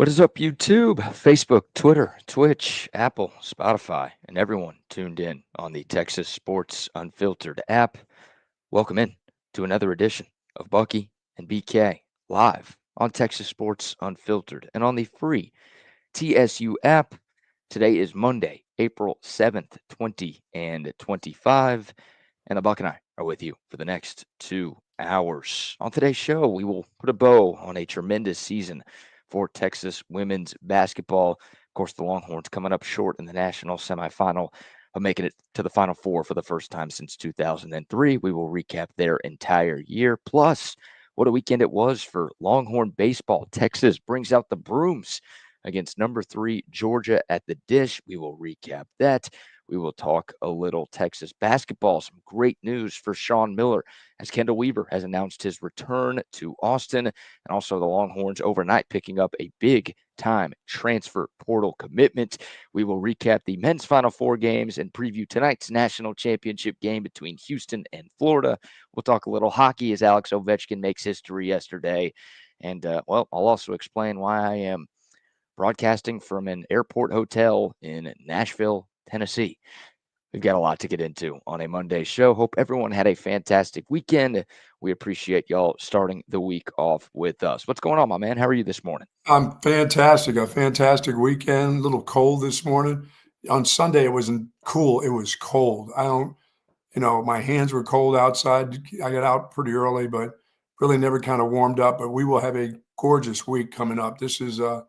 What is up, YouTube, Facebook, Twitter, Twitch, Apple, Spotify, and everyone tuned in on the Texas Sports Unfiltered app? Welcome in to another edition of Bucky and BK live on Texas Sports Unfiltered and on the free TSU app. Today is Monday, April 7th, 2025, and the Buck and I are with you for the next 2 hours. On today's show, we will put a bow on a tremendous season for Texas women's basketball. Of course, the Longhorns coming up short in the national semifinal of making it to the Final Four for the first time since 2003. We will recap their entire year. Plus, what a weekend it was for Longhorn baseball. Texas brings out the brooms against number 3 Georgia at the Dish. We will recap that. We will talk a little Texas basketball. Some great news for Sean Miller as Kendall Weaver has announced his return to Austin, and also the Longhorns overnight picking up a big time transfer portal commitment. We will recap the men's Final Four games and preview tonight's national championship game between Houston and Florida. We'll talk a little hockey as Alex Ovechkin makes history yesterday. And, I'll also explain why I am broadcasting from an airport hotel in Nashville, Tennessee. We've got a lot to get into on a Monday show. Hope everyone had a fantastic weekend. We appreciate y'all starting the week off with us. What's going on, my man? How are you this morning? I'm fantastic. A fantastic weekend. A little cold this morning. On Sunday, it wasn't cool. It was cold. My hands were cold outside. I got out pretty early, but really never kind of warmed up. But we will have a gorgeous week coming up. This is the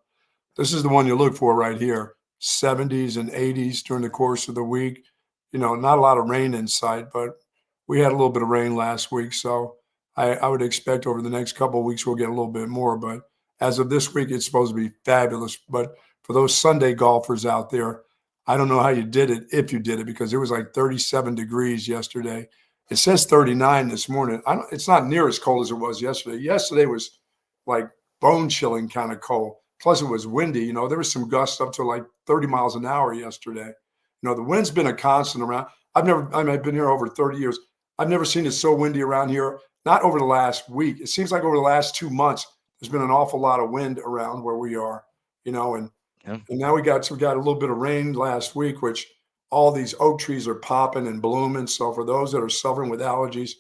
one you look for right here. 70s and 80s during the course of the week. Not a lot of rain in sight, but we had a little bit of rain last week. So I would expect over the next couple of weeks we'll get a little bit more. But as of this week, it's supposed to be fabulous. But for those Sunday golfers out there, I don't know how you did it, if you did it, because it was like 37 degrees yesterday. It says 39 this morning. It's not near as cold as it was yesterday. Yesterday was like bone-chilling kind of cold. Plus, it was windy. There was some gusts up to like 30 miles an hour yesterday. The wind's been a constant around. I've been here over 30 years. I've never seen it so windy around here, not over the last week. It seems like over the last 2 months, there's been an awful lot of wind around where we are, and now we got a little bit of rain last week, which all these oak trees are popping and blooming. So for those that are suffering with allergies,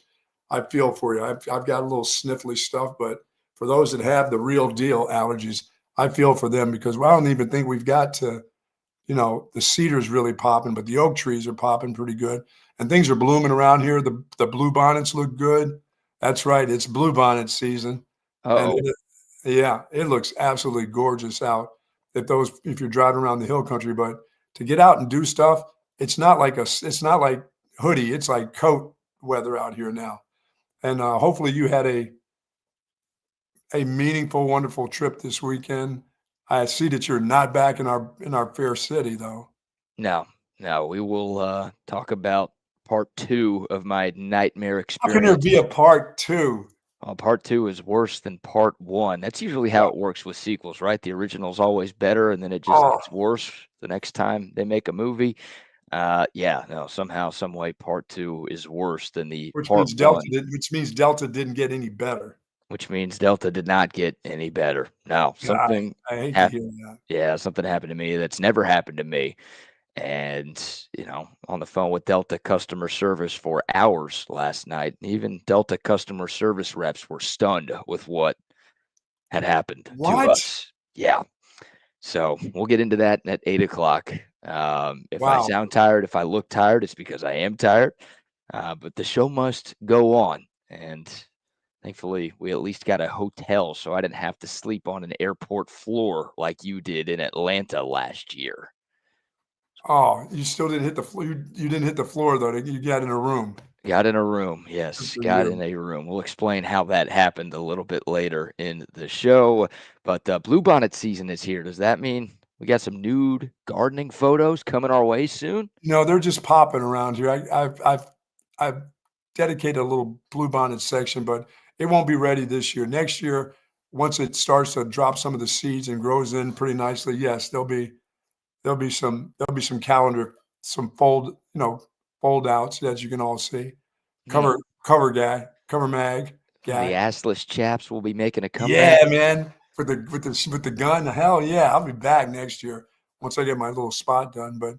I feel for you. I've got a little sniffly stuff, but for those that have the real deal allergies, I feel for them because I don't even think we've got to, the cedar's really popping, but the oak trees are popping pretty good. And things are blooming around here. The blue bonnets look good. That's right. It's blue bonnet season. Uh-oh. And it looks absolutely gorgeous out if you're driving around the hill country. But to get out and do stuff, it's not like hoodie. It's like coat weather out here now. And hopefully you had a meaningful, wonderful trip this weekend. I see that you're not back in our fair city, though. No. We will talk about part 2 of my nightmare experience. How can there be a part 2? Part 2 is worse than part 1. That's usually how it works with sequels, right? The original's always better, and then it just gets worse the next time they make a movie. Somehow, some way, part 2 is worse than the part 1. Which means Delta didn't get any better. Which means Delta did not get any better. No, something I hate to hear that. Yeah, something happened to me that's never happened to me. And, on the phone with Delta customer service for hours last night. Even Delta customer service reps were stunned with what had happened to us. Yeah. So we'll get into that at 8 o'clock. If I sound tired, if I look tired, it's because I am tired. But the show must go on. And thankfully, we at least got a hotel, so I didn't have to sleep on an airport floor like you did in Atlanta last year. Oh, you still didn't hit the floor. You didn't hit the floor, though. You got in a room. Got in a room, yes. Got in a room. We'll explain how that happened a little bit later in the show. But Bluebonnet season is here. Does that mean we got some nude gardening photos coming our way soon? No, they're just popping around here. I've dedicated a little Bluebonnet section, but it won't be ready this year. Next year, once it starts to drop some of the seeds and grows in pretty nicely, yes, there'll be some calendar, some fold outs that you can all see. Cover mag guy. The assless chaps will be making a comeback. Yeah, man. with the gun. Hell yeah, I'll be back next year once I get my little spot done. But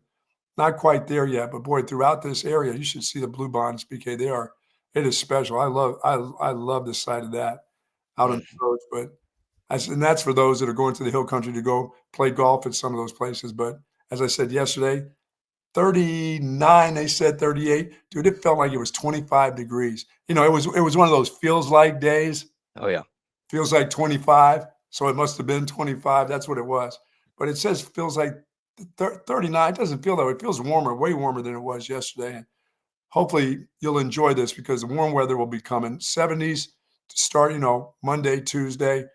not quite there yet. But boy, throughout this area, you should see the blue bonds, BK. It is special. I love the sight of that out on the Mm. roads. But and that's for those that are going to the hill country to go play golf at some of those places. But as I said yesterday, 39, they said 38. Dude, it felt like it was 25 degrees. It was one of those feels like days. Oh yeah. Feels like 25, so it must have been 25. That's what it was. But it says feels like 39. It doesn't feel that way. It feels warmer, way warmer than it was yesterday. And hopefully you'll enjoy this because the warm weather will be coming. 70s to start, Monday, Tuesday.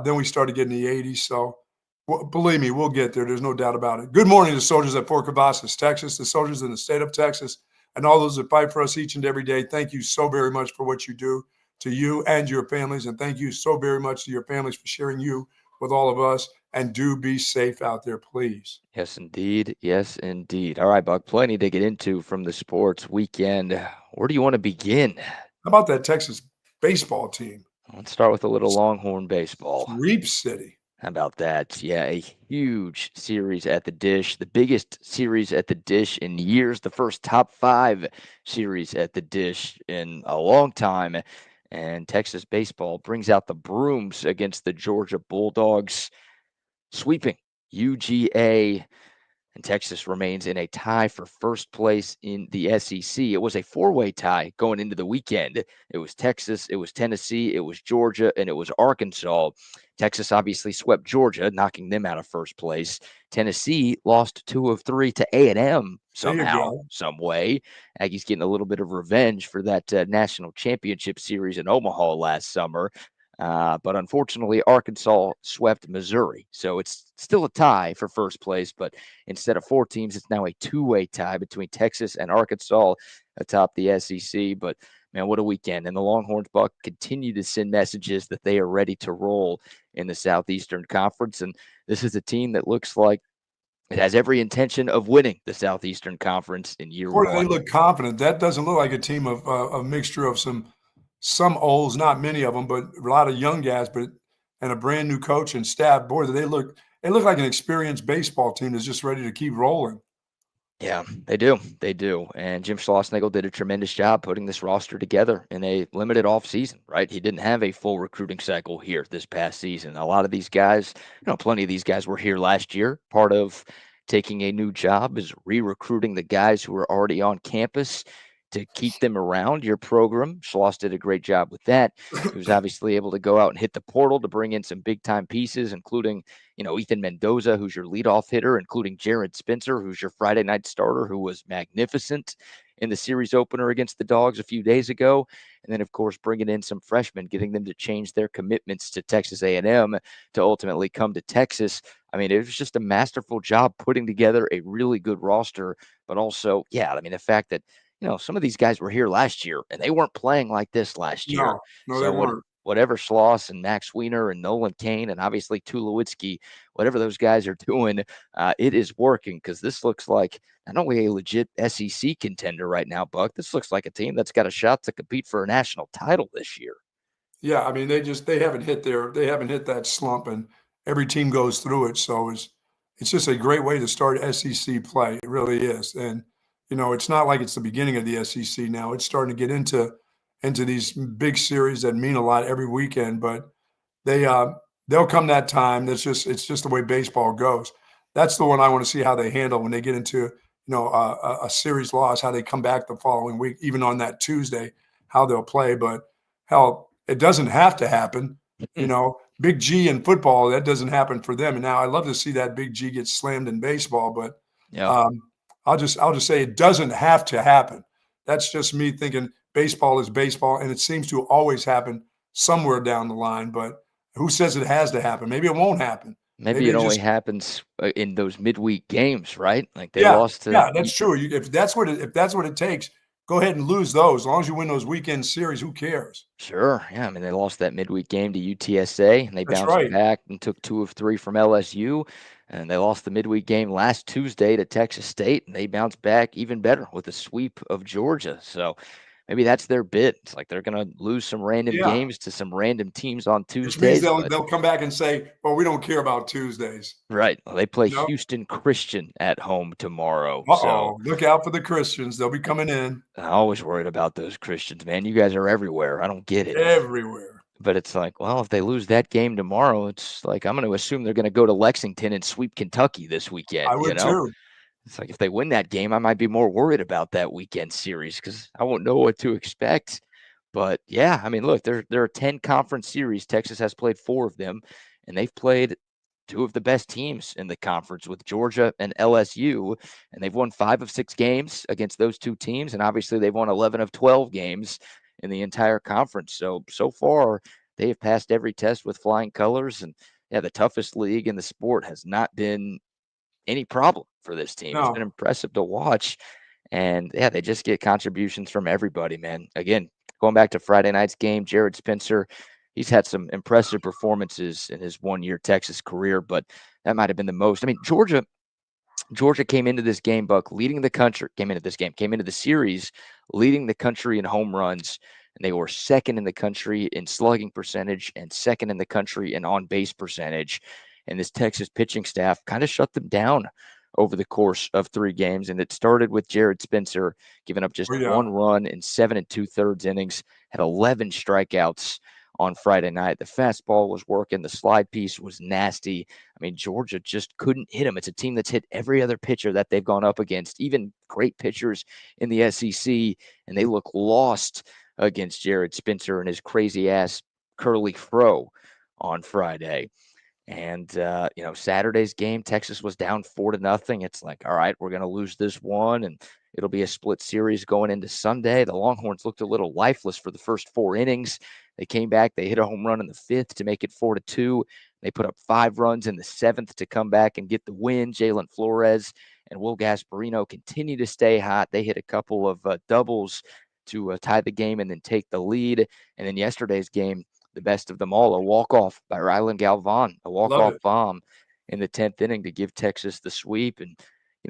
Then we started getting the 80s. So believe me, we'll get there. There's no doubt about it. Good morning to soldiers at Fort Cavazos, Texas, the soldiers in the state of Texas, and all those that fight for us each and every day. Thank you so very much for what you do to you and your families. And thank you so very much to your families for sharing you with all of us. And do be safe out there, please. Yes, indeed. Yes, indeed. All right, Buck, plenty to get into from the sports weekend. Where do you want to begin? How about that Texas baseball team? Let's start with a little Longhorn baseball. Reap City. How about that? Yeah, a huge series at the Dish, the biggest series at the Dish in years, the first top 5 series at the Dish in a long time. And Texas baseball brings out the brooms against the Georgia Bulldogs, sweeping UGA, and Texas remains in a tie for first place in the SEC. It was a 4-way tie going into the weekend. It was Texas, it was Tennessee, it was Georgia, and it was Arkansas. Texas obviously swept Georgia, knocking them out of first place. Tennessee lost 2 of 3 to A&M There you somehow, go. some way. Aggies getting a little bit of revenge for that national championship series in Omaha last summer. But unfortunately, Arkansas swept Missouri. So it's still a tie for first place, but instead of 4 teams, it's now a 2-way tie between Texas and Arkansas atop the SEC. But man, what a weekend. And the Longhorns, Buck, continue to send messages that they are ready to roll in the Southeastern Conference. And this is a team that looks like it has every intention of winning the Southeastern Conference in year Boy, do they one. look confident. That doesn't look like a team of a mixture of some olds, not many of them, but a lot of young guys, and a brand new coach and staff. Boy, do they look like an experienced baseball team that's just ready to keep rolling. Yeah, they do. They do. And Jim Schlossnagle did a tremendous job putting this roster together in a limited offseason, right? He didn't have a full recruiting cycle here this past season. A lot of these guys, plenty of these guys were here last year. Part of taking a new job is re-recruiting the guys who are already on campus to keep them around your program. Schloss did a great job with that. He was obviously able to go out and hit the portal to bring in some big-time pieces, including Ethan Mendoza, who's your leadoff hitter, including Jared Spencer, who's your Friday night starter, who was magnificent in the series opener against the Dogs a few days ago. And then, of course, bringing in some freshmen, getting them to change their commitments to Texas A&M to ultimately come to Texas. I mean, it was just a masterful job putting together a really good roster, but also, the fact that, some of these guys were here last year and they weren't playing like this last year. No, no, they So weren't. whatever Schloss and Max Weiner and Nolan Kane and obviously Tulowitzki, whatever those guys are doing, it is working because this looks like not only a legit SEC contender right now, Buck, this looks like a team that's got a shot to compete for a national title this year. Yeah, I mean they haven't hit that slump, and every team goes through it. So it's just a great way to start SEC play. It really is, and it's not like it's the beginning of the SEC now. It's starting to get into these big series that mean a lot every weekend. But they they'll come that time. It's just the way baseball goes. That's the one I want to see how they handle when they get into a series loss, how they come back the following week, even on that Tuesday, how they'll play. But hell, it doesn't have to happen. Big G in football, that doesn't happen for them. And now I love to see that Big G get slammed in baseball, but Yeah. I'll just say it doesn't have to happen. That's just me thinking baseball is baseball, and it seems to always happen somewhere down the line. But who says it has to happen? Maybe it won't happen. Maybe Maybe it it only just happens in those midweek games, right? Like they yeah, lost to yeah, that's true. If that's what it takes, go ahead and lose those. As long as you win those weekend series, who cares? Sure. Yeah. I mean, they lost that midweek game to UTSA and they That's bounced right. back and took 2 of 3 from LSU. And they lost the midweek game last Tuesday to Texas State and they bounced back even better with a sweep of Georgia. So, maybe that's their bit. It's like they're going to lose some random Yeah, games to some random teams on which means Tuesdays, they'll but they'll come back and say, "Well, we don't care about Tuesdays." right. Well, they play You know? Houston Christian at home tomorrow. So Uh-oh, look out for the Christians. They'll be coming in I'm always worried about those Christians, man. You guys are everywhere. I don't get it. everywhere. But it's like, well, if they lose that game tomorrow, it's like I'm going to assume they're going to go to Lexington and sweep Kentucky this I weekend, you would know? too. It's like if they win that game, I might be more worried about that weekend series because I won't know what to expect. But yeah, I mean, look, there are 10 conference series. Texas has played 4 of them, and they've played 2 of the best teams in the conference with Georgia and LSU, and they've won 5 of 6 games against those 2 teams, and obviously they've won 11 of 12 games in the entire conference. So far, they have passed every test with flying colors, and yeah, the toughest league in the sport has not been any problem for this team. It's been No, impressive to watch. And yeah, they just get contributions from everybody, man. Again, going back to Friday night's game, Jared Spencer, he's had some impressive performances in his 1 year Texas career, but that might have been the most. I mean, Georgia came into this game, Buck, leading the country, came into the series, leading the country in home runs. And they were second in the country in slugging percentage and second in the country in on base percentage. And this Texas pitching staff kind of shut them down over the course of 3 games. And it started with Jared Spencer giving up just oh yeah, 1 run in 7 2/3 innings, had 11 strikeouts on Friday night. The fastball was working, the slide piece was nasty. I mean, Georgia just couldn't hit them. It's a team that's hit every other pitcher that they've gone up against, even great pitchers in the SEC, and they look lost against Jared Spencer and his crazy ass curly fro on Friday. And Saturday's game, Texas was down 4-0. It's like, all right, we're going to lose this one, and it'll be a split series going into Sunday. The Longhorns looked a little lifeless for the first 4 innings. They came back, they hit a home run in the 5th to make it 4-2. They put up 5 runs in the 7th to come back and get the win. Jalen Flores and Will Gasparino continue to stay hot. They hit a couple of doubles to tie the game and then take the lead. And then yesterday's game, the best of them all, a walk-off by Rylan Galvan, a love walk-off it. bomb in the 10th inning to give Texas the sweep. And,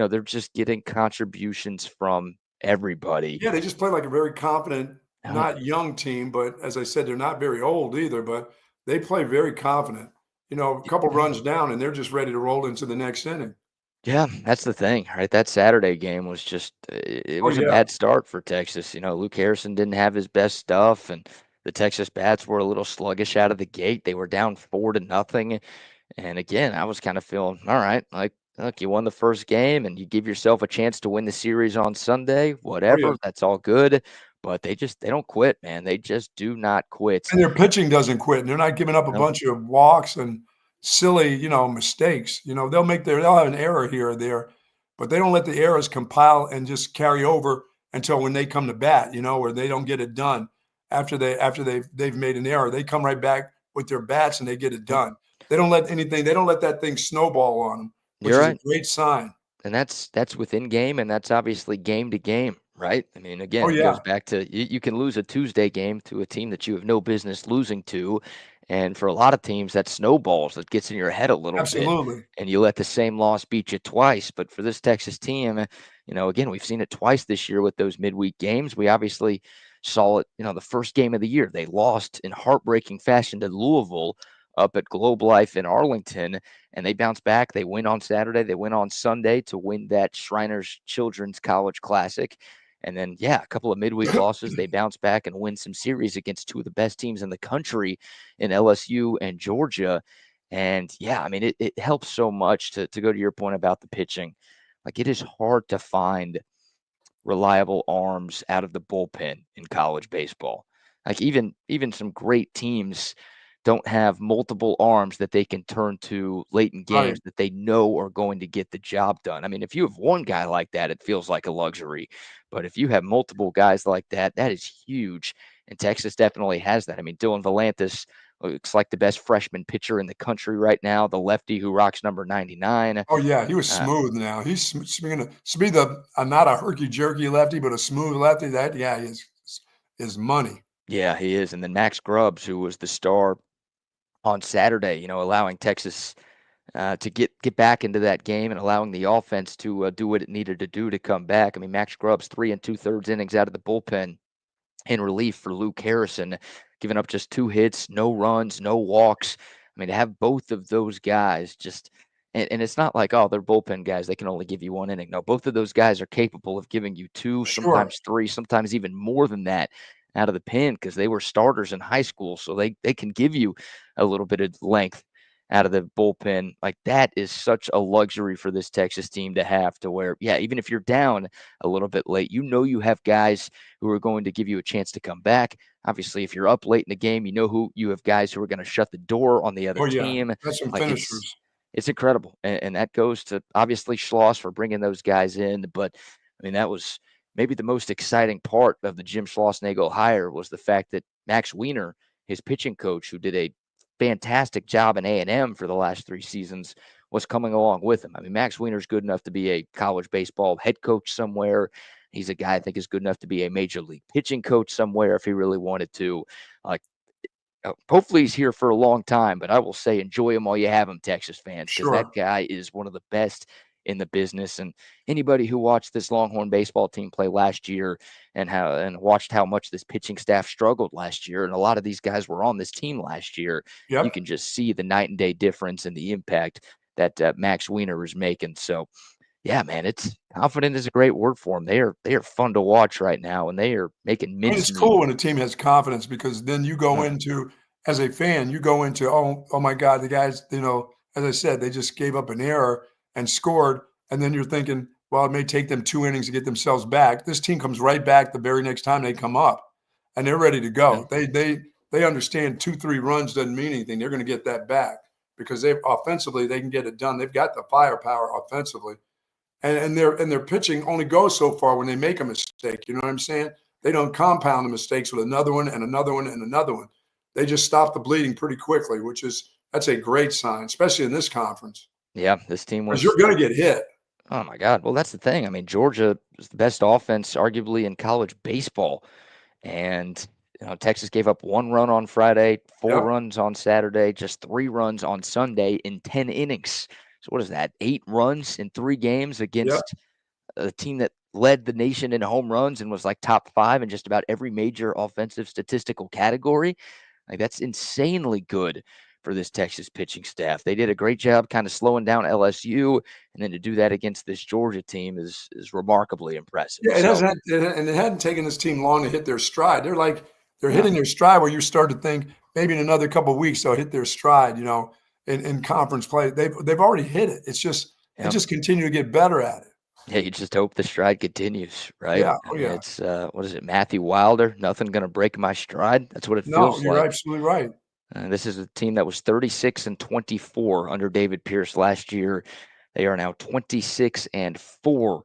they're just getting contributions from everybody. Yeah, they just play like a very confident, Oh, not young team, but as I said, they're not very old either, but they play very confident. A couple yeah. runs down and they're just ready to roll into the next inning. Yeah, that's the thing, right? That Saturday game was just, it Oh was a yeah, bad start for Texas. Luke Harrison didn't have his best stuff, and the Texas bats were a little sluggish out of the gate. They were down 4-0. And again, I was kind of feeling, all right, like, look, you won the first game and you give yourself a chance to win the series on Sunday, oh yeah. whatever, that's all good. But they don't quit, man. They just do not quit. And their pitching doesn't quit, and they're not giving up a No. bunch of walks and silly, mistakes. They'll have an error here or there, but they don't let the errors compile and just carry over until when they come to bat, where they don't get it done after they've made an error. They come right back with their bats and they get it Yep. done. They don't let that thing snowball on them, which You're is a right. great sign. And that's within game, and that's obviously game to game, right? I mean, Oh again, it goes yeah, back to you can lose a Tuesday game to a team that you have no business losing to. And for a lot of teams, that snowballs, that gets in your head a little bit, absolutely. and you let the same loss beat you twice. But for this Texas team, again, we've seen it twice this year with those midweek games. We obviously saw it, the first game of the year. They lost in heartbreaking fashion to Louisville up at Globe Life in Arlington, and they bounce back. They win on Saturday. They win on Sunday to win that Shriners Children's College Classic. And then, yeah, a couple of midweek losses. They bounce back and win some series against 2 of the best teams in the country in LSU and Georgia. And yeah, I mean, it helps so much to go to your point about the pitching. Like, it is hard to find reliable arms out of the bullpen in college baseball. Like, even some great teams don't have multiple arms that they can turn to late in Right. games that they know are going to get the job done. I mean, if you have one guy like that, it feels like a luxury. But if you have multiple guys like that, that is huge. And Texas definitely has that. I mean, Dylan Valantis looks like the best freshman pitcher in the country right now, the lefty who rocks number 99. Oh yeah, he was Uh, smooth now. He's swinging to be the not a herky jerky lefty, but a smooth lefty. That yeah, is money. yeah, he is. And then Max Grubbs, who was the star on Saturday, allowing Texas to get back into that game and allowing the offense to do what it needed to do to come back. I mean, Max Grubbs 3 2/3 innings out of the bullpen in relief for Luke Harrison, giving up just 2 hits, no runs, no walks. I mean, to have both of those guys just and it's not like, oh, they're bullpen guys, they can only give you 1 inning. No, both of those guys are capable of giving you 2, Sure. sometimes 3, sometimes even more than that out of the pen because they were starters in high school, so they can give you a little bit of length out of the bullpen. Like, that is such a luxury for this Texas team to have to where, yeah, even if you're down a little bit late, you have guys who are going to give you a chance to come back. Obviously, if you're up late in the game, who you have guys who are going to shut the door on the other Oh, yeah. team. That's some Like finishers. it's incredible, and that goes to obviously Schloss for bringing those guys in. But I mean, that was maybe the most exciting part of the Jim Schlossnagle hire was the fact that Max Weiner, his pitching coach, who did a fantastic job in A&M for the last 3 seasons, was coming along with him. I mean, Max Weiner's good enough to be a college baseball head coach somewhere. He's a guy I think is good enough to be a major league pitching coach somewhere if he really wanted to. Like, hopefully he's here for a long time, but I will say enjoy him while you have him, Texas fans, because that Sure. guy is one of the best in the business. And anybody who watched this Longhorn baseball team play last year and watched how much this pitching staff struggled last year, and a lot of these guys were on this team last year, you Yep. can just see the night and day difference and the impact that Max Weiner is making. So yeah, man, it's confident is a great word for them. They are fun to watch right now, and they are making I mean, it's cool mincemeat. when a team has confidence because then you go Oh, into as a fan, you go into, "Oh my god, the guys," as I said, they just gave up an error and scored, and then you're thinking, "Well, it may take them 2 innings to get themselves back." This team comes right back the very next time they come up, and they're ready to yeah, go. They understand 2, 3 runs doesn't mean anything. They're gonna get that back because they offensively, they can get it done. They've got the firepower offensively. And their pitching only goes so far when they make a mistake. You know what I'm saying? They don't compound the mistakes with another one and another one and another one. They just stop the bleeding pretty quickly, that's a great sign, especially in this conference, yeah. This team because was you're going to get hit. oh my God. Well, that's the thing. I mean, Georgia is the best offense, arguably, in college baseball. And, Texas gave up 1 run on Friday, 4 runs on Saturday, just 3 runs on Sunday in 10 innings. So, what is that? 8 runs in 3 games Yep. against a team that led the nation in home runs and was like top 5 in just about every major offensive statistical category. Like, that's insanely good for this Texas pitching staff. They did a great job kind of slowing down LSU, and then to do that against this Georgia team is remarkably impressive. Yeah, So, it hadn't taken this team long to hit their stride. They're yeah, hitting their stride where you start to think maybe in another couple of weeks they'll hit their stride. In conference play, they've already hit it. They yeah, just continue to get better at it. yeah. You just hope the stride continues, right? Yeah. I Oh mean, yeah. it's what is it, Matthew Wilder? Nothing gonna break my stride. That's what it No, feels you're like. absolutely right. This is a team that was 36-24 under David Pierce last year. They are now 26-4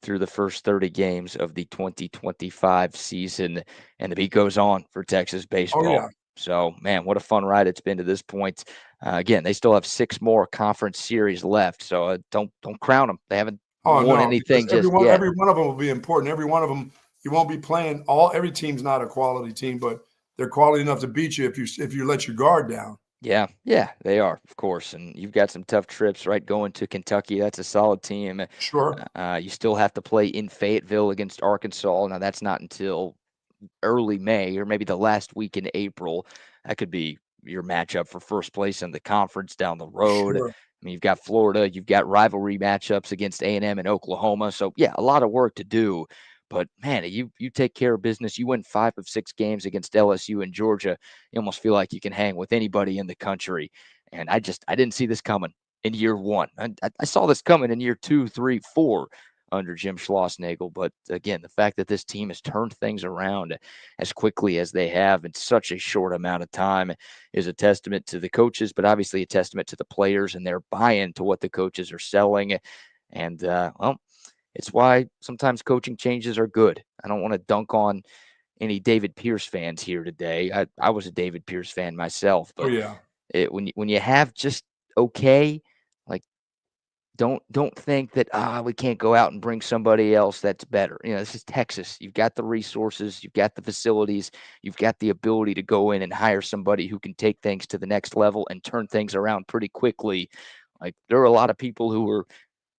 through the first 30 games of the 2025 season, and the beat goes on for Texas Oh baseball. yeah. So, man, what a fun ride it's been to this point. Again, they still have 6 more conference series left, so don't crown them. They haven't Oh won no, because anything just yet. every one of them will be important. Every one of them, you won't be playing every team's not a quality team, but they're quality enough to beat you if you let your guard down. Yeah, yeah, they are, of course. And you've got some tough trips, right? Going to Kentucky, that's a solid team. Sure. You still have to play in Fayetteville against Arkansas. Now, that's not until early May or maybe the last week in April. That could be your matchup for first place in the conference down the road. I Sure. mean, you've got Florida, you've got rivalry matchups against A&M and M and Oklahoma. So, yeah, a lot of work to do. But man, you take care of business. You win 5 of 6 games against LSU and Georgia. You almost feel like you can hang with anybody in the country. And I didn't see this coming in year one. I saw this coming in year 2, 3, 4 under Jim Schlossnagle. But again, the fact that this team has turned things around as quickly as they have in such a short amount of time is a testament to the coaches, but obviously a testament to the players and their buy-in to what the coaches are selling. And well, it's why sometimes coaching changes are good. I don't want to dunk on any David Pierce fans here today. I was a David Pierce fan myself, Oh but yeah. when you have just okay, like don't think that we can't go out and bring somebody else that's better. This is Texas. You've got the resources, you've got the facilities, you've got the ability to go in and hire somebody who can take things to the next level and turn things around pretty quickly. Like there are a lot of people who were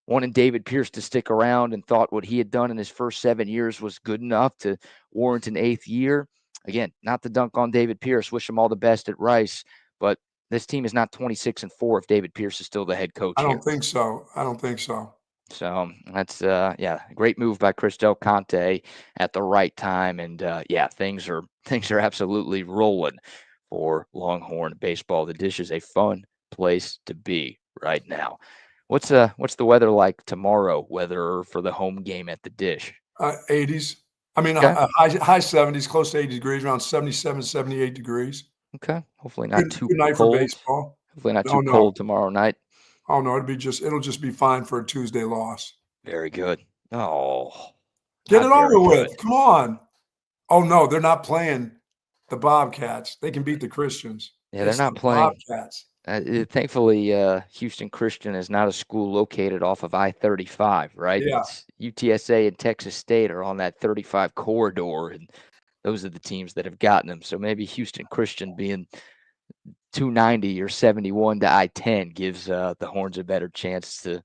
wanting David Pierce to stick around and thought what he had done in his first 7 years was good enough to warrant an 8th year. Again, not to dunk on David Pierce. Wish him all the best at Rice, but this team is not 26-4 if David Pierce is still the head coach I here. don't think so. I don't think so. So that's great move by Chris Del Conte at the right time, and things are absolutely rolling for Longhorn baseball. The Dish is a fun place to be right now. What's the weather like tomorrow? Weather for the home game at the Dish? 80s. I mean, Okay. high 70s, close to 80 degrees, around 77, 78 degrees. Okay. Hopefully not Good, too good night for cold. baseball. Hopefully not Oh too no, cold tomorrow night. oh no, it'll just be fine for a Tuesday loss. Very good. Oh, Get not it very over good. with. Come on. Oh no, they're not playing the Bobcats. They can beat the Christians. Yeah, they're It's not the playing. Bobcats. Thankfully, Houston Christian is not a school located off of I-35, right? Yeah, It's UTSA and Texas State are on that 35 corridor, and those are the teams that have gotten them. So maybe Houston Christian being 290 or 71 to I-10 gives the Horns a better chance to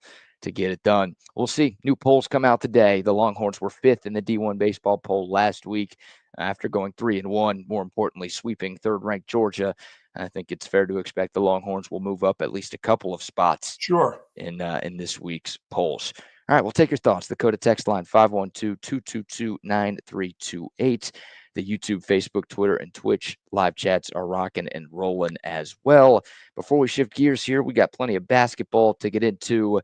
get it done. We'll see. New polls come out today. The Longhorns were 5th in the D1 baseball poll last week after going 3-1. More importantly, sweeping third-ranked Georgia. I think it's fair to expect the Longhorns will move up at least a couple of spots sure. in this week's polls. All right, we'll take your thoughts. The Dakota text line 512-222-9328. The YouTube, Facebook, Twitter, and Twitch live chats are rocking and rolling as well. Before we shift gears here, we got plenty of basketball to get into.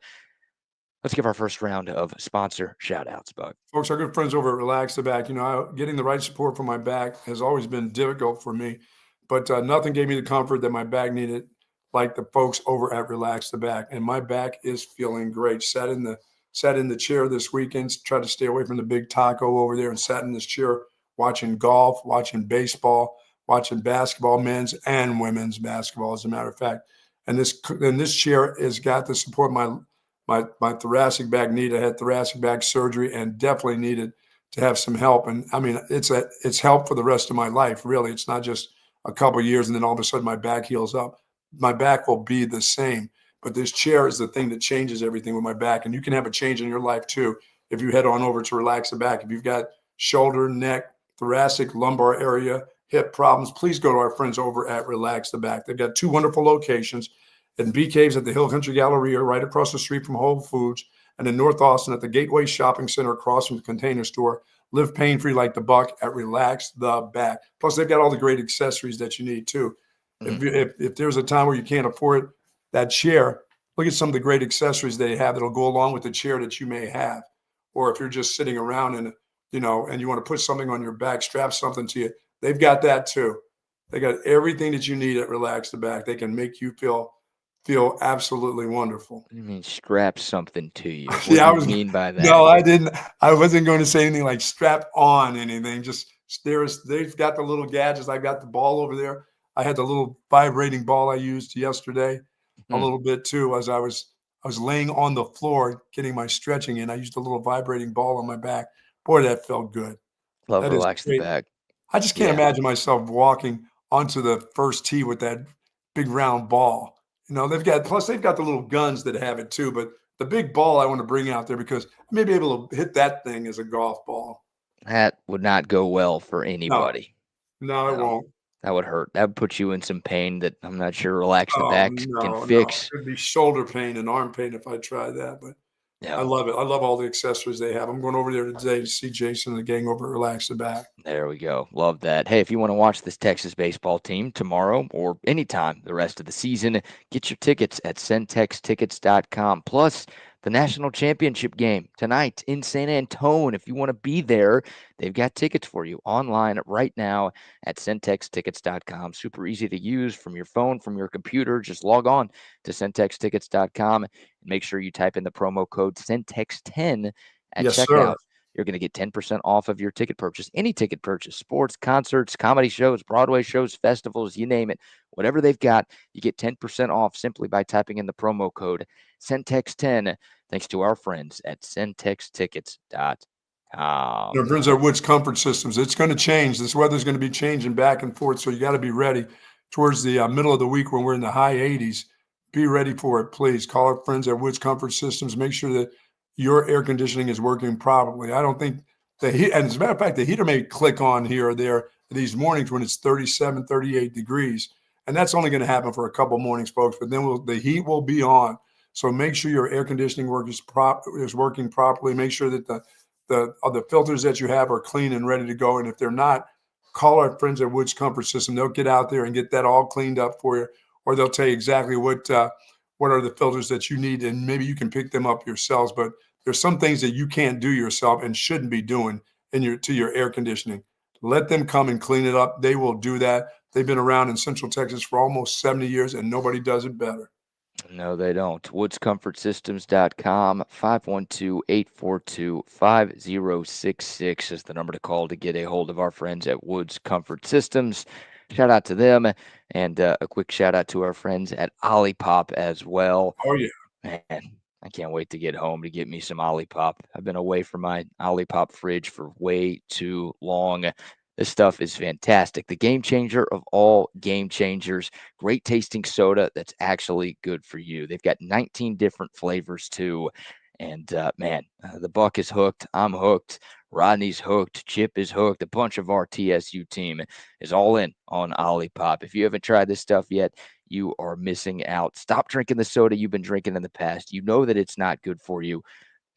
Let's give our first round of sponsor shout-outs, Bug. Folks, our good friends over at Relax the Back, getting the right support for my back has always been difficult for me, but nothing gave me the comfort that my back needed like the folks over at Relax the Back. And my back is feeling great. Sat in the chair this weekend, tried to stay away from the big taco over there, and sat in this chair watching golf, watching baseball, watching basketball, men's and women's basketball, as a matter of fact. And this chair has got the support my thoracic back needed. I had thoracic back surgery and definitely needed to have some help. And I mean, it's help for the rest of my life. Really, it's not just a couple of years and then all of a sudden my back heals up. My back will be the same, but this chair is the thing that changes everything with my back. And you can have a change in your life too if you head on over to Relax the Back. If you've got shoulder, neck, thoracic, lumbar area, hip problems, please go to our friends over at Relax the Back. They've got 2 wonderful locations. In Bee Caves at the Hill Country Galleria, right across the street from Whole Foods, and in North Austin at the Gateway Shopping Center across from the Container Store. Live pain-free like the Buck at Relax the Back. Plus, they've got all the great accessories that you need, too. Mm-hmm. If there's a time where you can't afford that chair, look at some of the great accessories they have that'll go along with the chair that you may have. Or if you're just sitting around and you want to put something on your back, strap something to you, they've got that, too. They got everything that you need at Relax the Back. They can make you feel absolutely wonderful. What do you mean strap something to you? What Yeah, do you mean by that? No, I didn't. I wasn't going to say anything like strap on anything. Just they've got the little gadgets. I got the ball over there. I had the little vibrating ball I used yesterday a little bit too. As I was laying on the floor getting my stretching in. I used a little vibrating ball on my back. Boy, that felt good. Love That Relax the great. Back. I just can't imagine myself walking onto the first tee with that big round ball. They've got the little guns that have it too, but the big ball I want to bring out there because I may be able to hit that thing as a golf ball. That would not go well for anybody. No, it won't. That would hurt. That would put you in some pain that I'm not sure Relax the Back can fix. It'd be shoulder pain and arm pain if I tried that, but yeah. I love it. I love all the accessories they have. I'm going over there today to see Jason and the gang over at Relax the Back. There we go. Love that. Hey, if you want to watch this Texas baseball team tomorrow or anytime the rest of the season, get your tickets at centextickets.com. Plus, the national championship game tonight in San Antone. If you want to be there, they've got tickets for you online right now at centextickets.com. Super easy to use from your phone, from your computer. Just log on to centextickets.com and make sure you type in the promo code CENTEX10 at checkout. Sir. You're going to get 10% off of your ticket purchase, any ticket purchase, sports, concerts, comedy shows, Broadway shows, festivals, you name it. Whatever they've got, you get 10% off simply by typing in the promo code CENTEX10, thanks to our friends at centextickets.com. Friends at Woods Comfort Systems. It's going to change. This weather's going to be changing back and forth, so you got to be ready towards the middle of the week when we're in the high 80s. be ready for it, please. Call our friends at Woods Comfort Systems. Make sure that your air conditioning is working properly. I don't think the heat, and as a matter of fact, the heater may click on here or there these mornings when it's 37, 38 degrees. And that's only going to happen for a couple mornings, folks, but then the heat will be on. So make sure your air conditioning is working properly. Make sure that the filters that you have are clean and ready to go. And if they're not, call our friends at Woods Comfort System. They'll get out there and get that all cleaned up for you, or they'll tell you exactly what are the filters that you need, and maybe you can pick them up yourselves. But there's some things that you can't do yourself and shouldn't be doing to your air conditioning. Let them come and clean it up. They will do that. They've been around in Central Texas for almost 70 years, and nobody does it better. No, they don't. WoodsComfortSystems.com, 512-842-5066 is the number to call to get a hold of our friends at Woods Comfort Systems. Shout out to them, and a quick shout out to our friends at OLIPOP as well. Oh, yeah. Man, I can't wait to get home to get me some OLIPOP. I've been away from my OLIPOP fridge for way too long. This stuff is fantastic. The game changer of all game changers. Great tasting soda that's actually good for you. They've got 19 different flavors too. And man, the Buck is hooked. I'm hooked. Rodney's hooked. Chip is hooked. A bunch of our TSU team is all in on OLIPOP. If you haven't tried this stuff yet, you are missing out. Stop drinking the soda you've been drinking in the past. You know that it's not good for you.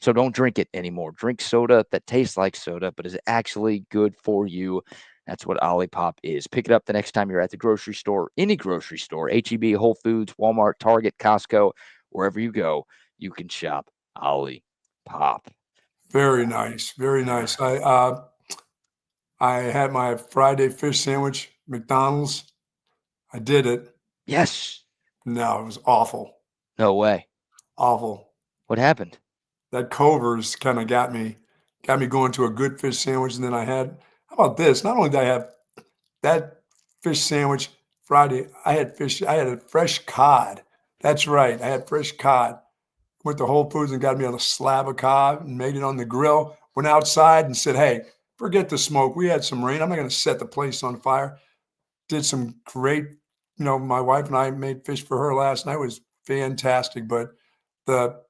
So don't drink it anymore. Drink soda that tastes like soda, but is actually good for you. That's what OLIPOP is. Pick it up the next time you're at the grocery store, any grocery store, HEB, Whole Foods, Walmart, Target, Costco, wherever you go, you can shop OLIPOP. Very nice. Very nice. I had my Friday fish sandwich, McDonald's. I did it. Yes. No, it was awful. No way. Awful. What happened? That Culver's kind of got me going to a good fish sandwich. And then how about this? Not only did I have that fish sandwich Friday, I had a fresh cod. That's right. I had fresh cod. Went to Whole Foods and got me on a slab of cod and made it on the grill. Went outside and said, hey, forget the smoke. We had some rain. I'm not going to set the place on fire. Did some great, my wife and I made fish for her last night. It was fantastic. But the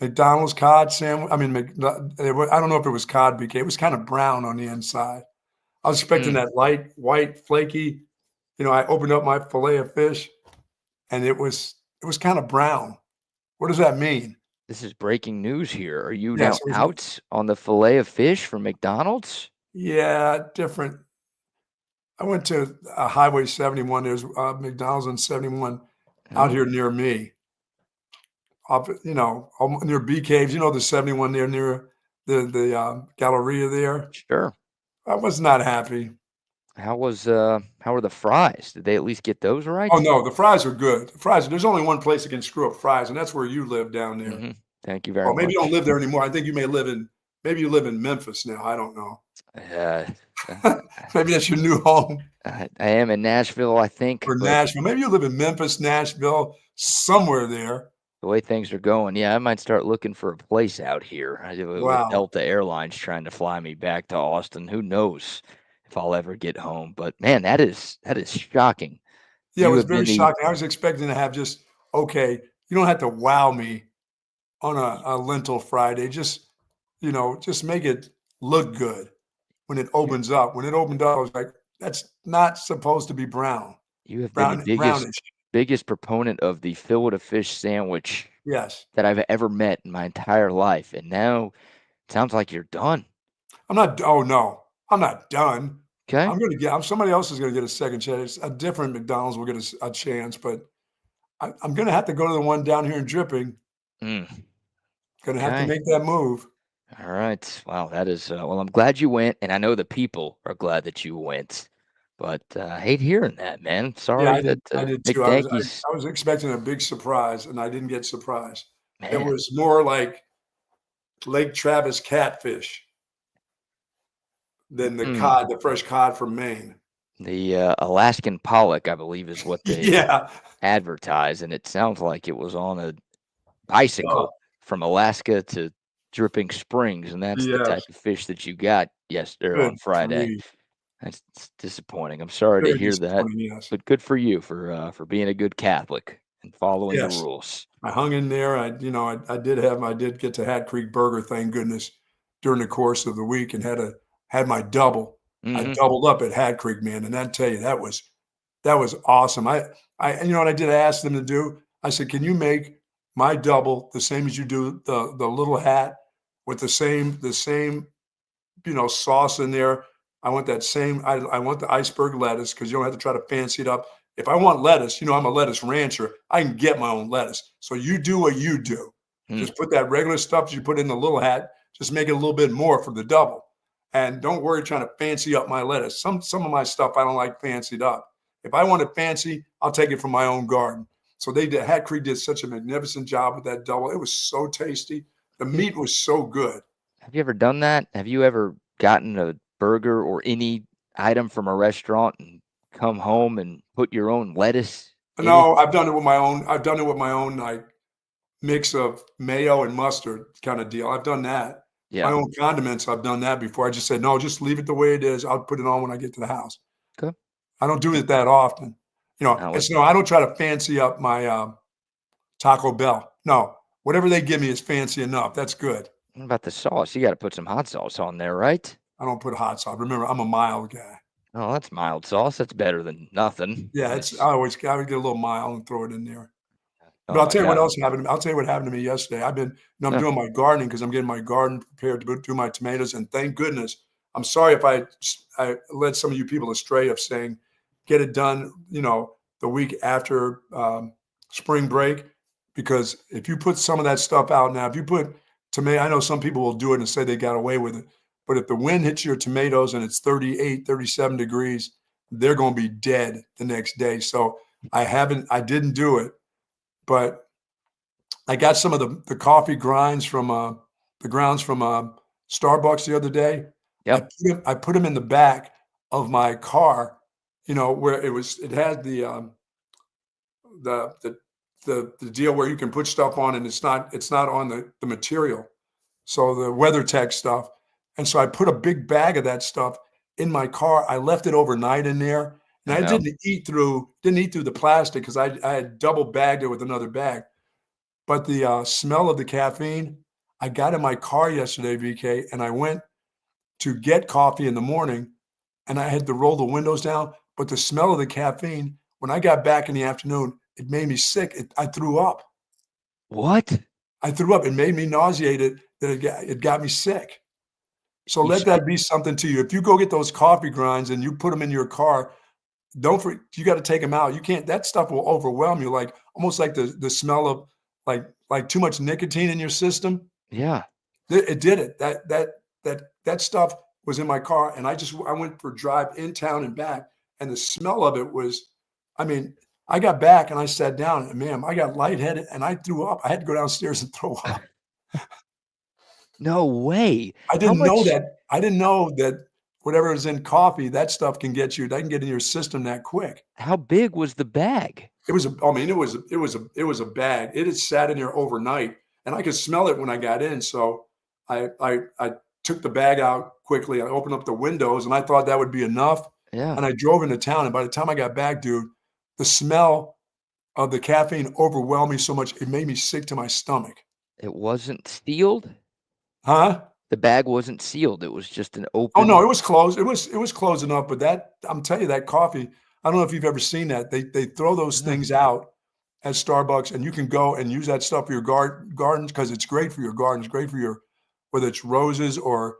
McDonald's cod sandwich, I don't know if it was cod BK. It was kind of brown on the inside. I was expecting that light, white, flaky. I opened up my fillet of fish, and it was kind of brown. What does that mean? This is breaking news here. Are you now out on the fillet of fish from McDonald's? Yeah, different. I went to Highway 71. There's McDonald's on 71 out here near me. Up, near Bee Caves. The 71 there near the Galleria there. Sure. I was not happy. How were the fries? Did they at least get those right? Oh no, the fries are good. There's only one place that can screw up fries, and that's where you live down there. Mm-hmm. Thank you very much. Maybe you don't live there anymore. I think you maybe you live in Memphis now. I don't know. Maybe that's your new home. I am in Nashville, I think. Or Nashville. Maybe you live in Memphis, Nashville, somewhere there. The way things are going, yeah, I might start looking for a place out here. With Delta Airlines trying to fly me back to Austin. Who knows if I'll ever get home? But man, that is shocking. Yeah, it was very shocking. I was expecting to have you don't have to wow me on a lentil Friday. Just make it look good when it opens up. When it opened up, I was like, that's not supposed to be brown. You have been the biggest proponent of the fillet-of-fish sandwich that I've ever met in my entire life. And now it sounds like you're done. I'm not. Oh, no. I'm not done. Okay. Somebody else is going to get a second chance. A different McDonald's will get a chance, but I'm going to have to go to the one down here in Dripping. Going to have to make that move. All right. Wow, that is well, I'm glad you went, and I know the people are glad that you went. But I hate hearing that, man. Sorry I that did too. I was expecting a big surprise, and I didn't get surprised. Man. It was more like Lake Travis catfish than the cod, the fresh cod from Maine. The Alaskan pollock, I believe, is what they advertise, and it sounds like it was on a bicycle from Alaska to Dripping Springs, and that's the type of fish that you got yesterday on Friday. That's disappointing. I'm sorry to hear that, but good for you for being a good Catholic and following the Yes. rules. I hung in there. I did get to Hat Creek Burger, thank goodness, during the course of the week and had my double. I Mhm. doubled up at Hat Creek, man, and I tell you, that was awesome. You know what I did? I asked them to do? I said, "Can you make my double the same as you do the little hat with the same, sauce in there. I want that same. I want the iceberg lettuce because you don't have to try to fancy it up. If I want lettuce, I'm a lettuce rancher. I can get my own lettuce. So you do what you do. Hmm. Just put that regular stuff you put in the little hat. Just make it a little bit more for the double, and don't worry trying to fancy up my lettuce. Some of my stuff I don't like fancied up. If I want it fancy, I'll take it from my own garden. So they did. Hat Creek did such a magnificent job with that double. It was so tasty. The Have meat was so good. have you ever done that? Have you ever gotten a burger or any item from a restaurant and come home and put your own lettuce in it? No, I've done it with my own. I've done it with my own like mix of mayo and mustard kind of deal. I've done that. My Yeah. own condiments. I've done that before. I just said no, just leave it the way it is. I'll put it on when I get to the house. Okay. I don't do it that often. Now, It's no. I don't try to fancy up my Taco Bell. No, whatever they give me is fancy enough. That's good. what about the sauce? You got to put some hot sauce on there, right? I don't put hot sauce. Remember, I'm a mild guy. Oh, that's mild sauce. That's better than nothing. Yeah, And it's. I always I would get a little mild and throw it in there. But oh I'll my tell you what God. else happened to me. I'll tell you what happened to me yesterday. I'm Yeah. doing my gardening because I'm getting my garden prepared to do my tomatoes. And thank goodness, I'm sorry if I led some of you people astray of saying, get it done, the week after spring break. Because if you put some of that stuff out now, if you put tomato, I know some people will do it and say they got away with it. But if the wind hits your tomatoes and it's 38, 37 degrees, they're going to be dead the next day. So I didn't do it. But I got some of the coffee grounds from Starbucks the other day. Yep. I put them in the back of my car, where it had the the the deal where you can put stuff on and it's not on the material. So the WeatherTech stuff. And so I put a big bag of that stuff in my car. I left it overnight in there. And I I know. didn't eat through the plastic because I had double bagged it with another bag. But the smell of the caffeine, I got in my car yesterday, VK, and I went to get coffee in the morning and I had to roll the windows down. But the smell of the caffeine, when I got back in the afternoon, it made me sick. I threw up. What? I threw up. It made me nauseated that it got me sick. So You let sp- that be something to you. If you go get those coffee grinds and you put them in your car, you got to take them out. You can't, that stuff will overwhelm you, like almost like the smell of like too much nicotine in your system. yeah. It did it. That stuff was in my car, and I went for a drive in town and back, and the smell of it was, I mean, I got back and I sat down, and man, I got lightheaded and I threw up. I had to go downstairs and throw up. No way. I How didn't know much? that. I didn't know that whatever is in coffee, that stuff can get you. That can get in your system that quick. How big was the bag? It was. I mean, it was a bag. It had sat in there overnight, and I could smell it when I got in. So I took the bag out quickly. I opened up the windows, and I thought that would be enough. Yeah. And I drove into town. And by the time I got back, dude, the smell of the caffeine overwhelmed me so much it made me sick to my stomach. It wasn't sealed? Huh? The bag wasn't sealed. It was just an Oh no, open. it was closed. It was closed enough, but I'm telling you, that coffee, I don't know if you've ever seen that. They throw those Yeah. things out at Starbucks, and you can go and use that stuff for your gardens because it's great for your gardens, great for your, whether it's roses or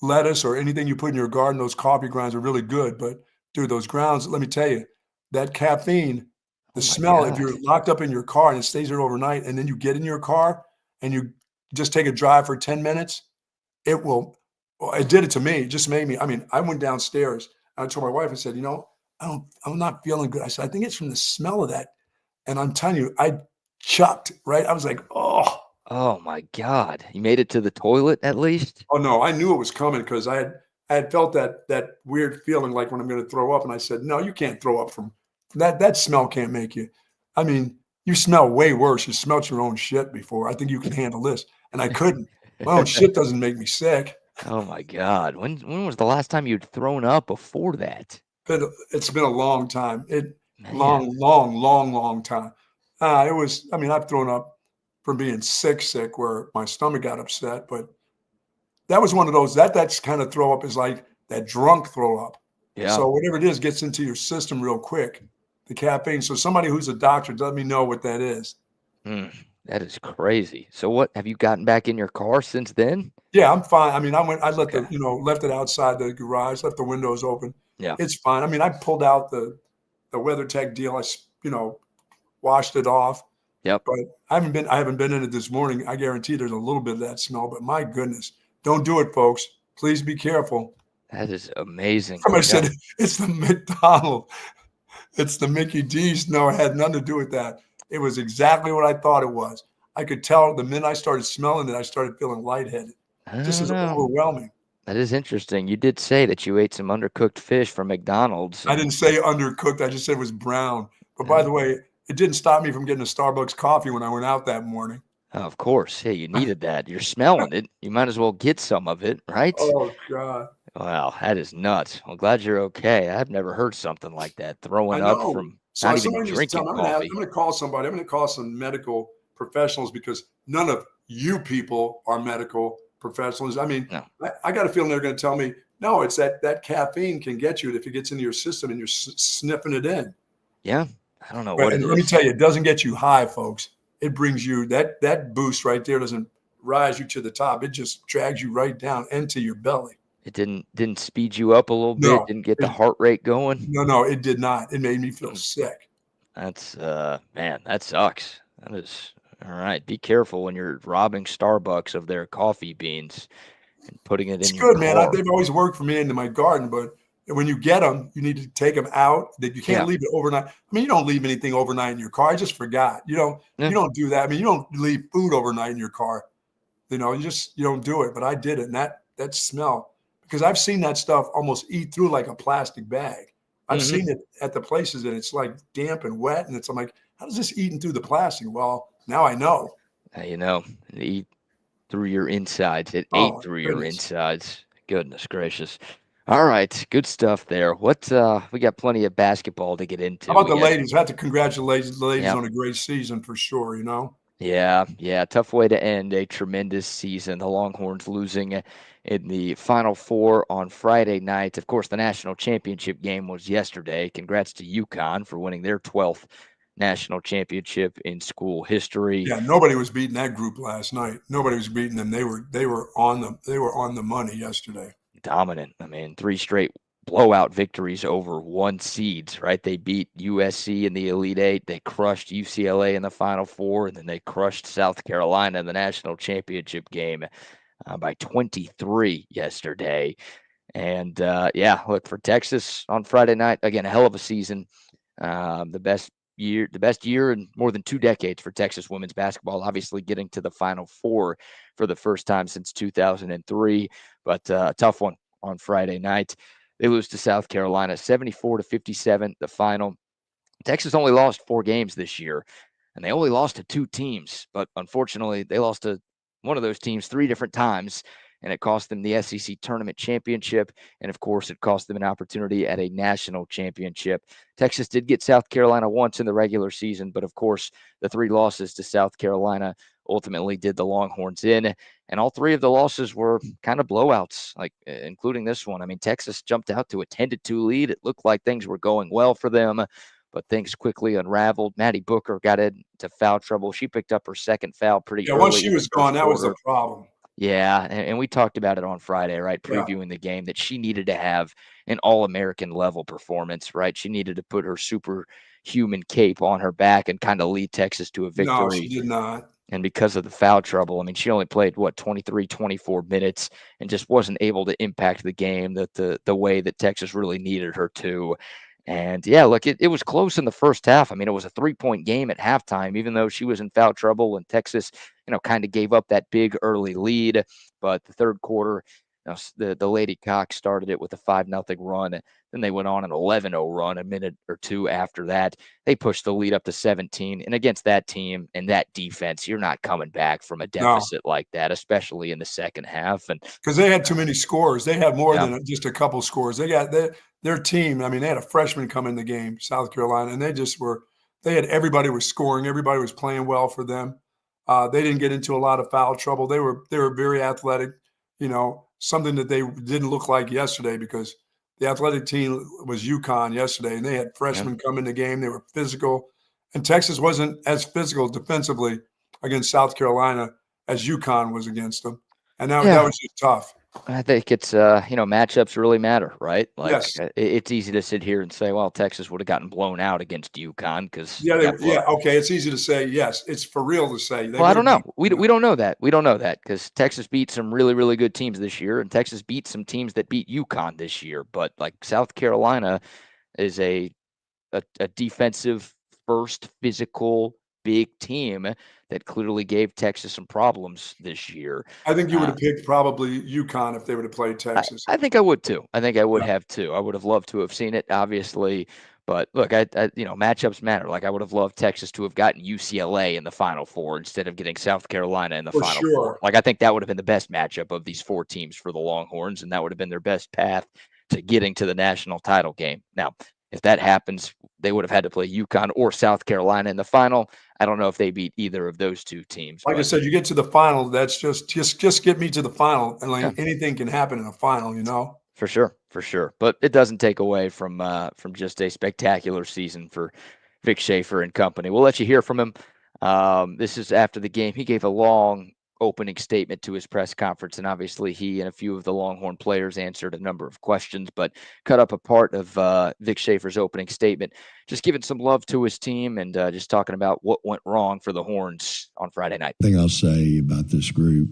lettuce or anything you put in your garden. Those coffee grounds are really good. But dude, those grounds, let me tell you, that caffeine, the Oh my smell, if God. you're locked up in your car and it stays there overnight, and then you get in your car and you just take a drive for 10 minutes, it will. Well, it did it to me. It just made me. I mean, I went downstairs and I told my wife. I said, I'm not feeling good. I said, I think it's from the smell of that. And I'm telling you, I chucked. Right. I was like, Oh my God. You made it to the toilet at least? oh no. I knew it was coming because I had felt that weird feeling like when I'm going to throw up. And I said, no, you can't throw up from that. That smell can't make you. I mean, you smell way worse. You smelt your own shit before. I think you can handle this. And I couldn't. My own shit doesn't make me sick. Oh my God. When was the last time you'd thrown up before that? It's been a long time. Man. Long time. It was, I mean, I've thrown up from being sick, where my stomach got upset, but that was one of those that's kind of throw up is like that drunk throw up. Yeah. So whatever it is gets into your system real quick, the caffeine. So somebody who's a doctor, let me know what that is. That is crazy. So what, have you gotten back in your car since then? Yeah, I'm fine. I mean, I let Okay. left it outside the garage, left the windows open. Yeah. It's fine. I mean, I pulled out the WeatherTech deal. Washed it off. Yep. But I haven't been in it this morning. I guarantee there's a little bit of that smell, but my goodness, don't do it, folks. Please be careful. That is amazing. Somebody Yeah. said it's the McDonald's. It's the Mickey D's. No, it had nothing to do with that. It was exactly what I thought it was. I could tell the minute I started smelling it, I started feeling lightheaded. I Just don't as know. overwhelming. That is interesting. You did say that you ate some undercooked fish from McDonald's. I didn't say undercooked. I just said it was brown. But by Yeah. the way, it didn't stop me from getting a Starbucks coffee when I went out that morning. Of course. Hey, you needed that. You're smelling it. You might as well get some of it, right? Oh, God. Wow, that is nuts. I'm glad you're okay. I've never heard something like that. I Throwing up know. from So not even somebody needs to tell drinking me. I'm coffee. going to call somebody. I'm going to call some medical professionals because none of you people are medical professionals. I mean, No. I got a feeling they're going to tell me, no, it's that caffeine can get you if it gets into your system and you're sniffing it in. Yeah. I don't know But what it and let me is. tell you, it doesn't get you high, folks. It brings you that boost right there doesn't rise you to the top. It just drags you right down into your belly. It didn't speed you up a little bit, No, didn't get the heart rate going. no, it did not. It made me feel Mm, sick. That's man, that sucks. That is all right. Be careful when you're robbing Starbucks of their coffee beans and putting it It's in your good, man. car. They've always worked for me into my garden, but when you get them, you need to take them out. That you can't Yeah. leave it overnight. I mean, you don't leave anything overnight in your car. I just forgot. Yeah. You don't do that. I mean, you don't leave food overnight in your car. You don't do it. But I did it, and that smell because I've seen that stuff almost eat through like a plastic bag. I've Hmm. seen it at the places, and it's like damp and wet, and I'm like, how does this eating through the plastic? Well, now I know. You know, eat through your insides. It ate Oh through your goodness. insides. Goodness gracious. All right, good stuff there. What we got plenty of basketball to get How into. about We the got ladies? I have to congratulate the ladies yeah. on a great season for sure. Yeah, tough way to end a tremendous season. The Longhorns losing in the Final Four on Friday night. Of course, the national championship game was yesterday. Congrats to UConn for winning their 12th national championship in school history. Yeah, nobody was beating that group last night. Nobody was beating them. They were on the money yesterday. Dominant. I mean, three straight blowout victories over one seeds, right? They beat USC in the Elite Eight. They crushed UCLA in the Final Four, and then they crushed South Carolina in the national championship game by 23 yesterday. And yeah, look, for Texas on Friday night, again, a hell of a season. The best year in more than 2 decades for Texas women's basketball. Obviously, getting to the Final Four for the first time since 2003, but a tough one on Friday night. They lose to South Carolina, 74-57. The final. Texas only lost 4 games this year, and they only lost to 2 teams. But unfortunately, they lost to one of those teams 3 different times, and it cost them the SEC tournament championship. And of course, it cost them an opportunity at a national championship. Texas did get South Carolina once in the regular season, but of course, the 3 losses to South Carolina ultimately did the Longhorns in. And all 3 of the losses were kind of blowouts, like including this one. I mean, Texas jumped out to a 10-2 lead. It looked like things were going well for them, but things quickly unraveled. Maddie Booker got into foul trouble. She picked up her second foul pretty Yeah, once early she in the was first gone, that was the quarter. problem. Yeah, and we talked about it on Friday, right? Yeah. Previewing the game that she needed to have an All-American level performance, right? She needed to put her superhuman cape on her back and kind of lead Texas to a No, she victory. did not. And because of the foul trouble, I mean, she only played 23, 24 minutes and just wasn't able to impact the game the way that Texas really needed her to. And yeah, look, it was close in the first half. I mean, it was a 3-point game at halftime, even though she was in foul trouble and Texas, kind of gave up that big early lead. But the third quarter, Now, the Lady Cox started it with a 5-0 run. Then they went on an 11-0 run a minute or two after that. They pushed the lead up to 17. And against that team and that defense, you're not coming back from a No, deficit like that, especially in the second half. And because they had too many scores. They had more yeah, than just a couple scores. They got their team. I mean, they had a freshman come in the game, South Carolina, and they just were. They had everybody was scoring. Everybody was playing well for them. They didn't get into a lot of foul trouble. They were very athletic. Something that they didn't look like yesterday because the athletic team was UConn yesterday, and they had yeah, freshmen come in the game. They were physical, and Texas wasn't as physical defensively against South Carolina as UConn was against them. And that yeah. was just tough. I think it's matchups really matter, right? Like Yes. it's easy to sit here and say, well, Texas would have gotten blown out against UConn because Yeah, they got blown. yeah, okay, it's easy to say, yes. It's for real to say. They Well, I would don't have know. beat We don't know that. We don't know that because Texas beat some really, really good teams this year, and Texas beat some teams that beat UConn this year. But like South Carolina is a defensive first physical big team that clearly gave Texas some problems this year. I think you would Uh, have picked probably UConn if they would have played I, Texas. I think I would too. I think I would Yeah, have too. I would have loved to have seen it, obviously. But look, matchups matter. Like I would have loved Texas to have gotten UCLA in the Final Four instead of getting South Carolina in the for Final Four. sure. Like I think that would have been the best matchup of these four teams for the Longhorns, and that would have been their best path to getting to the national title game. Now, if that happens, they would have had to play UConn or South Carolina in the final. I don't know if they beat either of those two teams, Like I but said, you get to the final, that's just get me to the final, and, yeah. like, anything can happen in a final, For sure, for sure. But it doesn't take away from just a spectacular season for Vic Schaefer and company. We'll let you hear from him. This is after the game. He gave a long opening statement to his press conference, and obviously he and a few of the Longhorn players answered a number of questions, but cut up a part of Vic Schaefer's opening statement, just giving some love to his team and just talking about what went wrong for the Horns on Friday night. Thing I'll say about this group,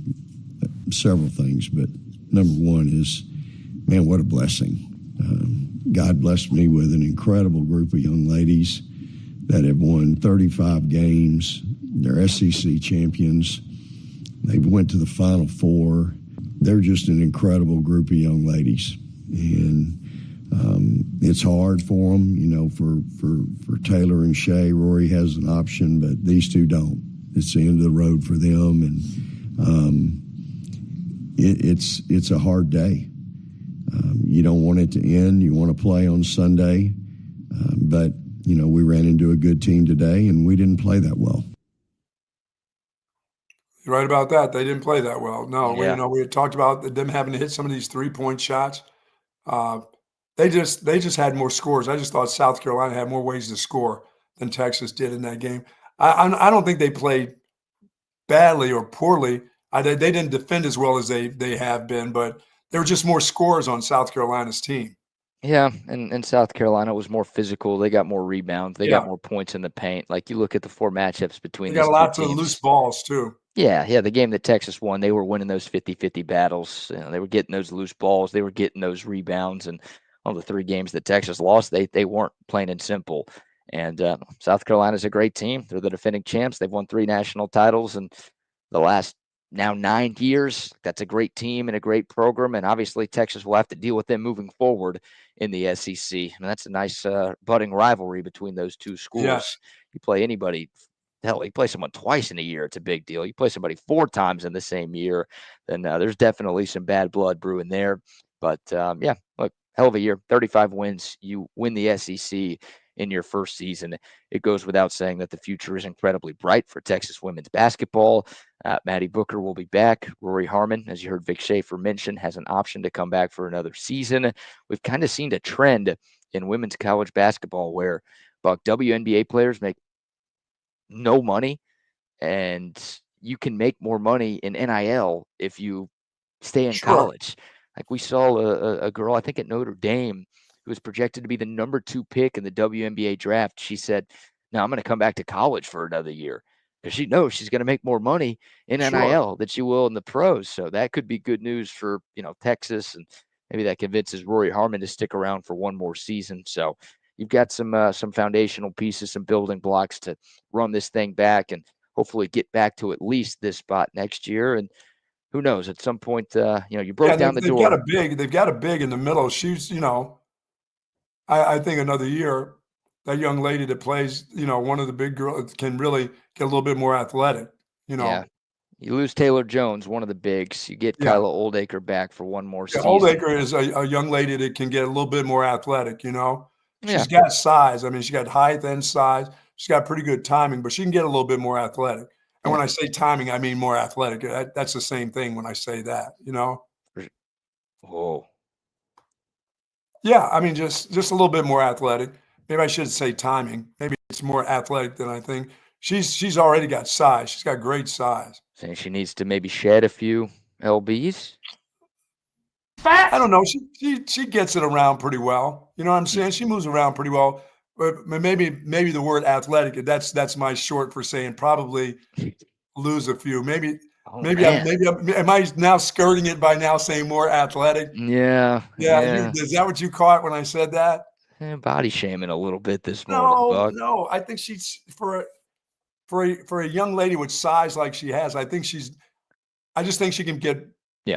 several things, but number one is, man, what a blessing. God blessed me with an incredible group of young ladies that have won 35 games. They're SEC champions. They've went to the Final Four. They're just an incredible group of young ladies. And it's hard for them, for Taylor and Shay. Rory has an option, but these two don't. It's the end of the road for them, and it's a hard day. You don't want it to end. You want to play on Sunday, but we ran into a good team today, and we didn't play that well. You're right about that. They didn't play that well. No, Yeah. we had talked about them having to hit some of these three-point shots. They just had more scores. I just thought South Carolina had more ways to score than Texas did in that game. I don't think they played badly or poorly. They didn't defend as well as they have been, but there were just more scores on South Carolina's team. Yeah, and South Carolina was more physical. They got more rebounds. They got Yeah, more points in the paint. Like you look at the four matchups they between these got two lots of loose teams. balls too. Yeah, the game that Texas won, they were winning those 50-50 battles. They were getting those loose balls. They were getting those rebounds. And on the three games that Texas lost, they weren't plain and simple. And South Carolina's a great team. They're the defending champs. They've won 3 national titles in the last now 9 years. That's a great team and a great program. And obviously, Texas will have to deal with them moving forward in the SEC. And that's a nice budding rivalry between those two schools. Yes, You play anybody. Hell, you play someone twice in a year, it's a big deal. You play somebody 4 times in the same year, then there's definitely some bad blood brewing there. But yeah, look, hell of a year, 35 wins. You win the SEC in your first season. It goes without saying that the future is incredibly bright for Texas women's basketball. Maddie Booker will be back. Rory Harmon, as you heard Vic Schaefer mention, has an option to come back for another season. We've kind of seen a trend in women's college basketball where WNBA players make no money, and you can make more money in NIL if you stay in sure. college. Like we saw a girl, I think at Notre Dame, who was projected to be the number 2 pick in the WNBA draft. She said, "No, I'm going to come back to college for another year." Because she knows she's going to make more money in Sure. NIL than she will in the pros. So that could be good news for Texas, and maybe that convinces Rory Harmon to stick around for one more season. So you've got some foundational pieces, some building blocks to run this thing back and hopefully get back to at least this spot next year. And who knows? At some point, you broke Yeah, down the they've door. got a big in the middle. She's, I think another year, that young lady that plays, one of the big girls can really get a little bit more athletic, Yeah. You lose Taylor Jones, one of the bigs. You get Yeah. Kyla Oldacre back for one more Yeah, season. Oldacre is a young lady that can get a little bit more athletic, Yeah. She's got size. I mean, she got height and size. She's got pretty good timing, but she can get a little bit more athletic. And when Yeah. I say timing, I mean more athletic. That's the same thing when I say that, Whoa. Yeah, I mean, just a little bit more athletic. Maybe I should say timing. Maybe it's more athletic than I think. She's already got size. She's got great size. Saying she needs to maybe shed a few LBs. I don't know. She gets it around pretty well. You know what I'm saying? She moves around pretty well. But maybe the word athletic, that's my short for saying probably lose a few. Maybe Oh, maybe man. am I now skirting it by now saying more athletic? Yeah. Yeah. Is that what you caught when I said that? Body shaming a little bit this morning, Buck. No. I think she's for a young lady with size like she has. I just think she can get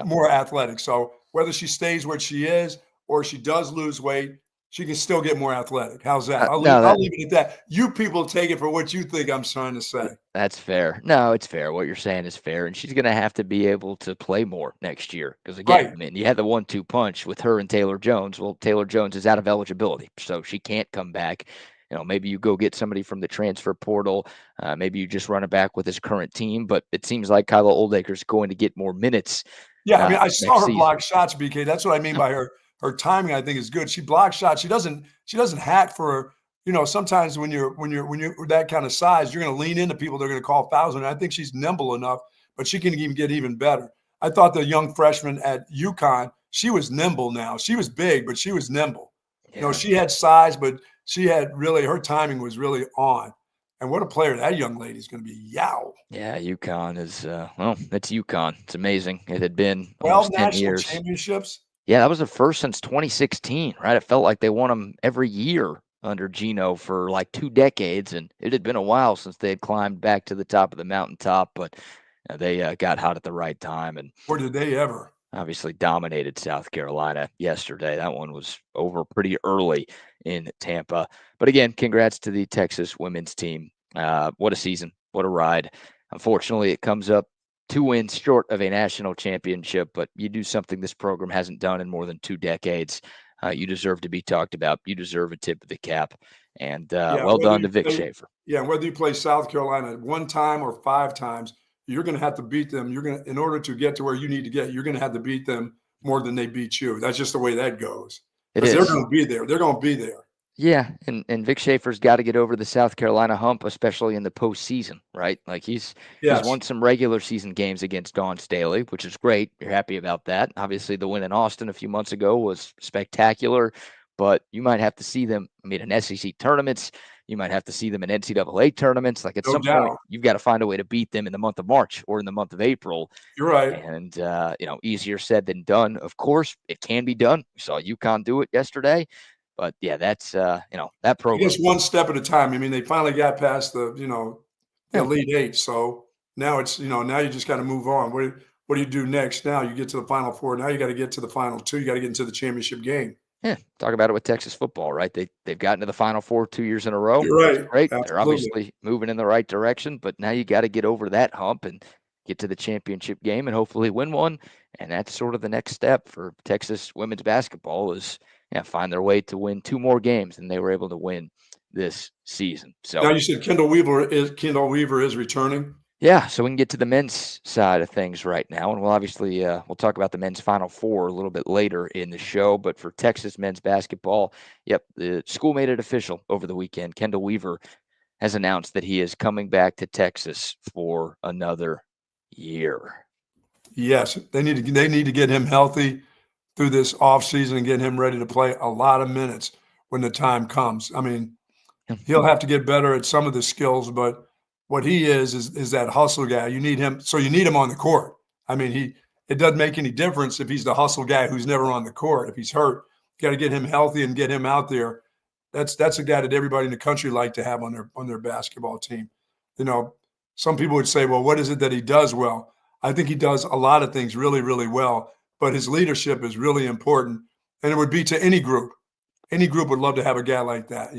more athletic. So whether she stays where she is or she does lose weight, she can still get more athletic. How's that? I'll leave it at that. You people take it for what you think I'm trying to say. That's fair. No, it's fair. What you're saying is fair. And she's going to have to be able to play more next year. Because, again, I mean, you had the 1-2 punch with her and Taylor Jones. Well, Taylor Jones is out of eligibility, so she can't come back. Maybe you go get somebody from the transfer portal. Maybe you just run it back with his current team. But it seems like Kyla Oldacre is going to get more minutes. Yeah, I mean, I saw her block shots, BK. That's what I mean by her timing. I think is good. She blocks shots. She doesn't hack for. Sometimes when you're that kind of size, you're going to lean into people. They're going to call fouls, and I think she's nimble enough, but she can even get even better. I thought the young freshman at UConn, she was nimble. Now she was big, but she was nimble. Yeah. She had size, but she had her timing was really on. And what a player that young lady is going to be. Yow. Yeah, UConn is, it's UConn. It's amazing. It had been 12 almost 10 national years. championships. Yeah, that was the first since 2016, right? It felt like they won them every year under Gino for like 2 decades, and it had been a while since they had climbed back to the top of the mountaintop, but they got hot at the right time. And or did they ever? Obviously dominated South Carolina yesterday. That one was over pretty early in Tampa. But again, congrats to the Texas women's team. What a season. What a ride. Unfortunately, it comes up 2 wins short of a national championship, but you do something this program hasn't done in more than 2 decades. You deserve to be talked about. You deserve a tip of the cap. And well done to Vic Schaefer. Yeah, whether you play South Carolina 1 time or 5 times, you're going to have to beat them. In order to get to where you need to get, you're going to have to beat them more than they beat you. That's just the way that goes. Because they're going to be there. They're going to be there. Yeah, and Vic Schaefer's got to get over the South Carolina hump, especially in the postseason, right? Like he's won some regular season games against Dawn Staley, which is great. You're happy about that. Obviously, the win in Austin a few months ago was spectacular, but you might have to see them in SEC tournaments. You might have to see them in NCAA tournaments. Like at some point, you've got to find a way to beat them in the month of March or in the month of April. You're right. And, easier said than done. Of course, it can be done. We saw UConn do it yesterday. But yeah, that's that program. I guess one step at a time. I mean, they finally got past the Elite Eight. So now it's now you just got to move on. What do you do next? Now you get to the Final Four. Now you got to get to the Final Two. You got to get into the championship game. Yeah, talk about it with Texas football, right? They've gotten to the Final Four 2 years in a row. You're right. Great. Absolutely. They're obviously moving in the right direction, but now you got to get over that hump and get to the championship game and hopefully win one. And that's sort of the next step for Texas women's basketball is find their way to win 2 more games than they were able to win this season. So now you said Kendall Weaver is returning. Yeah, so we can get to the men's side of things right now, and we'll obviously we'll talk about the men's Final Four a little bit later in the show. But for Texas men's basketball, the school made it official over the weekend. Kendall Weaver has announced that he is coming back to Texas for another year. Yes, they need to get him healthy through this offseason and get him ready to play a lot of minutes when the time comes. I mean, he'll have to get better at some of the skills, but what he is that hustle guy. You need him, so you need him on the court. I mean, it doesn't make any difference if he's the hustle guy who's never on the court. If he's hurt, you got to get him healthy and get him out there. That's a guy that everybody in the country like to have on their basketball team. Some people would say, well, what is it that he does well? I think he does a lot of things really, really well, but his leadership is really important, and it would be to any group. Any group would love to have a guy like that,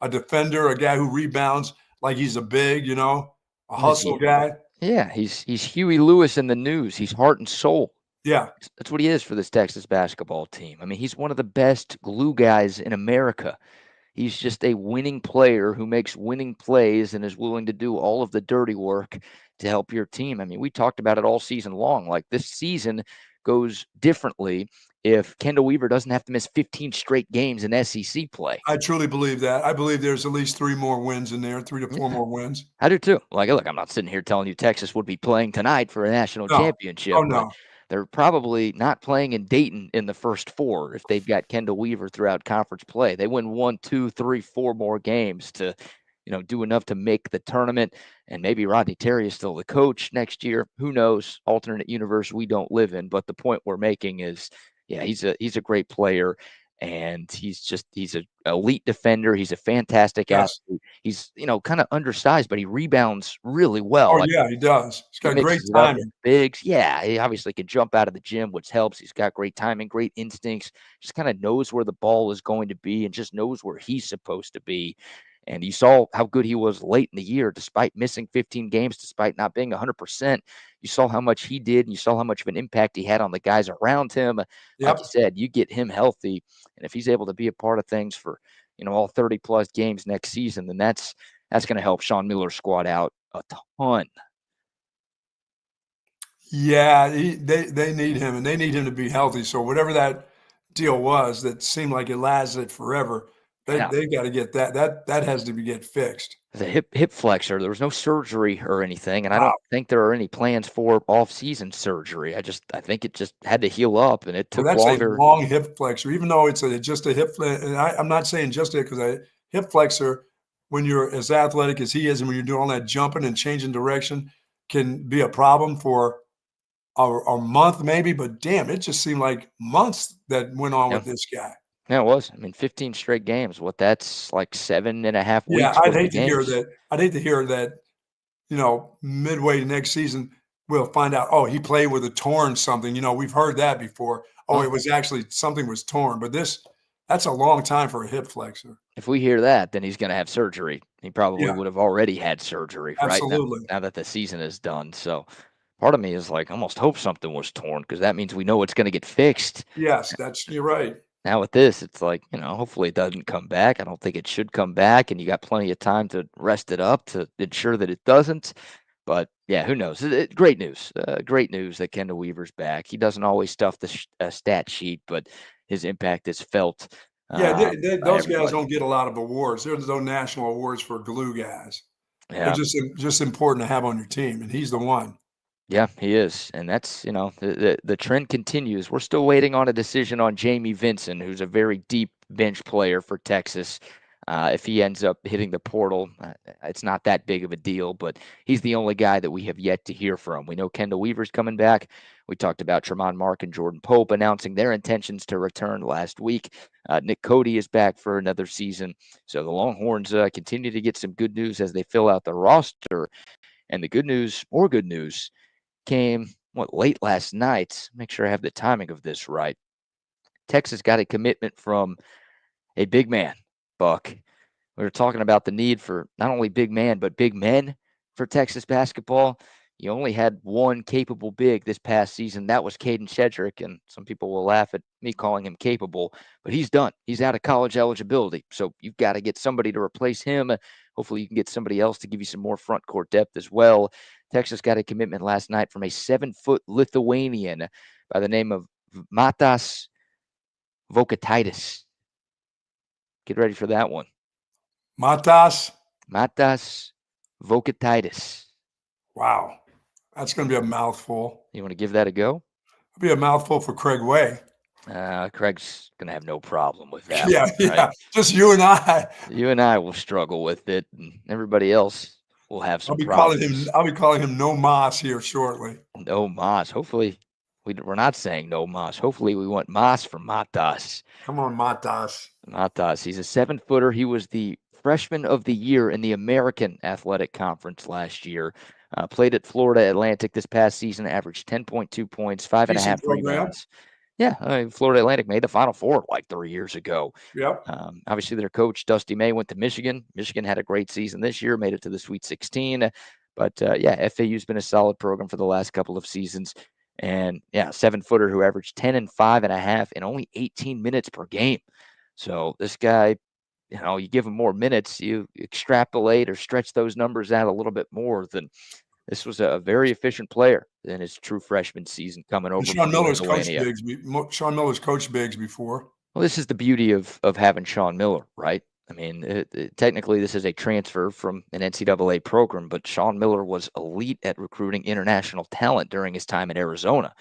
a defender, a guy who rebounds like he's a big, a hustle guy. Yeah, he's Huey Lewis in the news. He's heart and soul. Yeah. That's what he is for this Texas basketball team. I mean, he's one of the best glue guys in America. He's just a winning player who makes winning plays and is willing to do all of the dirty work to help your team. I mean, we talked about it all season long. Like, this season goes differently if Kendall Weaver doesn't have to miss 15 straight games in SEC play. I truly believe that. I believe there's at least 3 more wins in there, 3 to 4 more wins. I do too. Like, look, I'm not sitting here telling you Texas would be playing tonight for a national championship. Oh, no. But they're probably not playing in Dayton in the first 4 if they've got Kendall Weaver throughout conference play. They win 1, 2, 3, 4 more games to, do enough to make the tournament. And maybe Rodney Terry is still the coach next year. Who knows? Alternate universe we don't live in. But the point we're making is, yeah, he's a great player. And he's an elite defender. He's a fantastic athlete. He's, kind of undersized, but he rebounds really well. Oh, yeah, he does. He's got great timing. Bigs. Yeah, he obviously can jump out of the gym, which helps. He's got great timing, great instincts, just kind of knows where the ball is going to be and just knows where he's supposed to be. And you saw how good he was late in the year, despite missing 15 games, despite not being 100%. You saw how much he did, and you saw how much of an impact he had on the guys around him. Like you said, you get him healthy, and if he's able to be a part of things for, all 30-plus games next season, then that's going to help Sean Miller's squad out a ton. Yeah, they need him, and they need him to be healthy. So whatever that deal was that seemed like it lasted forever, they got to get that has to get fixed. The hip flexor, there was no surgery or anything, and I don't think there are any plans for off-season surgery. I think it just had to heal up, and it took longer. That's a long hip flexor, even though it's just a hip flexor. And I'm not saying just it, because a hip flexor, when you're as athletic as he is, and when you're doing all that jumping and changing direction, can be a problem for a month maybe. But damn, it just seemed like months that went on with this guy. Yeah, it was. I mean, 15 straight games. That's like 7.5 weeks. Yeah, I'd hate to hear that. I'd hate to hear that, midway next season, we'll find out, oh, he played with a torn something. We've heard that before. Oh, it was actually something was torn. But that's a long time for a hip flexor. If we hear that, then he's going to have surgery. He probably would have already had surgery, right? Now that the season is done. So part of me is like, almost hope something was torn, because that means we know it's going to get fixed. Yes, you're right. Now with this, it's like, hopefully it doesn't come back. I don't think it should come back, and you got plenty of time to rest it up to ensure that it doesn't. But, yeah, who knows? Great news. Great news that Kendall Weaver's back. He doesn't always stuff the stat sheet, but his impact is felt. Yeah, those guys don't get a lot of awards. There's no national awards for glue guys. Yeah. They're just important to have on your team, and he's the one. Yeah, he is. And that's, the trend continues. We're still waiting on a decision on Jamie Vincent, who's a very deep bench player for Texas. If he ends up hitting the portal, it's not that big of a deal, but he's the only guy that we have yet to hear from. We know Kendall Weaver's coming back. We talked about Tremont Mark and Jordan Pope announcing their intentions to return last week. Nick Cody is back for another season. So the Longhorns continue to get some good news as they fill out the roster. And the good news, more good news, came late last night. Make sure I have the timing of this right. Texas got a commitment from a big man, Buck. We were talking about the need for not only big man, but big men for Texas basketball. You only had one capable big this past season. That was Caden Shedrick, and some people will laugh at me calling him capable, but he's done. He's out of college eligibility, so you've got to get somebody to replace him. Hopefully you can get somebody else to give you some more front court depth as well. Texas got a commitment last night from a 7-foot Lithuanian by the name of Matas Vokataitis. Get ready for that one. Matas Vokataitis. Wow. That's going to be a mouthful. You want to give that a go? It'll be a mouthful for Craig Way. Craig's going to have no problem with that. Yeah, one, right? Yeah. Just you and I. You and I will struggle with it, and everybody else will have some problems. I'll be calling him No Mas here shortly. No Mas. Hopefully, we're not saying No Mas. Hopefully, we want Mas for Matas. Come on, Matas. Matas. He's a 7-footer. He was the freshman of the year in the American Athletic Conference last year. Played at Florida Atlantic this past season, averaged 10.2 points, 5.5 Decent program. rebounds. Yeah, Florida Atlantic made the Final Four like 3 years ago. Yep. Obviously, their coach, Dusty May, went to Michigan. Michigan had a great season this year, made it to the Sweet 16. But, FAU's been a solid program for the last couple of seasons. And, 7-footer who averaged 10 and 5.5 in only 18 minutes per game. So this guy, you give him more minutes, you extrapolate or stretch those numbers out a little bit more, than this was a very efficient player in his true freshman season coming over. Sean Miller's coached Biggs before. Well, this is the beauty of having Sean Miller, right? I mean, technically this is a transfer from an NCAA program, but Sean Miller was elite at recruiting international talent during his time in Arizona.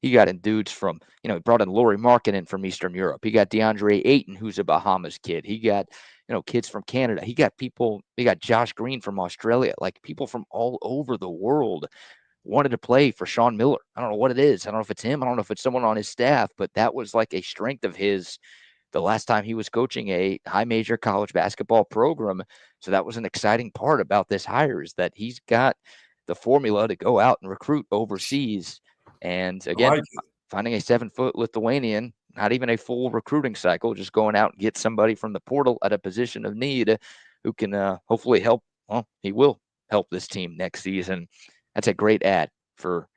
He got in dudes from, he brought in Laurie Markkinen from Eastern Europe. He got DeAndre Ayton, who's a Bahamas kid. He got, kids from Canada. He got Josh Green from Australia, like people from all over the world wanted to play for Sean Miller. I don't know what it is. I don't know if it's him. I don't know if it's someone on his staff, but that was like a strength of his the last time he was coaching a high major college basketball program. So that was an exciting part about this hire, is that he's got the formula to go out and recruit overseas. And again, finding a 7-foot Lithuanian, not even a full recruiting cycle, just going out and get somebody from the portal at a position of need who can hopefully help. Well, he will help this team next season. That's a great ad for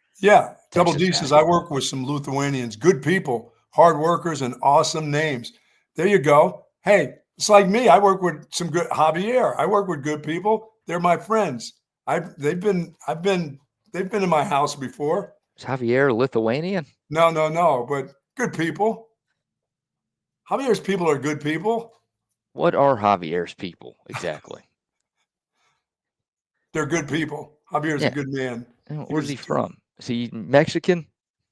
Double D says, I work with some Lithuanians, good people, hard workers, and awesome names. There you go. Hey, it's like me. I work with some good Javier. I work with good people. They're my friends. They've been in my house before. Is Javier Lithuanian? No, but good people. Javier's people are good people. What are Javier's people exactly? They're good people. Javier's a good man. Where's he from? Is he Mexican?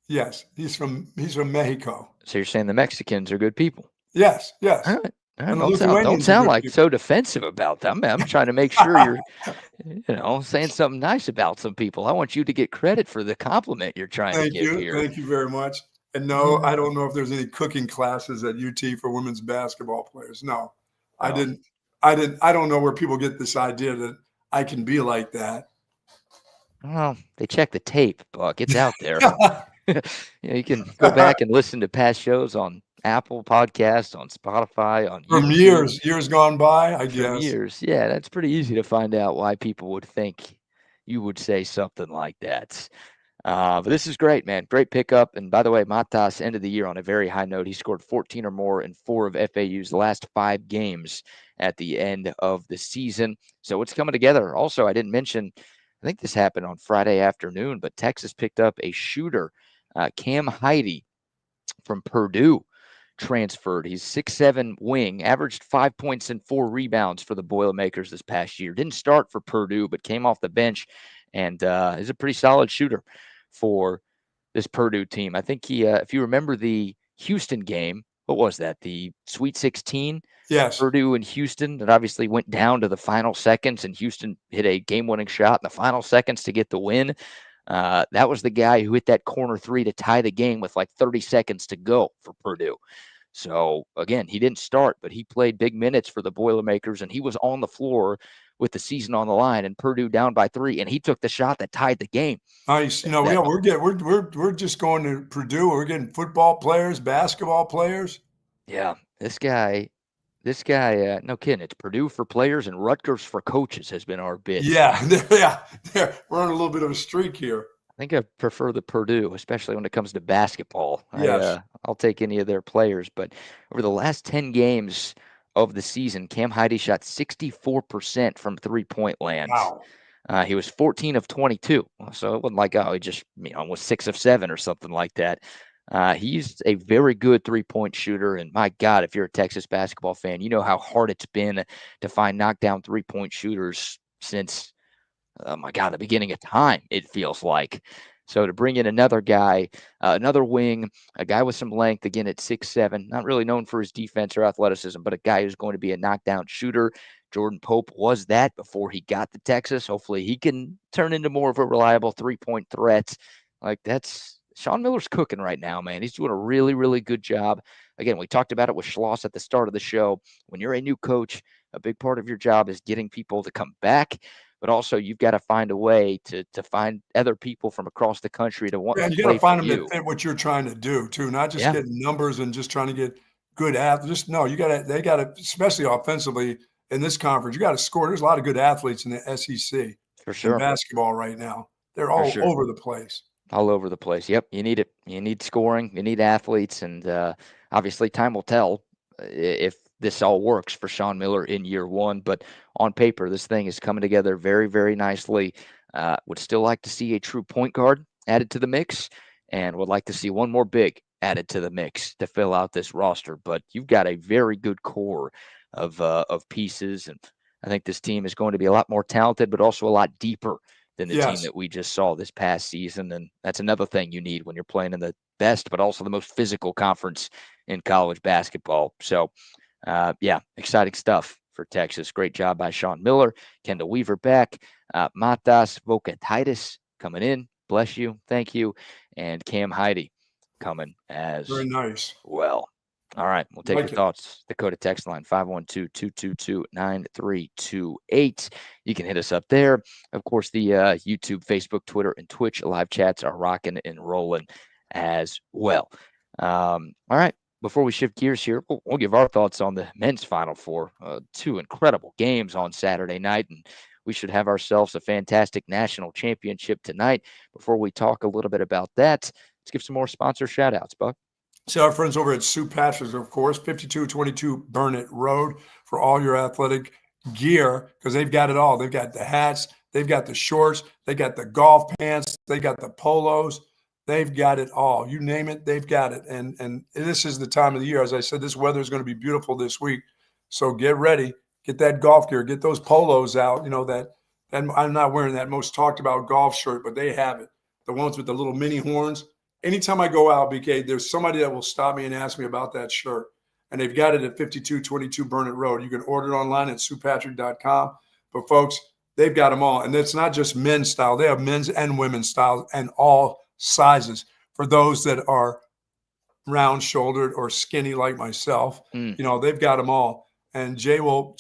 Yes, he's from Mexico. So you're saying the Mexicans are good people? Yes. All right. Don't sound like so defensive about them. I'm trying to make sure you're, saying something nice about some people. I want you to get credit for the compliment you're trying to give here. Thank you very much. And no, I don't know if there's any cooking classes at UT for women's basketball players. No, I didn't. I don't know where people get this idea that I can be like that. Well, they check the tape, Buck. It's out there. You can go back and listen to past shows on Apple Podcasts, on Spotify, on from YouTube. years gone by, I guess. From years. Yeah, that's pretty easy to find out why people would think you would say something like that. But this is great, man. Great pickup. And by the way, Matas ended the year on a very high note. He scored 14 or more in 4 of FAU's last 5 games at the end of the season. So it's coming together. Also, I didn't mention, I think this happened on Friday afternoon, but Texas picked up a shooter, Cam Heide from Purdue, transferred. He's 6'7" wing, averaged 5 points and 4 rebounds for the Boilermakers this past year. Didn't start for Purdue, but came off the bench and is a pretty solid shooter for this Purdue team. I think he, if you remember the Houston game, what was that? The Sweet 16? Yes. Purdue and Houston, that obviously went down to the final seconds, and Houston hit a game-winning shot in the final seconds to get the win. That was the guy who hit that corner 3 to tie the game with like 30 seconds to go for Purdue. So, again, he didn't start, but he played big minutes for the Boilermakers, and he was on the floor with the season on the line, and Purdue down by 3, and he took the shot that tied the game. Nice. We're just going to Purdue. We're getting football players, basketball players. Yeah, this guy, no kidding. It's Purdue for players and Rutgers for coaches has been our bid. Yeah. We're on a little bit of a streak here. I think I prefer the Purdue, especially when it comes to basketball. Yes. I'll take any of their players. But over the last 10 games of the season, Cam Heide shot 64% from three-point land. Wow. He was 14 of 22. So it wasn't like, he just was 6 of 7 or something like that. He's a very good three-point shooter. And my God, if you're a Texas basketball fan, you know how hard it's been to find knockdown three-point shooters since, oh my God, the beginning of time, it feels like. So to bring in another guy, another wing, a guy with some length, again at 6'7", not really known for his defense or athleticism, but a guy who's going to be a knockdown shooter. Jordan Pope was that before he got to Texas. Hopefully he can turn into more of a reliable three-point threat. Like Sean Miller's cooking right now, man. He's doing a really, really good job. Again, we talked about it with Schloss at the start of the show. When you're a new coach, a big part of your job is getting people to come back. but also you've got to find a way to find other people from across the country to want Yeah, to and you play gotta for find them you. that fit what you're trying to do too, not just Yeah, getting numbers and just trying to get good athletes. Just no, they gotta, especially offensively in this conference, you gotta score. There's a lot of good athletes in the SEC for in sure. basketball right now. They're For all sure. over the place. All over the place. Yep, you need it. You need scoring. You need athletes, and obviously, time will tell if this all works for Sean Miller in year one. But on paper, this thing is coming together very, very nicely. Would still like to see a true point guard added to the mix, and would like to see one more big added to the mix to fill out this roster. But you've got a very good core of pieces, and I think this team is going to be a lot more talented, but also a lot deeper than the team Yes. that we just saw this past season. And that's another thing you need when you're playing in the best, but also the most physical conference in college basketball. So, yeah, exciting stuff for Texas. Great job by Sean Miller, Kendall Weaver back, Matas Vokatitis coming in. Bless you. Thank you. And Cam Heidi coming as Very nice. well. All right, we'll take your Like it. thoughts. Dakota text line 512-222-9328. You can hit us up there. Of course, the YouTube, Facebook, Twitter, and Twitch live chats are rocking and rolling as well. All right, before we shift gears here, we'll give our thoughts on the men's Final Four. Two incredible games on Saturday night, and we should have ourselves a fantastic national championship tonight. Before we talk a little bit about that, let's give some more sponsor shout-outs, Buck. See our friends over at Sue Patrick's, of course, 5222 Burnett Road for all your athletic gear, because they've got it all. They've got the hats, they've got the shorts, they got the golf pants, they got the polos, they've got it all. You name it, they've got it. And this is the time of the year. As I said, this weather is going to be beautiful this week. So get ready, get that golf gear, get those polos out. You know that, and I'm not wearing that most talked about golf shirt, but they have it. The ones with the little mini horns. Anytime I go out, BK, there's somebody that will stop me and ask me about that shirt. And they've got it at 5222 Burnett Road. You can order it online at SuePatrick.com. But, folks, they've got them all. And it's not just men's style. They have men's and women's style and all sizes for those that are round-shouldered or skinny like myself. You know, they've got them all. And Jay will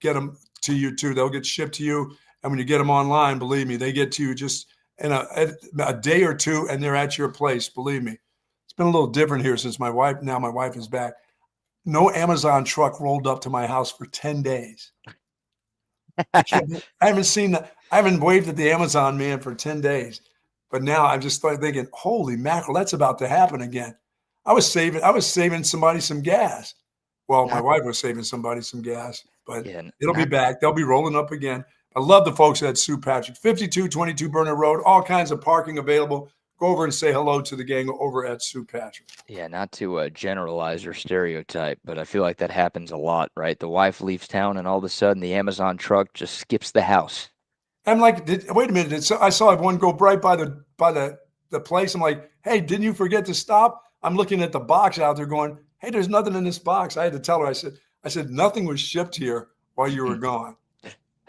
get them to you, too. They'll get shipped to you. And when you get them online, believe me, they get to you just – in a day or two, and they're at your place. Believe me, it's been a little different here since my wife is back. No Amazon truck rolled up to my house for 10 days. I haven't seen that. I haven't waved at the Amazon man for 10 days. But now I'm just thinking, holy mackerel, that's about to happen again. I was saving somebody some gas. Well, my wife was saving somebody some gas, but it'll be back. They'll be rolling up again. I love the folks at Sue Patrick, 5222 Burnett Road, all kinds of parking available. Go over and say hello to the gang over at Sue Patrick. Yeah, not to generalize or stereotype, but I feel like that happens a lot, right? The wife leaves town and all of a sudden the Amazon truck just skips the house. I'm like, wait a minute. I saw one go right by the place. I'm like, hey, didn't you forget to stop? I'm looking at the box out there going, hey, there's nothing in this box. I had to tell her, I said, nothing was shipped here while you were gone.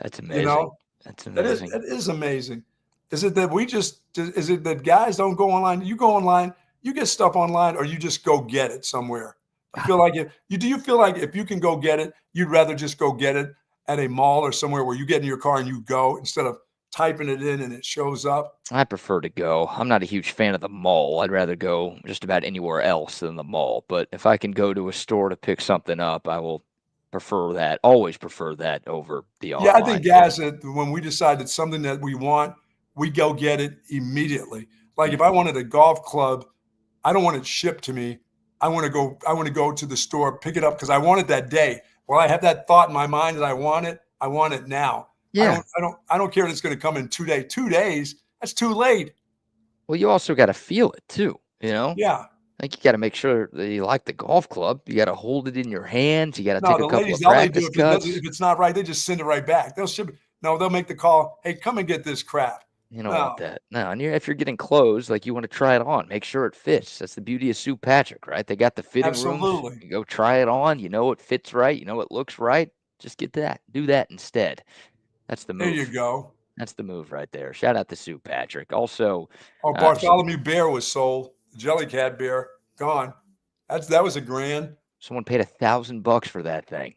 That's amazing. You know, that's amazing. That is amazing. Is it that guys don't go online? You go online, you get stuff online, or you just go get it somewhere? I feel like do you feel like if you can go get it, you'd rather just go get it at a mall or somewhere where you get in your car and you go instead of typing it in and it shows up? I prefer to go. I'm not a huge fan of the mall. I'd rather go just about anywhere else than the mall. But if I can go to a store to pick something up, I will prefer that. Always prefer that over the online. Yeah, I think guys, that when we decide it's something that we want, we go get it immediately. Like if I wanted a golf club, I don't want it shipped to me. I want to go to the store, pick it up because I want it that day. Well, I have that thought in my mind that I want it now. Yeah. I don't care if it's going to come in 2 days. 2 days, that's too late. Well, you also got to feel it too, you know? Yeah. Like you got to make sure that you like the golf club. You got to hold it in your hands. You got to take a couple ladies, of practice cuts. If it's not right, they just send it right back. They'll ship it. No, they'll make the call. Hey, come and get this crap. You don't want that. No, and if you're getting clothes, like you want to try it on, make sure it fits. That's the beauty of Sue Patrick, right? They got the fitting rooms. You go try it on. You know it fits right. You know it looks right. Just get that. Do that instead. That's the move. There you go. That's the move right there. Shout out to Sue Patrick. Also, Bartholomew Bear was sold. Jellycat Bear gone. That was $1,000. Someone paid $1,000 for that thing.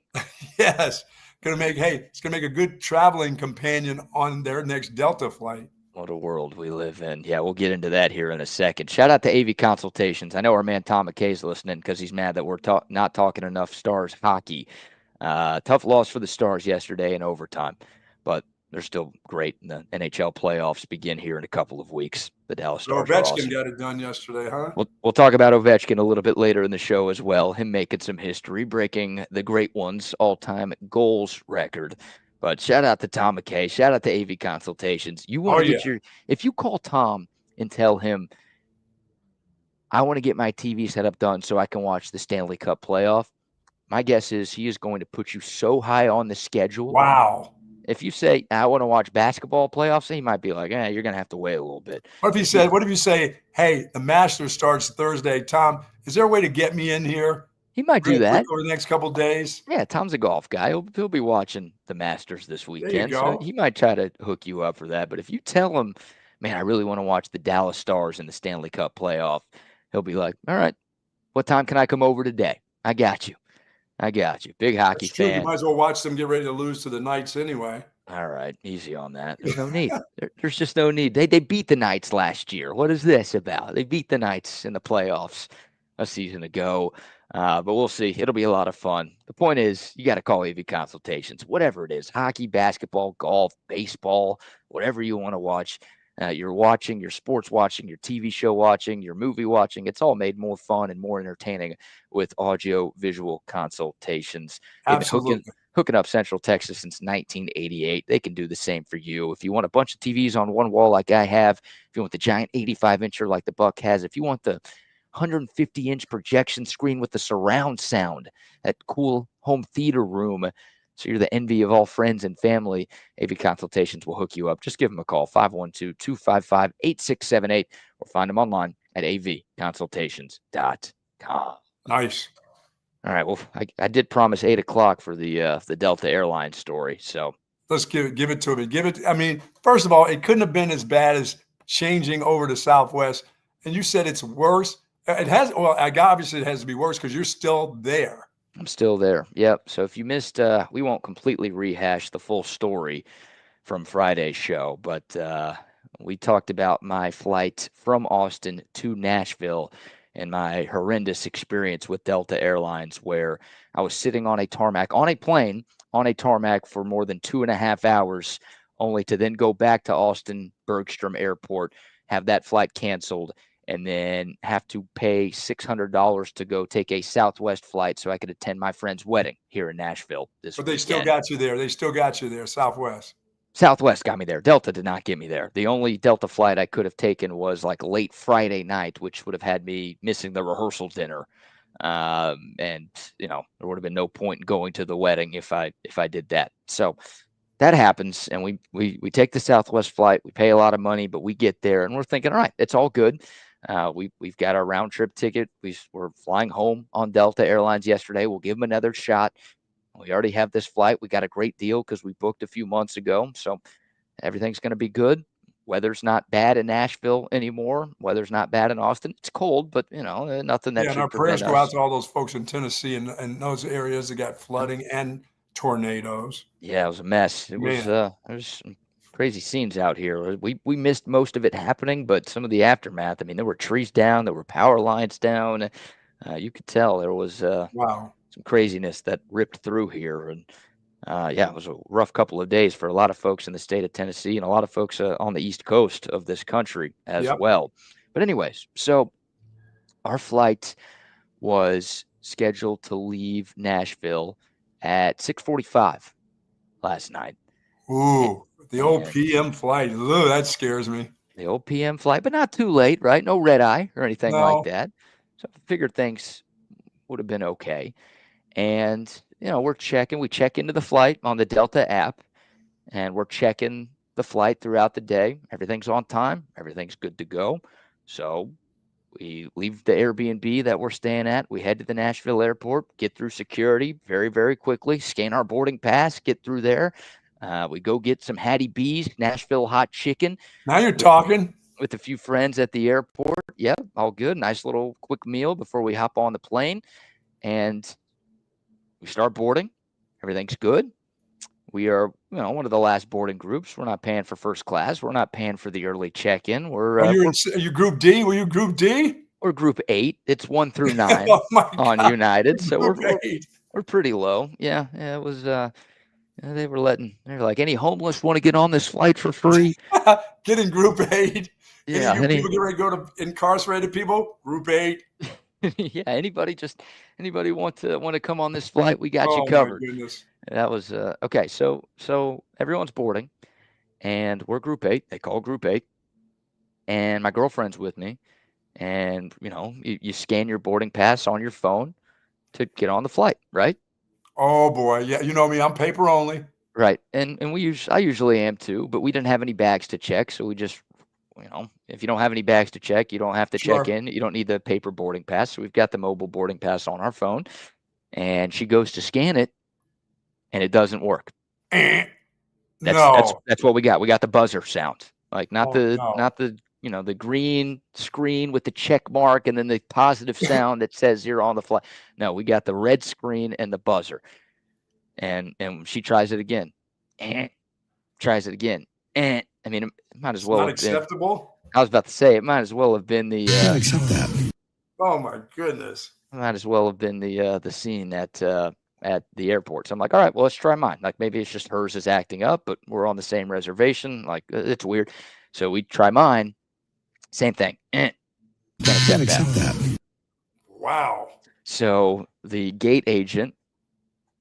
Yes, It's gonna make a good traveling companion on their next Delta flight. What a world we live in. Yeah, we'll get into that here in a second. Shout out to AV Consultations. I know our man Tom McKay's listening because he's mad that we're not talking enough Stars hockey. Tough loss for the Stars yesterday in overtime, but they're still great. And the NHL playoffs begin here in a couple of weeks. The Dallas Stars are Ovechkin awesome. got it done yesterday, huh? We'll talk about Ovechkin a little bit later in the show as well. Him making some history, breaking the great one's all-time goals record. But shout out to Tom McKay. Shout out to AV Consultations. You want to get if you call Tom and tell him, I want to get my TV setup done so I can watch the Stanley Cup playoff, my guess is he is going to put you so high on the schedule. Wow. If you say, I want to watch basketball playoffs, he might be like, you're going to have to wait a little bit. What if you say, hey, the Masters starts Thursday. Tom, is there a way to get me in here? He might do that over the next couple of days. Yeah, Tom's a golf guy. He'll be watching the Masters this weekend. There you go. So he might try to hook you up for that. But if you tell him, man, I really want to watch the Dallas Stars in the Stanley Cup playoff, he'll be like, all right, what time can I come over today? I got you. Big hockey fan. You might as well watch them get ready to lose to the Knights anyway. All right, easy on that. There's no need. There's just no need. They beat the Knights last year. What is this about? They beat the Knights in the playoffs a season ago. But we'll see. It'll be a lot of fun. The point is, you got to call AV Consultations, whatever it is, hockey, basketball, golf, baseball, whatever you want to watch. You're watching, your sports watching, your TV show watching, your movie watching. It's all made more fun and more entertaining with audio-visual consultations. Absolutely. Hooking up Central Texas since 1988. They can do the same for you. If you want a bunch of TVs on one wall like I have, if you want the giant 85-incher like the Buck has, if you want the 150-inch projection screen with the surround sound, that cool home theater room, so you're the envy of all friends and family, AV Consultations will hook you up. Just give them a call, 512-255-8678, or find them online at avconsultations.com. Nice. All right. Well, I did promise 8 o'clock for the Delta Airlines story. So let's give it to me. I mean, first of all, it couldn't have been as bad as changing over to Southwest. And you said it's worse. It has. Well, obviously it has to be worse because you're still there. I'm still there. Yep. So if you missed, we won't completely rehash the full story from Friday's show, but we talked about my flight from Austin to Nashville and my horrendous experience with Delta Airlines, where I was sitting on a tarmac, on a plane, on a tarmac for more than 2.5 hours, only to then go back to Austin Bergstrom Airport, have that flight canceled, and then have to pay $600 to go take a Southwest flight so I could attend my friend's wedding here in Nashville this weekend. But they still got you there. Southwest. Southwest got me there. Delta did not get me there. The only Delta flight I could have taken was like late Friday night, which would have had me missing the rehearsal dinner. And there would have been no point in going to the wedding if I did that. So that happens, and we take the Southwest flight. We pay a lot of money, but we get there, and we're thinking, all right, it's all good. We've got our round trip ticket. We're flying home on Delta Airlines yesterday. We'll give them another shot. We already have this flight. We got a great deal because we booked a few months ago. So everything's going to be good. Weather's not bad in Nashville anymore. Weather's not bad in Austin. It's cold, but nothing that should prevent us. And our prayers go out to all those folks in Tennessee and those areas that got flooding and tornadoes. Yeah, it was a mess. It was some crazy scenes out here. We missed most of it happening, but some of the aftermath. I mean, there were trees down, there were power lines down. You could tell there was some craziness that ripped through here, and it was a rough couple of days for a lot of folks in the state of Tennessee and a lot of folks on the East Coast of this country as well. But anyways, so our flight was scheduled to leave Nashville at 6:45 last night. Ooh, the old PM flight. Ooh, that scares me. The old PM flight, but not too late, right? No red eye or anything like that. So I figured things would have been okay. And, we check into the flight on the Delta app, and we're checking the flight throughout the day. Everything's on time. Everything's good to go. So we leave the Airbnb that we're staying at. We head to the Nashville airport, get through security very, very quickly, scan our boarding pass, get through there. We go get some Hattie B's, Nashville hot chicken. Now you're talking. With a few friends at the airport. Yeah, all good. Nice little quick meal before we hop on the plane. And we start boarding. Everything's good. We are, one of the last boarding groups. We're not paying for first class. We're not paying for the early check-in. Are you Group D? Were you Group D? We're Group 8. It's 1 through 9 Oh my on God. United. So Group 8. we're pretty low. Yeah, it was. They were like, any homeless want to get on this flight for free? Get in Group 8. Yeah, Any of you people get ready to go to incarcerated people? Group 8. yeah. Anybody want to come on this flight? We got you Oh my covered. goodness. That was okay. So everyone's boarding, and we're Group 8. They call Group 8, and my girlfriend's with me. And you scan your boarding pass on your phone to get on the flight, right? Oh boy. Yeah, you know me, I'm paper only. Right. And I usually am too, but we didn't have any bags to check, so we just if you don't have any bags to check, you don't have to check in. You don't need the paper boarding pass. So we've got the mobile boarding pass on our phone, and she goes to scan it, and it doesn't work. No. That's what we got. We got the buzzer sound, like not the the green screen with the check mark and then the positive sound that says you're on the flight. No, we got the red screen and the buzzer. And she tries it again. Tries it again. I mean, it might as well Not have acceptable. I was about to say it might as well have been the Can't accept that. Oh my goodness. might as well have been the scene at the airport. So I'm like, all right, well, let's try mine. Like maybe it's just hers is acting up, but we're on the same reservation. Like it's weird. So we try mine. Same thing. Can't accept that. Wow. So the gate agent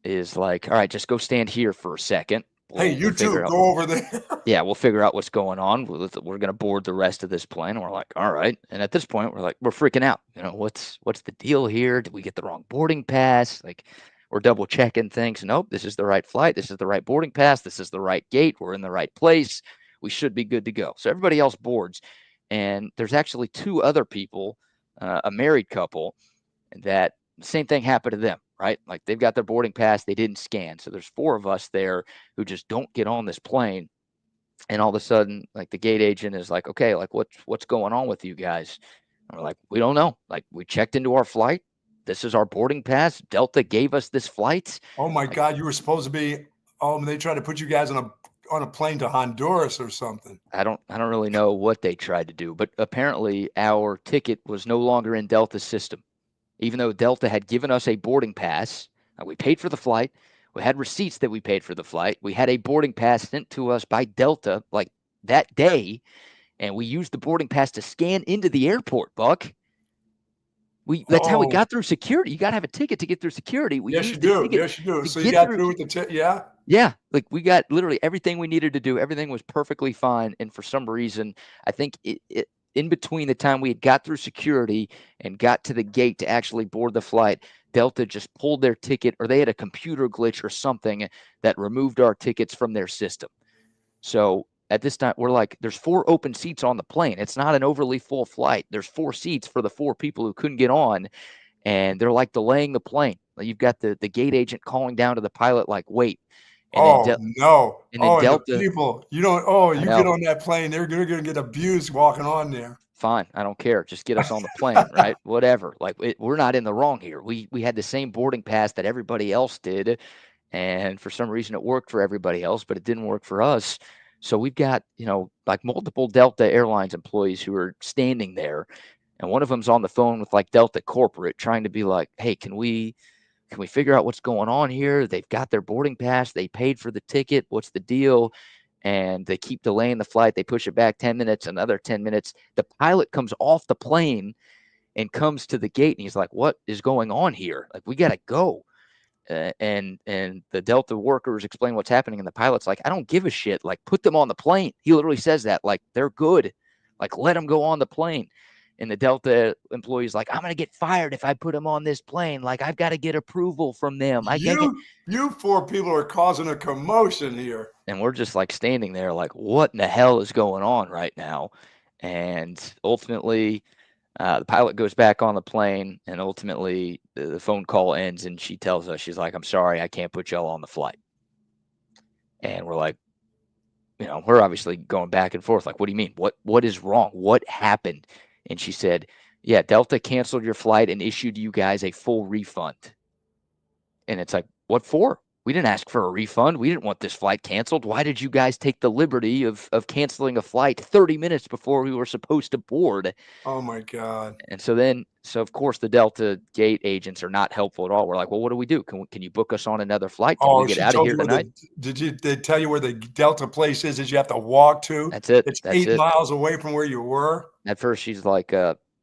is like, all right, just go stand here for a second. Hey, you two, go over there. Yeah, we'll figure out what's going on. We're going to board the rest of this plane. And we're like, all right. And at this point, we're freaking out. What's the deal here? Did we get the wrong boarding pass? Like, we're double checking things. Nope, this is the right flight. This is the right boarding pass. This is the right gate. We're in the right place. We should be good to go. So everybody else boards. And there's actually two other people, a married couple, that same thing happened to them, right? Like they've got their boarding pass. They didn't scan. So there's 4 of us there who just don't get on this plane. And all of a sudden, like the gate agent is like, okay, like what's going on with you guys? And we're like, we don't know. Like we checked into our flight. This is our boarding pass. Delta gave us this flight. Oh my God, you were supposed to be. They tried to put you guys on a plane to Honduras or something. I don't really know what they tried to do, but apparently our ticket was no longer in Delta's system, even though Delta had given us a boarding pass. We paid for the flight. We had receipts that we paid for the flight. We had a boarding pass sent to us by Delta like that day, and we used the boarding pass to scan into the airport, Buck. That's how we got through security. You got to have a ticket to get through security. Yes, you do. Yes, you do. So you got through with the ticket, yeah? Yeah, like we got literally everything we needed to do. Everything was perfectly fine, and for some reason, I think it in between the time we had got through security and got to the gate to actually board the flight, Delta just pulled their ticket, or they had a computer glitch or something that removed our tickets from their system. So at this time, we're like, there's 4 open seats on the plane. It's not an overly full flight. There's 4 seats for the 4 people who couldn't get on, and they're like delaying the plane. You've got the gate agent calling down to the pilot, like, wait. And no. And then Delta, the people, you don't, you get on that plane, they're going to get abused walking on there. Fine. I don't care. Just get us on the plane, right? Whatever. Like we're not in the wrong here. We had the same boarding pass that everybody else did. And for some reason it worked for everybody else, but it didn't work for us. So we've got, like multiple Delta Airlines employees who are standing there. And one of them's on the phone with like Delta corporate trying to be like, hey, can we figure out what's going on here? They've got their boarding pass. They paid for the ticket. What's the deal? And they keep delaying the flight. They push it back 10 minutes, another 10 minutes. The pilot comes off the plane and comes to the gate, and he's like, what is going on here? Like, we got to go. And the Delta workers explain what's happening, and the pilot's like, I don't give a shit. Like, put them on the plane. He literally says that. Like, they're good. Like, let them go on the plane. And the Delta employee's like, I'm going to get fired if I put them on this plane. Like, I've got to get approval from them. You 4 people are causing a commotion here. And we're just like standing there like, what in the hell is going on right now? And ultimately, the pilot goes back on the plane, and ultimately the phone call ends, and she tells us, she's like, I'm sorry, I can't put y'all on the flight. And we're like, we're obviously going back and forth. Like, what do you mean? What is wrong? What happened? And she said, yeah, Delta canceled your flight and issued you guys a full refund. And it's like, what for? We didn't ask for a refund. We didn't want this flight canceled. Why did you guys take the liberty of canceling a flight 30 minutes before we were supposed to board? Oh my God. And so of course the Delta gate agents are not helpful at all. We're like, well, what do we do? Can you book us on another flight? Can we Oh, get she out of told here you where tonight? they tell you where the Delta place is you have to walk to? That's it. It's That's 8 it. miles away from where you were? At first she's like,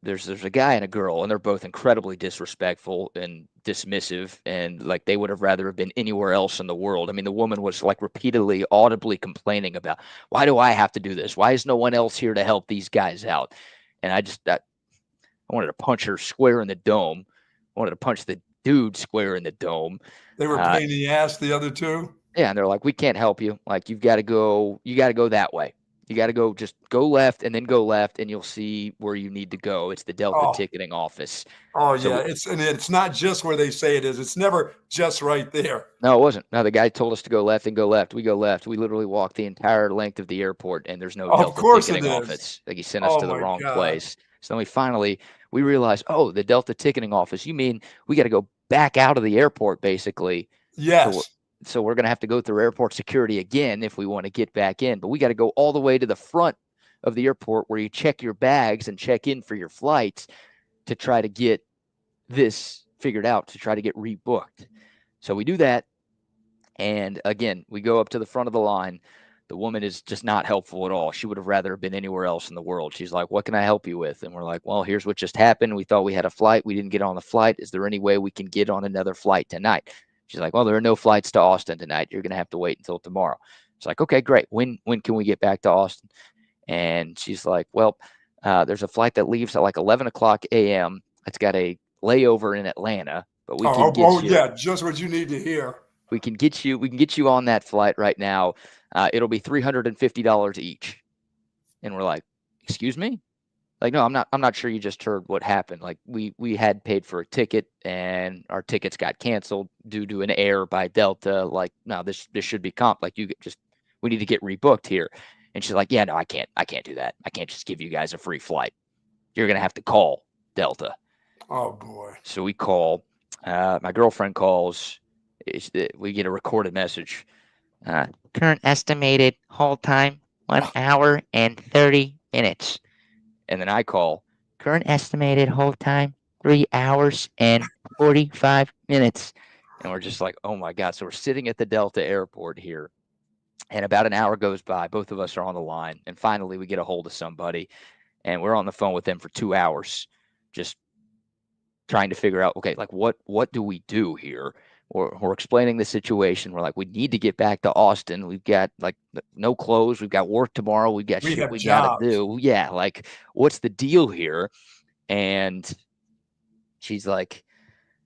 there's a guy and a girl, and they're both incredibly disrespectful and dismissive, and like they would have rather have been anywhere else in the world. I mean, the woman was like repeatedly, audibly complaining about, why do I have to do this? Why is no one else here to help these guys out? And I wanted to punch her square in the dome. I wanted to punch the dude square in the dome. They were pain in the ass, the other two? Yeah, and they're like, we can't help you. Like, you got to go that way. You got to just go left and then go left, and you'll see where you need to go. It's the Delta Oh. ticketing office. Oh, So yeah, it's not just where they say it is. It's never just right there. no, it wasn't. No, the guy told us to go left and go left. We go left. We literally walked the entire length of the airport, and there's no Of Delta course it ticketing is. office. Like, he sent us Oh to the my wrong God. place. So then we realized, oh, the Delta ticketing office. You mean we got to go back out of the airport, basically? Yes. So we're going to have to go through airport security again if we want to get back in. But we got to go all the way to the front of the airport where you check your bags and check in for your flights to try to get this figured out, to try to get rebooked. So we do that. And again, we go up to the front of the line. The woman is just not helpful at all. She would have rather been anywhere else in the world. She's like, what can I help you with? And we're like, well, here's what just happened. We thought we had a flight. We didn't get on the flight. Is there any way we can get on another flight tonight? She's like, well, there are no flights to Austin tonight. You're going to have to wait until tomorrow. It's like, okay, great. When can we get back to Austin? And she's like, well, there's a flight that leaves at like 11 o'clock a.m. It's got a layover in Atlanta, but we can get you. Yeah, just what you need to hear. We can get you on that flight right now. It'll be $350 each. And we're like, excuse me? Like, no, I'm not sure you just heard what happened. Like, we had paid for a ticket and our tickets got canceled due to an error by Delta. Like, no, this should be comp. Like, we need to get rebooked here. And she's like, yeah, no, I can't do that. I can't just give you guys a free flight. You're going to have to call Delta. Oh boy. So we call, my girlfriend calls, we get a recorded message. Current estimated hold time, 1 hour and 30 minutes. And then I call, current estimated hold time, 3 hours and 45 minutes. And we're just like, oh my God. So we're sitting at the Delta airport here. And about an hour goes by. Both of us are on the line. And finally, we get a hold of somebody. And we're on the phone with them for 2 hours, just trying to figure out, okay, like what do we do here? We're explaining the situation. We're like, we need to get back to Austin. We've got like no clothes. We've got work tomorrow. We've got shit we got to do. Yeah, like what's the deal here? And she's like,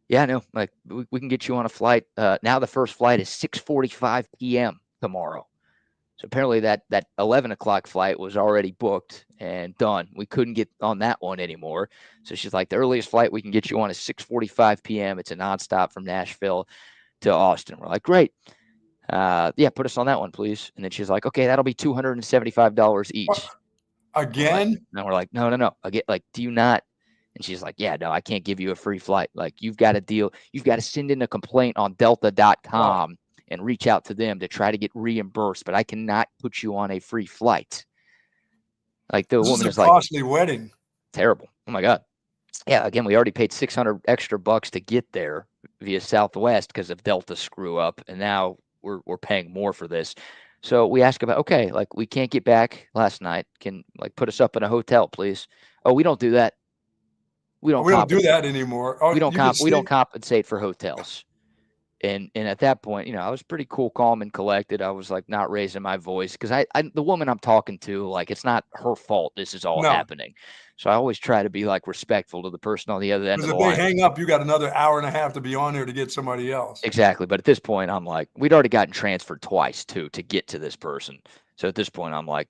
yeah, no, like we can get you on a flight. Now the first flight is 6:45 p.m. tomorrow. So apparently that 11 o'clock flight was already booked and done. We couldn't get on that one anymore. So she's like, the earliest flight we can get you on is 6:45 p.m. It's a nonstop from Nashville to Austin. We're like, great. Yeah, put us on that one, please. And then she's like, okay, that'll be $275 each. Again? And we're like, no. I get like, do you not? And she's like, yeah, no, I can't give you a free flight. Like, you've got to deal. You've got to send in a complaint on delta.com. And reach out to them to try to get reimbursed, but I cannot put you on a free flight. Like the woman is like, costly wedding. Terrible. Oh my God. Yeah. Again, we already paid $600 extra to get there via Southwest because of Delta screw up, and now we're paying more for this. So we ask about, okay, like we can't get back last night. Can like put us up in a hotel, please? Oh, we don't do that. We don't do that anymore. Oh, we don't compensate for hotels. And at that point, I was pretty cool, calm, and collected. I was like not raising my voice because the woman I'm talking to, like, it's not her fault this is all happening. So I always try to be like respectful to the person on the other end of the line. Because if they hang up, you got another hour and a half to be on there to get somebody else. Exactly. But at this point, I'm like, we'd already gotten transferred twice too to get to this person. So at this point, I'm like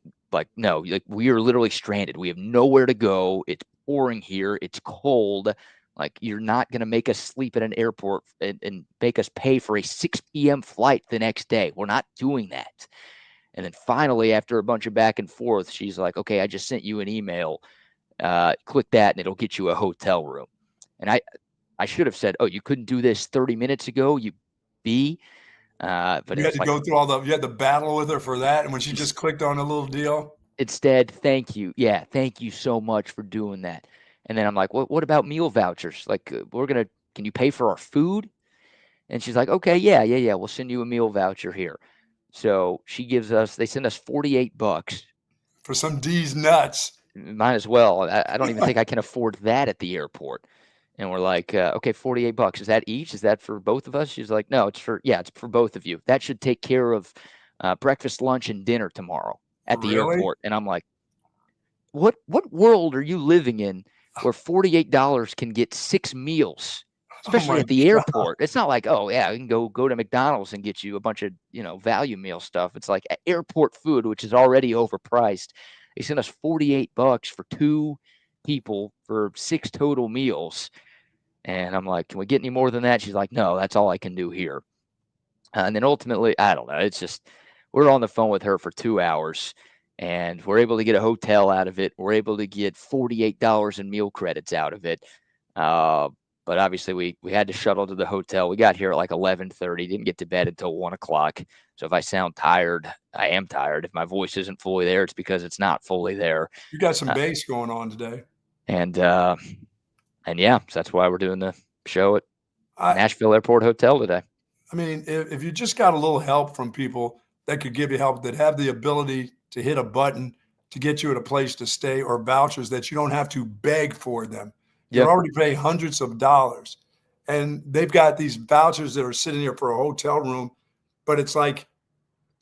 no, like we are literally stranded. We have nowhere to go. It's pouring here. It's cold. Like, you're not going to make us sleep at an airport and make us pay for a 6 p.m. flight the next day. We're not doing that. And then finally, after a bunch of back and forth, she's like, okay, I just sent you an email. Click that and it'll get you a hotel room. And I should have said, oh, you couldn't do this 30 minutes ago, you B. But You had it's to like, go through you had to battle with her for that. And when she just clicked on a little deal. instead, thank you. Yeah, thank you so much for doing that. And then I'm like, what about meal vouchers? Like, can you pay for our food? And she's like, okay, yeah. We'll send you a meal voucher here. So they send us $48. For some D's nuts. Might as well. I don't even think I can afford that at the airport. And we're like, okay, $48. Is that each? Is that for both of us? She's like, no, it's for both of you. That should take care of breakfast, lunch, and dinner tomorrow at the Really? airport. And I'm like, what world are you living in where $48 can get 6 meals, Oh especially my at the God. airport? It's not like, oh yeah, we can go to McDonald's and get you a bunch of, value meal stuff. It's like airport food, which is already overpriced. They sent us $48 for 2 people for 6 total meals. And I'm like, can we get any more than that? She's like, no, that's all I can do here. And then ultimately, I don't know. It's just, we're on the phone with her for 2 hours and we're able to get a hotel out of it. We're able to get $48 in meal credits out of it. But obviously we had to shuttle to the hotel. We got here at like 11:30, didn't get to bed until 1 o'clock. So if I sound tired, I am tired. If my voice isn't fully there, it's because it's not fully there. You got some Uh, bass going on today. and yeah, so that's why we're doing the show at I, Nashville Airport Hotel today. I mean, if you just got a little help from people that could give you help, that have the ability to hit a button to get you at a place to stay, or vouchers that you don't have to beg for them. You're Yeah. already paying hundreds of dollars. And they've got these vouchers that are sitting here for a hotel room, but it's like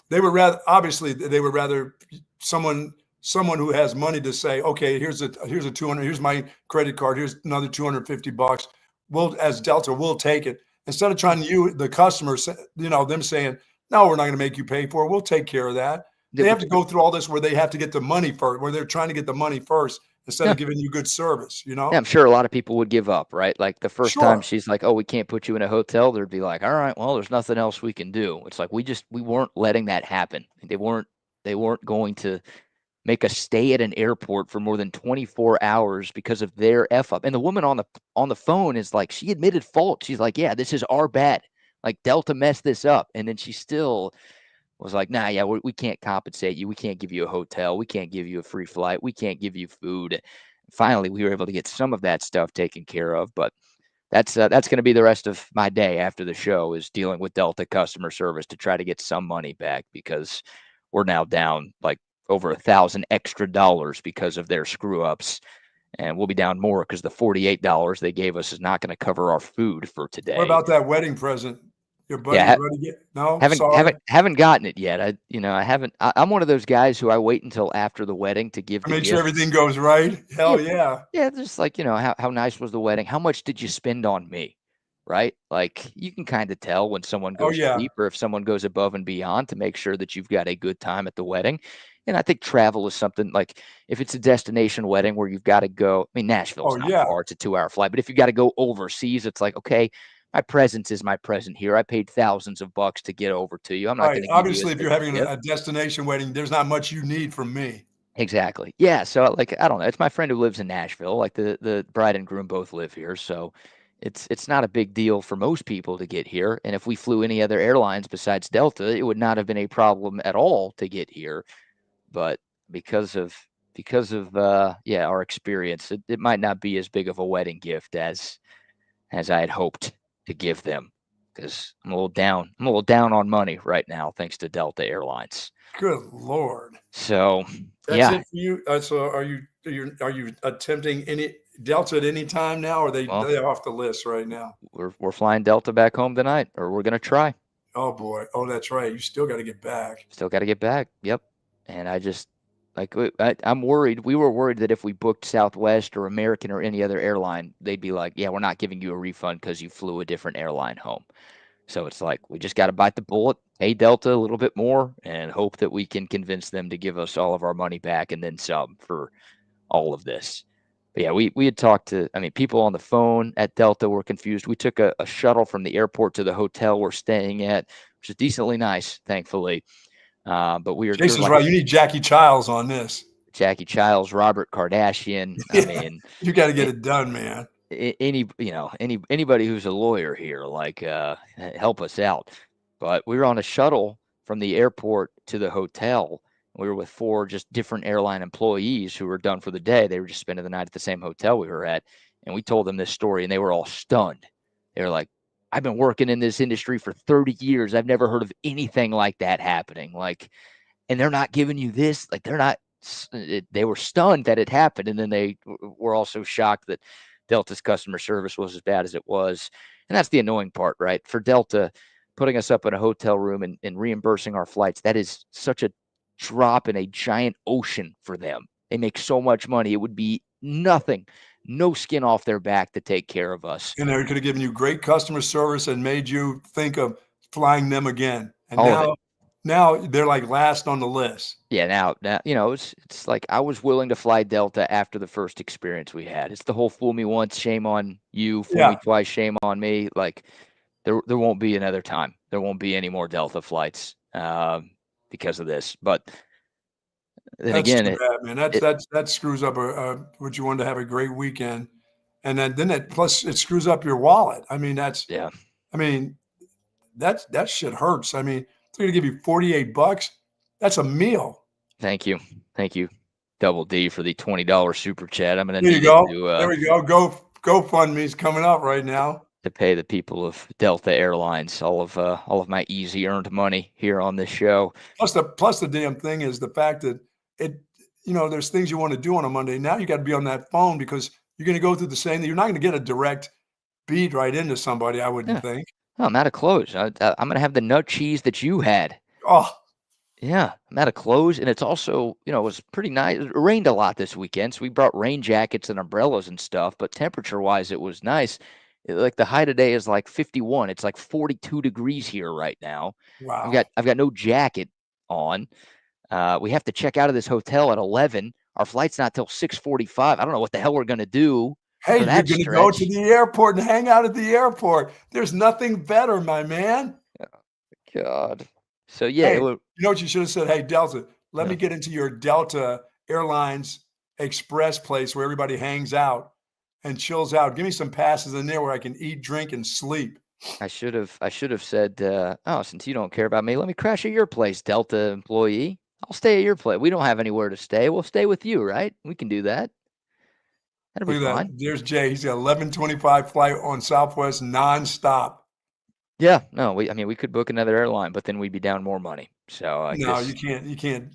they would rather someone who has money to say, okay, here's a 200, here's my credit card, here's another $250. As Delta, we'll take it. Instead of trying the customer, them saying, no, we're not going to make you pay for it. We'll take care of that. They have to go through all this where they have to get the money first, where they're trying to get the money first instead of giving you good service, Yeah, I'm sure a lot of people would give up, right? Like the first time Sure. she's like, oh, we can't put you in a hotel, they'd be like, all right, well, there's nothing else we can do. It's like we weren't letting that happen. They weren't going to make us stay at an airport for more than 24 hours because of their F up. And the woman on the phone is like, she admitted fault. She's like, yeah, this is our bad. Like Delta messed this up. And then she still was like, nah, yeah, we can't compensate you. We can't give you a hotel. We can't give you a free flight. We can't give you food. Finally, we were able to get some of that stuff taken care of, but that's going to be the rest of my day after the show, is dealing with Delta customer service to try to get some money back, because we're now down like over $1,000 extra because of their screw ups. And we'll be down more because the $48 they gave us is not going to cover our food for today. What about that wedding present? Your buddy ready to get? No, haven't gotten it yet. I haven't. I'm one of those guys who I wait until after the wedding to give the make gift. sure everything goes right. Hell yeah. Yeah, just like, how nice was the wedding? How much did you spend on me? Right? Like you can kind of tell when someone goes cheap, or if someone goes above and beyond to make sure that you've got a good time at the wedding. And I think travel is something like, if it's a destination wedding where you've got to go, I mean, Nashville's not far, it's a 2-hour flight, but if you got to go overseas, it's like, okay, my presence is my present here. I paid thousands of bucks to get over to you. I'm not going to give obviously, you if you're having a destination wedding, there's not much you need from me. Exactly. Yeah. So like, I don't know. It's my friend who lives in Nashville. Like the bride and groom both live here. So it's not a big deal for most people to get here. And if we flew any other airlines besides Delta, it would not have been a problem at all to get here. But because of our experience, it might not be as big of a wedding gift as I had hoped to give them, because I'm a little down on money right now, thanks to Delta Airlines. Good Lord. So that's it for you. So are you attempting any Delta at any time now, or are they off the list right now? We're flying Delta back home tonight, or we're gonna try. Oh boy. Oh, that's right. You still got to get back. Yep. And I just I'm worried. We were worried that if we booked Southwest or American or any other airline, they'd be like, yeah, we're not giving you a refund because you flew a different airline home. So it's like, we just got to bite the bullet, pay Delta a little bit more, and hope that we can convince them to give us all of our money back and then some for all of this. But yeah, we had talked to, people on the phone at Delta were confused. We took a shuttle from the airport to the hotel we're staying at, which is decently nice, thankfully. But Jason's right. You need Jackie Childs on this. Jackie Childs, Robert Kardashian. You got to get it done, man. Anybody who's a lawyer here, like, help us out. but we were on a shuttle from the airport to the hotel. We were with 4 just different airline employees who were done for the day. They were just spending the night at the same hotel we were at. And we told them this story, and they were all stunned. They were like, I've been working in this industry for 30 years. I've never heard of anything like that happening. Like, and they're not giving you this. Like, they were stunned that it happened. And then they were also shocked that Delta's customer service was as bad as it was. And that's the annoying part, right? For Delta, putting us up in a hotel room and reimbursing our flights, that is such a drop in a giant ocean for them. They make so much money. It would be nothing, no skin off their back to take care of us. And they could have given you great customer service and made you think of flying them again. And now they're like last on the list. Yeah, now it's like I was willing to fly Delta after the first experience we had. It's the whole fool me once, shame on you, fool me twice, shame on me. Like there won't be another time. There won't be any more Delta flights because of this. But then That's again, too bad, man. That screws up what you wanted to have a great weekend, and then plus it screws up your wallet. I mean, that shit hurts. I mean, they're gonna give you $48. That's a meal. Thank you, Double D, for the $20 super chat. I'm gonna there need you go. to, there we go. GoFundMe's coming up right now to pay the people of Delta Airlines all of my easy earned money here on this show. Plus the damn thing is the fact that there's things you want to do on a Monday. Now you got to be on that phone because you're going to go through the same thing. You're not going to get a direct beat right into somebody, I wouldn't think. Oh, I'm out of clothes. I'm going to have the nut cheese that you had. Oh, yeah. I'm out of clothes. And it's also, it was pretty nice. It rained a lot this weekend. So we brought rain jackets and umbrellas and stuff. But temperature wise, it was nice. Like the high today is like 51. It's like 42 degrees here right now. Wow. I've got no jacket on. We have to check out of this hotel at 11. Our flight's not till 6:45. I don't know what the hell we're going to do. Hey, you're going to go to the airport and hang out at the airport. There's nothing better, my man. Oh, God. So, yeah. Hey, you know what you should have said? Hey, Delta, let me get into your Delta Airlines Express place where everybody hangs out and chills out. Give me some passes in there where I can eat, drink, and sleep. I should have said, since you don't care about me, let me crash at your place, Delta employee. I'll stay at your place. We don't have anywhere to stay. We'll stay with you, right? We can do that. That'll be fine. There's Jay. He's got 11:25 flight on Southwest nonstop. Yeah, no, we could book another airline, but then we'd be down more money. So you can't. You can't.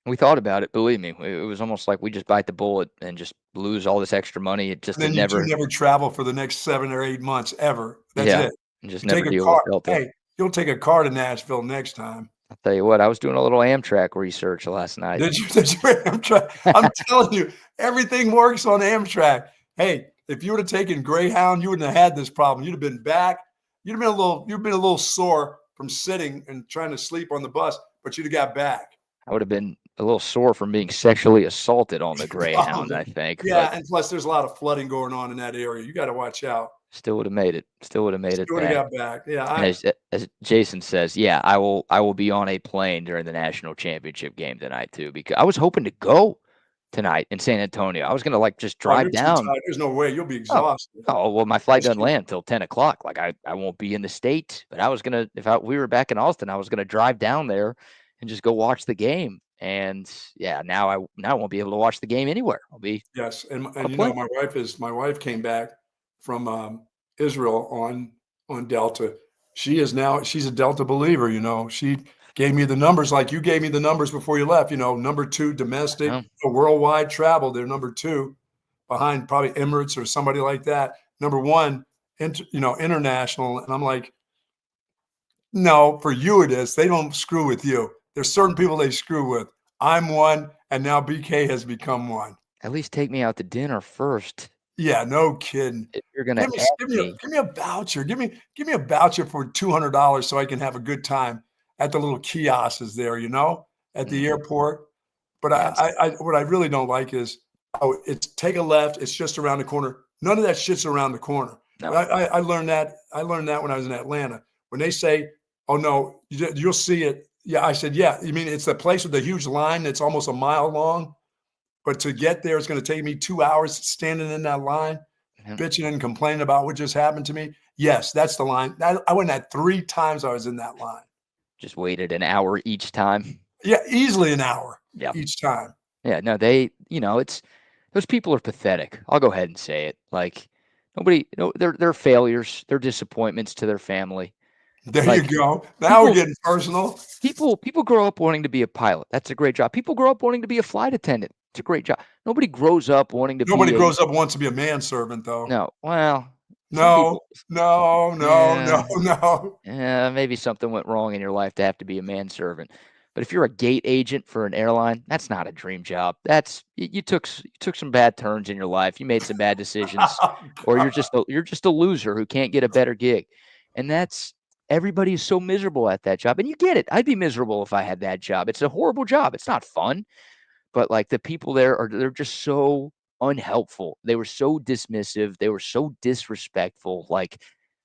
We thought about it. Believe me, it was almost like we just bite the bullet and just lose all this extra money. It just never travel for the next 7 or 8 months ever. That's it. And just never deal with Delta. Hey, you'll take a car to Nashville next time. I'll tell you what, I was doing a little Amtrak research last night. Did you Amtrak? I'm telling you, everything works on Amtrak. Hey, if you would have taken Greyhound, you wouldn't have had this problem. You'd have been back. You'd been a little sore from sitting and trying to sleep on the bus, but you'd have got back. I would have been a little sore from being sexually assaulted on the Greyhound, I think. Yeah, and plus there's a lot of flooding going on in that area. You got to watch out. Still would have made it. Still would have got back. Yeah. As Jason says, yeah, I will be on a plane during the national championship game tonight too, because I was hoping to go tonight in San Antonio. I was gonna just drive down. There's no way you'll be exhausted. Oh well, my flight doesn't land till 10 o'clock. Like I won't be in the state, but I was gonna we were back in Austin, I was gonna drive down there and just go watch the game. And yeah, now I won't be able to watch the game anywhere. I'll be and my wife came back from Israel on Delta. She's a Delta believer. She gave me the numbers like you gave me the numbers before you left. Number 2 domestic, worldwide travel. They're number 2 behind probably Emirates or somebody like that. Number 1, international. And I'm like, no, for you it is. They don't screw with you. There's certain people they screw with. I'm one, and now BK has become one. At least take me out to dinner first. Yeah, no kidding. If you're gonna give me a voucher. Give me a voucher for $200 so I can have a good time at the little kiosks there, at the airport. But I what I really don't like is it's take a left. It's just around the corner. None of that shit's around the corner. No. I learned that. I learned that when I was in Atlanta. When they say, "Oh no, you'll see it." Yeah, I said, yeah. You mean it's the place with the huge line that's almost a mile long? But to get there, it's going to take me 2 hours standing in that line, bitching and complaining about what just happened to me. Yes, that's the line. I went that 3 times I was in that line. Just waited an hour each time. Yeah, easily an hour Yeah. each time. Yeah, no, it's those people are pathetic. I'll go ahead and say it. Like they're failures, they're disappointments to their family. There Like you go. Now we're getting personal. People grow up wanting to be a pilot. That's a great job. People grow up wanting to be a flight attendant. It's a great job. Nobody grows up wanting to Nobody be grows up wants to be a manservant, though. no. Well, some No, people. no, no, Yeah, no, no. yeah, maybe something went wrong in your life to have to be a manservant. But if you're a gate agent for an airline, that's not a dream job. That's you took some bad turns in your life. You made some bad decisions, Oh, or God. you're just a loser who can't get a better gig. And that's everybody is so miserable at that job. And you get it. I'd be miserable if I had that job. It's a horrible job. It's not fun. But like the people they're just so unhelpful. They were so dismissive. They were so disrespectful. Like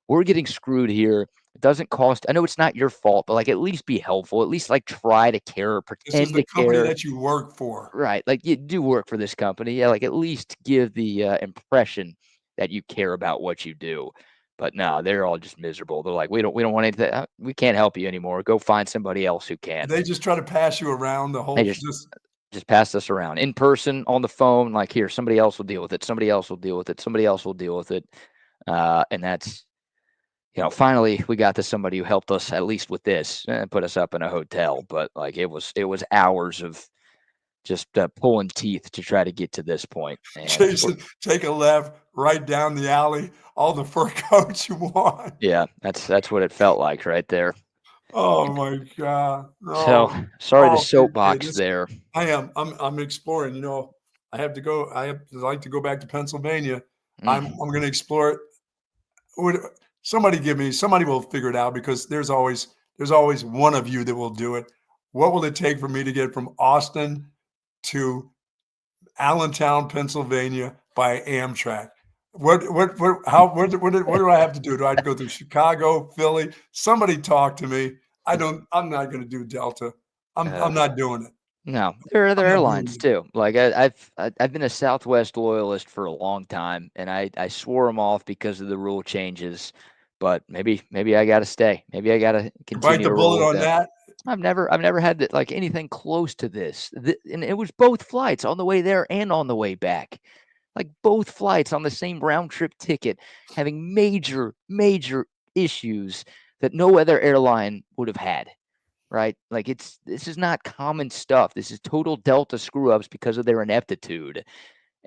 we're getting screwed here. It doesn't cost. I know it's not your fault, but like at least be helpful. At least like try to care or This is pretend the to company care. that you work for. Right. Like you do work for this company. Yeah. Like at least give the impression that you care about what you do. But no, they're all just miserable. They're like, we don't want anything. We can't help you anymore. Go find somebody else who can. They just try to pass you around the whole. They just pass us around in person, on the phone. Like here, somebody else will deal with it. Somebody else will deal with it. Somebody else will deal with it. And that's, finally we got to somebody who helped us at least with this, put us up in a hotel. But like it was hours of just pulling teeth to try to get to this point. And Jason, take a left, right down the alley, all the fur coats you want. yeah, that's what it felt like right there. Oh my God! So No. sorry to Oh, soapbox there. I am. I'm exploring. I have to go. I'd like to go back to Pennsylvania. I'm Mm. going to explore it. Somebody will figure it out because there's always one of you that will do it. What will it take for me to get from Austin to Allentown, Pennsylvania by Amtrak? What do I have to do? Do I have to go through Chicago, Philly? Somebody talk to me. I'm not going to do Delta. I'm not doing it. No, there are other I'm not doing airlines it. too. Like I've been a Southwest loyalist for a long time, and I swore them off because of the rule changes. But maybe I got to stay. Maybe I got to Bite continue the to roll bullet with on them. that. I've never had that, like anything close to this. And it was both flights on the way there and on the way back. Like both flights on the same round trip ticket, having major issues that no other airline would have had. Right? Like this is not common stuff. This is total Delta screw ups because of their ineptitude.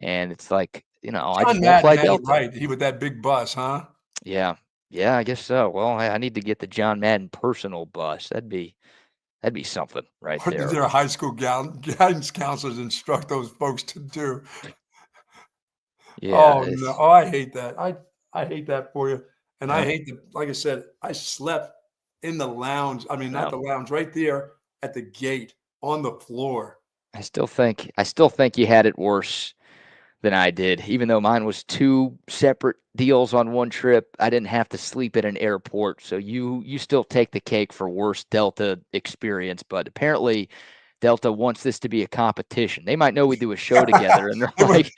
And it's like, I John just won't Madden fly had it Delta. right. He with that big bus, huh? Yeah. Yeah, I guess so. Well, I need to get the John Madden personal bus. That'd be something right What did there. their high school guidance counselors instruct those folks to do? Yeah, Oh no! Oh, I hate that. I hate that for you. And I hate that. Like I said, I slept in the lounge. I mean, not the lounge, right there at the gate on the floor. I still think you had it worse than I did. Even though mine was 2 separate deals on one trip, I didn't have to sleep at an airport. So you still take the cake for worst Delta experience, but apparently Delta wants this to be a competition. They might know we do a show together, and they're like,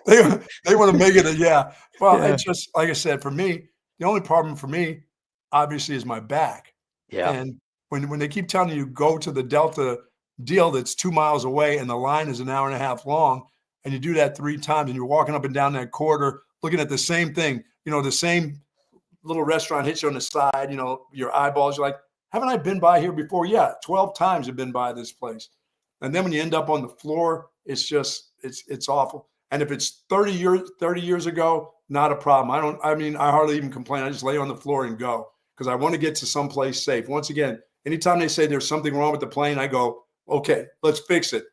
they want to make it yeah. Well, yeah, it's just like I said, for me, the only problem for me, obviously, is my back. yeah, And when they keep telling you go to the Delta deal that's 2 miles away and the line is an hour and a half long, and you do that 3 times and you're walking up and down that corridor looking at the same thing, the same little restaurant hits you on the side, your eyeballs, you're like, haven't I been by here before? Yeah, 12 times I've been by this place. And then when you end up on the floor, it's just, it's awful. And if it's 30 years ago, not a problem. I hardly even complain. I just lay on the floor and go because I want to get to someplace safe. Once again, anytime they say there's something wrong with the plane, I go, okay, let's fix it.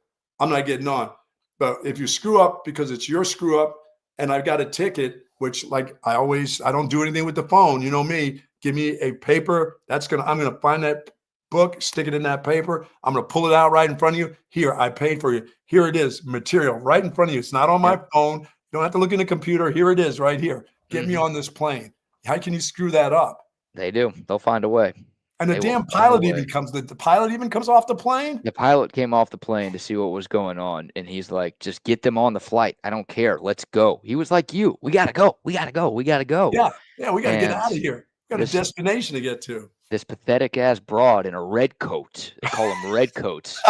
I'm not getting on. But if you screw up because it's your screw up and I've got a ticket, which like I don't do anything with the phone. You know me, give me a paper. I'm going to find that book, stick it in that paper. I'm going to pull it out right in front of you. Here, I paid for you. Here it is, material right in front of you. It's not on my phone. You don't have to look in the computer. Here it is right here. Get me on this plane. How can you screw that up? they do. They'll find a way. And the They will damn find a pilot way. the pilot even comes off the plane? The pilot came off the plane to see what was going on, and he's like, "Just get them on the flight. I don't care. Let's go." He was like, "You, we gotta go. We gotta go. We gotta go." Yeah. Yeah, we gotta get And out of here. We got a this destination to get to. this pathetic ass broad in a red coat. They call them red coats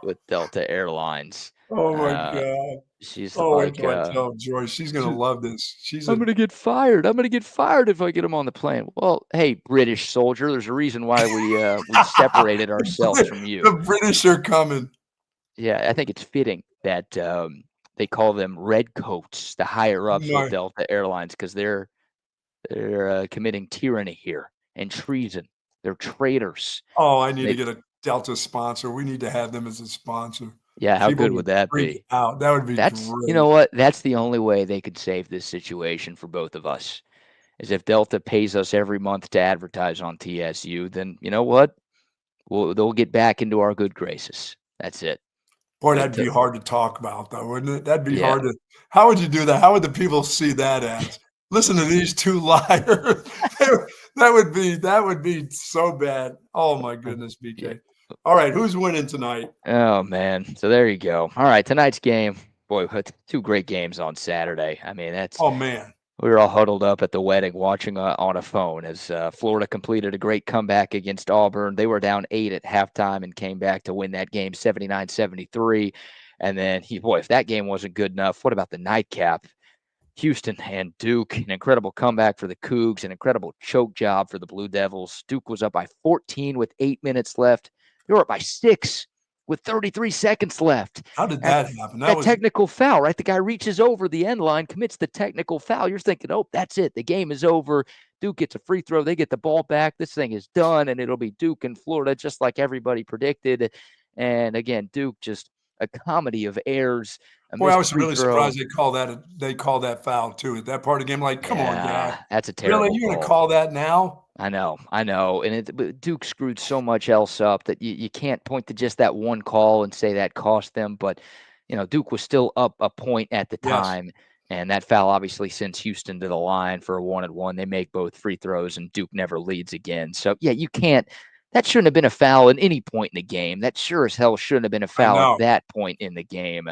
with Delta Airlines. Oh my Uh, God. she's Oh, wait like, till I tell Joy. She's gonna love this. She's I'm a gonna get fired. I'm gonna get fired if I get him on the plane. Well, hey, British soldier, there's a reason why we separated ourselves from you. The British are coming. Yeah, I think it's fitting that they call them red coats, the higher ups with My Delta Airlines, because they're committing tyranny here and treason. They're traitors. Oh, I need to They, get a Delta sponsor. We need to have them as a sponsor. yeah, how People good would would that freak be? out. That would be You know great. what? That's the only way they could save this situation for both of us. Is if Delta pays us every month to advertise on TSU, then you know what? They'll get back into our good graces. That's it. Boy, But that'd be hard to talk about, though, wouldn't it? That'd be yeah, hard to how would you do that? How would the people see that as? Listen to these 2 liars. That would be so bad. Oh my goodness, yeah. BK. All right, who's winning tonight? Oh man. So there you go. All right, tonight's game. Boy, what 2 great games on Saturday. I mean, Oh, man. we were all huddled up at the wedding watching on a phone as Florida completed a great comeback against Auburn. They were down 8 at halftime and came back to win that game 79-73. And then, boy, if that game wasn't good enough, what about the nightcap? Houston and Duke, an incredible comeback for the Cougs, an incredible choke job for the Blue Devils. Duke was up by 14 with 8 minutes left. They were up by 6 with 33 seconds left. How did And that happen? that technical foul, right? The guy reaches over the end line, commits the technical foul. You're thinking, oh, that's it. The game is over. Duke gets a free throw. They get the ball back. This thing is done, and it'll be Duke and Florida, just like everybody predicted. And again, Duke just a comedy of errors. A Boy, I missed was free really throw. surprised they called that foul too at that part of the game. Like, come on, guy. Yeah, that's a Really? terrible You're gonna call. call that now? I know. And but Duke screwed so much else up that you can't point to just that one call and say that cost them. But, Duke was still up a point at the Yes. time. And that foul obviously sends Houston to the line for a 1-and-1. They make both free throws, and Duke never leads again. So, yeah, you can't. That shouldn't have been a foul at any point in the game. That sure as hell shouldn't have been a I foul at know. that point in the game.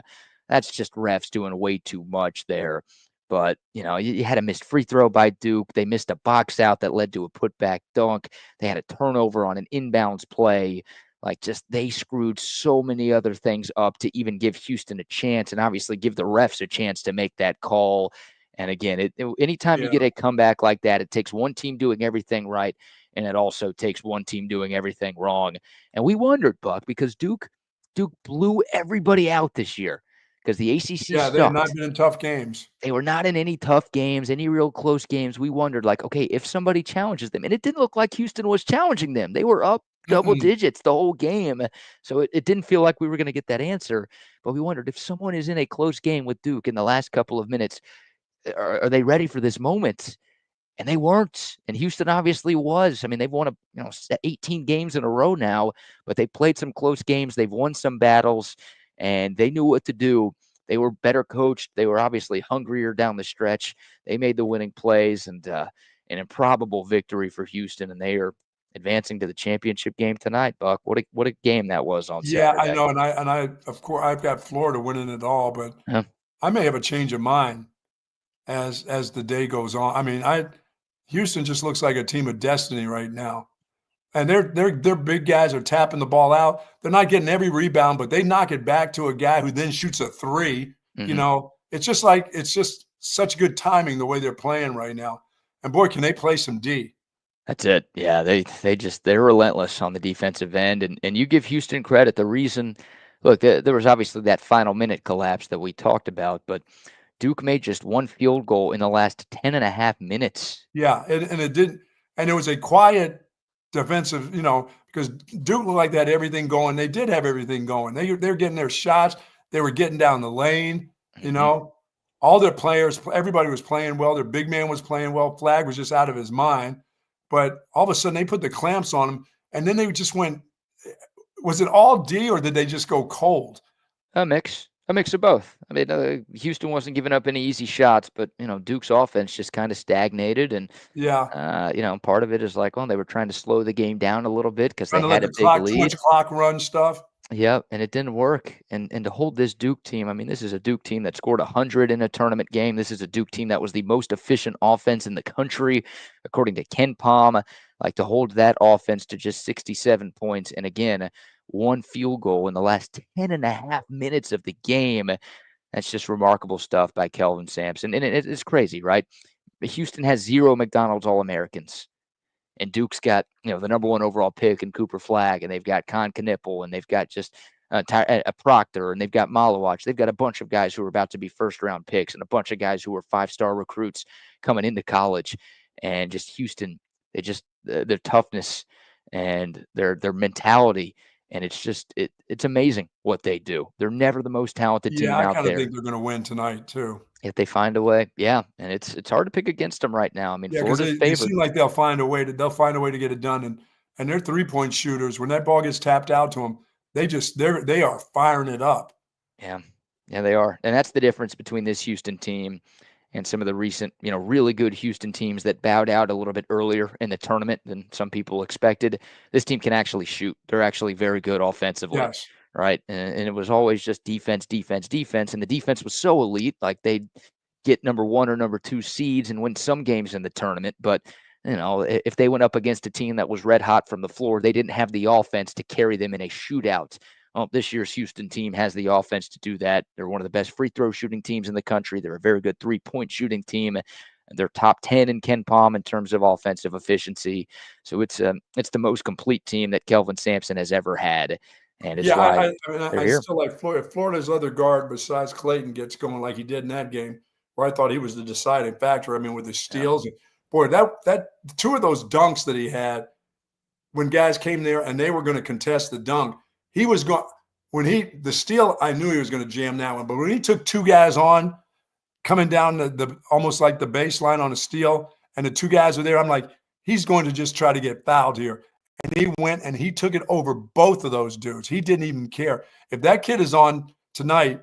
That's just refs doing way too much there. But, you had a missed free throw by Duke. They missed a box out that led to a putback dunk. They had a turnover on an inbounds play. Like, just they screwed so many other things up to even give Houston a chance and obviously give the refs a chance to make that call. And again, anytime you Yeah. get a comeback like that, it takes one team doing everything right, and it also takes one team doing everything wrong. And we wondered, Buck, because Duke blew everybody out this year because the ACC Yeah, they had not sucked. been in tough games. They were not in any tough games, any real close games. We wondered, like, okay, if somebody challenges them, and it didn't look like Houston was challenging them. They were up double Mm-mm. digits the whole game. So it didn't feel like we were going to get that answer. But we wondered if someone is in a close game with Duke in the last couple of minutes, are they ready for this moment? And they weren't. And Houston obviously was. I mean, they've won 18 games in a row now, but they played some close games. They've won some battles, and they knew what to do. They were better coached. They were obviously hungrier down the stretch. They made the winning plays, and an improbable victory for Houston, and they are advancing to the championship game tonight. Buck, what a game that was on Yeah, I Saturday. know, and I of course I've got Florida winning it all, but Yeah. I may have a change of mind as the day goes on. I mean, Houston just looks like a team of destiny right now. And their big guys are tapping the ball out. They're not getting every rebound, but they knock it back to a guy who then shoots a 3. Mm-hmm. It's just such good timing the way they're playing right now. And boy, can they play some D. That's it. Yeah, they're relentless on the defensive end, and you give Houston credit. The reason, look, there was obviously that final minute collapse that we talked about, but Duke made just one field goal in the last 10 and a half minutes. Yeah, and it didn't, and it was a quiet defensive, because Duke looked like they had everything going. They did have everything going. They're getting their shots. They were getting down the lane. Mm-hmm. All their players, everybody was playing well. Their big man was playing well. Flag was just out of his mind. But all of a sudden, they put the clamps on him, and then they just went. Was it all D, or did they just go cold? A mix. A mix of both. I mean, Houston wasn't giving up any easy shots, but Duke's offense just kind of stagnated, and Yeah. part of it is like, well, they were trying to slow the game down a little bit because they Trying to let had a the big clock, too lead. much clock run stuff. Yep, and it didn't work. And to hold this Duke team, I mean, this is a Duke team that scored 100 in a tournament game. This is a Duke team that was the most efficient offense in the country, according to Ken Palm. Like, to hold that offense to just 67 points, and again, one field goal in the last 10 and a half minutes of the game. That's just remarkable stuff by Kelvin Sampson. And it's crazy, right? Houston has 0 McDonald's All-Americans. And Duke's got, the number 1 overall pick in Cooper Flagg, and they've got Con Knipple, and they've got just a Proctor, and they've got Malawach. They've got a bunch of guys who are about to be first-round picks, and a bunch of guys who are 5-star recruits coming into college. And just Houston, their toughness and their mentality, and it's amazing what they do. They're never the most talented Yeah, team I out kind of there. think they're going to win tonight too. If they find a way, yeah, and it's hard to pick against them right now. I mean, Yeah, because Florida's they favored. seem like they'll find a way to get it done, and they're 3-point shooters. When that ball gets tapped out to them, they are firing it up. Yeah, they are, and that's the difference between this Houston team and some of the recent, really good Houston teams that bowed out a little bit earlier in the tournament than some people expected. This team can actually shoot. They're actually very good offensively, Yes. right? And it was always just defense, defense, defense, and the defense was so elite, like they'd get number 1 or number 2 seeds and win some games in the tournament. But if they went up against a team that was red hot from the floor, they didn't have the offense to carry them in a shootout. Well, this year's Houston team has the offense to do that. They're one of the best free throw shooting teams in the country. They're a very good 3-point shooting team. They're top 10 in Ken Palm in terms of offensive efficiency. So it's the most complete team that Kelvin Sampson has ever had. And it's Yeah, why I here. still like Florida. If Florida's other guard besides Clayton gets going like he did in that game, where I thought he was the deciding factor. I mean, with the steals, and boy, that 2 of those dunks that he had when guys came there and they were going to contest the dunk, he was going the steal. I knew he was going to jam that one, but when he took 2 guys on coming down the almost like the baseline on a steal, and the 2 guys were there, I'm like, he's going to just try to get fouled here. And he went and he took it over both of those dudes. He didn't even care. If that kid is on tonight,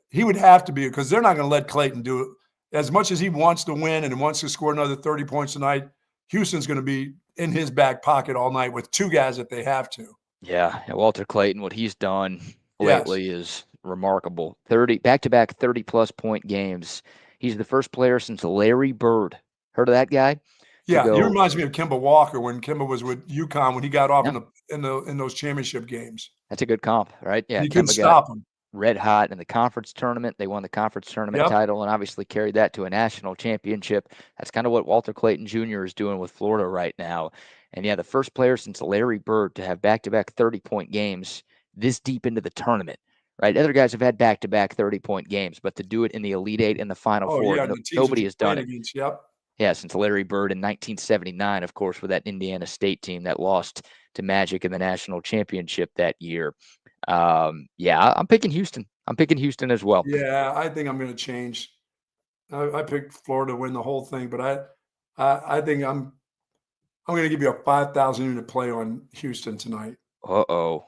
he would have to be, because they're not going to let Clayton do it. As much as he wants to win and wants to score another 30 points tonight, Houston's going to be in his back pocket all night with 2 guys if they have to. Yeah, Walter Clayton, what he's done Yes. lately is remarkable. 30 back-to-back 30-plus point games. He's the first player since Larry Bird. Heard of that guy? Yeah, he go, reminds me of Kemba Walker when Kemba was with UConn when he got off Yeah. in those championship games. That's a good comp, right? Yeah, You couldn't Kemba got stop him. red hot in the conference tournament. They won the conference tournament Yep. title and obviously carried that to a national championship. That's kind of what Walter Clayton Jr. is doing with Florida right now. And yeah, the first player since Larry Bird to have back-to-back 30-point games this deep into the tournament, right? Other guys have had back-to-back 30-point games, but to do it in the Elite Eight and the Final Oh, Four, yeah, the teams that nobody you're has done playing it. against, yep. Yeah, since Larry Bird in 1979, of course, with that Indiana State team that lost to Magic in the national championship that year. Yeah, I'm picking Houston. I'm picking Houston as well. Yeah, I think I'm going to change. I picked Florida to win the whole thing, but I think I'm going to give you a 5,000 unit play on Houston tonight. Uh-oh.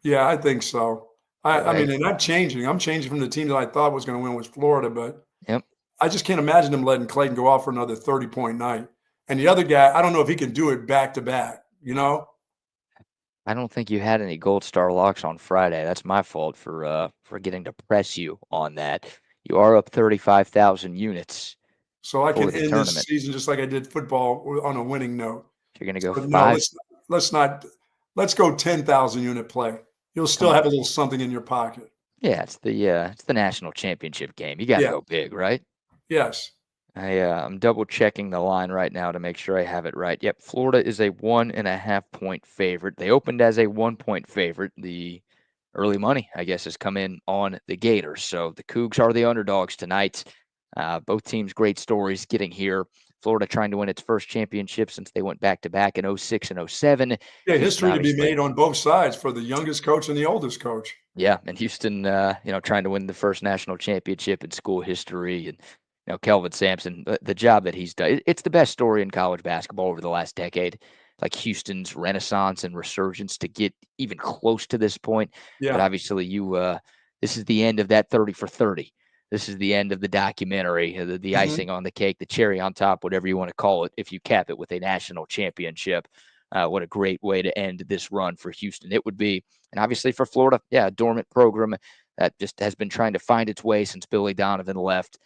Yeah, I think so. All I mean, right. and I'm changing. I'm changing from the team that I thought was going to win was Florida, but Yep. I just can't imagine them letting Clayton go off for another 30-point night. And the other guy, I don't know if he can do it back to back, you know? I don't think you had any Gold Star locks on Friday. That's my fault for getting to press you on that. You are up 35,000 units. So I can For the end this tournament. season just like I did football on a winning note. You're going to go But no, 5. let's go 10,000 unit play. You'll still on. have a little something in your pocket. Yeah, it's the national championship game. You got to Yeah. go big, right? Yes. I'm double checking the line right now to make sure I have it right. Yep, Florida is a 1.5-point favorite. They opened as a 1-point favorite. The early money, I guess, has come in on the Gators. So the Cougs are the underdogs tonight. Both teams, great stories getting here. Florida trying to win its first championship since they went back-to-back in 06 and 07. Yeah, Houston, history to be obviously. made on both sides for the youngest coach and the oldest coach. Yeah, and Houston, trying to win the first national championship in school history. And Kelvin Sampson, the job that he's done, it's the best story in college basketball over the last decade. Like Houston's renaissance and resurgence to get even close to this point. Yeah. But obviously you this is the end of that 30 for 30. This is the end of the documentary, the icing on the cake, the cherry on top, whatever you want to call it, if you cap it with a national championship. What a great way to end this run for Houston it would be. And obviously for Florida, a dormant program that just has been trying to find its way since Billy Donovan left.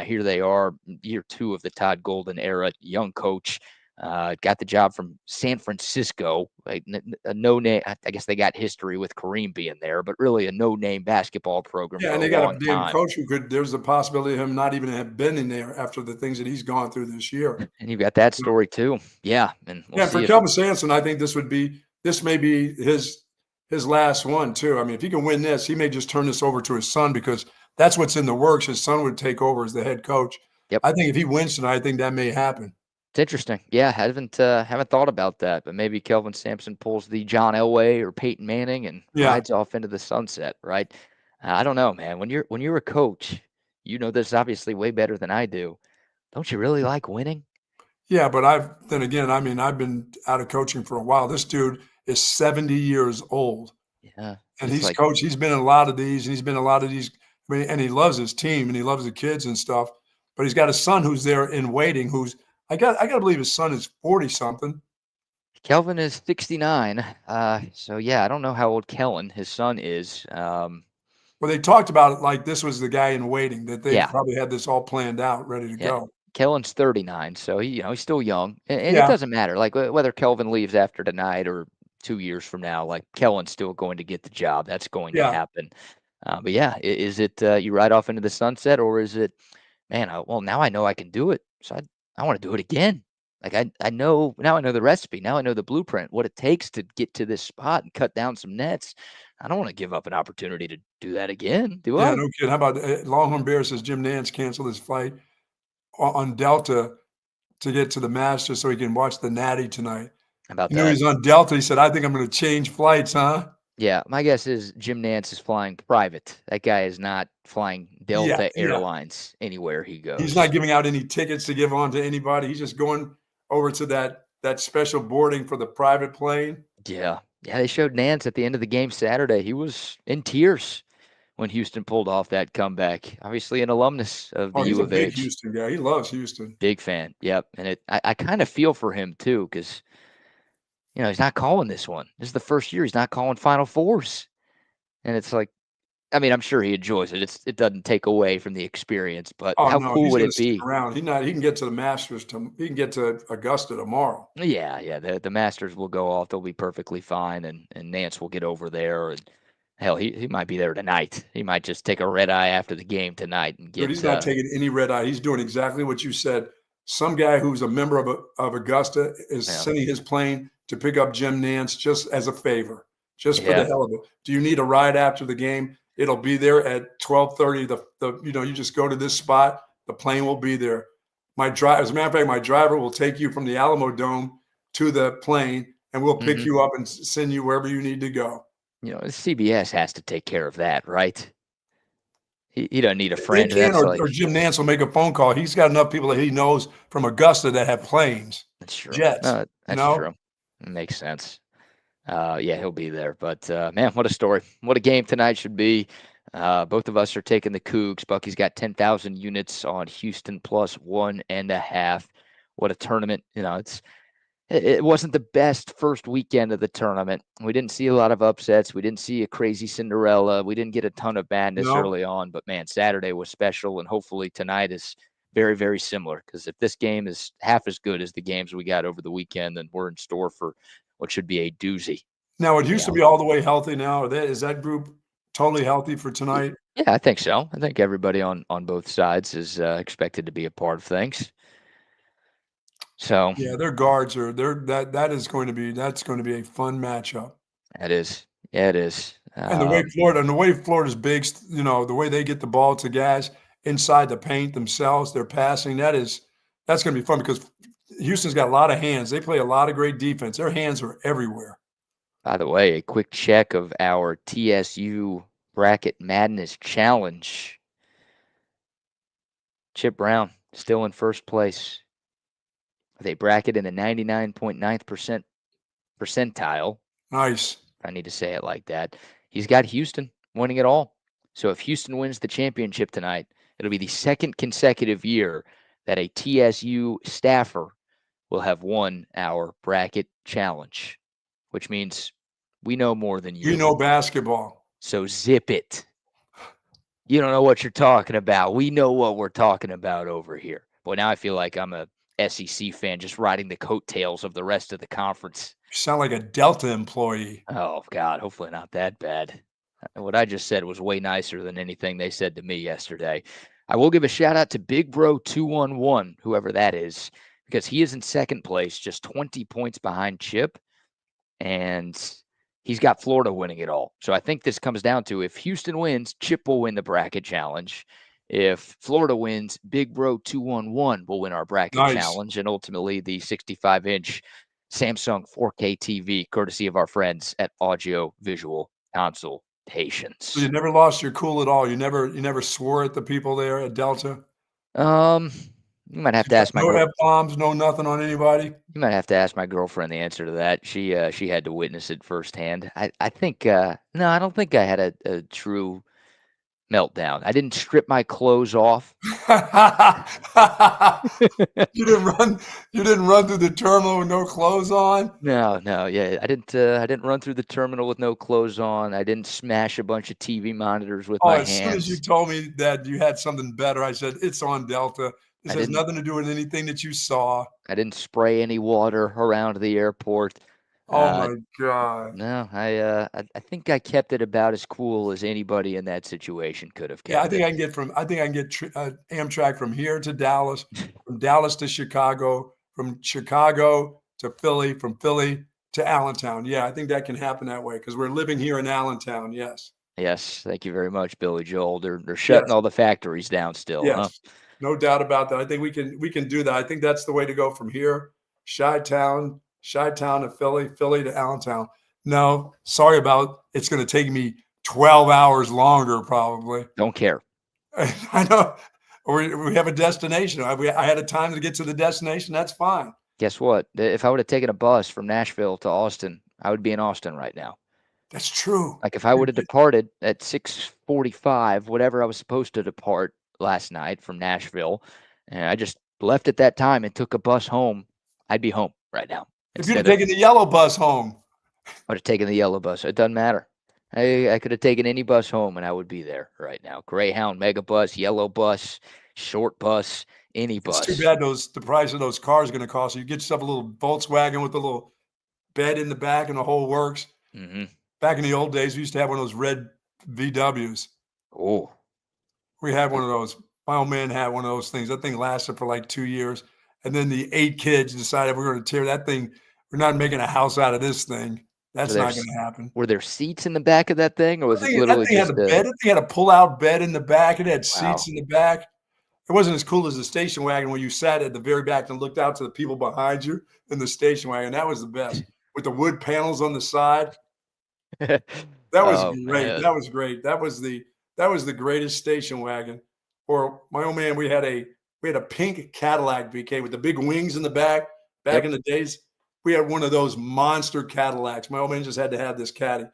Here they are, year 2 of the Todd Golden era, young coach. Got the job from San Francisco, like a no-name. I guess they got history with Kareem being there, but really a no-name basketball program Yeah, for and a they got long a damn time. coach who could. There's a possibility of him not even have been in there after the things that he's gone through this year. And you've got that story too. Yeah, and we'll Yeah, see for if Kelvin Sampson, I think this may be his last one too. I mean, if he can win this, he may just turn this over to his son because that's what's in the works. His son would take over as the head coach. Yep. I think if he wins tonight, I think that may happen. It's interesting. Yeah, haven't thought about that, but maybe Kelvin Sampson pulls the John Elway or Peyton Manning and rides off into the sunset, right? I don't know, man. When you're a coach, you know this obviously way better than I do. Don't you really like winning? Yeah, but I've been out of coaching for a while. This dude is 70 years old. Yeah. And It's he's like, coached. He's been in a lot of these, and he's been in a lot of these. I mean, and he loves his team, and he loves the kids and stuff. But he's got a son who's there in waiting. Who's I got to believe his son is 40 something. Kelvin is 69. So yeah, I don't know how old Kellen, his son, is. Well, they talked about it like this was the guy in waiting, that they Yeah. probably had this all planned out, ready to Yeah. go. Kellen's 39, so he's still young, and it Yeah. doesn't matter. Like whether Kelvin leaves after tonight or 2 years from now, like Kellen's still going to get the job. That's going to Yeah. happen. But yeah, is it you ride off into the sunset, or is it, man? Well, now I know I can do it, so I want to do it again. Like I know now, I know the recipe. Now I know the blueprint, what it takes to get to this spot and cut down some nets. I don't want to give up an opportunity to do that again, do Yeah, I? no kidding. How about Longhorn Bear says Jim Nance canceled his flight on Delta to get to the Masters so he can watch the Natty tonight. How about You know, that? he's on Delta. He said, "I think I'm going to change flights, huh?" Yeah, my guess is Jim Nance is flying private. That guy is not flying Yeah, Delta yeah. Airlines anywhere he He's goes. not giving out any tickets to give on to anybody. He's just going over to that special boarding for the private plane. Yeah. Yeah, they showed Nance at the end of the game Saturday. He was in tears when Houston pulled off that comeback. Obviously an alumnus of the Oh, he's U a of big H. Houston guy. He loves Houston. Big fan. Yep. And I kind of feel for him too, because he's not calling this one. This is the first year he's not calling Final Fours. And it's like, I mean, I'm sure he enjoys it. It doesn't take away from the experience, but Oh how no, cool he's would going to it stick be? around. He can get to the Masters. He can get to Augusta tomorrow. Yeah. The Masters will go off. They'll be perfectly fine, and Nance will get over there. And hell, he might be there tonight. He might just take a red eye after the game tonight and Dude, get. he's not taking any red eye. He's doing exactly what you said. Some guy who's a member of Augusta is sending his plane to pick up Jim Nance just as a favor, just for the hell of it. Do you need a ride after the game? It'll be there at 12:30. You just go to this spot. The plane will be there. As a matter of fact, my driver will take you from the Alamo Dome to the plane, and we'll pick you up and send you wherever you need to go. CBS has to take care of that, right? He doesn't need a They friend. can, That's or Jim Nance will make a phone call. He's got enough people that he knows from Augusta that have planes, that's true. jets. That's true. It makes sense. Yeah, he'll be there. But man, what a story! What a game tonight should be. Both of us are taking the Cougs. Bucky's got 10,000 units on Houston plus 1.5. What a tournament! It wasn't the best first weekend of the tournament. We didn't see a lot of upsets. We didn't see a crazy Cinderella. We didn't get a ton of madness early on. But, man, Saturday was special, and hopefully tonight is very, very similar. Because if this game is half as good as the games we got over the weekend, then we're in store for what should be a doozy. Now, would Houston be all the way healthy now? Is that group totally healthy for tonight? Yeah, I think so. I think everybody on both sides is expected to be a part of things. So yeah, their guards are that's going to be a fun matchup. It is. Yeah, it is. And the way Florida's big, the way they get the ball to guys inside the paint themselves, their passing, that's going to be fun because Houston's got a lot of hands. They play a lot of great defense. Their hands are everywhere. By the way, a quick check of our TSU Bracket Madness Challenge. Chip Brown still in first place with a bracket in the 99.9th percentile. Nice. I need to say it like that. He's got Houston winning it all. So if Houston wins the championship tonight, it'll be the second consecutive year that a TSU staffer will have won our bracket challenge, which means we know more than You you. know basketball. So zip it. You don't know what you're talking about. We know what we're talking about over here. Boy, now I feel like I'm a SEC fan just riding the coattails of the rest of the conference. You sound like a Delta employee. Oh, God, hopefully not that bad. What I just said was way nicer than anything they said to me yesterday. I will give a shout out to Big Bro 211, whoever that is, because he is in second place, just 20 points behind Chip, and he's got Florida winning it all. So I think this comes down to if Houston wins, Chip will win the bracket challenge. If Florida wins, Big Bro 211 will win our bracket challenge, and ultimately the 65-inch Samsung 4K TV, courtesy of our friends at Audio Visual Consultations. So you never lost your cool at all. You never swore at the people there at Delta. You might have to ask my no F-bombs, no nothing on anybody. You might have to ask my girlfriend the answer to that. She had to witness it firsthand. I think no, I don't think I had a true meltdown. I didn't strip my clothes off. You didn't run through the terminal with no clothes on? No, yeah. I didn't run through the terminal with no clothes on. I didn't smash a bunch of TV monitors with my hands. As soon as you told me that you had something better, I said, it's on Delta. This has nothing to do with anything that you saw. I didn't spray any water around the airport. Oh my God! No, I think I kept it about as cool as anybody in that situation could have kept. Yeah, I think I can get Amtrak from here to Dallas, from Dallas to Chicago, from Chicago to Philly, from Philly to Allentown. Yeah, I think that can happen that way because we're living here in Allentown. Yes. Yes, thank you very much, Billy Joel. They're shutting all the factories down still. Yes, huh? No doubt about that. I think we can do that. I think that's the way to go from here, Chi-Town to Philly, Philly to Allentown. No, sorry about it's going to take me 12 hours longer probably. Don't care. I know. We have a destination. I had a time to get to the destination. That's fine. Guess what? If I would have taken a bus from Nashville to Austin, I would be in Austin right now. That's true. Like if I would have departed at 6:45, whatever I was supposed to depart last night from Nashville, and I just left at that time and took a bus home, I'd be home right now. If you'd have taken the yellow bus home. I would have taken the yellow bus. It doesn't matter. I could have taken any bus home and I would be there right now. Greyhound, mega bus, yellow bus, short bus, any bus. It's too bad the price of those cars are going to cost you. You get yourself a little Volkswagen with a little bed in the back and the whole works. Mm-hmm. Back in the old days, we used to have one of those red VWs. Oh. We had one of those. My old man had one of those things. That thing lasted for like 2 years. And then the 8 kids decided we're going to tear that thing. We're not making a house out of this thing. That's not going to happen. Were there seats in the back of that thing, or was it literally just had a bed? That thing had a pull-out bed in the back. It had seats in the back. It wasn't as cool as the station wagon when you sat at the very back and looked out to the people behind you in the station wagon. That was the best with the wood panels on the side. That was great. Man. That was great. That was the greatest station wagon. Or my old man, we had a pink Cadillac BK with the big wings in the back. Back in the days, we had one of those monster Cadillacs. My old man just had to have this caddy.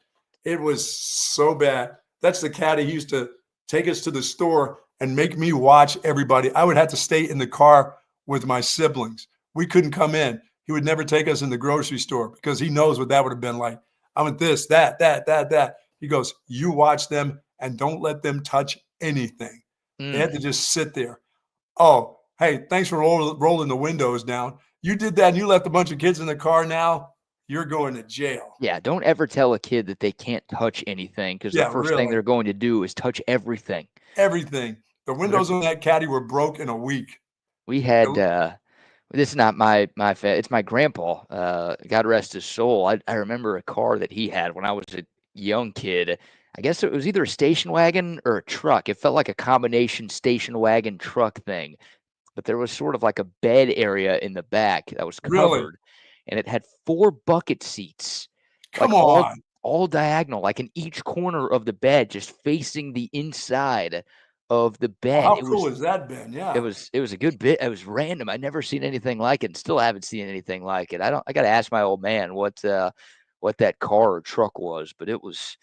It was so bad. That's the caddy he used to take us to the store and make me watch everybody. I would have to stay in the car with my siblings. We couldn't come in. He would never take us in the grocery store because he knows what that would have been like. I went this, that. He goes, you watch them and don't let them touch anything. They had to just sit there. Oh, hey, thanks for rolling the windows down. You did that and you left a bunch of kids in the car. Now you're going to jail. Yeah, don't ever tell a kid that they can't touch anything because the first thing they're going to do is touch everything. Everything. The windows on that caddy were broke in a week. We had this is not it's my grandpa. God rest his soul. I remember a car that he had when I was a young kid. I guess it was either a station wagon or a truck. It felt like a combination station wagon truck thing. But there was sort of like a bed area in the back that was covered. And it had 4 bucket seats. Come on. All diagonal, like in each corner of the bed, just facing the inside of the bed. How cool has that been? Yeah. It was a good bit. It was random. I never seen anything like it and still haven't seen anything like it. I got to ask my old man what what that car or truck was, but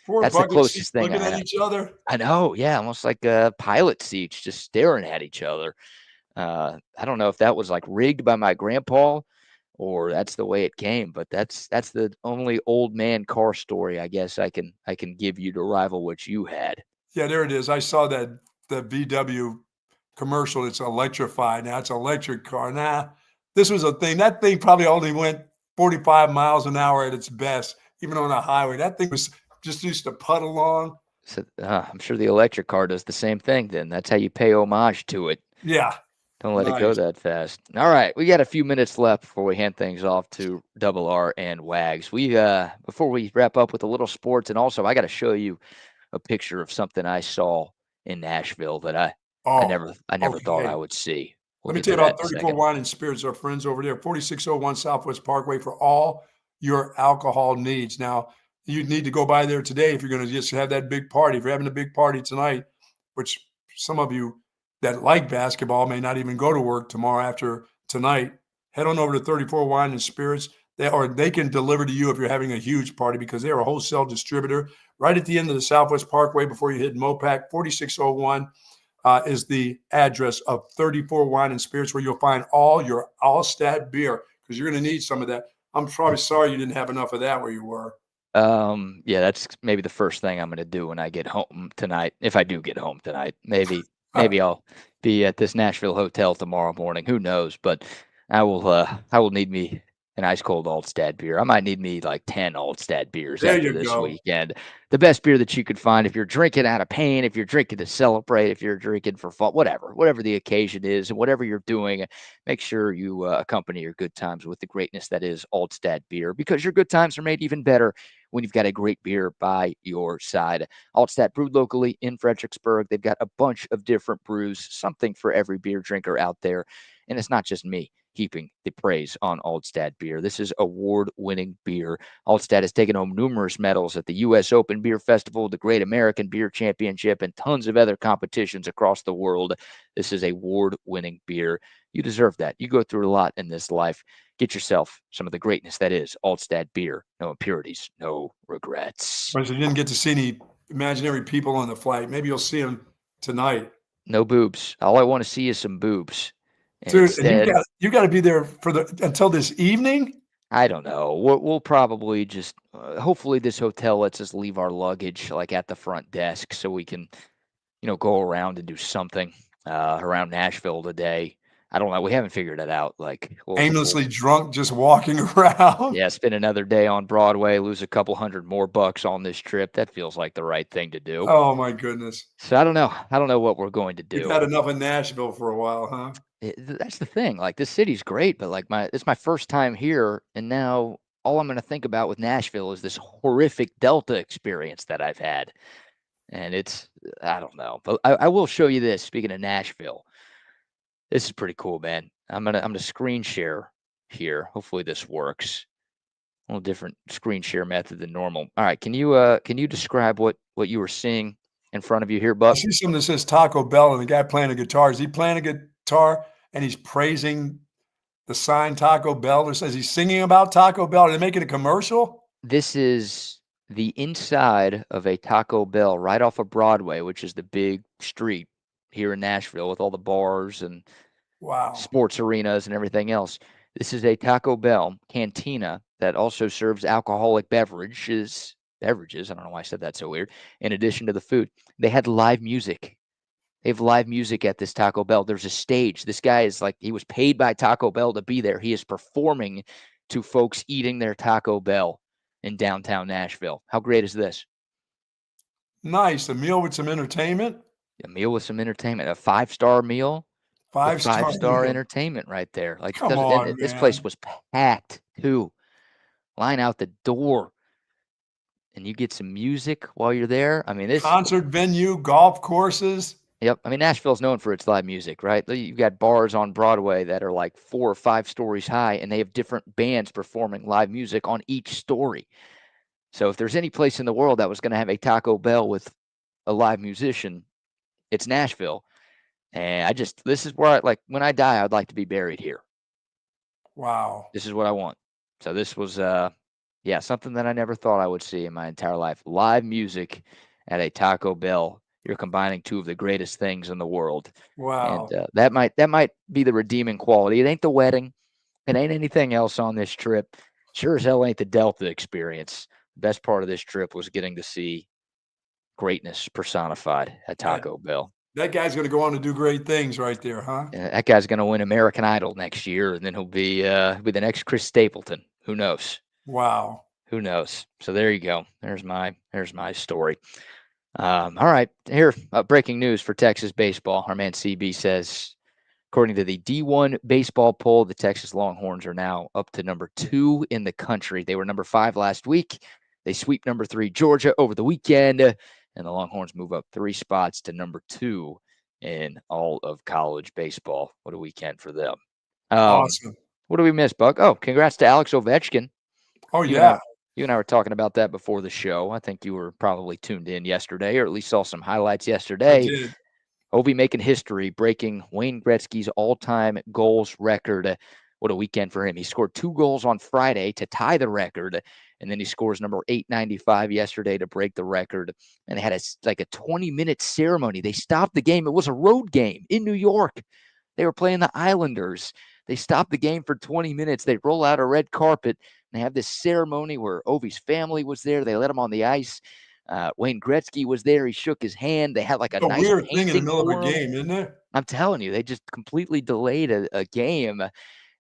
Four that's the bucket seats closest thing looking at each other. I know. Yeah. Almost like pilot seats just staring at each other. I don't know if that was like rigged by my grandpa or that's the way it came, but that's the only old man car story I guess I can give you to rival what you had. Yeah, there it is. I saw that the VW commercial. It's electrified now. It's an electric car. Nah, this was a thing. That thing probably only went 45 miles an hour at its best, even on a highway. That thing was just used to putt along. So I'm sure the electric car does the same thing then. That's how you pay homage to it. Yeah. Don't let it go Nice. that fast. All right, we got a few minutes left before we hand things off to Double R and Wags. We before we wrap up with a little sports, and also I got to show you a picture of something I saw in Nashville that I Oh, never thought I okay. would see. We'll Let me get tell to you that about in a 34 second. Wine and Spirits, our friends over there, 4601 Southwest Parkway for all your alcohol needs. Now, you need to go by there today if you're going to just have that big party. If you're having a big party tonight, which some of you that like basketball may not even go to work tomorrow after tonight, head on over to 34 Wine and Spirits. They can deliver to you if you're having a huge party because they are a wholesale distributor right at the end of the Southwest Parkway before you hit Mopac. 4601 is the address of 34 Wine and Spirits, where you'll find all your Altstadt beer because you're going to need some of that. I'm probably sorry you didn't have enough of that where you were. Yeah, that's maybe the first thing I'm going to do when I get home tonight. If I do get home tonight, maybe I'll be at this Nashville hotel tomorrow morning. Who knows? But I will need me an ice cold Altstadt beer. I might need me like 10 Altstadt beers There after you this go. weekend. The best beer that you could find if you're drinking out of pain, if you're drinking to celebrate, if you're drinking for fun, whatever the occasion is, and whatever you're doing, make sure you accompany your good times with the greatness that is Altstadt beer, because your good times are made even better when you've got a great beer by your side. Altstadt, brewed locally in Fredericksburg. They've got a bunch of different brews, something for every beer drinker out there. And it's not just me heaping the praise on Altstadt beer. This is award-winning beer. Altstadt has taken home numerous medals at the U.S. Open Beer Festival, the Great American Beer Championship, and tons of other competitions across the world. This is award-winning beer. You deserve that. You go through a lot in this life. Get yourself some of the greatness that is Altstadt beer. No impurities, no regrets. But you didn't get to see any imaginary people on the flight. Maybe you'll see them tonight. No boobs. All I want to see is some boobs. And Dude, and instead, you got to be there until this evening? I don't know. We'll probably just hopefully this hotel lets us leave our luggage like at the front desk so we can, go around and do something around Nashville today. I don't know. We haven't figured it out. Like Aimlessly drunk, just walking around. yeah, spend another day on Broadway, lose a couple $100 more on this trip. That feels like the right thing to do. Oh my goodness. So I don't know. I don't know what we're going to You've do. had enough of Nashville for a while, huh? That's the thing. Like this city's great, but like it's my first time here, and now all I'm going to think about with Nashville is this horrific Delta experience that I've had, and I don't know. But I will show you this. Speaking of Nashville, this is pretty cool, man. I'm gonna screen share here. Hopefully this works. A little different screen share method than normal. All right, can you describe what you were seeing in front of you here, I Buck? see something that says Taco Bell and the guy playing a guitar. Is he playing a guitar and he's praising the sign Taco Bell, or says he's singing about Taco Bell? Are they making a commercial? This is the inside of a Taco Bell right off of Broadway, which is the big street here in Nashville with all the bars and Wow. sports arenas and everything else. This is a Taco Bell cantina that also serves alcoholic beverages. I don't know why I said that so weird. In addition to the food, they had live music. They have live music at this Taco Bell. There's a stage. This guy is like, he was paid by Taco Bell to be there. He is performing to folks eating their Taco Bell in downtown Nashville. How great is this? Nice. A meal with some entertainment. A meal with some entertainment, a 5-star meal with Five-star 5-star meal. entertainment right there. Like, Come on, this place man. was packed too. Line out the door, and you get some music while you're there. I mean, Concert venue, golf courses. Yep. I mean, Nashville's known for its live music, right? You've got bars on Broadway that are like 4 or 5 stories high, and they have different bands performing live music on each story. So if there's any place in the world that was going to have a Taco Bell with a live musician, it's Nashville. And this is where when I die, I'd like to be buried here. Wow. This is what I want. So this was Yeah, something that I never thought I would see in my entire life. Live music at a Taco Bell. You're combining two of the greatest things in the world. And Wow. that might be the redeeming quality. It ain't the wedding. It ain't anything else on this trip. Sure as hell ain't the Delta experience. The best part of this trip was getting to see greatness personified at That Taco Bell. that guy's going to go on to do great things right there, huh? That guy's going to win American Idol next year, and then he'll be the next Chris Stapleton. Who knows? Wow. Who knows? So there you go. There's my story. All right, here breaking news for Texas baseball. Our man CB says, according to the D1 baseball poll, the Texas Longhorns are now up to number 2 in the country. They were number 5 last week. They sweep number 3 Georgia over the weekend, and the Longhorns move up 3 spots to number 2 in all of college baseball. What a weekend for them. Awesome. What do we miss, Buck? Oh, congrats to Alex Ovechkin. Oh, You yeah. you and I were talking about that before the show. I think you were probably tuned in yesterday, or at least saw some highlights I yesterday. did. Ovi making history, breaking Wayne Gretzky's all-time goals record. What a weekend for him. He scored 2 goals on Friday to tie the record, and then he scores number 895 yesterday to break the record. And they had a 20-minute ceremony. They stopped the game. It was a road game in New York. They were playing the Islanders. They stopped the game for 20 minutes. They roll out a red carpet. They have this ceremony where Ovi's family was there. They let him on the ice. Wayne Gretzky was there. He shook his hand. They had like a A nice weird thing in the painting middle of a for him. game, isn't it? I'm telling you, they just completely delayed a game.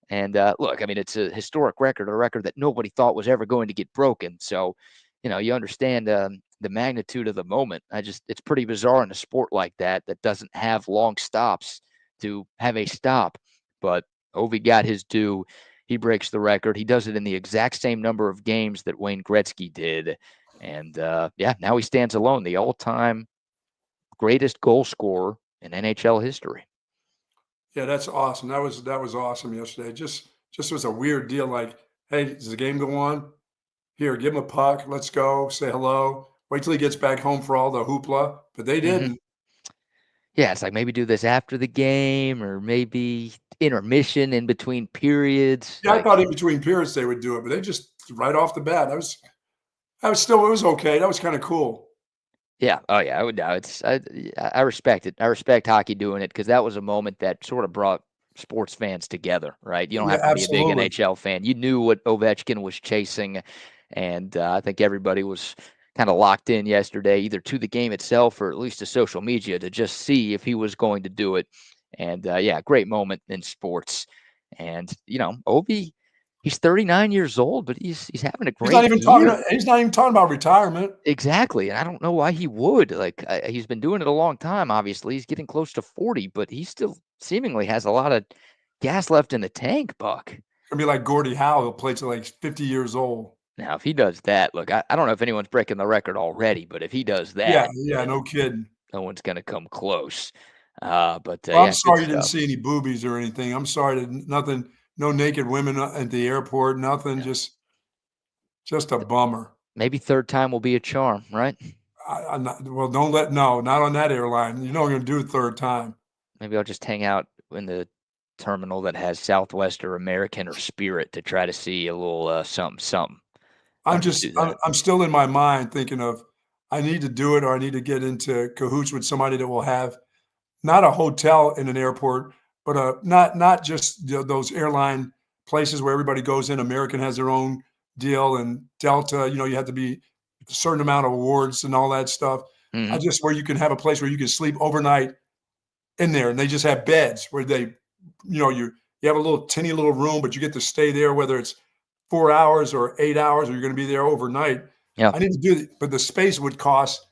And look, I mean, it's a historic record, a record that nobody thought was ever going to get broken. So, you understand the magnitude of the moment. It's pretty bizarre in a sport like that doesn't have long stops to have a stop. But Ovi got his due. He breaks the record. He does it in the exact same number of games that Wayne Gretzky did. And now he stands alone, the all-time greatest goal scorer in NHL history. Yeah, that's awesome. That was awesome yesterday. Just was a weird deal. Like, hey, does the game go on? Here, give him a puck. Let's go. Say hello. Wait till he gets back home for all the hoopla. But they didn't. Yeah, it's like maybe do this after the game or maybe intermission in between periods. Yeah, I thought in between periods they would do it, but they just right off the bat. It was okay. That was kind of cool. Yeah. Oh, yeah. I would know. I respect it. I respect hockey doing it because that was a moment that sort of brought sports fans together, right? You don't Yeah, have to be a big absolutely. NHL fan. You knew what Ovechkin was chasing, and I think everybody was kind of locked in yesterday, either to the game itself or at least to social media to just see if he was going to do it. And great moment in sports. And Ovi, he's 39 years old, but he's having a He's not great even talking. year. He's not even talking about retirement. Exactly, and I don't know why he would. Like, he's been doing it a long time, obviously. He's getting close to 40, but he still seemingly has a lot of gas left in the tank, Buck. It's gonna be like Gordie Howe. He'll play till like 50 years old. Now, if he does that, look, I don't know if anyone's breaking the record already, but if he does Yeah, that, yeah, no kidding. no one's going to come close. Well, I'm Good sorry you didn't stuff. see any boobies or anything. I'm sorry that nothing, no naked women at the airport, nothing, Yeah. just a bummer. Maybe third time will be a charm, right? I'm not, well, not on that airline. You know I'm gonna do it third time. Maybe I'll just hang out in the terminal that has Southwest or American or Spirit to try to see a little something. I'll just do that. I'm still in my mind thinking of I need to do it or I need to get into cahoots with somebody that will have not a hotel in an airport, but not just those airline places where everybody goes in. American has their own deal, and Delta, you have to be a certain amount of awards and all that stuff. Mhm. Where you can have a place where you can sleep overnight in there, and they just have beds where you have a little tinny little room, but you get to stay there whether it's 4 hours or 8 hours, or you're going to be there overnight. Yeah. I need to do it, but the space would cost.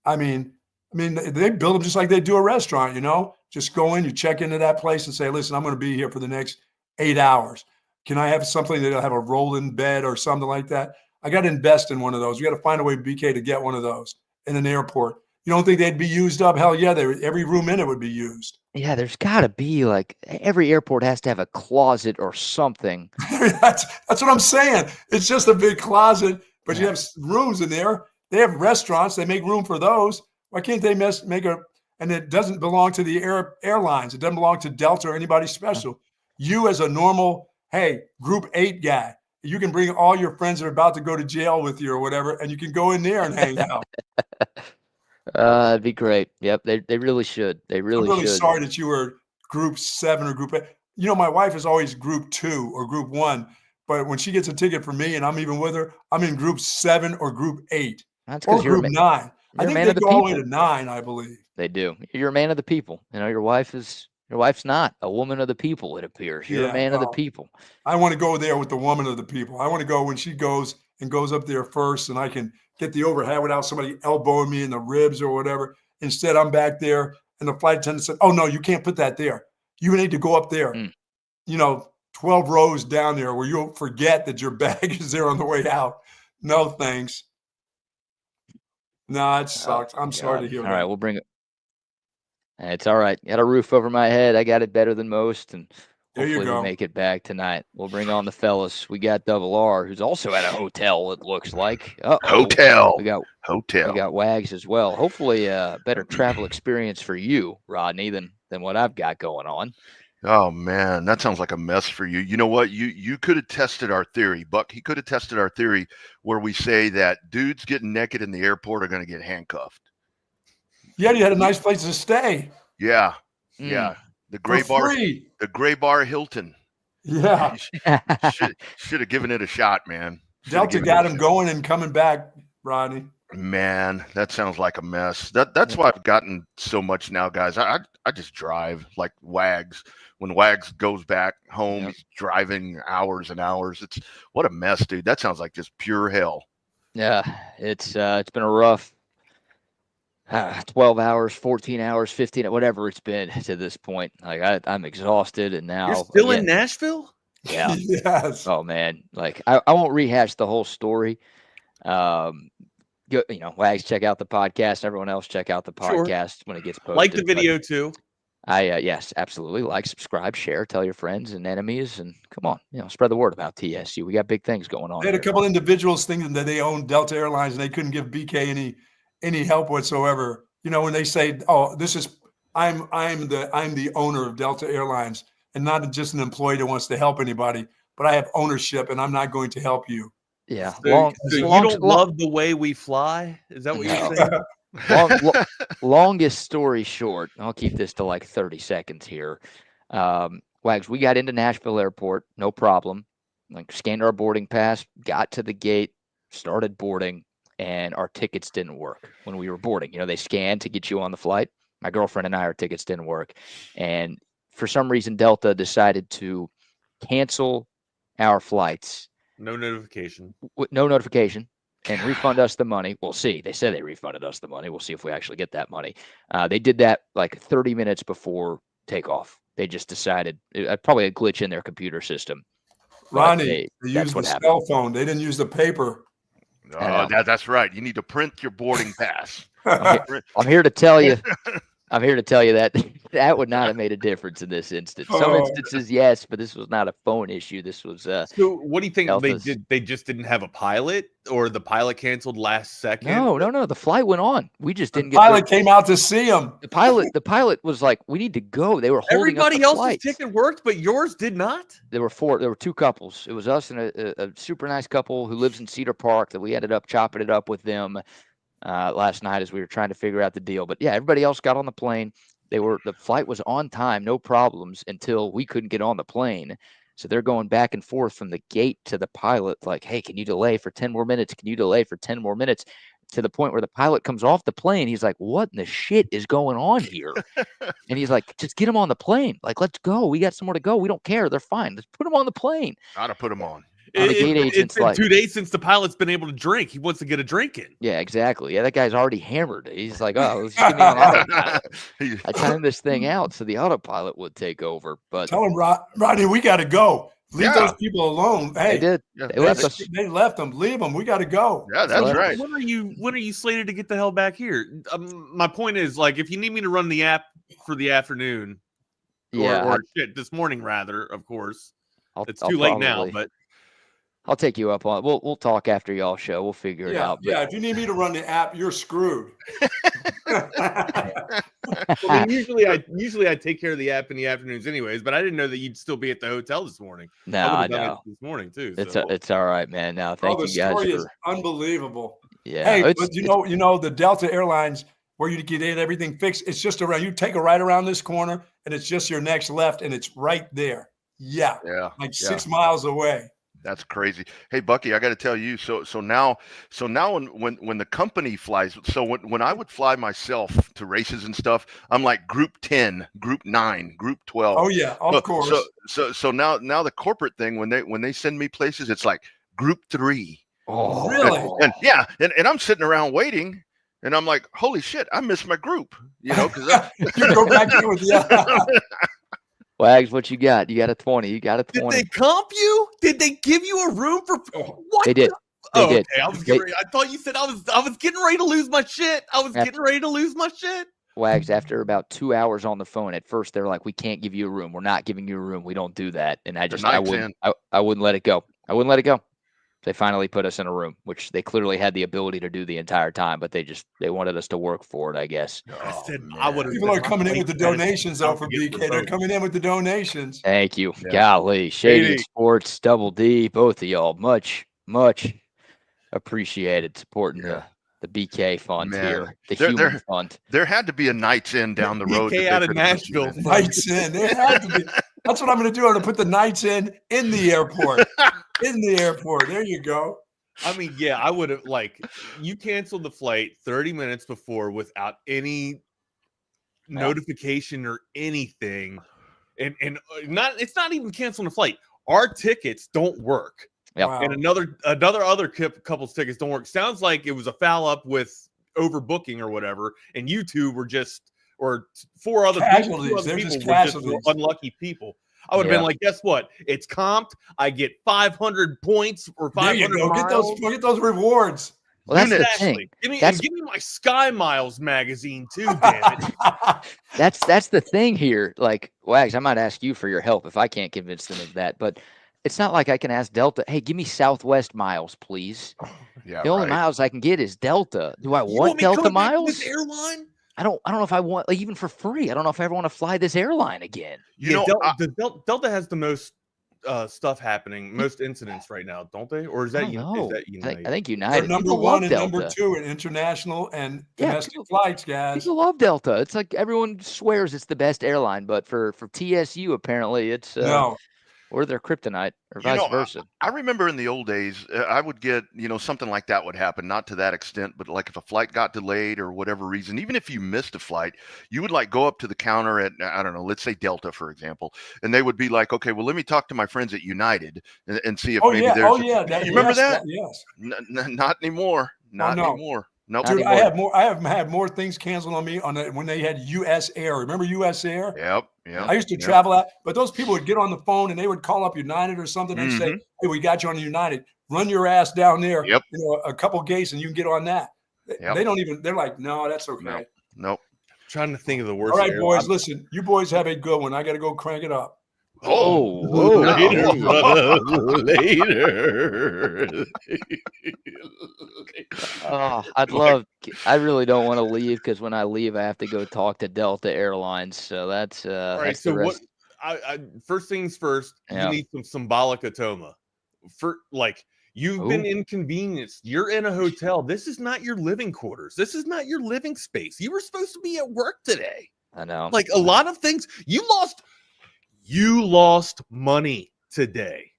I mean, they build them just like they do a restaurant, just go in, you check into that place and say, listen, I'm going to be here for the next 8 hours. Can I have something that'll have a rolling bed or something like that? I got to invest in one of those. We got to find a way, BK, to get one of those in an airport. You don't think they'd be used up? Hell yeah, every room in it would be used. Yeah, there's got to be like every airport has to have a closet or something. That's what I'm saying. It's just a big closet, but you have rooms in there. They have restaurants. They make room for those. Why can't they make and it doesn't belong to the airlines. It doesn't belong to Delta or anybody special. You as a normal, hey, group 8 guy, You can bring all your friends that are about to go to jail with you or whatever, and you can go in there and hang out. That'd be great. Yep, they really should. They I'm really really should. sorry that you were group 7 or group 8. You know, my wife is always group 2 or group 1, but when she gets a ticket for me and I'm even with her, I'm in group 7 or group 8 That's or because you're group 9. I a think man they of the go all the way people. to 9, I believe. They do. You're a man of the people. You know, your wife's not a woman of the people, it appears. You're a Yeah, man of the well, people. I want to go there with the woman of the people. I want to go when she goes up there first, and I can get the overhead without somebody elbowing me in the ribs or whatever. Instead, I'm back there, and the flight attendant said, "Oh no, you can't put that there. You need to go up there. Mm. 12 rows down there where you'll forget that your bag is there on the way out." No, thanks. No, it sucks. I'm sorry to hear All that. right, we'll bring it. It's all right. Got a roof over my head. I got it better than most, and There you hopefully we go. make it back tonight. We'll bring on the fellas. We got Double R, who's also at a hotel, it looks like. Hotel. We got Wags as well. Hopefully a better travel experience for you, Rodney, than what I've got going on. Oh man, that sounds like a mess for you. You know what? You could have tested our theory, Buck. He could have tested our theory where we say that dudes getting naked in the airport are going to get handcuffed. Yeah, you had a nice place to stay. Yeah. Mm. Yeah. The Gray Bar Hilton. Yeah. Should have given it a shot, man. Delta got him going and coming back, Rodney. Man, that sounds like a mess. That's why I've gotten so much now, guys. I just drive like Wags. When Wags goes back home, he's driving hours and hours. It's what a mess, dude. That sounds like just pure hell. Yeah, it's been a rough 12 hours, 14 hours, 15, whatever it's been to this point. Like I'm exhausted, and now you're still in Nashville. Yeah. Yes. Oh man, like I won't rehash the whole story. Wags, check out the podcast. Everyone else, check out the podcast when it gets posted. Like the video too. Yes, absolutely. Like, subscribe, share, tell your friends and enemies, and come on, spread the word about TSU. We got big things going on. They had a couple individuals thinking that they owned Delta Airlines and they couldn't give BK any help whatsoever. When they say, "Oh, this is I'm the owner of Delta Airlines and not just an employee that wants to help anybody, but I have ownership and I'm not going to help you." Yeah. So you don't love the way we fly? Is that what you're saying? Longest story short, I'll keep this to like 30 seconds here. Wags, we got into Nashville Airport, no problem. Like, scanned our boarding pass, got to the gate, started boarding, and our tickets didn't work when we were boarding. They scan to get you on the flight. My girlfriend and I, our tickets didn't work. And for some reason, Delta decided to cancel our flights. No notification. No notification. And refund us the money. We'll see. They said they refunded us the money. We'll see if we actually get that money. They did that like 30 minutes before takeoff. They just decided, probably a glitch in their computer system. Ronnie, they used the cell phone. They didn't use the paper. Oh, that's right. You need to print your boarding pass. I'm here to tell you. I'm here to tell you that that would not have made a difference in this instance. Some instances, yes, but this was not a phone issue. This was. So, what do you think they did? They just didn't have a pilot, or the pilot canceled last second? No. The flight went on. We just didn't get. The pilot came out to see him. The pilot was like, "We need to go." They were holding everybody up the else's flights. ticket worked, but yours did not. There were two couples. It was us and a super nice couple who lives in Cedar Park that we ended up chopping it up with them last night as we were trying to figure out the deal. But yeah, everybody else got on the plane. The flight was on time, no problems, until we couldn't get on the plane. So they're going back and forth from the gate to the pilot, like, "Hey, can you delay for 10 more minutes? Can you delay for 10 more minutes?" To the point where the pilot comes off the plane. He's like, "What in the shit is going on here?" And he's like, "Just get them on the plane. Like, let's go. We got somewhere to go. We don't care. They're fine. Let's put them on the plane." Gotta put them on. It's been 2 days since the pilot's been able to drink. He wants to get a drink in. Yeah, exactly. Yeah, that guy's already hammered. He's like, "Oh, let's give me an autopilot." I timed this thing out so the autopilot would take over. But tell him, Rodney, we got to go. Leave those people alone. Hey, they did. They left us. They left them. Leave them. We got to go. Yeah, that's right. When are you slated to get the hell back here? My point is, like, if you need me to run the app for the afternoon, or this morning rather, of course, it's too late now, but. I'll take you up on it. We'll talk after y'all show. We'll figure it out. Yeah, if you need me to run the app, you're screwed. Well, I mean, usually I take care of the app in the afternoons anyways, but I didn't know that you'd still be at the hotel this morning. No, I would I have done know. it this morning too. It's all right, man. Now, thank the you guys story for. is unbelievable. Yeah, Hey, but you know the Delta Airlines where you get everything fixed. It's just around. You take a right around this corner, and it's just your next left, and it's right there. Yeah, like 6 miles away. That's crazy. Hey, Bucky, I got to tell you. So now when the company flies, so when I would fly myself to races and stuff, I'm like group 10, group 9, group 12. Oh yeah, of course. So now the corporate thing, when they send me places, it's like group 3. Oh, really? And I'm sitting around waiting, and I'm like, holy shit, I missed my group. You know, because you go back in with Wags, what you got? You got a 20. You got a 20. Did they comp you? Did they give you a room for what? They did. They did. Okay. I thought you said I was getting ready to lose my shit. Getting ready to lose my shit. Wags, after about 2 hours on the phone, at first they're like, "We can't give you a room. We're not giving you a room. We don't do that." And I wouldn't let it go. I wouldn't let it go. They finally put us in a room, which they clearly had the ability to do the entire time, but they wanted us to work for it, I guess. People are coming in with the donations though for BK. They're coming in with the donations. Thank you. Yeah. Golly, Shady Sports, Double D, both of y'all, much appreciated supporting the BK fund here, the human fund. There had to be a Knights Inn down the road. BK out of Nashville. Knights Inn. There had to be. That's what I'm going to do. I'm going to put the Knights Inn the airport. In the airport. There you go. I mean, yeah, I would have you canceled the flight 30 minutes before without any notification or anything. And it's not even canceling the flight. Our tickets don't work. Yep. Wow. And other couple's tickets don't work. Sounds like it was a foul up with overbooking or whatever, and you two were or 4 other people were just unlucky people. I would have been like, guess what? It's comped. I get 500 points or 500 miles. Get those rewards. Well, that's the thing. Give me my Sky Miles magazine too, damn it. That's the thing here. Like, Wags, I might ask you for your help if I can't convince them of that, but it's not like I can ask Delta, hey, give me Southwest miles, please. The only miles I can get is Delta. Do I want Delta miles? This airline? I don't know if I want, even for free. I don't know if I ever want to fly this airline again. Delta has the most stuff happening, most incidents right now, don't they? Or is that United? I think United. They're number 1 and number 2 in international and domestic flights, guys. People love Delta. It's like everyone swears it's the best airline, but for TSU, apparently it's no. Or their kryptonite, or vice versa. I remember in the old days, I would get, something like that would happen, not to that extent, but like if a flight got delayed or whatever reason, even if you missed a flight, you would go up to the counter at, I don't know, let's say Delta, for example, and they would be like, okay, well, let me talk to my friends at United and see if maybe there's. You remember that? Yes. Not anymore. Not anymore. Nope. Dude, I have had more things canceled on me when they had US Air. Remember US Air? Yep. I used to travel out, but those people would get on the phone and they would call up United or something and say, hey, we got you on United. Run your ass down there. Yep. A couple gates and you can get on that. They don't even, they're like, no, that's okay. Nope. I'm trying to think of the worst. All right, boys, listen, you boys have a good one. I got to go crank it up. Later, brother, later. I really don't want to leave because when I leave, I have to go talk to Delta Airlines. So that's all right. So what? First things first, you need some symbolic atoma. You've been inconvenienced. You're in a hotel. This is not your living quarters. This is not your living space. You were supposed to be at work today. I know. Like a lot of things, you lost money today.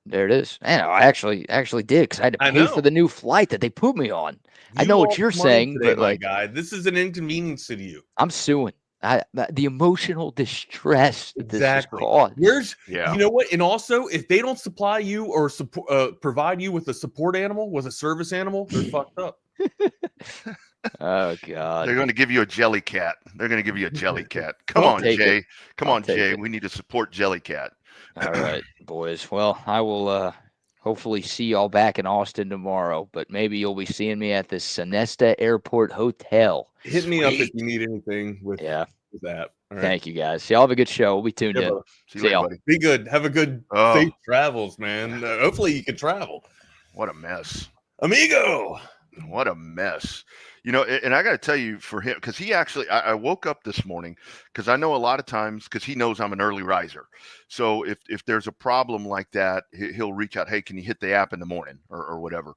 There it is. I actually did because I had to pay for the new flight that they put me on. I know what you're saying, today, but my guy, this is an inconvenience to you. I'm suing. The emotional distress that this caused. You know what? And also, if they don't supply you or provide you with a support animal, with a service animal, they're fucked up. Oh God! They're going to give you a jelly cat. Come on, Jay. Come on, Jay. We need to support Jellycat. All right, boys. Well, I will hopefully see y'all back in Austin tomorrow, but maybe you'll be seeing me at the Sonesta Airport Hotel. Hit me up if you need anything with with that. All right. Thank you, guys. Y'all have a good show. We'll be tuned in. See you later, y'all. buddy. Be good. Have a good, safe travels, man. Hopefully you can travel. What a mess. Amigo. What a mess. And I got to tell you, for him, because he actually, I woke up this morning because I know a lot of times, because he knows I'm an early riser. So if there's a problem like that, he'll reach out, hey, can you hit the app in the morning or whatever.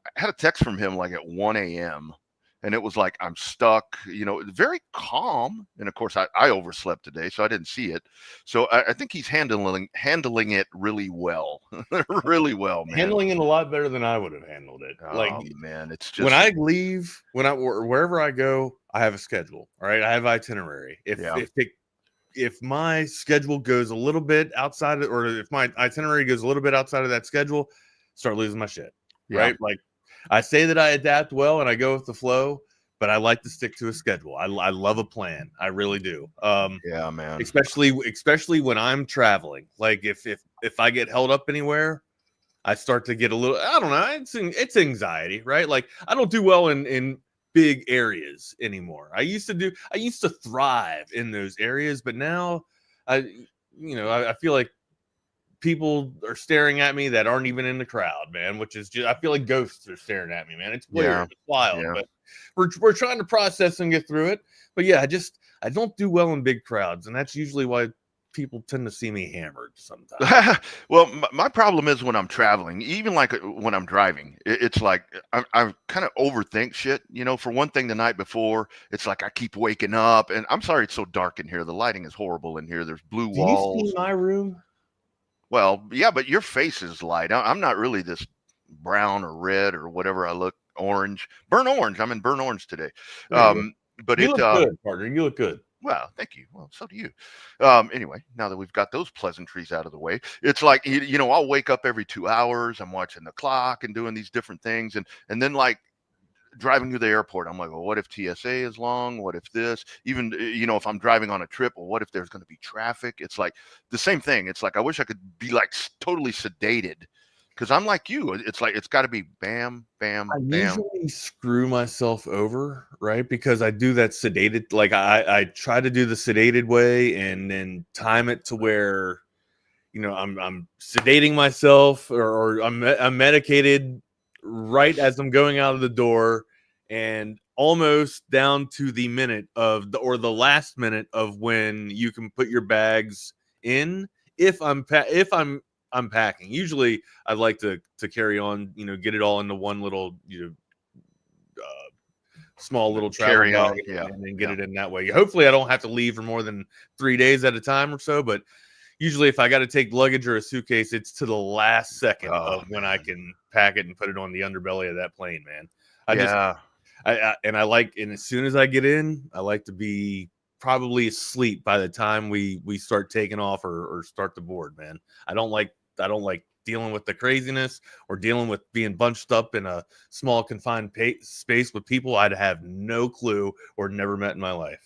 I had a text from him like at 1 a.m. and it was like, I'm stuck, very calm. And of course I overslept today, so I didn't see it. So I think he's handling it really well, really well, man. Handling it a lot better than I would have handled it. Oh man, it's just when I leave, wherever I go, I have a schedule. All right, I have itinerary. If my schedule goes a little bit outside of, or if my itinerary goes a little bit outside of that schedule, start losing my shit. Yeah. Right, like I say that I adapt well and I go with the flow, but I like to stick to a schedule. I love a plan. I really do. Yeah, man. Especially when I'm traveling. Like if I get held up anywhere, I start to get a little, I don't know, it's anxiety, right? Like I don't do well in big areas anymore. I used to thrive in those areas, but now I feel like people are staring at me that aren't even in the crowd, man, which is just, I feel like ghosts are staring at me, man. It's weird. Yeah. It's wild, Yeah. but we're trying to process and get through it. But yeah, I don't do well in big crowds. And that's usually why people tend to see me hammered sometimes. Well, my problem is when I'm traveling, even like when I'm driving, it's like I kind of overthink shit. For one thing, the night before, it's like I keep waking up, and I'm sorry it's so dark in here. The lighting is horrible in here. There's blue walls. Do you see my room? Well, yeah, but your face is light. I'm not really this brown or red or whatever I look. Orange, burnt orange. I'm in burnt orange today. But you look good, partner. You look good. Well, thank you. Well, so do you. Anyway, now that we've got those pleasantries out of the way, it's like, I'll wake up every 2 hours. I'm watching the clock and doing these different things. And then like driving to the airport, I'm like, well, what if TSA is long? What if this? Even, if I'm driving on a trip, well, what if there's going to be traffic? It's like the same thing. It's like, I wish I could be like totally sedated. Because I'm like you. It's like, it's got to be bam, bam, I bam. usually screw myself over, right? Because I do that sedated, like I try to do the sedated way and then time it to where, I'm sedating myself or I'm medicated right as I'm going out of the door and almost down to the minute of the last minute of when you can put your bags in. If I'm packing. Usually I like to carry on, get it all into one little, small little travel bag and then get it in that way. Hopefully I don't have to leave for more than 3 days at a time or so, but usually if I got to take luggage or a suitcase, it's to the last second of when I can pack it and put it on the underbelly of that plane, man. And as soon as I get in, I like to be probably asleep by the time we start taking off or start the board, man. I don't like dealing with the craziness or dealing with being bunched up in a small confined space with people I'd have no clue or never met in my life.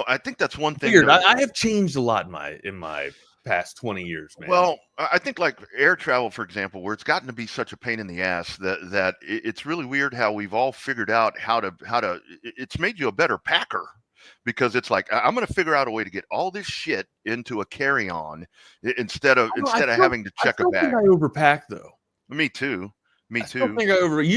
I think that's one thing. I have changed a lot in my past 20 years, man. Well, I think like air travel, for example, where it's gotten to be such a pain in the ass that it's really weird how we've all figured out how to. It's made you a better packer. Because it's like, I'm going to figure out a way to get all this shit into a carry-on instead of having to check a bag. I overpack though. Me too. I think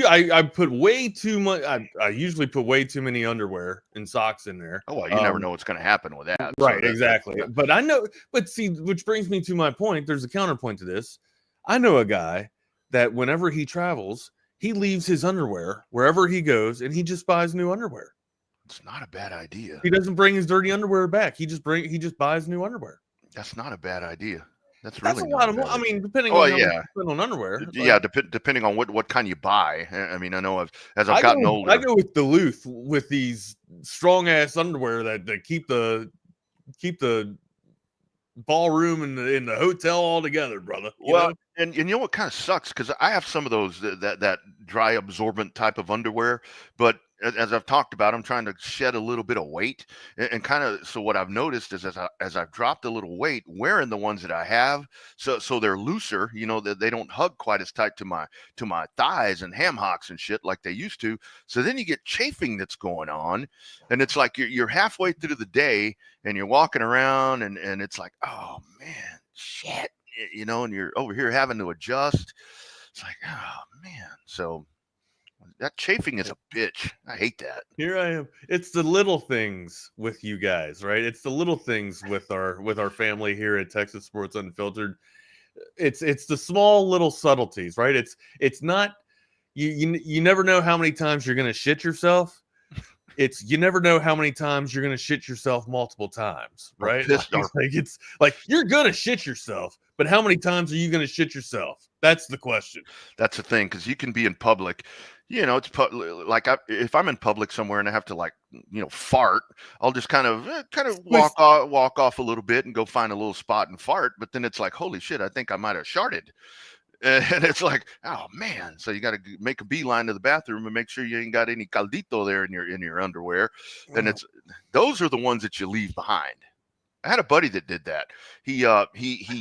I put way too much. I usually put way too many underwear and socks in there. Oh, well, you never know what's going to happen with that. Right, exactly. But I know, see, which brings me to my point. There's a counterpoint to this. I know a guy that whenever he travels, he leaves his underwear wherever he goes and he just buys new underwear. It's not a bad idea. He doesn't bring his dirty underwear back. He just buys new underwear. That's not a bad idea. That's a lot of. I mean, depending on how much you spend on underwear. Yeah, depending on what kind you buy. I mean, I know as I've gotten older, I go with Duluth with these strong ass underwear that keep the ballroom in the hotel all together, brother. And you know what kind of sucks, because I have some of those that dry absorbent type of underwear, but as I've talked about, I'm trying to shed a little bit of weight, and kind of, so what I've noticed is as I've dropped a little weight, wearing the ones that I have, so they're looser, that they don't hug quite as tight to my thighs and ham hocks and shit like they used to. So then you get chafing that's going on, and it's like you're halfway through the day and you're walking around and it's like, oh man, shit, and you're over here having to adjust. It's like, oh man. So that chafing is a bitch. I hate that. Here I am. It's the little things with you guys, right? It's the little things with our family here at Texas Sports Unfiltered. It's the small little subtleties, right? It's not you never know how many times you're gonna shit yourself. You never know how many times you're gonna shit yourself multiple times, right? It's like you're gonna shit yourself, but how many times are you gonna shit yourself? That's the question. That's the thing, because you can be in public. It's like if I'm in public somewhere and I have to fart, I'll just kind of walk off a little bit and go find a little spot and fart. But then it's like, holy shit, I think I might have sharted. And it's like, oh man. So you got to make a beeline to the bathroom and make sure you ain't got any caldito there in your underwear. And those are the ones that you leave behind. I had a buddy that did that. He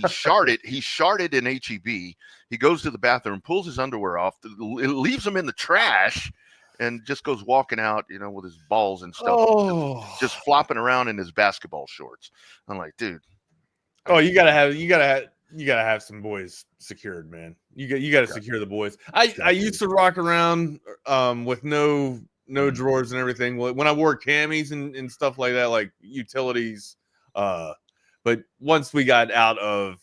sharted. He sharted in HEB. He goes to the bathroom, pulls his underwear off, leaves them in the trash, and just goes walking out, with his balls and stuff, just flopping around in his basketball shorts. I'm like, dude. Oh, you gotta have some boys secured, man. You gotta secure the boys. I used to rock around with no drawers and everything. When I wore camis and stuff like that, like utilities. But once we got out of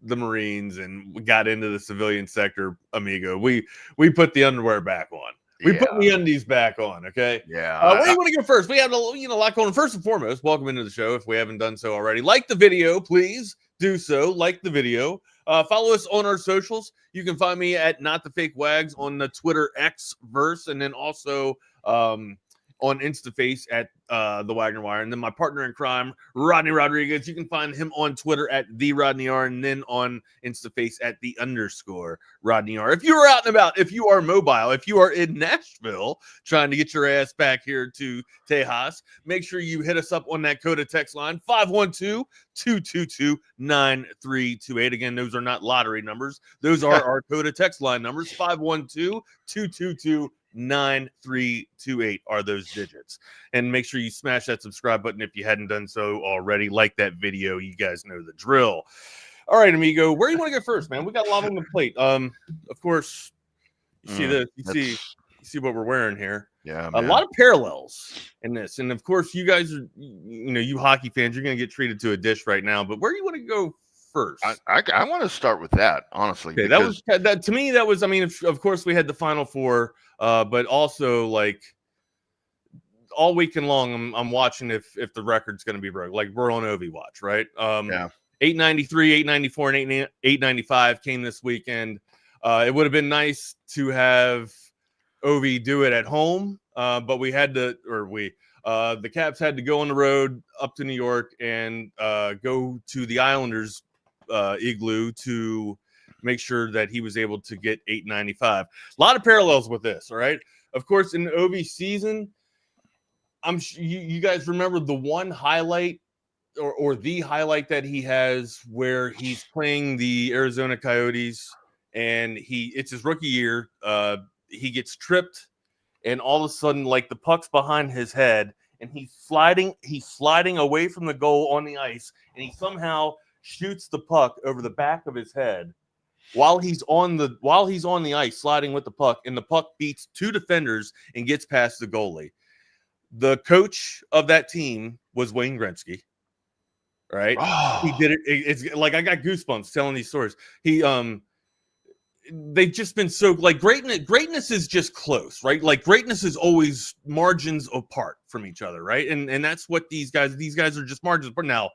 the Marines and we got into the civilian sector, amigo, we put the underwear back on. We put the undies back on. Okay. Yeah. Where do you want to go first? We have a lot going on. First and foremost, welcome into the show. If we haven't done so already, like the video, please do so. Like the video. Follow us on our socials. You can find me at Not the Fake Wags on the Twitter X verse, and then also on InstaFace at the Wagner Wire. And then my partner in crime, Rodney Rodriguez. You can find him on Twitter at the Rodney R, and then on InstaFace at _Rodney R. If you are out and about, if you are mobile, if you are in Nashville trying to get your ass back here to Tejas, make sure you hit us up on that Coda text line, 512-222-9328. Again, those are not lottery numbers. Those are our Coda text line numbers, 512-222-9328 are those digits. And make sure you smash that subscribe button if you hadn't done so already. Like that video. You guys know the drill. All right, amigo, where do you want to go first, man? We got a lot on the plate. Of course, you see you see what we're wearing here. Yeah, a lot of parallels in this. And of course, you guys are, you hockey fans, you're going to get treated to a dish right now. But where do you want to go first? I want to start with that, honestly. Okay, that to me, that was, I mean, of course, we had the Final Four, but also like all weekend long, I'm watching if the record's going to be broke. Like we're on Ovi watch, right? Yeah. 893, 894, and 895 came this weekend. It would have been nice to have Ovi do it at home, but we had to, the Caps had to go on the road up to New York and go to the Islanders igloo to make sure that he was able to get 895. A lot of parallels with this, all right? Of course, in the Ovi season, I'm sure you guys remember the one highlight or the highlight that he has where he's playing the Arizona Coyotes and it's his rookie year. He gets tripped and all of a sudden, like the puck's behind his head and he's sliding away from the goal on the ice and he somehow shoots the puck over the back of his head while he's on the ice sliding with the puck, and the puck beats two defenders and gets past the goalie. The coach of that team was Wayne Gretzky. Right. Oh. He did it. It's like I got goosebumps telling these stories. They've just been so like greatness is just close, right? Like greatness is always margins apart from each other, right? And that's what these guys are just margins apart. Now,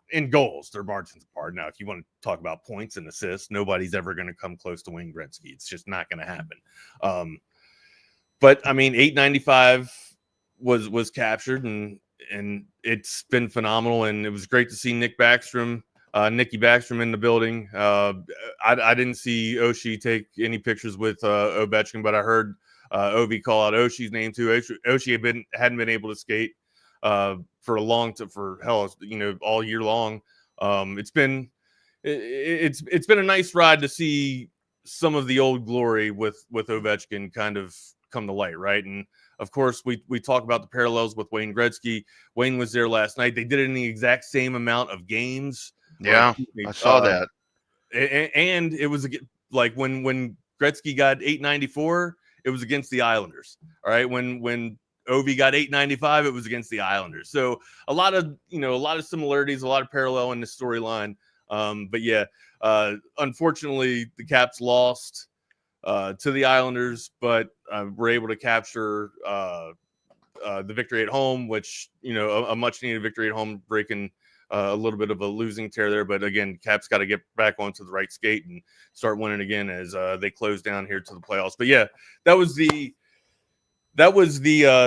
in goals, they're margins apart. Now, if you want to talk about points and assists, nobody's ever going to come close to Wayne Gretzky. It's just not going to happen. But I mean, 895 was captured and it's been phenomenal, and it was great to see Nicky Backstrom in the building. I didn't see Oshie take any pictures with Ovechkin, but I heard Ovi call out Oshi's name too. Oshi hadn't been able to skate for all year long. It's been a nice ride to see some of the old glory with Ovechkin kind of come to light, right? And of course, we talk about the parallels with Wayne Gretzky. Wayne was there last night. They did it in the exact same amount of games. Yeah, I saw that. And it was like when Gretzky got 894, it was against the Islanders. All right, when Ovi got 895, it was against the Islanders. So a lot of similarities, a lot of parallel in the storyline. But yeah, unfortunately, the Caps lost to the Islanders, but were able to capture the victory at home, which, a much needed victory at home, breaking a little bit of a losing tear there. But again, Caps got to get back onto the right skate and start winning again as they close down here to the playoffs. But yeah, that was the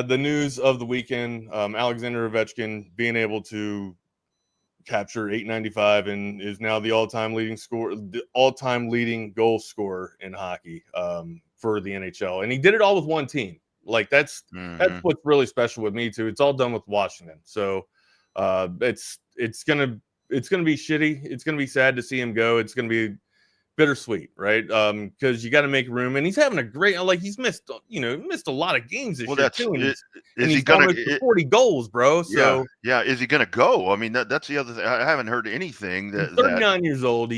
news of the weekend. Alexander Ovechkin being able to capture 895 and is now the all-time leading goal scorer in hockey for the NHL. And he did it all with one team. Like that's what's really special with me too. It's all done with Washington. So it's gonna be shitty. It's gonna be sad to see him go. It's gonna be bittersweet, right? Because you got to make room, and he's having a great. He's missed a lot of games this year too. And he's gonna 40 goals, bro. So yeah, is he gonna go? I mean, that's the other thing. I haven't heard anything. He's 39 years old.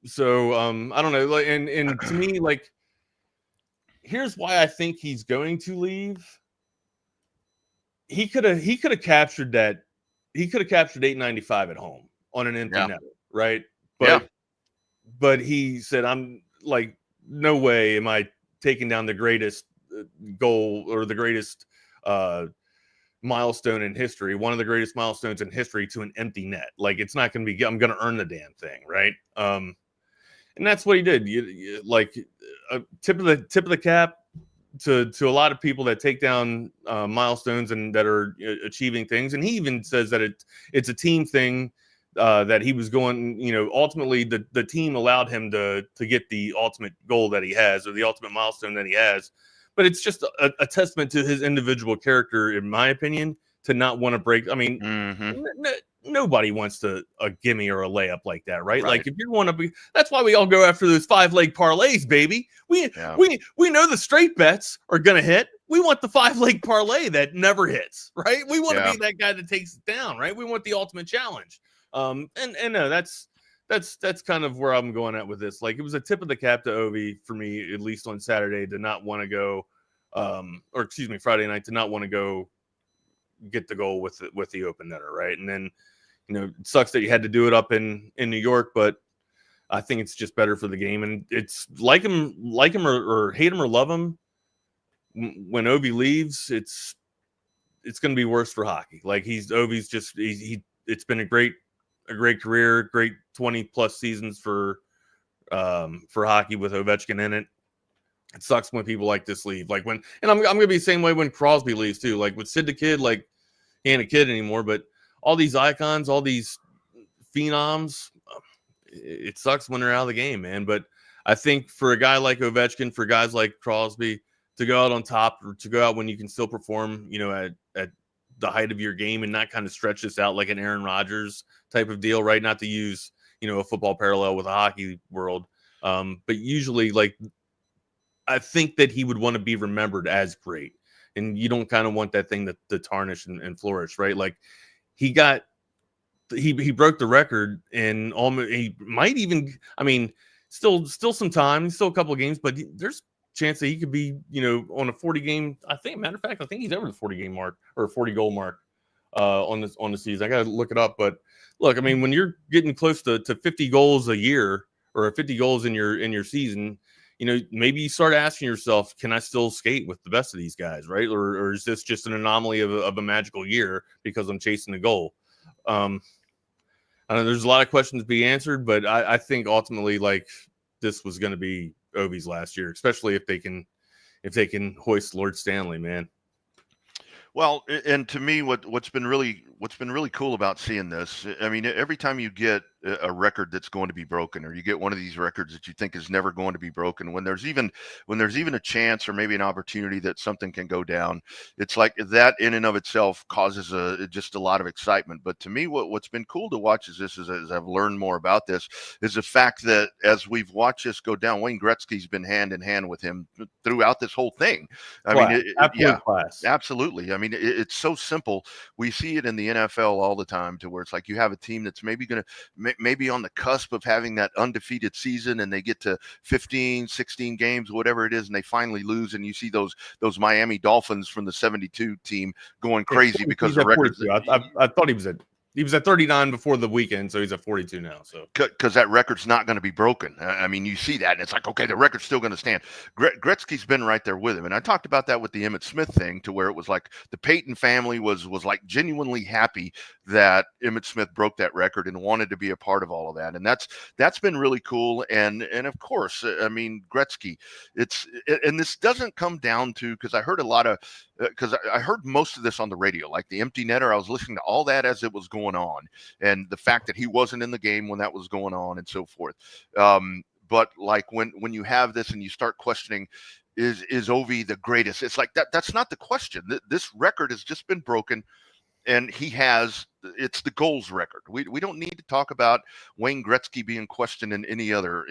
So I don't know. Like, and to me, like, here's why I think he's going to leave. He could have captured that. He could have captured 895 at home on an empty net, right? But he said, I'm like, no way am I taking down the greatest goal or the greatest milestone in history, one of the greatest milestones in history, to an empty net. Like, it's not going to be, I'm going to earn the damn thing, right? And that's what he did. Tip of the cap to a lot of people that take down milestones and that are achieving things. And he even says that it's a team thing. That he was going, ultimately the team allowed him to get the ultimate goal that he has, or the ultimate milestone that he has. But it's just a testament to his individual character, in my opinion, to not want to break. I mean, nobody wants a gimme or a layup like that, right? Like, if you want to be, that's why we all go after those 5-leg parlays, baby. We know the straight bets are going to hit. We want the 5-leg parlay that never hits, right? We want to be that guy that takes it down, right? We want the ultimate challenge. And no, that's kind of where I'm going at with this. Like, it was a tip of the cap to Ovi for me, at least on Saturday, to not want to go, Friday night, to not want to go get the goal with the open netter, right? And then, it sucks that you had to do it up in New York, but I think it's just better for the game. And it's like him or hate him or love him, when Ovi leaves, it's going to be worse for hockey. Like, it's been a great career, great 20 plus seasons for hockey with Ovechkin in it. It sucks when people like this leave. Like, and I'm going to be the same way when Crosby leaves too. Like with Sid the Kid, like, he ain't a kid anymore, but all these icons, all these phenoms, it sucks when they're out of the game, man. But I think for a guy like Ovechkin, for guys like Crosby, to go out on top, or to go out when you can still perform, at the height of your game, and not kind of stretch this out like an Aaron Rodgers type of deal, right? Not to use, a football parallel with a hockey world. But usually, like, I think that he would want to be remembered as great, and you don't kind of want that thing to tarnish and flourish, right? Like, he broke the record, and he might even, still some time, still a couple of games, but there's chance that he could be, on a 40 game. I think he's over the 40 game mark, or 40 goal mark on the season. I got to look it up. But look, when you're getting close to 50 goals a year, or 50 goals in your season, maybe you start asking yourself, can I still skate with the best of these guys, right? Or is this just an anomaly of a magical year because I'm chasing a goal? I don't know, there's a lot of questions to be answered, but I think ultimately, like, this was going to be Ovi's last year, especially if they can hoist Lord Stanley, man. Well, and to me, what's been really what's been really cool about seeing this, I mean, every time you get a record that's going to be broken, or you get one of these records that you think is never going to be broken, when there's even a chance or maybe an opportunity that something can go down, it's like that in and of itself causes just a lot of excitement. But to me, what's been cool to watch is this, as I've learned more about this, is the fact that as we've watched this go down, Wayne Gretzky's been hand in hand with him throughout this whole thing. Absolutely. I mean, it's so simple. We see it in the NFL all the time, to where it's like you have a team that's maybe going to maybe on the cusp of having that undefeated season, and they get to 15, 16 games, whatever it is, and they finally lose. And you see those Miami Dolphins from the 72 team going crazy because the records. I thought he was at 39 before the weekend, so he's at 42 now. So because that record's not going to be broken. I mean, you see that, and it's like, okay, the record's still going to stand. Gretzky's been right there with him, and I talked about that with the Emmitt Smith thing, to where it was like the Peyton family was like genuinely happy that Emmitt Smith broke that record and wanted to be a part of all of that, and that's been really cool. And of course, I mean, Gretzky, and this doesn't come down to, because I heard a lot of. Because I heard most of this on the radio, like the empty netter. I was listening to all that as it was going on, and the fact that he wasn't in the game when that was going on, and so forth. But like when you have this and you start questioning, is Ovi the greatest? It's like that's not the question. This record has just been broken, and it's the goals record. We don't need to talk about Wayne Gretzky being questioned in any other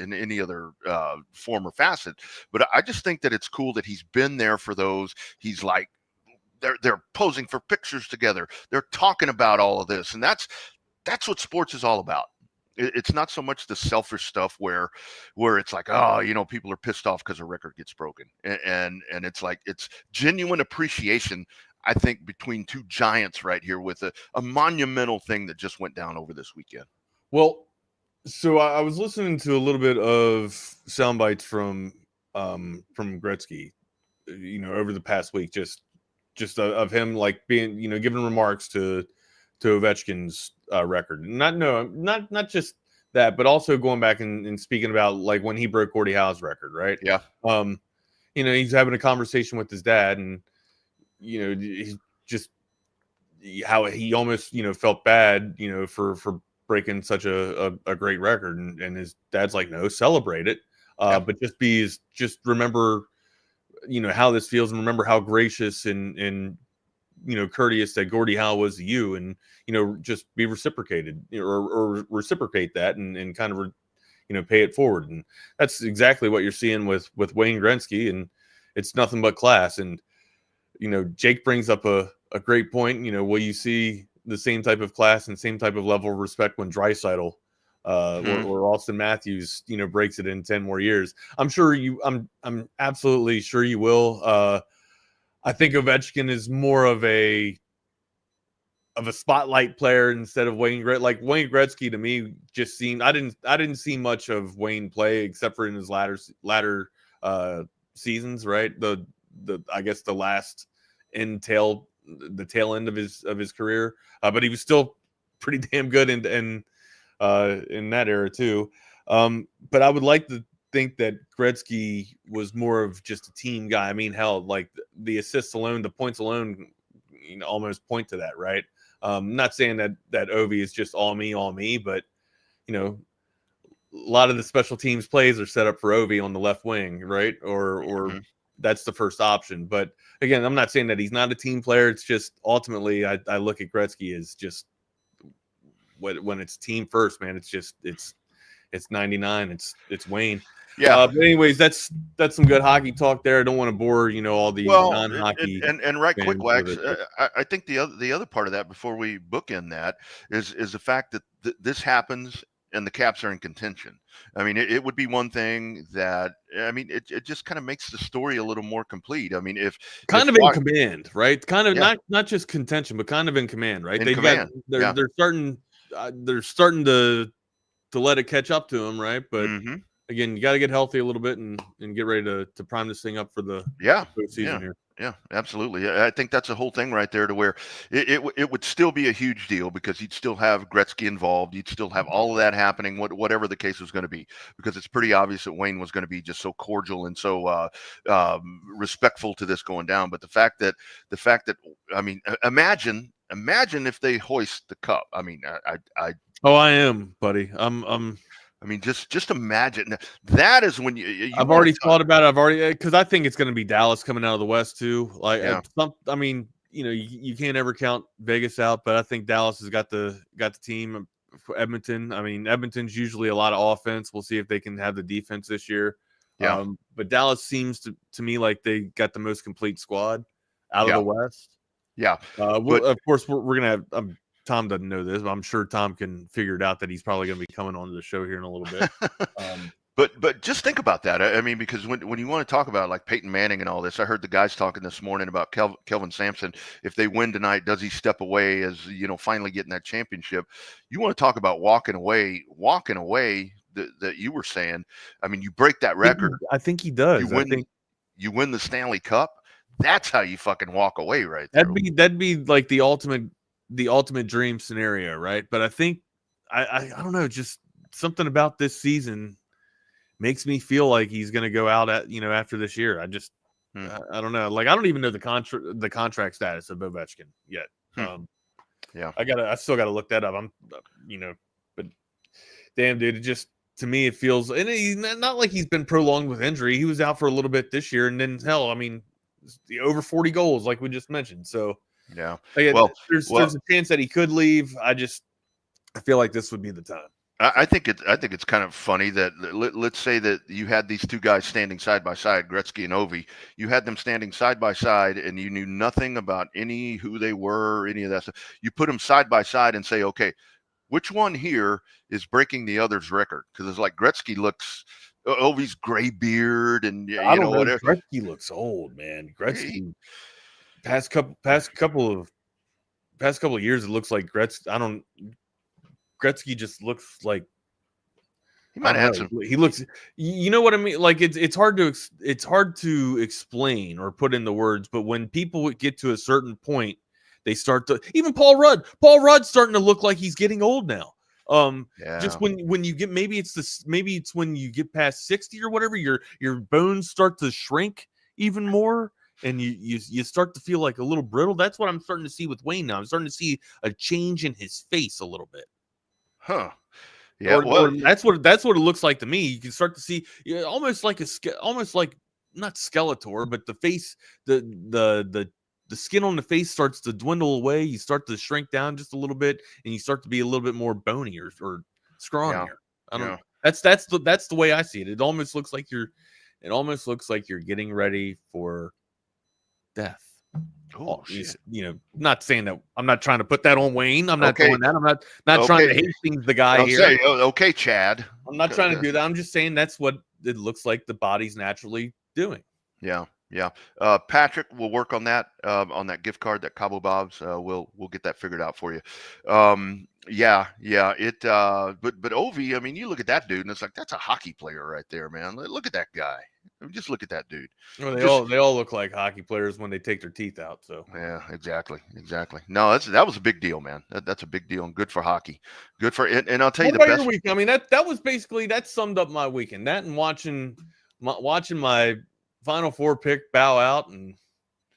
form or facet. But I just think that it's cool that he's been there for those. He's like, they're posing for pictures together. They're talking about all of this, and that's what sports is all about. It's not so much the selfish stuff where it's like, oh, people are pissed off because a record gets broken, and it's like, it's genuine appreciation, I think, between two giants right here, with a monumental thing that just went down over this weekend. Well, so I was listening to a little bit of sound bites from Gretzky, over the past week, just of him, like, being, giving remarks to Ovechkin's record. Not just that, but also going back and speaking about, like, when he broke Gordie Howe's record, right? Yeah. He's having a conversation with his dad, and he's just how he almost felt bad for breaking such a great record, and his dad's like, no, celebrate it, but just remember how this feels, and remember how gracious and courteous that Gordie Howe was to you, and just be reciprocated, or reciprocate that, and kind of pay it forward. And that's exactly what you're seeing with Wayne Gretzky, and it's nothing but class. And Jake brings up a great point. Will you see the same type of class and same type of level of respect when Draisaitl or Austin Matthews breaks it in 10 more years? I'm sure I'm absolutely sure you will. I think Ovechkin is more of a spotlight player instead of Wayne Gretzky. Like, Wayne Gretzky to me just seemed, I didn't see much of Wayne play except for in his latter seasons, right? I guess the last tail end of his career, but he was still pretty damn good in that era too. But I would like to think that Gretzky was more of just a team guy. I mean, hell, like the assists alone, the points alone, almost point to that, right? I'm not saying that Ovi is just all me, but a lot of the special teams plays are set up for Ovi on the left wing, right? Or that's the first option. But again, I'm not saying that he's not a team player. It's just ultimately I look at Gretzky as just when it's team first, man. It's 99. It's Wayne. Yeah. But anyways, that's some good hockey talk there. I don't want to bore all the non-hockey. And right quick, Wags. I think the other part of that, before we bookend that, is the fact that this happens and the Caps are in contention. I mean, it would be one thing that, it just kind of makes the story a little more complete. I mean, if kind of in command, right? Kind of not just contention, but kind of in command, right? They're starting to let it catch up to them, right? But again, you got to get healthy a little bit and get ready to prime this thing up for the season here. Yeah, absolutely. I think that's a whole thing right there, to where it would still be a huge deal, because you'd still have Gretzky involved. You'd still have all of that happening, whatever the case was going to be, because it's pretty obvious that Wayne was going to be just so cordial and so respectful to this going down. But the fact that imagine imagine if they hoist the cup. I mean, I am, buddy. I mean, just imagine. That is when you I've already thought about it. Because I think it's going to be Dallas coming out of the West too. Like, I mean, you can't ever count Vegas out, but I think Dallas has got the team. For Edmonton, I mean, Edmonton's usually a lot of offense. We'll see if they can have the defense this year. Yeah. But Dallas seems to me like they got the most complete squad out of the West. Yeah. Of course, we're gonna have. Tom doesn't know this, but I'm sure Tom can figure it out that he's probably going to be coming onto the show here in a little bit. But just think about that. I mean, because when you want to talk about like Peyton Manning and all this, I heard the guys talking this morning about Kelvin Sampson. If they win tonight, does he step away as finally getting that championship? You want to talk about walking away that you were saying. I mean, you break that record. I think he does. You win the Stanley Cup. That's how you fucking walk away, right there. That'd be like the ultimate dream scenario, right? But I think I don't know, just something about this season makes me feel like he's going to go out after this year. I just I don't know. Like, I don't even know the contract status of Ovechkin yet. Yeah, I still got to look that up. But damn, dude, it just, to me, it feels, and he's not like he's been prolonged with injury. He was out for a little bit this year, and then hell, I mean, over 40 goals, like we just mentioned. So yeah, there's a chance that he could leave. I feel like this would be the time. I think it's kind of funny that let's say that you had these two guys standing side by side, Gretzky and Ovi. You had them standing side by side, and you knew nothing about who they were, any of that stuff. You put them side by side and say, okay, which one here is breaking the other's record? Because it's like Gretzky looks, Ovi's gray beard, and I don't know. Whatever. Gretzky looks old, man. Gretzky past couple of years, it looks like Gretzky just looks like he might have some. He looks, you know what I mean? Like it's hard to explain or put in the words, but when people get to a certain point, they start to, even Paul Rudd's starting to look like he's getting old now. Just when you get, maybe it's when you get past 60 or whatever, your bones start to shrink even more, and you start to feel like a little brittle. That's what I'm starting to see with Wayne now. I'm starting to see a change in his face a little bit. Huh. Yeah. Or that's what it looks like to me. You can start to see almost like not Skeletor, but the face, the skin on the face starts to dwindle away. You start to shrink down just a little bit, and you start to be a little bit more bony or scrawnier. I don't know. That's the way I see it. It almost looks like you're getting ready for death. Oh, shit. Not saying that. I'm not trying to put that on Wayne. I'm not doing that. I'm not trying to hate things. The guy here. Okay, Chad. I'm not trying to do that. I'm just saying that's what it looks like the body's naturally doing. Yeah. Patrick will work on that gift card, that Cabo Bob's. We'll get that figured out for you. Yeah. It. But Ovi, I mean, you look at that dude, and it's like, that's a hockey player right there, man. Look at that guy. Just look at that dude. Well, they all look like hockey players when they take their teeth out. So yeah, exactly. No, that was a big deal, man. That's a big deal and good for hockey. Good for it. And I'll tell you the best. Week? I mean, that was basically, that summed up my weekend. That and watching my Final Four pick bow out. And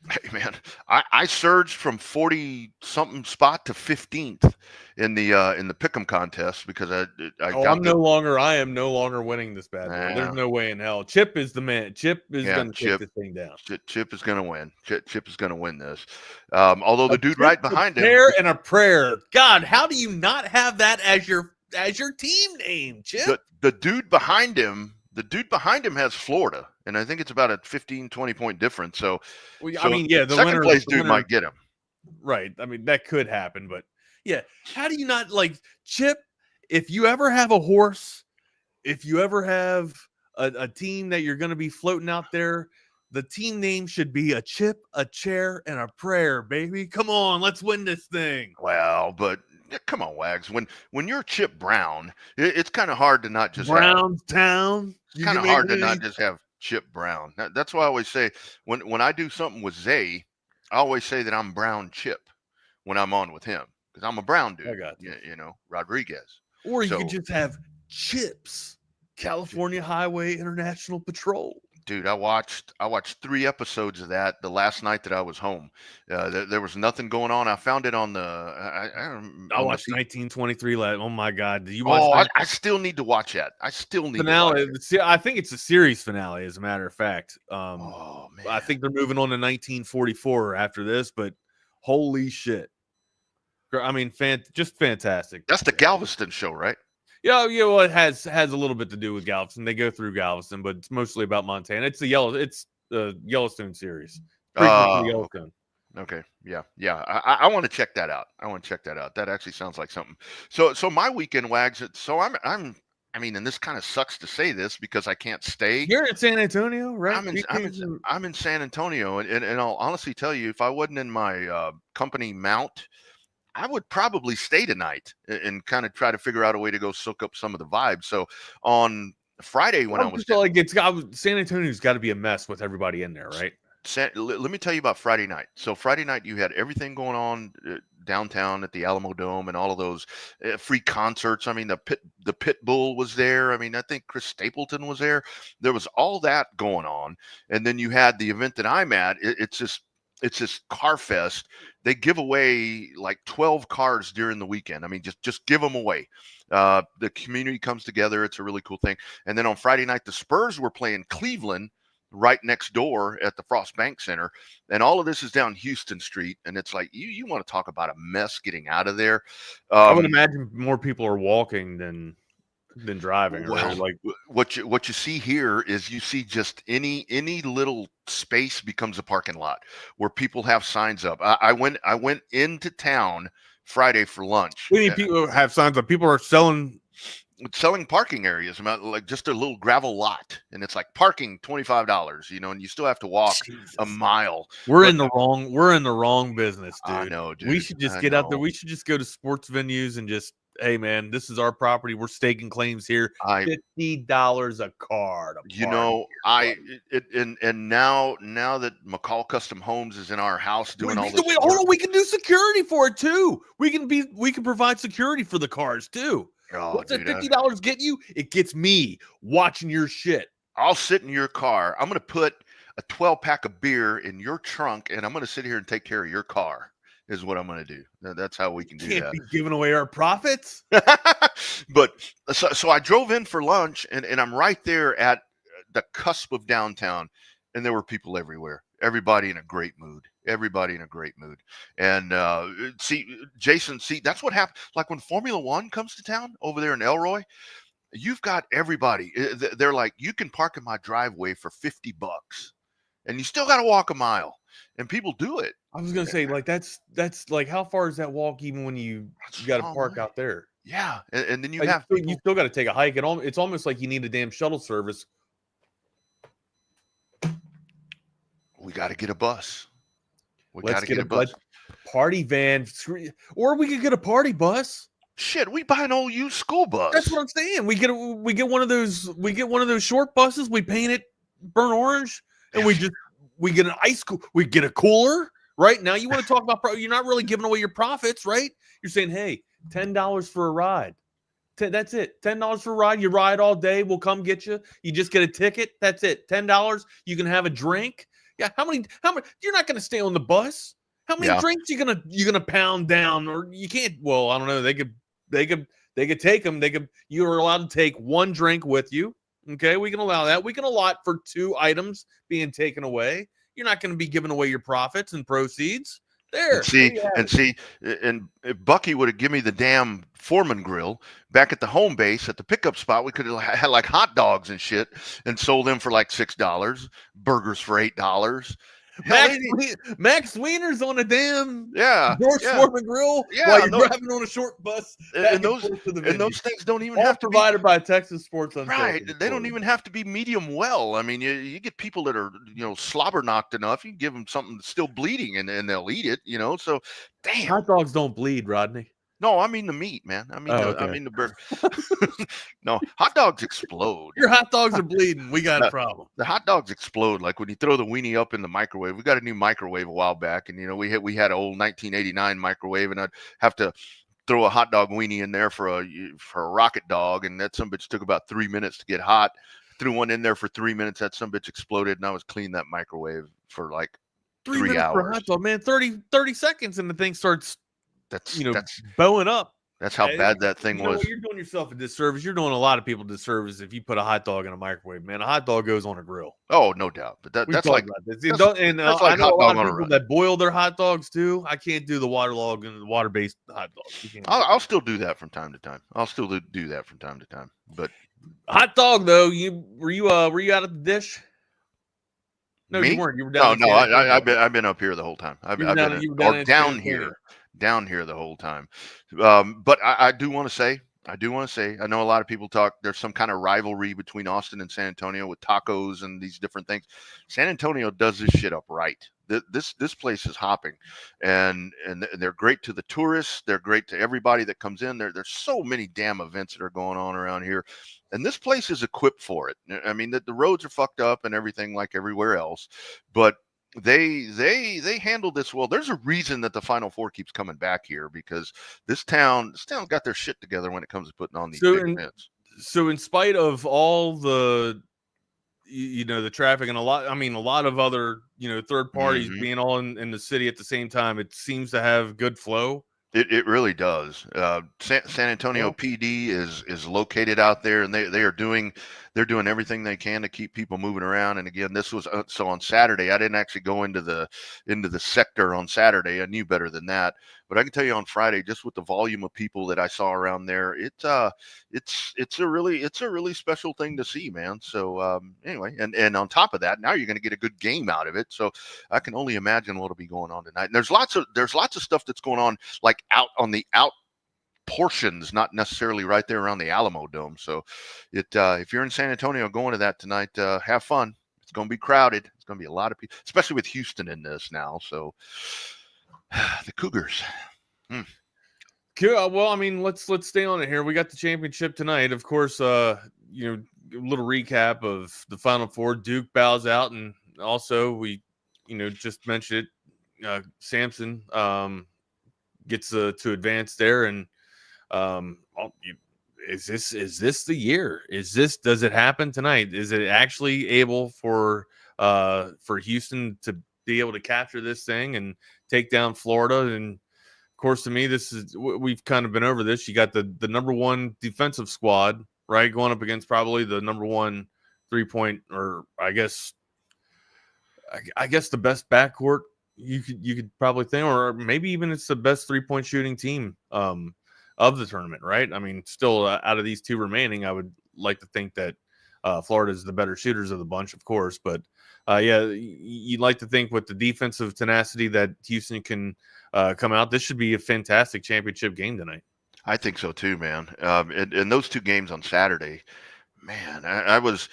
hey, man, I surged from 40-something spot to 15th in the pick'em contest because I am no longer winning this bad. There's no way in hell. Chip is the man. Chip is going to take this thing down. Chip is going to win. Chip is going to win this. Although the dude right behind him, a prayer. God, how do you not have that as your team name, Chip? The dude behind him. The dude behind him has Florida, and I think it's about a 15-20 point difference. So, I mean, yeah, the second place dude might get him. Right. I mean, that could happen, but yeah, how do you not, like, Chip? If you ever have a horse, if you ever have a team that you're going to be floating out there, the team name should be a chip, a chair, and a prayer, baby. Come on, let's win this thing. Well, but come on, Wags. When you're Chip Brown, it's kind of hard to not just Brownstown. It's kind of hard to not just have Chip Brown. That's why I always say when I do something with Zay, I always say that I'm Brown Chip when I'm on with him because I'm a Brown dude. I got you. Rodriguez. Or you could just have Chips, California Highway International Patrol. Dude, I watched 3 episodes of that the last night that I was home. There was nothing going on. I found it on the. I watched 1923. Oh my God! Did you watch? I still need to watch that. I still need finale. to watch it. I think it's a series finale, as a matter of fact. Oh man! I think they're moving on to 1944 after this, but holy shit! I mean, just fantastic. That's the Galveston show, right? Yeah. Well, it has a little bit to do with Galveston. They go through Galveston, but it's mostly about Montana. It's the Yellowstone series. Yellowstone. Okay. Yeah. I want to check that out. That actually sounds like something. So my weekend, Wags. So I mean, and this kind of sucks to say this because I can't stay. You're in San Antonio, right? I'm in San Antonio, and I'll honestly tell you, if I wasn't in my company mount, I would probably stay tonight and kind of try to figure out a way to go soak up some of the vibes. So on Friday when I was San Antonio's got to be a mess with everybody in there, right? Let me tell you about Friday night. So Friday night you had everything going on downtown at the Alamo Dome and all of those free concerts. I mean, the Pit Bull was there. I mean, I think Chris Stapleton was there. There was all that going on, and then you had the event that I'm at. It's this car fest. They give away like 12 cars during the weekend. I mean, just give them away. The community comes together. It's a really cool thing. And then on Friday night, the Spurs were playing Cleveland right next door at the Frost Bank Center. And all of this is down Houston Street. And it's like, you want to talk about a mess getting out of there. I would imagine more people are walking than driving. Well, like what you see here is you see just any little space becomes a parking lot where people have signs up. I went into town Friday for lunch. We need people who have signs up. People are selling parking areas, like just a little gravel lot, and it's like parking $25, and you still have to walk a mile. We're in the wrong business, dude. I know, dude. We should just get out there. We should just go to sports venues and just, hey man, this is our property. We're staking claims here. $50 a car. And now that McCall Custom Homes is in our house doing all this. Wait, hold on. We can do security for it too. We can provide security for the cars too. What's that $50 get you? It gets me watching your shit. I'll sit in your car. I'm going to put a 12-pack of beer in your trunk, and I'm going to sit here and take care of your car. Is what I'm going to do. That's how we can do that. Can't be giving away our profits. But so I drove in for lunch, and I'm right there at the cusp of downtown, and there were people everywhere. Everybody in a great mood. And Jason, that's what happened. Like when Formula One comes to town over there in Elroy, you've got everybody. They're like, you can park in my driveway for $50, and you still got to walk a mile. And people do it. I was gonna say, like, that's like, how far is that walk even when you got to park out there? Yeah, and then you still got to take a hike. It's almost like you need a damn shuttle service. We got to get a bus. Let's get a bus. Party van, or we could get a party bus. Shit, we buy an old used school bus. That's what I'm saying. We get one of those. We get one of those short buses. We paint it burnt orange, and we get an ice cool. We get a cooler. Right now, you want to talk about? You're not really giving away your profits, right? You're saying, hey, $10 for a ride. That's it. $10 for a ride. You ride all day. We'll come get you. You just get a ticket. That's it. $10. You can have a drink. Yeah. How many? You're not going to stay on the bus. How many drinks you gonna pound down? Or you can't. Well, I don't know. They could take them. You're allowed to take one drink with you. Okay, we can allow that. We can allot for 2 items being taken away. You're not going to be giving away your profits and proceeds. There. And if Bucky would have given me the damn Foreman grill back at the home base at the pickup spot, we could have had like hot dogs and shit and sold them for like $6, burgers for $8. Max Wiener's on a damn George Foreman grill while you're driving on a short bus. And those things don't even have to be provided by Texas Sports Unfiltered. Right. They don't even have to be medium well. I mean, you get people that are, slobber knocked enough. You give them something that's still bleeding and they'll eat it, So, damn. Hot dogs don't bleed, Rodney. No, I mean the meat, man. I mean the burger. No, hot dogs explode. Your hot dogs are bleeding. We got a problem. The hot dogs explode like when you throw the weenie up in the microwave. We got a new microwave a while back, and we had an old 1989 microwave, and I'd have to throw a hot dog weenie in there for a rocket dog, and that some bitch took about 3 minutes to get hot. threw one in there for 3 minutes. That some bitch exploded, and I was cleaning that microwave for like 3 3 minutes for a hours. hot dog, man. 30 seconds, and the thing starts, That's bowing up. That's how bad that thing was. You're doing yourself a disservice. You're doing a lot of people a disservice if you put a hot dog in a microwave, man. A hot dog goes on a grill. Oh, no doubt. But that's like that's like I know a lot of people that boil their hot dogs too. I can't do the water-based hot dogs. I'll still do that from time to time. But hot dog though, were you out of the dish? No, me? You weren't. You were down. No, I've been up here the whole time. I've been down here the whole time. But I do want to say, I know a lot of people talk, there's some kind of rivalry between Austin and San Antonio with tacos and these different things. San Antonio does this shit up right. This place is hopping, and they're great to the tourists. They're great to everybody that comes in. There's so many damn events that are going on around here, and this place is equipped for it. I mean, the roads are fucked up and everything like everywhere else, but they handle this well. There's a reason that the Final Four keeps coming back here, because this town's got their shit together when it comes to putting on these big events. So in spite of all the the traffic and a lot of other third parties being all in the city at the same time, it seems to have good flow. It really does. San Antonio PD is located out there, and they're doing everything they can to keep people moving around. And again, this was so on Saturday. I didn't actually go into the sector on Saturday. I knew better than that. But I can tell you on Friday, just with the volume of people that I saw around there, it's a really special thing to see, man. So anyway, and on top of that, now you're going to get a good game out of it. So I can only imagine what'll be going on tonight. And there's lots of stuff that's going on, like out on the out portions, not necessarily right there around the Alamo Dome. So if you're in San Antonio going to that tonight, have fun. It's going to be crowded. It's going to be a lot of people, especially with Houston in this now. So the Cougars. Cool. Well, I mean, let's stay on it here. We got the championship tonight. Of course, a little recap of the Final Four. Duke bows out, and also we, just mentioned it. Samson gets to advance there, and is this the year? Does it happen tonight? Is it actually able for Houston to be able to capture this thing and take down Florida? And of course, to me, we've kind of been over this. You got the number one defensive squad, right, going up against probably the number one 3-point, or I guess the best backcourt you could probably think, or maybe even it's the best 3-point shooting team of the tournament, right? I mean, still out of these two remaining, I would like to think that Florida is the better shooters of the bunch, of course, but you'd like to think with the defensive tenacity that Houston can come out. This should be a fantastic championship game tonight. I think so too, man. And those two games on Saturday, man, I was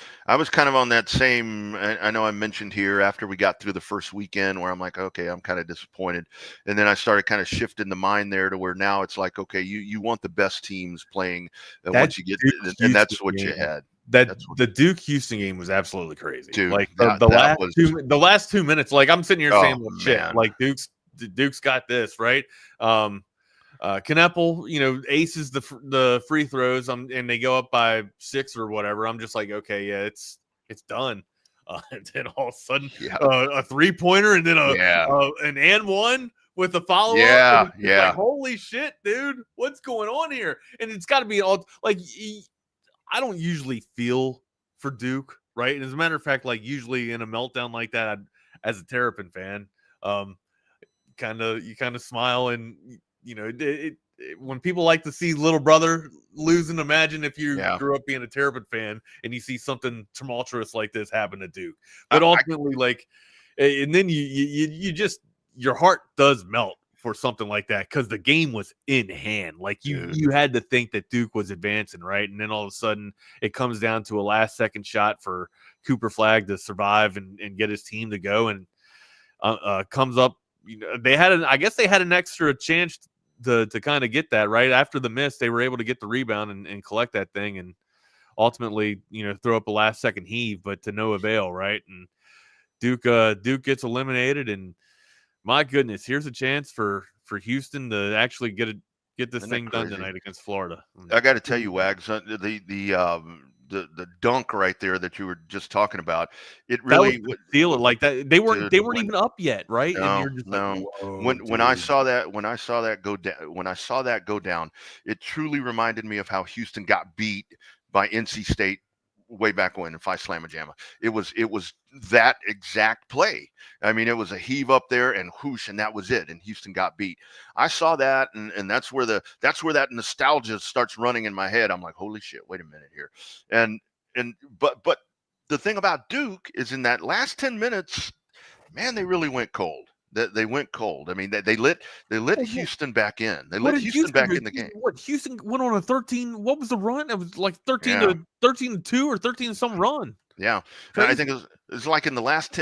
kind of on that same. I know I mentioned here after we got through the first weekend where I'm like, okay, I'm kind of disappointed, and then I started kind of shifting the mind there to where now it's like, okay, you want the best teams playing once you get, and that's what you had. The Duke Houston game was absolutely crazy. Dude, like the last 2 minutes, like I'm sitting here saying, well, shit, like Duke's got this, right? Kneppel, aces the free throws, and they go up by 6 or whatever. I'm just like, okay, yeah, it's done. And then all of a sudden, a 3-pointer, and then an and one with a follow up. Yeah. Like, holy shit, dude, what's going on here? And it's got to be all like, I don't usually feel for Duke, right? And as a matter of fact, like usually in a meltdown like that, as a Terrapin fan, you kind of smile, and when people like to see little brother losing, imagine if you grew up being a Terrapin fan and you see something tumultuous like this happen to Duke. But ultimately, and then you just, your heart does melt for something like that, because the game was in hand. Like you had to think that Duke was advancing, right? And then all of a sudden it comes down to a last second shot for Cooper Flagg to survive and get his team to go, and comes up. They had I guess they had an extra chance to kind of get that right after the miss. They were able to get the rebound and collect that thing, and ultimately, throw up a last second heave, but to no avail, right? And Duke gets eliminated, and my goodness, here's a chance for Houston to actually get this thing done tonight against Florida. I got to tell you, Wags, the dunk right there that you were just talking about. It really feel it like that. They weren't dude, even up yet, right? No, and you're just no. like, whoa, When I saw that go down, it truly reminded me of how Houston got beat by NC State way back when in Phi Slamma Jamma. It was that exact play. I mean, it was a heave up there and whoosh, and that was it. And Houston got beat. I saw that, and that's where that nostalgia starts running in my head. I'm like, holy shit, wait a minute here. But the thing about Duke is in that last 10 minutes, man, they really went cold. They went cold. I mean, they let Houston back in. They let Houston back in the game. What, Houston went on a 13? What was the run? It was like 13 to 2 or 13 to some run. Yeah, and I think it was like in the last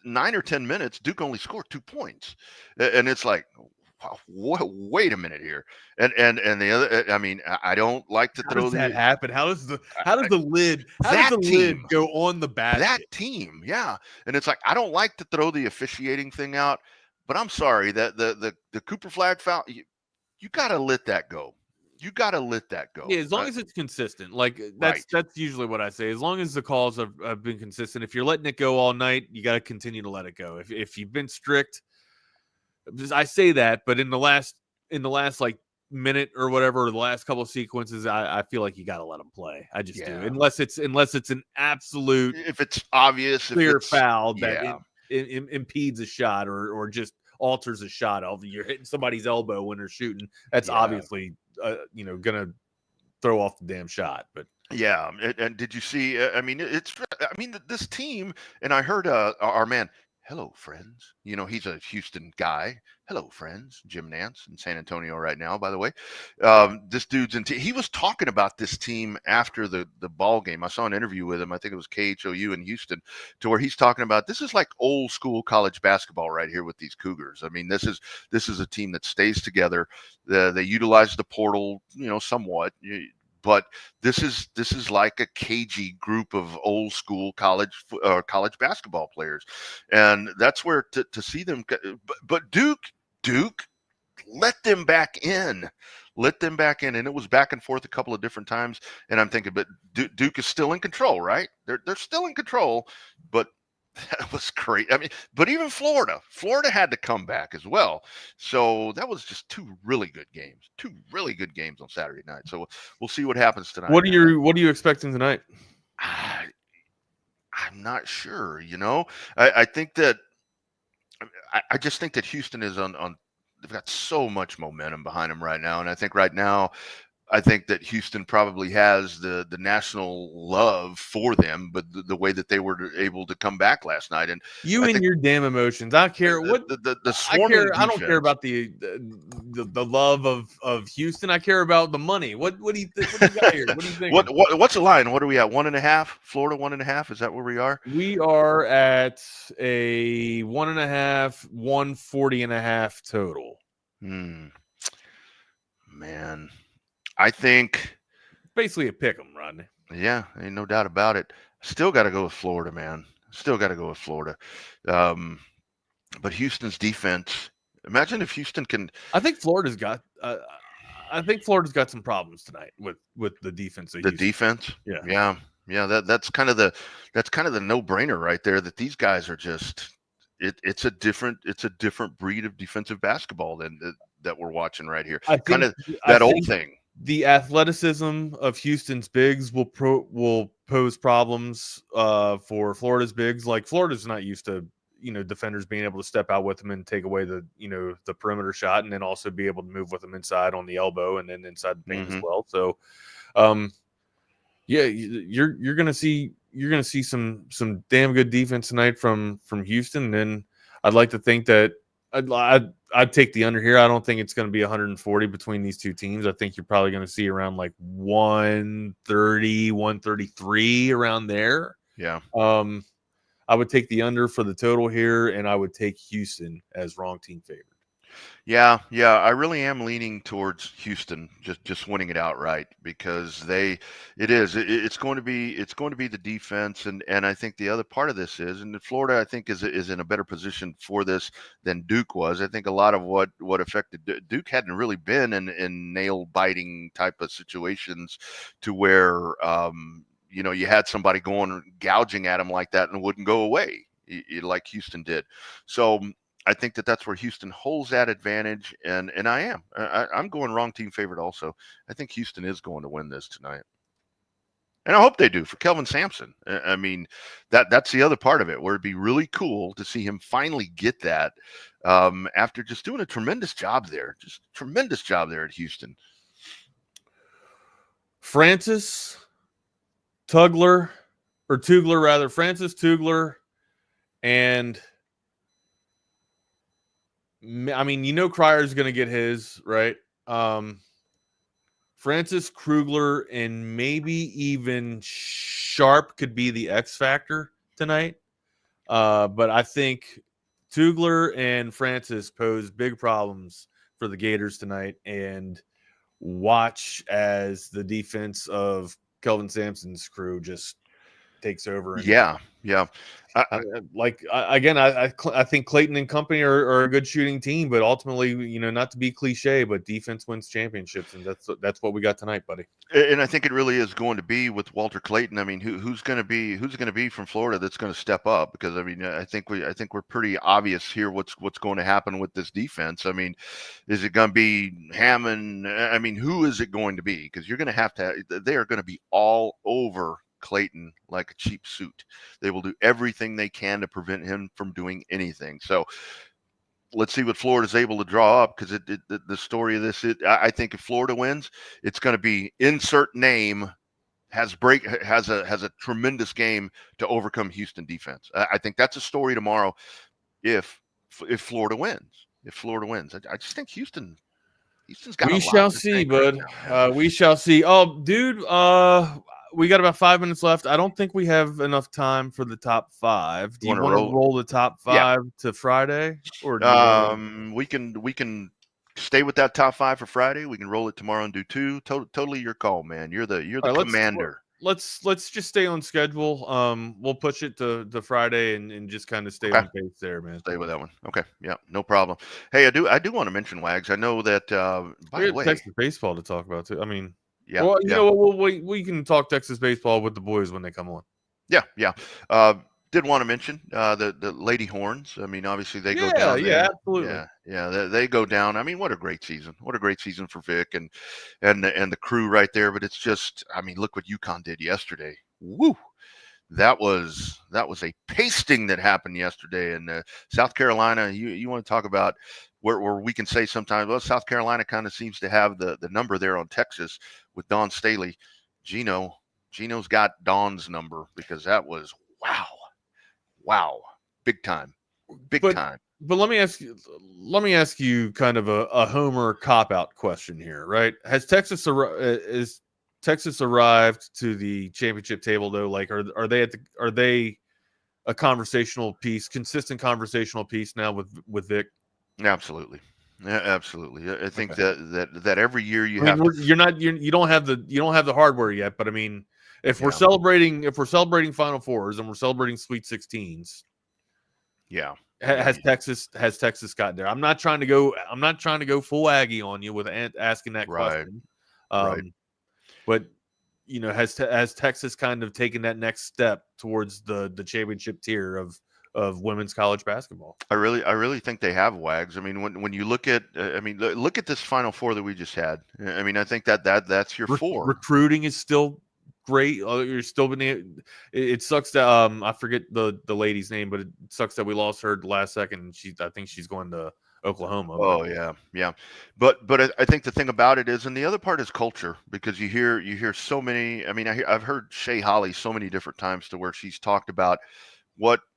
9 or 10 minutes, Duke only scored 2 points, and it's like, wow, wait a minute here. And the other, I mean, I don't like to throw that happen. How does the lid go on the basket? That team, yeah. And it's like, I don't like to throw the officiating thing out, but I'm sorry that the Cooper flag foul, you got to let that go. You got to let that go. Yeah, as long as it's consistent. Like that's usually what I say. As long as the calls have been consistent. If you're letting it go all night, you got to continue to let it go. If you've been strict, I say that, but in the last like minute or whatever, or the last couple of sequences, I feel like you got to let them play. I just do, unless it's an absolute, if it's obvious, clear foul that impedes a shot or just alters a shot. You're hitting somebody's elbow when they're shooting. That's obviously gonna throw off the damn shot. But yeah, and did you see? I mean, this team, and I heard our man. Hello, friends. He's a Houston guy. Hello, friends. Jim Nance in San Antonio right now, by the way. This dude's he was talking about this team after the ball game. I saw an interview with him. I think it was KHOU in Houston, to where he's talking about this is like old school college basketball right here with these Cougars. I mean, this is a team that stays together. They utilize the portal, somewhat. But this is like a cagey group of old school college basketball players, and that's where to see them. But Duke let them back in, and it was back and forth a couple of different times. And I'm thinking, but Duke is still in control, right? They're still in control, but that was great. I mean, but even Florida had to come back as well. So that was just 2 really good games on Saturday night. So we'll see what happens tonight. What are you expecting tonight? I'm not sure. I think that I just think that Houston is on. They've got so much momentum behind them right now, and I think right now, that Houston probably has the national love for them, but the way that they were able to come back last night, and your damn emotions. I care what the swarming I don't care about the love of Houston. I care about the money. What do you think? What do you got here? What do you think? What's the line? What are we at? 1.5? Florida 1.5? Is that where we are? We are at a 1.5, 140.5 total. Man. I think basically a pick 'em, Rodney. Yeah, ain't no doubt about it. Still got to go with Florida, man. Still got to go with Florida. But Houston's defense. Imagine if Houston can. I think Florida's got. Some problems tonight with the defense. The defense. Yeah. That's kind of the no-brainer right there. That these guys are just. It's a different breed of defensive basketball than that we're watching right here. Kind of that old thing. The athleticism of Houston's bigs will pose problems for Florida's bigs. Like Florida's not used to defenders being able to step out with them and take away the perimeter shot, and then also be able to move with them inside on the elbow and then inside the paint as well. So, you're gonna see some damn good defense tonight from Houston. And then I'd like to think that I'd take the under here. I don't think it's going to be 140 between these two teams. I think you're probably going to see around like 130, 133 around there. Yeah. I would take the under for the total here, and I would take Houston as wrong team favored. Yeah. I really am leaning towards Houston just winning it outright, because it's going to be the defense, and I think the other part of this is, and Florida I think is in a better position for this than Duke was. I think a lot of what affected Duke hadn't really been in nail biting type of situations to where you had somebody going gouging at him like that and it wouldn't go away like Houston did. So I think that's where Houston holds that advantage, and I'm going wrong team favorite also. I think Houston is going to win this tonight. And I hope they do for Kelvin Sampson. I mean, that's the other part of it, where it'd be really cool to see him finally get that after just doing a tremendous job there. Just tremendous job there at Houston. Francis Tugler, Francis Tugler, and I mean, Cryer's going to get his, right? Francis Krugler and maybe even Sharp could be the X factor tonight. But I think Tugler and Francis pose big problems for the Gators tonight, and watch as the defense of Kelvin Sampson's crew just takes over. And, yeah. I think Clayton and company are a good shooting team, but ultimately, not to be cliche, but defense wins championships, and that's what we got tonight, buddy. And I think it really is going to be with Walter Clayton. I mean, who's going to be from Florida that's going to step up? Because I mean, I think we're pretty obvious here what's going to happen with this defense. I mean, is it going to be Hammond? I mean, who is it going to be? Because you're going to they are going to be all over Clayton like a cheap suit. They will do everything they can to prevent him from doing anything. So let's see what Florida's able to draw up, because the story of this, I think if Florida wins, it's going to be insert name has a tremendous game to overcome Houston defense. I think that's a story tomorrow if Florida wins. I just think Houston's got. We shall see, bud. We shall see. Oh, dude. We got about 5 minutes left. I don't think we have enough time for the top five. Do you want to roll the top five to Friday, or we can stay with that top five for Friday? We can roll it tomorrow and do two. Totally your call, man. You're the commander. Let's just stay on schedule. We'll push it to Friday and just kind of stay on pace there, man. Stay with that one. Okay, yeah, no problem. Hey, I do want to mention, Wags. I know that by the way, Texas baseball to talk about too. I mean. Yeah, well, you know, we can talk Texas baseball with the boys when they come on. Yeah. Did want to mention the Lady Horns. I mean, obviously they go down. Yeah, absolutely. Yeah, they go down. I mean, what a great season! What a great season for Vic and the crew right there. But it's just, I mean, look what UConn did yesterday. Woo! That was a pasting that happened yesterday. And South Carolina, you want to talk about where we can say sometimes, well, South Carolina kind of seems to have the number there on Texas with Dawn Staley. Gino's got Dawn's number, because that was wow, big time. But let me ask you kind of a Homer cop-out question here, right? Has Texas arrived to the championship table though? Like, are they a conversational piece, consistent conversational piece now with Vic? Absolutely. Yeah, absolutely. I think that every year you don't have the hardware yet, but I mean, if we're celebrating Final Fours and we're celebrating Sweet 16s, has Texas gotten there? I'm not trying to go full Aggie on you with asking that question. Right. But has Texas kind of taken that next step towards the championship tier of women's college basketball? I really think they have, Wags. I mean, when you look at look at this Final Four that we just had. I mean, I think that's your four. Recruiting is still great. You're still been. It sucks that I forget the lady's name, but it sucks that we lost her the last second. I think she's going to Oklahoma. Oh yeah. But I think the thing about it is, and the other part is culture, because you hear so many. I mean, I've heard Shay Holly so many different times to where she's talked about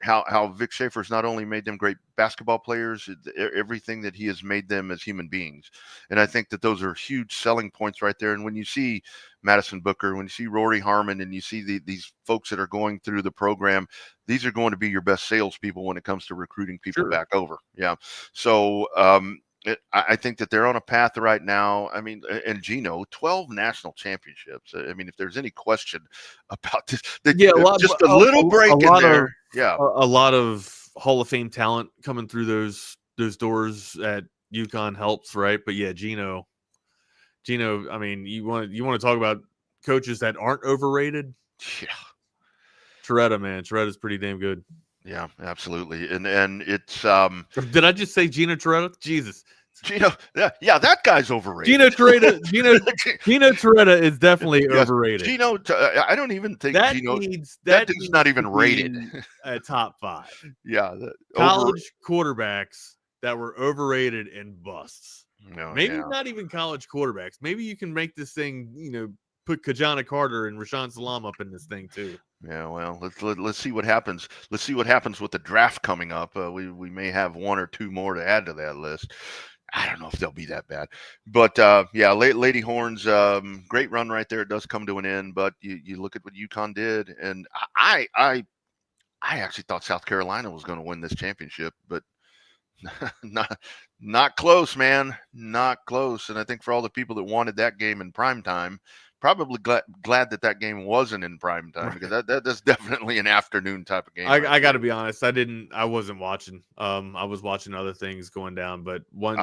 how Vic Schaefer's not only made them great basketball players, everything that he has made them as human beings. And I think that those are huge selling points right there. And when you see Madison Booker, when you see Rory Harmon, and you see these folks that are going through the program, these are going to be your best salespeople when it comes to recruiting people back over. Yeah. So I think that they're on a path right now. I mean, and Gino, 12 national championships. I mean, if there's any question about this, just a little break in there. A lot of Hall of Fame talent coming through those doors at UConn helps, right? But yeah, Gino. I mean, you want to talk about coaches that aren't overrated? Yeah. Toretta, man. Toretta's pretty damn good. Yeah, absolutely. And it's Did I just say Gino Toretta? Jesus. Gino, yeah, that guy's overrated. Gino Toretta is definitely overrated. Gino, I don't even think that Gino. Needs, that dude's not even rated. A top 5. Yeah, college quarterbacks that were overrated and busts. No, maybe not even college quarterbacks. Maybe you can make this thing, put Kajana Carter and Rashaan Salam up in this thing too. Yeah, well, let's see what happens. Let's see what happens with the draft coming up. We may have 1 or 2 more to add to that list. I don't know if they'll be that bad, but yeah, Lady Horns, great run right there. It does come to an end, but you look at what UConn did, and I actually thought South Carolina was going to win this championship, but not close, man, not close. And I think for all the people that wanted that game in prime time, probably glad that game wasn't in prime time, because that's definitely an afternoon type of game. I got to be honest, I wasn't watching. I was watching other things going down, but once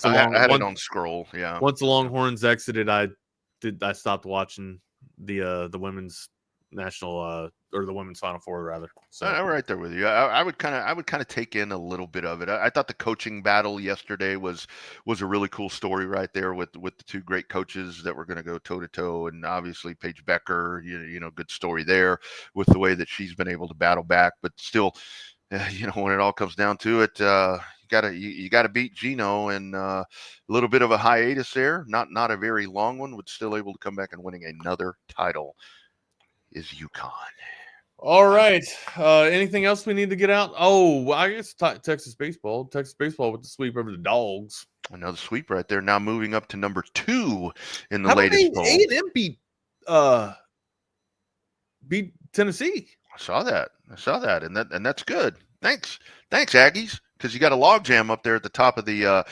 I had it on scroll. Yeah. Once the Longhorns exited, I stopped watching the women's national or the women's Final Four rather. So I'm right there with you. I would kind of take in a little bit of it. I thought the coaching battle yesterday was a really cool story right there with the 2 great coaches that were going to go toe to toe, and obviously Paige Becker, good story there with the way that she's been able to battle back, but still, when it all comes down to it, you gotta beat Gino, and a little bit of a hiatus there, not a very long one, but still able to come back and winning another title is UConn. All right. Anything else we need to get out? Oh, I guess Texas baseball. Texas baseball with the sweep over the Dogs. Another sweep right there. Now moving up to number 2 in the latest poll. A&M beat Tennessee. I saw that, and that's good. Thanks, Aggies, because you got a logjam up there at the top of the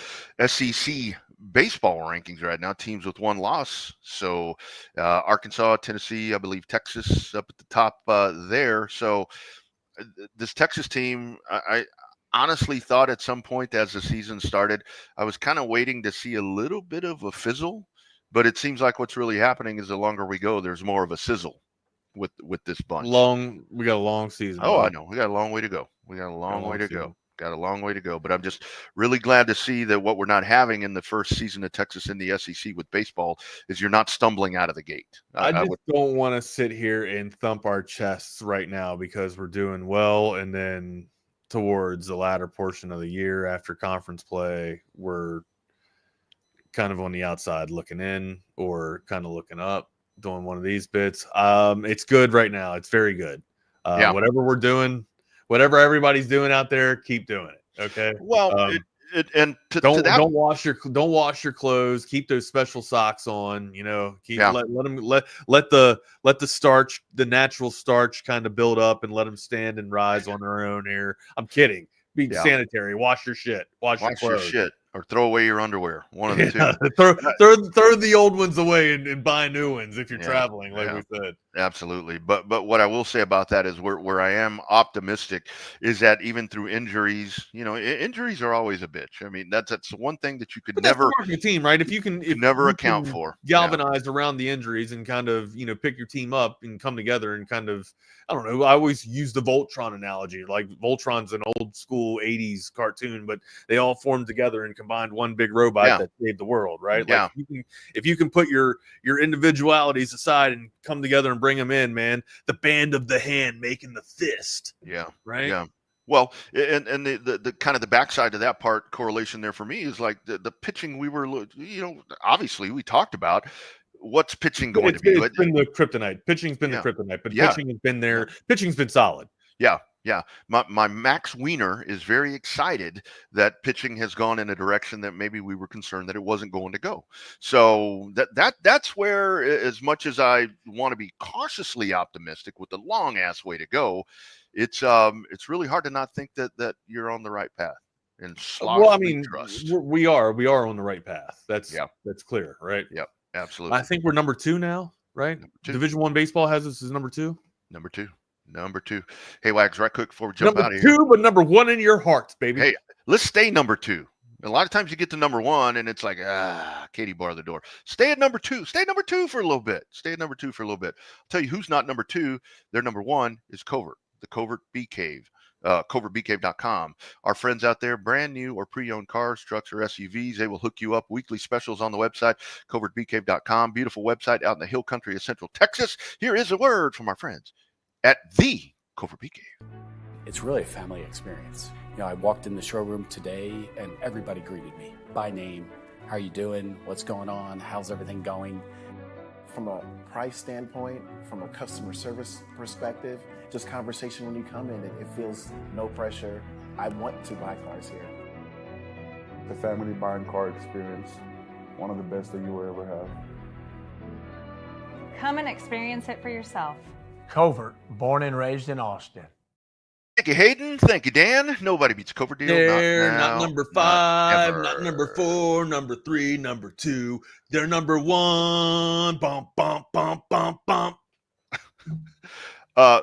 SEC baseball rankings right now, teams with 1 loss. So Arkansas, Tennessee, I believe Texas up at the top there. So this Texas team, I honestly thought at some point as the season started, I was kind of waiting to see a little bit of a fizzle, but it seems like what's really happening is the longer we go, there's more of a sizzle with this bunch. We got a long season. Oh, I know. We got a long way to go. Got a long way to go, but I'm just really glad to see that what we're not having in the first season of Texas in the SEC with baseball is you're not stumbling out of the gate. I don't want to sit here and thump our chests right now because we're doing well, and then towards the latter portion of the year after conference play, we're kind of on the outside looking in or kind of looking up, doing one of these bits. It's good right now. It's very good. Whatever we're doing, whatever everybody's doing out there, keep doing it. Okay. Well, don't wash your clothes. Keep those special socks on. Let the starch, the natural starch, kind of build up and let them stand and rise on their own here. I'm kidding. Be sanitary. Wash your shit. Wash your clothes. Shit. Or throw away your underwear. One of the 2. throw the old ones away and buy new ones if you're traveling, like we said. Absolutely. But what I will say about that is where I am optimistic is that even through injuries, injuries are always a bitch. I mean, that's one thing that you could never your team, right? If you never account for, galvanize around the injuries and kind of pick your team up and come together and kind of, I don't know. I always use the Voltron analogy. Like Voltron's an old school 80s cartoon, but they all formed together and combined one big robot that saved the world, right? Yeah. Like if you can put your individualities aside and come together and bring them in, man, the band of the hand making the fist. Yeah. Right. Yeah. Well, and the kind of the backside to that part correlation there for me is like the pitching we were, obviously we talked about. What's pitching going to be? It's been the kryptonite. Pitching's been the kryptonite, but pitching has been there. Pitching's been solid. Yeah. Yeah. My Max Wiener is very excited that pitching has gone in a direction that maybe we were concerned that it wasn't going to go. So that's where, as much as I want to be cautiously optimistic with the long ass way to go, it's really hard to not think that you're on the right path. And trust. we are on the right path. That's clear, right? Yep. Absolutely. I think we're number 2 now, right? Division I baseball has us as number 2. Number two. Hey, Wags, right quick before we jump out of here. Number 2, but number 1 in your hearts, baby. Hey, let's stay number 2. A lot of times you get to number 1 and it's like, Katie bar the door. Stay at number 2. Stay at number 2 for a little bit. I'll tell you who's not number 2. Their number 1 is Covert, the Covert Bee Cave. CovertBeeCave.com. Our friends out there, brand new or pre-owned cars, trucks, or SUVs, they will hook you up. Weekly specials on the website, CovertBeeCave.com. Beautiful website out in the hill country of Central Texas. Here is a word from our friends at the Covert Bee Cave. It's really a family experience. I walked in the showroom today and everybody greeted me by name. How are you doing? What's going on? How's everything going? From a price standpoint, from a customer service perspective, just conversation when you come in, it feels no pressure. I want to buy cars here. The family buying car experience, one of the best that you will ever have. Come and experience it for yourself. Covert, born and raised in Austin. Thank you, Hayden. Thank you, Dan. Nobody beats a Covert deal. They're not number 5, not number 4, number 3, number 2. They're number 1. Bump, bump, bump, bump, bump.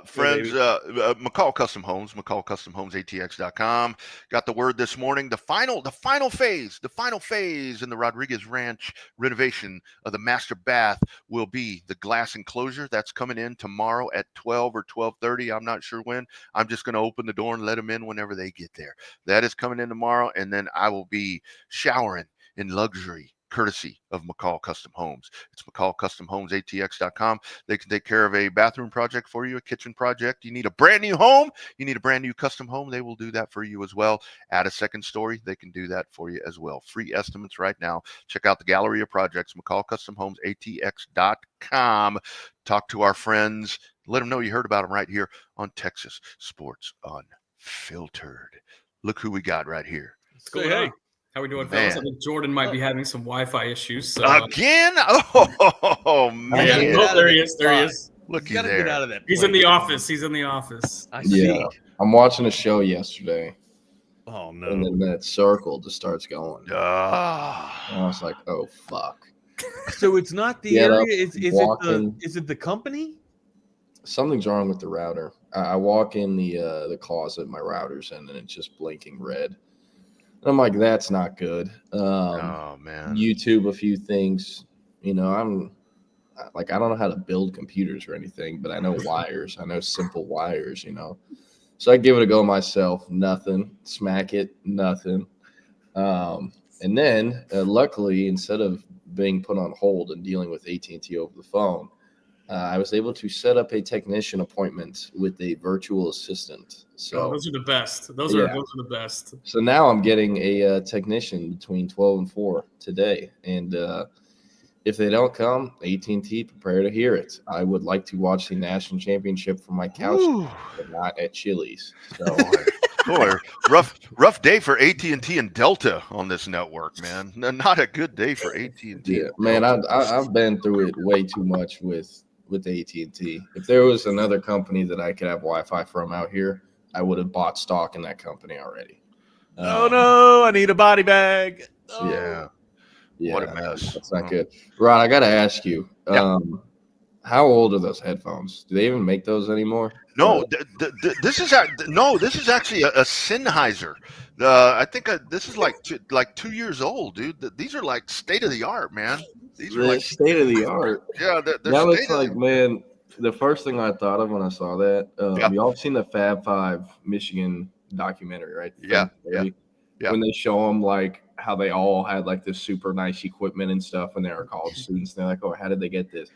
Friends, McCall Custom Homes, McCallCustomHomesATX.com. Got the word this morning. The final phase in the Rodriguez Ranch renovation of the master bath will be the glass enclosure. That's coming in tomorrow at 12 or 12:30. I'm not sure when. I'm just going to open the door and let them in whenever they get there. That is coming in tomorrow, and then I will be showering in luxury, courtesy of McCall Custom Homes. It's McCallCustomHomesATX.com. They can take care of a bathroom project for you, a kitchen project. You need a brand new home. You need a brand new custom home. They will do that for you as well. Add a second story. They can do that for you as well. Free estimates right now. Check out the gallery of projects, McCallCustomHomesATX.com. Talk to our friends. Let them know you heard about them right here on Texas Sports Unfiltered. Look who we got right here. Hey. How we doing, fellas? I think Jordan might be having some Wi-Fi issues. So, again? Oh man! Yeah, there he is. There he is. Looky there. Get out of that. He's in the office. He's in the office. I see. Yeah, I'm watching a show yesterday. Oh no! And then that circle just starts going. And I was like, "Oh fuck!" So it's not the area. Is it the company? Something's wrong with the router. I walk in the closet, my router's in, and it's just blinking red. I'm like, that's not good. Oh man! YouTube a few things. I'm like, I don't know how to build computers or anything, but I know wires. I know simple wires. So I give it a go myself. Nothing. Smack it. Nothing. And then, luckily, instead of being put on hold and dealing with AT&T over the phone, I was able to set up a technician appointment with a virtual assistant. So those are the best. Those are the best. So now I'm getting a technician between 12 and 4 today. And if they don't come, AT&T, prepare to hear it. I would like to watch the national championship from my couch, but not at Chili's. So, boy, rough day for AT&T and Delta on this network, man. Not a good day for AT&T. Yeah, man, I've been through it way too much with AT&T. If there was another company that I could have Wi-Fi from out here, I would have bought stock in that company already. Oh no, I need a body bag. Oh. Yeah, what a mess. That's not good. Rod, I got to ask you, how old are those headphones? Do they even make those anymore? No, this is actually a Sennheiser. I think this is like 2 years old, dude. These are like state of the art, man. These are like state of the art. Yeah, that looks like, man. The first thing I thought of when I saw that, y'all seen the Fab Five Michigan documentary, right? Yeah. When they show them like how they all had like this super nice equipment and stuff when they were college students, they're like, "Oh, how did they get this?"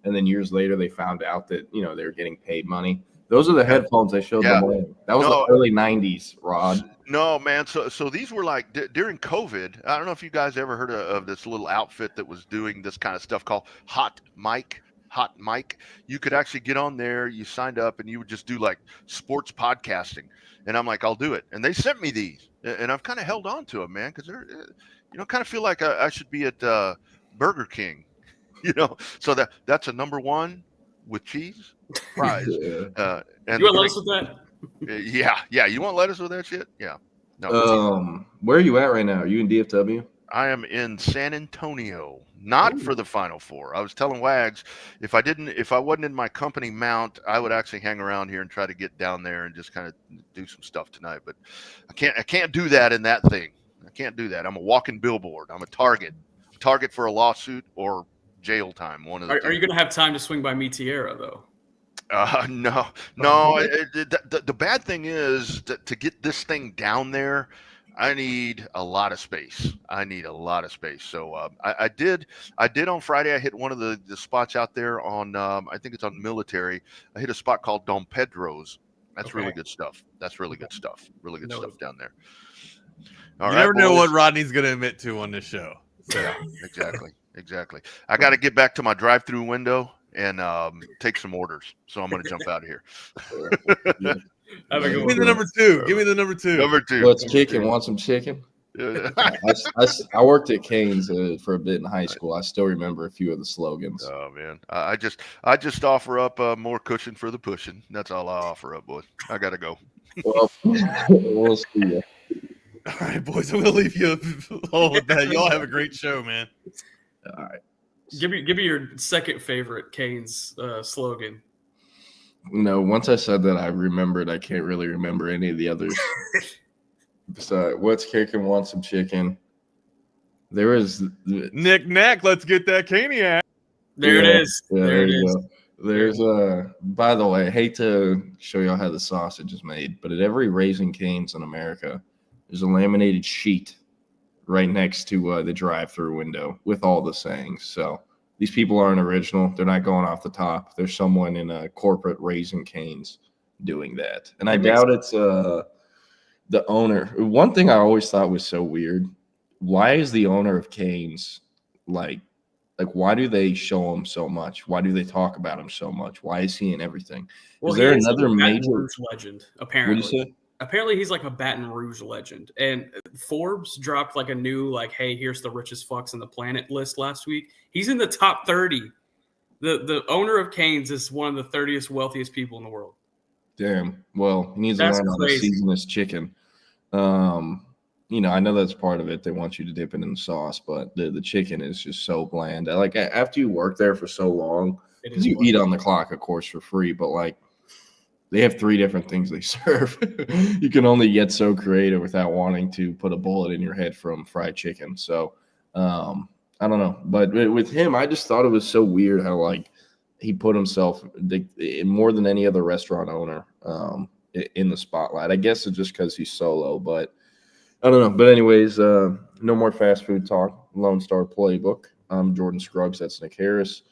And then years later, they found out that they were getting paid money. Those are the headphones they showed them wearing. That was the early '90s, Rod. No, man. So these were like during COVID. I don't know if you guys ever heard of this little outfit that was doing this kind of stuff called Hot Mic. You could actually get on there. You signed up, and you would just do like sports podcasting. And I'm like, I'll do it. And they sent me these, and I've kind of held on to them, man, because they're, kind of feel like I should be at Burger King, So that's a number one with cheese fries. And you want lettuce with that? Yeah. You want lettuce with that shit? Yeah. No. Where are you at right now? Are you in DFW? I am in San Antonio, not for the Final Four. I was telling Wags, if I wasn't in my company mount, I would actually hang around here and try to get down there and just kind of do some stuff tonight. But I can't do that in that thing. I can't do that. I'm a walking billboard. I'm a target for a lawsuit or jail time. One of the Are you going to have time to swing by Mi Tierra, though? No. The bad thing is to get this thing down there, I need a lot of space. So I did on Friday. I hit one of the spots out there on I think it's on Military. I hit a spot called Don Pedro's. That's really good stuff. Really good stuff down there. All right, never know what Rodney's going to admit to on this show. So. Yeah, exactly. I got to get back to my drive-through window and take some orders. So I'm going to jump out of here. Give me the number two. Number two. What's chicken? Want some chicken? I worked at Cane's for a bit in high school. I still remember a few of the slogans. Oh man, I just offer up more cushion for the pushing. That's all I offer up, boys. I gotta go. Well, we'll see you. All right, boys. I'm gonna leave you all with that. Y'all have a great show, man. All right. Give me your second favorite Cane's slogan. No, once I said that, I remembered. I can't really remember any of the others. So, what's kicking? Want some chicken? There is Knick-knack. Let's get that Caniac. There it is. There it is. There's by the way, I hate to show y'all how the sausage is made, but at every Raising Cane's in America, there's a laminated sheet right next to the drive-through window with all the sayings. So these people aren't original. They're not going off the top. There's someone in a corporate Raising Cane's doing that. And I doubt it's the owner. One thing I always thought was so weird. Why is the owner of Cane's like why do they show him so much? Why do they talk about him so much? Why is he in everything? Well, is there another major legend? Apparently, what do you say? Apparently he's like a Baton Rouge legend. And Forbes dropped like a new hey, here's the richest fucks on the planet list last week. He's in the top 30. The owner of Cane's is one of the 30th wealthiest people in the world. Damn. Well, he needs to learn how to season his chicken. I know that's part of it. They want you to dip it in the sauce, but the chicken is just so bland. After you work there for so long, because you eat on the clock, of course, for free, but they have 3 different things they serve. You can only get so creative without wanting to put a bullet in your head from fried chicken. So I don't know. But with him, I just thought it was so weird how he put himself more than any other restaurant owner in the spotlight. I guess it's just because he's solo, but I don't know. But anyways, no more fast food talk. Lone Star Playbook. I'm Jordan Scruggs. That's Nick Harris.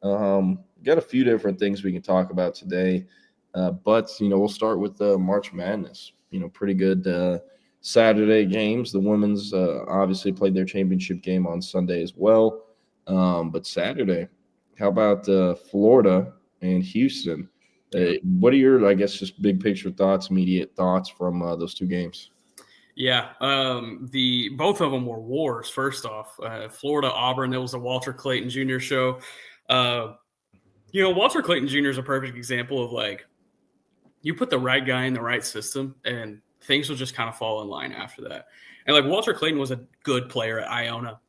Got a few different things we can talk about today. But we'll start with March Madness. Pretty good Saturday games. The women's obviously played their championship game on Sunday as well. But Saturday, how about Florida and Houston? What are your, just big picture thoughts, immediate thoughts from those 2 games? Yeah, both of them were wars. First off, Florida Auburn. That was a Walter Clayton Jr. show. Walter Clayton Jr. is a perfect example of you put the right guy in the right system, and things will just kind of fall in line after that. And Walter Clayton was a good player at Iona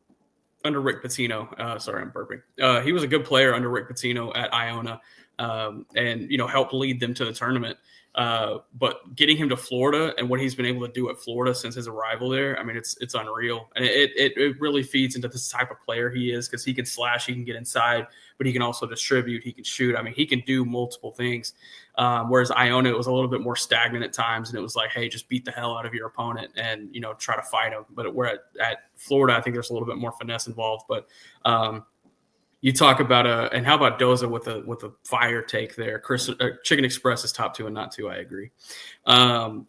under Rick Pitino. Sorry, I'm burping. He was a good player under Rick Pitino at Iona, and helped lead them to the tournament. But getting him to Florida and what he's been able to do at Florida since his arrival there, I mean, it's unreal. And it really feeds into this type of player he is, because he can slash, he can get inside, but he can also distribute, he can shoot. I mean, he can do multiple things. Whereas Iona, it was a little bit more stagnant at times, and it was hey, just beat the hell out of your opponent and, try to fight him. But where at Florida, I think there's a little bit more finesse involved. But you talk about and how about Doza with a fire take there? Chicken Express is top 2 and not 2. I agree. That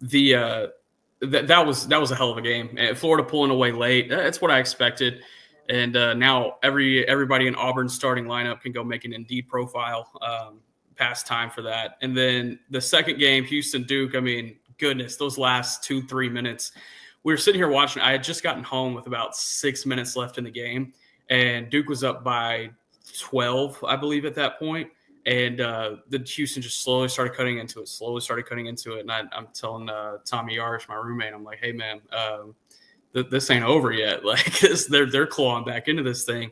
was a hell of a game. And Florida pulling away late. That's what I expected. And now everybody in Auburn's starting lineup can go make an Indeed profile. Past time for that. And then the second game, Houston Duke. I mean, goodness, those last 2-3 minutes. We were sitting here watching. I had just gotten home with about 6 minutes left in the game, and Duke was up by 12, I believe, at that point. And the Houston just slowly started cutting into it. And I'm telling Tommy Yarish, my roommate, I'm like, hey, man, this ain't over yet. They're clawing back into this thing.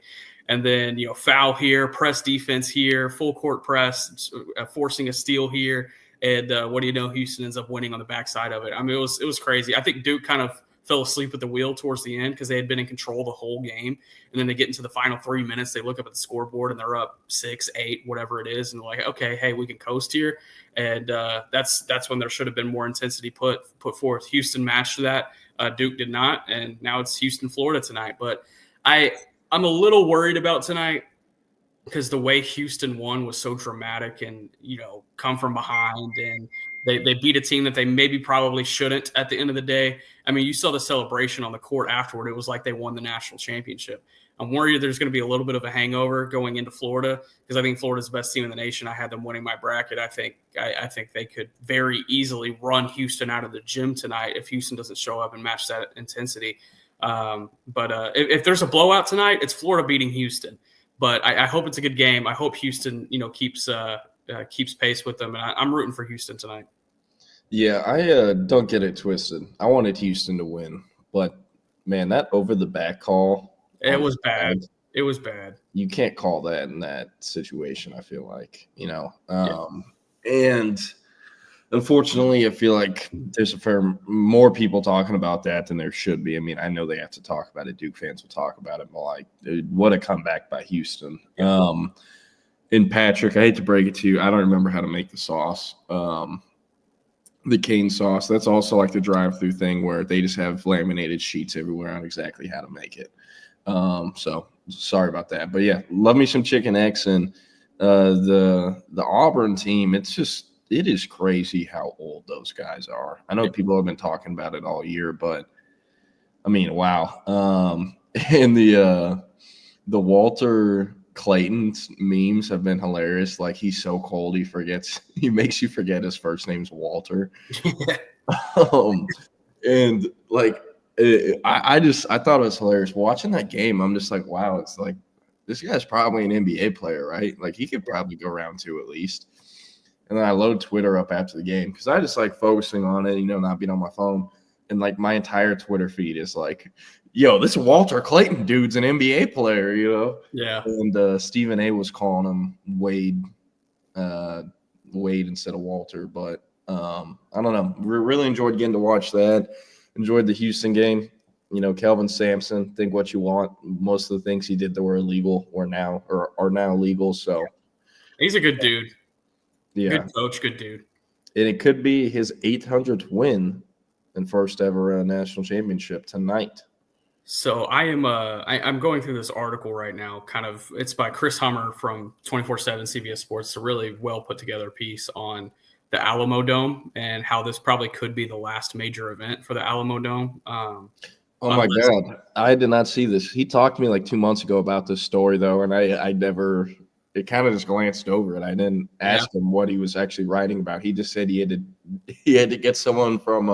And then, foul here, press defense here, full court press, forcing a steal here. And what do you know? Houston ends up winning on the backside of it. I mean, it was crazy. I think Duke kind of fell asleep at the wheel towards the end because they had been in control the whole game. And then they get into the final 3 minutes, they look up at the scoreboard and they're up 6, 8, whatever it is. And they're like, okay, hey, we can coast here. And that's when there should have been more intensity put forth. Houston matched that. Duke did not. And now it's Houston, Florida tonight. But I'm a little worried about tonight because the way Houston won was so dramatic and, come from behind, and they beat a team that they maybe probably shouldn't at the end of the day. I mean, you saw the celebration on the court afterward. It was like they won the national championship. I'm worried there's going to be a little bit of a hangover going into Florida because I think Florida's the best team in the nation. I had them winning my bracket. I think they could very easily run Houston out of the gym tonight if Houston doesn't show up and match that intensity. But if there's a blowout tonight, it's Florida beating Houston. But I hope it's a good game. I hope Houston, keeps pace with them, and I'm rooting for Houston tonight. Yeah, I don't get it twisted. I wanted Houston to win, but man, that over the back call, it was bad. It was bad. You can't call that in that situation. I feel like, and unfortunately, I feel like there's a fair more people talking about that than there should be. I mean, I know they have to talk about it. Duke fans will talk about it, but like, what a comeback by Houston. Yeah. And Patrick, I hate to break it to you, I don't remember how to make the sauce. The cane sauce, that's also like the drive-through thing where they just have laminated sheets everywhere on exactly how to make it. So sorry about that. But yeah, love me some chicken X, and the Auburn team, it is crazy how old those guys are. I know people have been talking about it all year, but I mean, wow. And the Walter Clayton's memes have been hilarious. Like, he's so cold he makes you forget his first name's Walter. And like, I thought it was hilarious watching that game. I'm just like, wow, it's like, this guy's probably an NBA player, right? Like, he could probably go round 2 at least. And then I load Twitter up after the game because I just like focusing on it, not being on my phone. And like, my entire Twitter feed is like, yo, this Walter Clayton dude's an NBA player, Yeah. And Stephen A was calling him Wade instead of Walter. But I don't know. We really enjoyed getting to watch that. Enjoyed the Houston game. Kelvin Sampson, think what you want. Most of the things he did that were illegal are now legal. So he's a good dude. Yeah. Good coach, good dude. And it could be his 800th win and first ever national championship tonight. So I'm going through this article right now. It's by Chris Hummer from 24/7 CBS Sports. It's a really well put together piece on the Alamo Dome and how this probably could be the last major event for the Alamo Dome. Oh my God, I did not see this. He talked to me like 2 months ago about this story though, and I never. It kind of just glanced over it. I didn't ask him what he was actually writing about. He just said he had to get someone from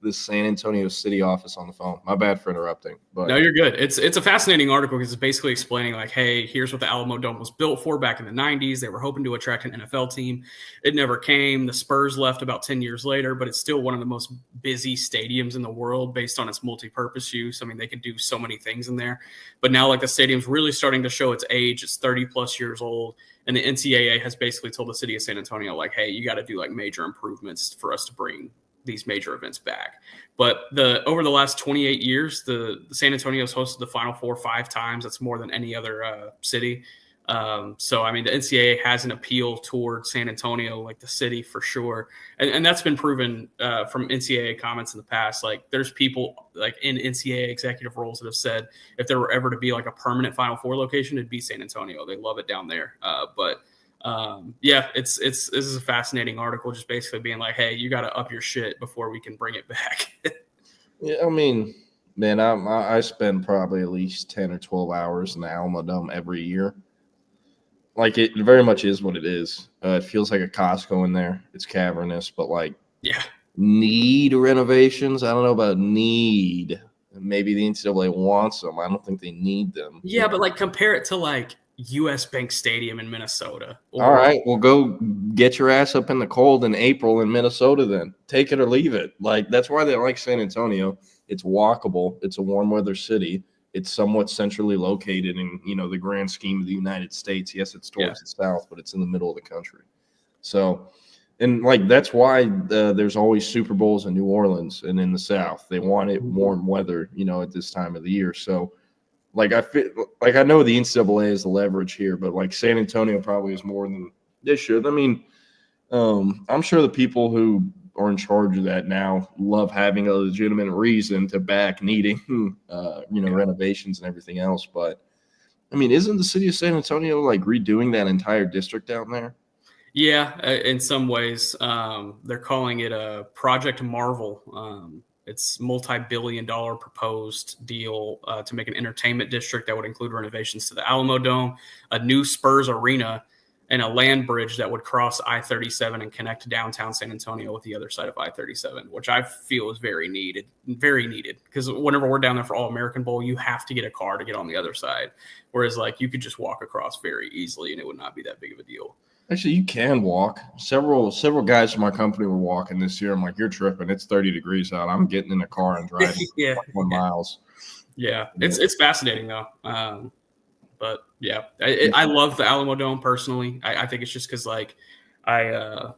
the San Antonio city office on the phone. My bad for interrupting. But no, you're good. It's a fascinating article because it's basically explaining like, hey, here's what the Alamo Dome was built for back in the 90s. They were hoping to attract an NFL team. It never came. The Spurs left about 10 years later, but it's still one of the most busy stadiums in the world based on its multi-purpose use. I mean, they can do so many things in there. But now like the stadium's really starting to show its age. It's 30 plus years old. And the NCAA has basically told the city of San Antonio, like, hey, you got to do like major improvements for us to bring these major events back. But over the last 28 years, the San Antonio's hosted the Final Four 5 times. That's more than any other city. So, I mean, the NCAA has an appeal toward San Antonio, like the city for sure. And that's been proven from NCAA comments in the past. Like there's people like in NCAA executive roles that have said if there were ever to be like a permanent Final Four location, it'd be San Antonio. They love it down there. This is a fascinating article, just basically being like, hey, you got to up your shit before we can bring it back. Yeah, I mean, man, I spend probably at least 10 or 12 hours in the Alamo Dome every year. Like, it very much is what it is. It feels like a Costco in there. It's cavernous, but like, need renovations. I don't know about need. Maybe the NCAA wants them. I don't think they need them. Yeah, but like compare it to like U.S. Bank Stadium in Minnesota. All right, well, go get your ass up in the cold in April in Minnesota then. Take it or leave it. Like, that's why they like San Antonio. It's walkable. It's a warm weather city. It's somewhat centrally located in, the grand scheme of the United States. Yes, it's towards the south, but it's in the middle of the country. So, And like that's why there's always Super Bowls in New Orleans and in the South. They want it warm weather, at this time of the year. So, like I know the NCAA is the leverage here, but like San Antonio probably is more than they should. I mean, I'm sure the people who are in charge of that now love having a legitimate reason to back needing, renovations and everything else. But I mean, isn't the city of San Antonio like redoing that entire district down there? Yeah, in some ways, they're calling it a Project Marvel. It's multi-billion-dollar proposed deal to make an entertainment district that would include renovations to the Alamo Dome, a new Spurs arena, and a land bridge that would cross I-37 and connect downtown San Antonio with the other side of I-37, which I feel is very needed. Because whenever we're down there for All-American Bowl, you have to get a car to get on the other side. Whereas, like, you could just walk across very easily, and it would not be that big of a deal. Actually, you can walk. Several guys from our company were walking this year. I'm like, you're tripping. It's 30 degrees out. I'm getting in a car and driving 1 miles. Yeah, it's fascinating, though. But yeah, I love the Alamo Dome personally. I think it's just because like I've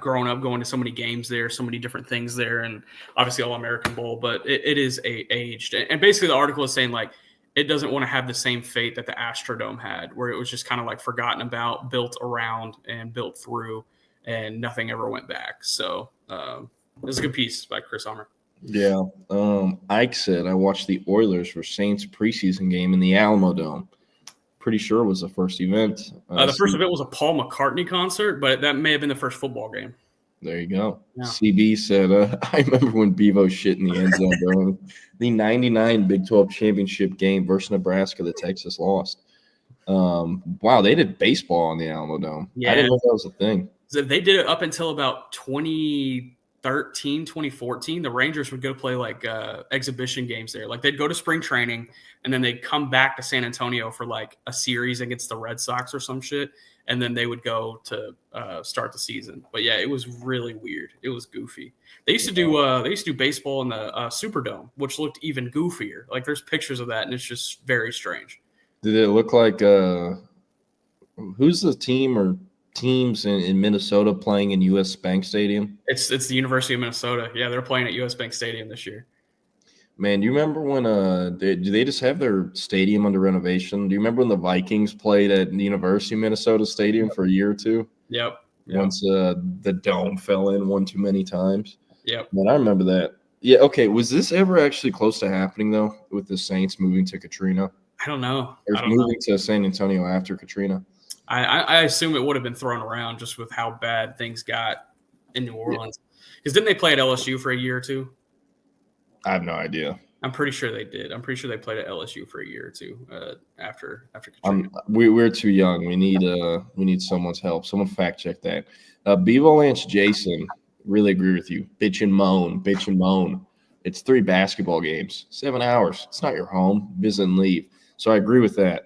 grown up going to so many games there, so many different things there, and obviously All-American Bowl. But it is aged, and basically the article is saying like it doesn't want to have the same fate that the Astrodome had, where it was just kind of like forgotten about, built around, and built through, and nothing ever went back. So it's a good piece by Chris Hummer. Yeah. Ike said, I watched the Oilers for Saints preseason game in the Alamo Dome. Pretty sure it was the first event. The first event was a Paul McCartney concert, but that may have been the first football game. There you go. Yeah. CB said, I remember when Bevo shit in the end zone during the 99 Big 12 championship game versus Nebraska that Texas lost. Wow, they did baseball on the Alamo Dome. Yeah. I didn't know that was a thing. So they did it up until about 2013, 2014. The Rangers would go play like exhibition games there. Like they'd go to spring training and then they'd come back to San Antonio for like a series against the Red Sox or some shit. And then they would go to start the season. But yeah, it was really weird. It was goofy. They used to do baseball in the Superdome, which looked even goofier. Like there's pictures of that, and it's just very strange. Did it look like who's the team or teams in Minnesota playing in U.S. Bank Stadium? It's the University of Minnesota. Yeah, they're playing at U.S. Bank Stadium this year. Man, do you remember when do they just have their stadium under renovation? Do you remember when the Vikings played at the University of Minnesota Stadium for a year or two? Yep. Once the dome fell in one too many times. Yep. Man, I remember that. Yeah, okay. Was this ever actually close to happening, though, with the Saints moving to Katrina? I don't know. Or moving to San Antonio after Katrina? I assume it would have been thrown around just with how bad things got in New Orleans. Because didn't they play at LSU for a year or two? I have no idea. I'm pretty sure they did. I'm pretty sure they played at LSU for a year or two after Katrina. We're too young. We need someone's help. Someone fact check that. Bevo Lance Jason, really agree with you. Bitch and moan. It's 3 basketball games, 7 hours. It's not your home. Visit and leave. So I agree with that.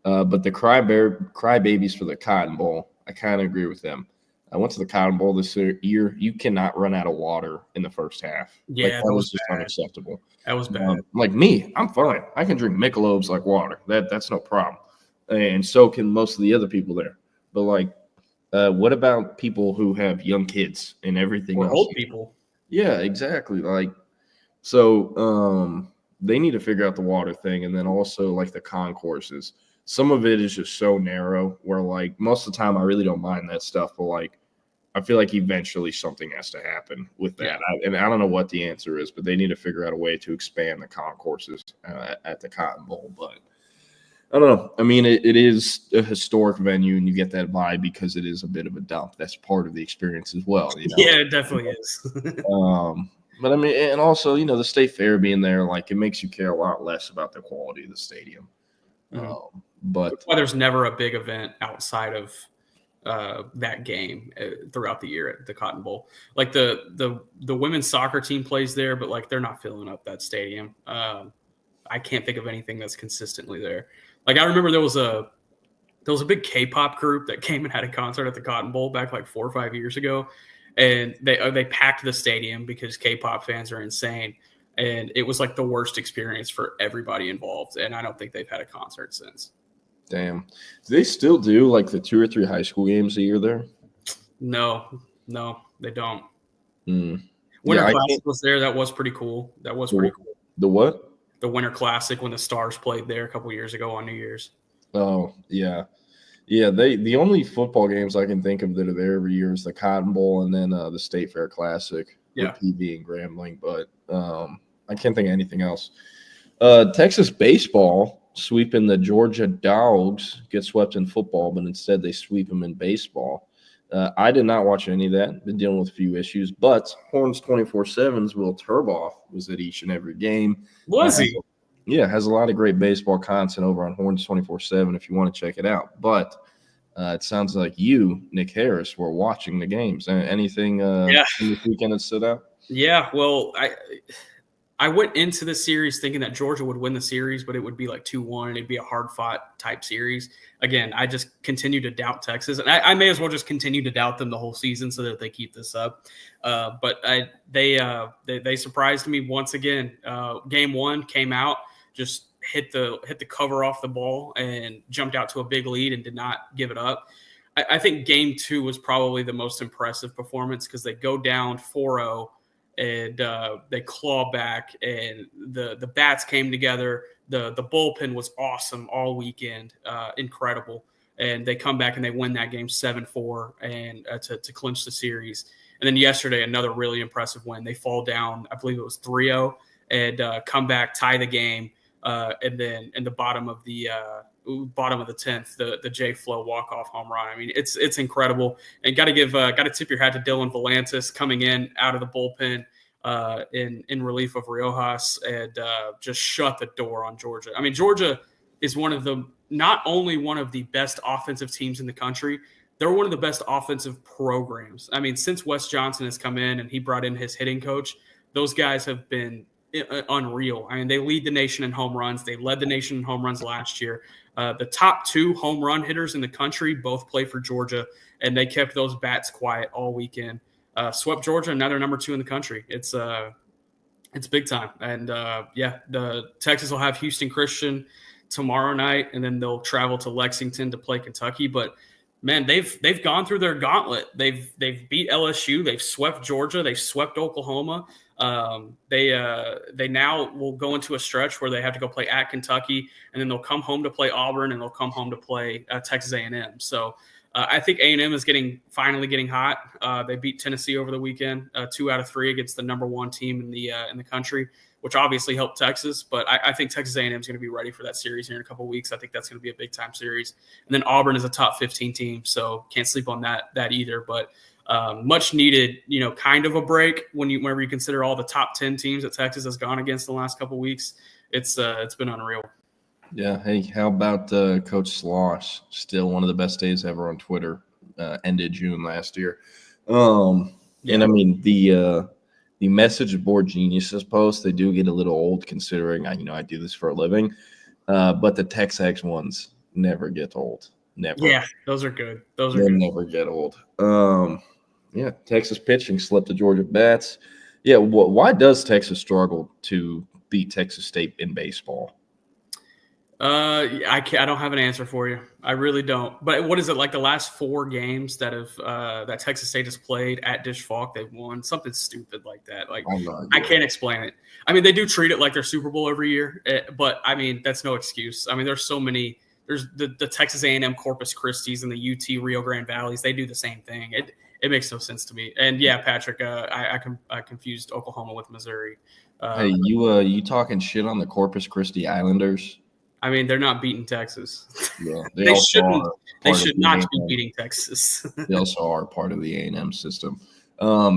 But the crybabies for the Cotton Bowl, I kind of agree with them. I went to the Cotton Bowl this year. You cannot run out of water in the first half. Yeah, that was just unacceptable. That was bad. Like me, I'm fine. I can drink Michelob's like water. That's no problem. And so can most of the other people there. But like, what about people who have young kids and everything else? Old people. Yeah, exactly. Like, so they need to figure out the water thing, and then also like the concourses. Some of it is just so narrow where like most of the time I really don't mind that stuff, but like I feel like eventually something has to happen with that. Yeah. I don't know what the answer is, but they need to figure out a way to expand the concourses at the Cotton Bowl. But I don't know. I mean, it is a historic venue, and you get that vibe because it is a bit of a dump. That's part of the experience as well. You know? Yeah, it definitely is. But I mean, and also, you know, the State Fair being there, like it makes you care a lot less about the quality of the stadium. Mm-hmm. But that's why there's never a big event outside of that game throughout the year at the Cotton Bowl. Like the women's soccer team plays there, but like they're not filling up that stadium. I can't think of anything that's consistently there. Like I remember there was a big K-pop group that came and had a concert at the Cotton Bowl back like 4 or 5 years ago, and they packed the stadium because K-pop fans are insane. And it was like the worst experience for everybody involved. And I don't think they've had a concert since. Damn. Do they still do like the 2 or 3 high school games a year there? No, they don't. Mm. Winter Classic was there. That was pretty cool. The what? The Winter Classic when the Stars played there a couple years ago on New Year's. Oh, yeah. Yeah, the only football games I can think of that are there every year is the Cotton Bowl and then the State Fair Classic with PV and Grambling, but I can't think of anything else. Texas baseball sweeping the Georgia Dogs, get swept in football, but instead they sweep them in baseball. I did not watch any of that. Been dealing with a few issues, but Horns 24/7's Will Turboff was at each and every game. Was he? Yeah, has a lot of great baseball content over on Horns 24/7 if you want to check it out. But it sounds like you, Nick Harris, were watching the games. Anything this weekend that stood out? Yeah, well, I went into the series thinking that Georgia would win the series, but it would be like 2-1. It'd be a hard-fought type series. Again, I just continue to doubt Texas, and I may as well just continue to doubt them the whole season so that they keep this up. But they surprised me once again. Game 1 came out, just hit the cover off the ball and jumped out to a big lead and did not give it up. I think Game 2 was probably the most impressive performance because they go down 4-0. And they claw back, and the bats came together. The bullpen was awesome all weekend, incredible. And they come back and they win that game 7-4 and to clinch the series. And then yesterday, another really impressive win. They fall down, I believe it was 3-0, and come back, tie the game, and then in the bottom of the 10th, the J Flow walk-off home run. I mean, it's incredible. And got to tip your hat to Dylan Volantis coming in out of the bullpen in relief of Riojas and just shut the door on Georgia. I mean, Georgia is not only one of the best offensive teams in the country, they're one of the best offensive programs. I mean, since Wes Johnson has come in and he brought in his hitting coach, those guys have been unreal. I mean, they lead the nation in home runs. They led the nation in home runs last year. The top 2 home run hitters in the country both play for Georgia, and they kept those bats quiet all weekend. Swept Georgia, and now they're number 2 in the country. It's big time. And the Texas will have Houston Christian tomorrow night, and then they'll travel to Lexington to play Kentucky. But man, they've gone through their gauntlet. They've beat LSU. They've swept Georgia. They swept Oklahoma. They now will go into a stretch where they have to go play at Kentucky, and then they'll come home to play Auburn, and they'll come home to play Texas A&M. So I think A&M is finally getting hot. They beat Tennessee over the weekend, 2 out of 3 against the number 1 team in the country, which obviously helped Texas. But I think Texas A&M is going to be ready for that series here in a couple of weeks. I think that's going to be a big time series. And then Auburn is a top 15 team, so can't sleep on that either. But much needed, kind of a break whenever you consider all the top 10 teams that Texas has gone against the last couple of weeks. It's been unreal. Yeah. Hey, how about Coach Sloss? Still one of the best days ever on Twitter. Ended June last year. And I mean the message board geniuses posts, they do get a little old considering I do this for a living. But the TexAgs ones never get old. Never. Yeah, those are good. They never get old. Texas pitching slipped to Georgia bats. Yeah, why does Texas struggle to beat Texas State in baseball? I don't have an answer for you. I really don't. But what is it, like the last 4 games that Texas State has played at Dish Falk, they've won something stupid like that. Like I can't explain it. I mean, they do treat it like their Super Bowl every year, but I mean that's no excuse. I mean, there's so many. There's the Texas A&M Corpus Christi's and the UT Rio Grande Valleys. They do the same thing. It makes no sense to me. And yeah, Patrick, I confused Oklahoma with Missouri. Hey, you talking shit on the Corpus Christi Islanders? I mean, they're not beating Texas. Yeah, they shouldn't. They should not be beating Texas. They also are part of the A&M system.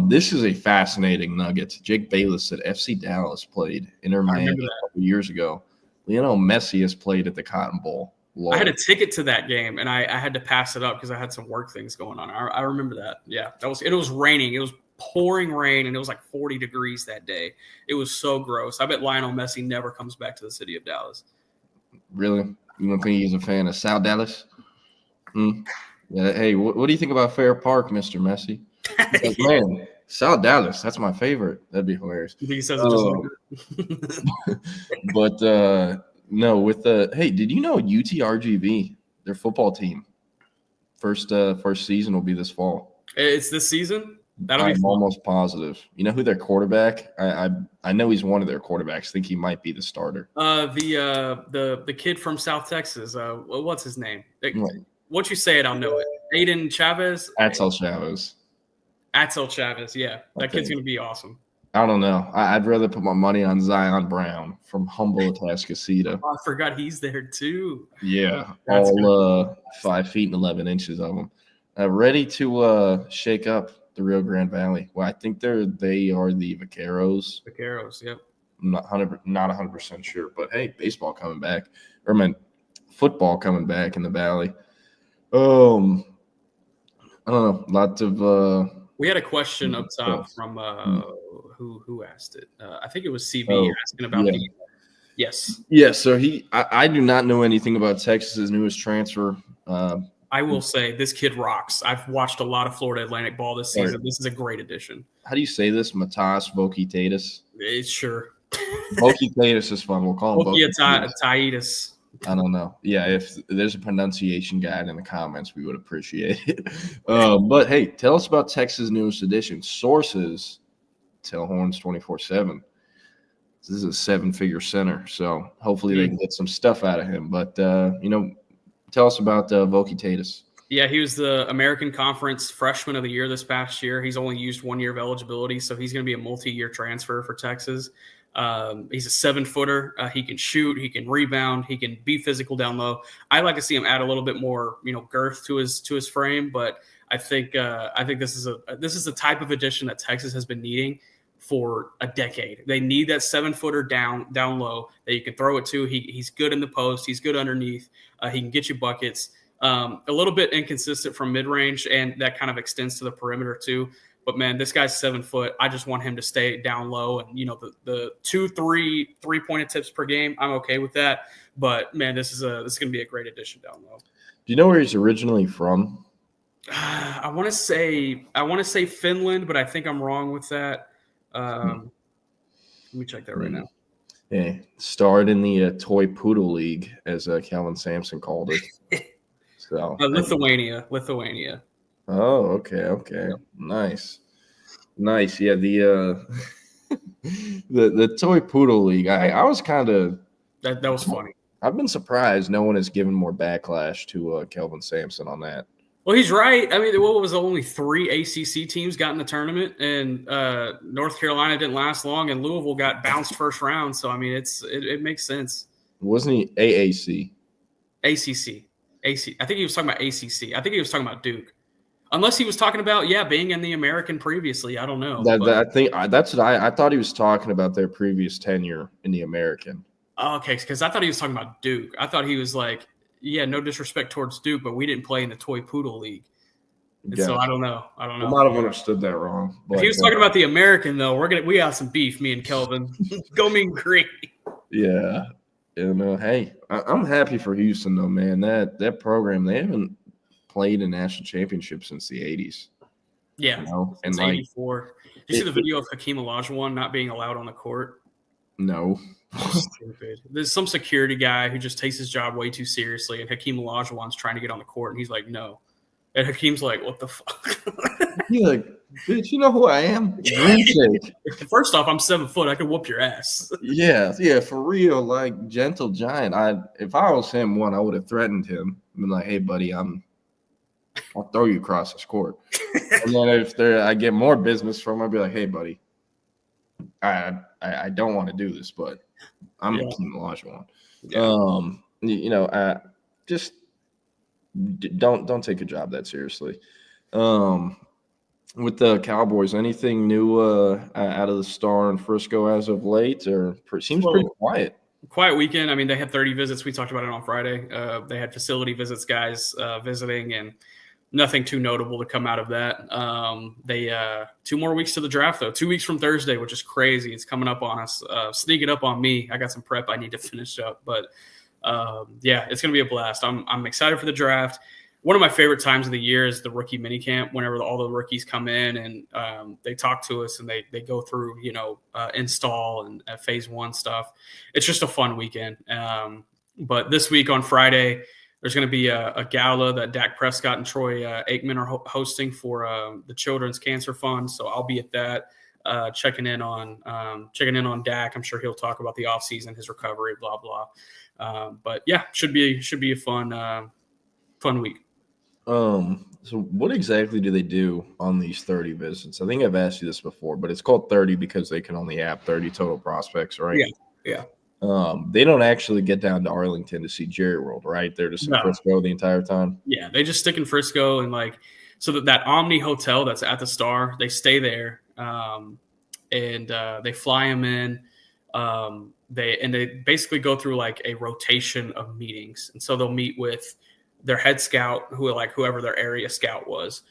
This is a fascinating nugget. Jake Bayless at FC Dallas played Inter Miami a couple years ago. Lionel Messi has played at the Cotton Bowl. I had a ticket to that game, and I had to pass it up because I had some work things going on. I remember that. Yeah, it was raining. It was pouring rain, and it was like 40 degrees that day. It was so gross. I bet Lionel Messi never comes back to the city of Dallas. Really? You don't think he's a fan of South Dallas? Yeah. Hey, what do you think about Fair Park, Mr. Messi? Like, man, South Dallas, that's my favorite. That'd be hilarious. You think he says it just like that? But no, hey, did you know UTRGV, their football team, first season will be this fall? It's this season. That'll be I'm fun. almost positive. You know who their quarterback? I know he's one of their quarterbacks. I think he might be the starter. The kid from South Texas. What's his name? Right. Once you say it, I'll know it. Aiden Chavez. Atzel Chavez. Atzel Chavez. Yeah, that kid's gonna be awesome. I don't know. I'd rather put my money on Zion Brown from Humboldt, Atascocita. Oh, I forgot he's there too. Yeah, all 5 feet and 11 inches of them, ready to shake up the Rio Grande Valley. Well, I think they are the Vaqueros. Vaqueros, yep. I'm not 100% sure, but hey, baseball coming back, or I mean, football coming back in the Valley. I don't know. Lots of. We had a question up top from who asked it. I think it was CB asking about the. Yes. Yeah. So I do not know anything about Texas's newest transfer. I will say this kid rocks. I've watched a lot of Florida Atlantic ball this season. Right. This is a great addition. How do you say this? Matas Vokitatis? Sure. Vokitatis is fun. We'll call him Vokitatis. I don't know. Yeah, if there's a pronunciation guide in the comments, we would appreciate it. But hey, tell us about Texas' newest addition. Sources tell Horns 24/7. This is a 7-figure center, so hopefully they can get some stuff out of him. But tell us about Vokitatis. Yeah, he was the American Conference Freshman of the Year this past year. He's only used 1 year of eligibility, so he's going to be a multi-year transfer for Texas. He's a 7-footer. He can shoot. He can rebound. He can be physical down low. I like to see him add a little bit more, girth to his frame. But I think this is the type of addition that Texas has been needing for a decade. They need that 7-footer down low that you can throw it to. He's good in the post. He's good underneath. He can get you buckets. A little bit inconsistent from mid range, and that kind of extends to the perimeter too. But man, this guy's 7 foot. I just want him to stay down low, and the 2-3 3-point attempts per game, I'm okay with that. But man, this is going to be a great addition down low. Do you know where he's originally from? I want to say Finland, but I think I'm wrong with that. Let me check that right now. Yeah, starred in the Toy Poodle League, as Calvin Sampson called it. So Lithuania. Oh, okay. Nice. Yeah, the Toy Poodle League. I was kind of that was funny. I've been surprised no one has given more backlash to Kelvin Sampson on that. Well, he's right. I mean, what was only 3 ACC teams got in the tournament, and North Carolina didn't last long, and Louisville got bounced first round. So I mean, it makes sense. Wasn't he AAC? ACC. I think he was talking about ACC. I think he was talking about Duke. Unless he was talking about, being in the American previously. I don't know. That's what I thought he was talking about, their previous tenure in the American. Oh, okay, because I thought he was talking about Duke. I thought he was like, no disrespect towards Duke, but we didn't play in the Toy Poodle League. And so I don't know. I might have understood that wrong. If he was talking about the American, though, we got some beef, me and Kelvin. Go Mean Green. Yeah. Hey, I'm happy for Houston, though, man. That program, they haven't played a national championship since the 80s. Yeah, and 84. Did you see the video of Hakeem Olajuwon not being allowed on the court? No. Stupid. There's some security guy who just takes his job way too seriously, and Hakeem Olajuwon's trying to get on the court, and he's like, no. And Hakeem's like, what the fuck? He's like, bitch, you know who I am? First off, I'm 7 foot. I could whoop your ass. Yeah, for real. Like, gentle giant. If I was him, I would have threatened him. Been like, hey, buddy, I'll throw you across this court. And then if I get more business from him, I'll be like, hey, buddy, I don't want to do this, but I'm a Hakeem Olajuwon. Just don't take a job that seriously. With the Cowboys, anything new out of the Star in Frisco as of late, or seems pretty quiet? Quiet weekend. I mean, they had 30 visits. We talked about it on Friday. They had facility visits, guys visiting, and nothing too notable to come out of that. They 2 more weeks to the draft, though. 2 weeks from Thursday, which is crazy. It's coming up on us. Sneaking up on me. I got some prep I need to finish up. But, it's going to be a blast. I'm excited for the draft. One of my favorite times of the year is the rookie minicamp, whenever all the rookies come in and they talk to us and they go through, install and phase 1 stuff. It's just a fun weekend. But this week on Friday, There's going to be a gala that Dak Prescott and Troy Aikman are hosting for the Children's Cancer Fund. So I'll be at that, checking in on Dak. I'm sure he'll talk about the offseason, his recovery, blah blah. But yeah, should be a fun week. So what exactly do they do on these 30 visits? I think I've asked you this before, but it's called 30 because they can only have 30 total prospects, right? Yeah. They don't actually get down to Arlington to see Jerry World, right? They're just in Frisco the entire time. Yeah, they just stick in Frisco, and so that Omni Hotel that's at the Star, they stay there, and they fly them in. They basically go through like a rotation of meetings, and so they'll meet with their head scout, whoever their area scout was.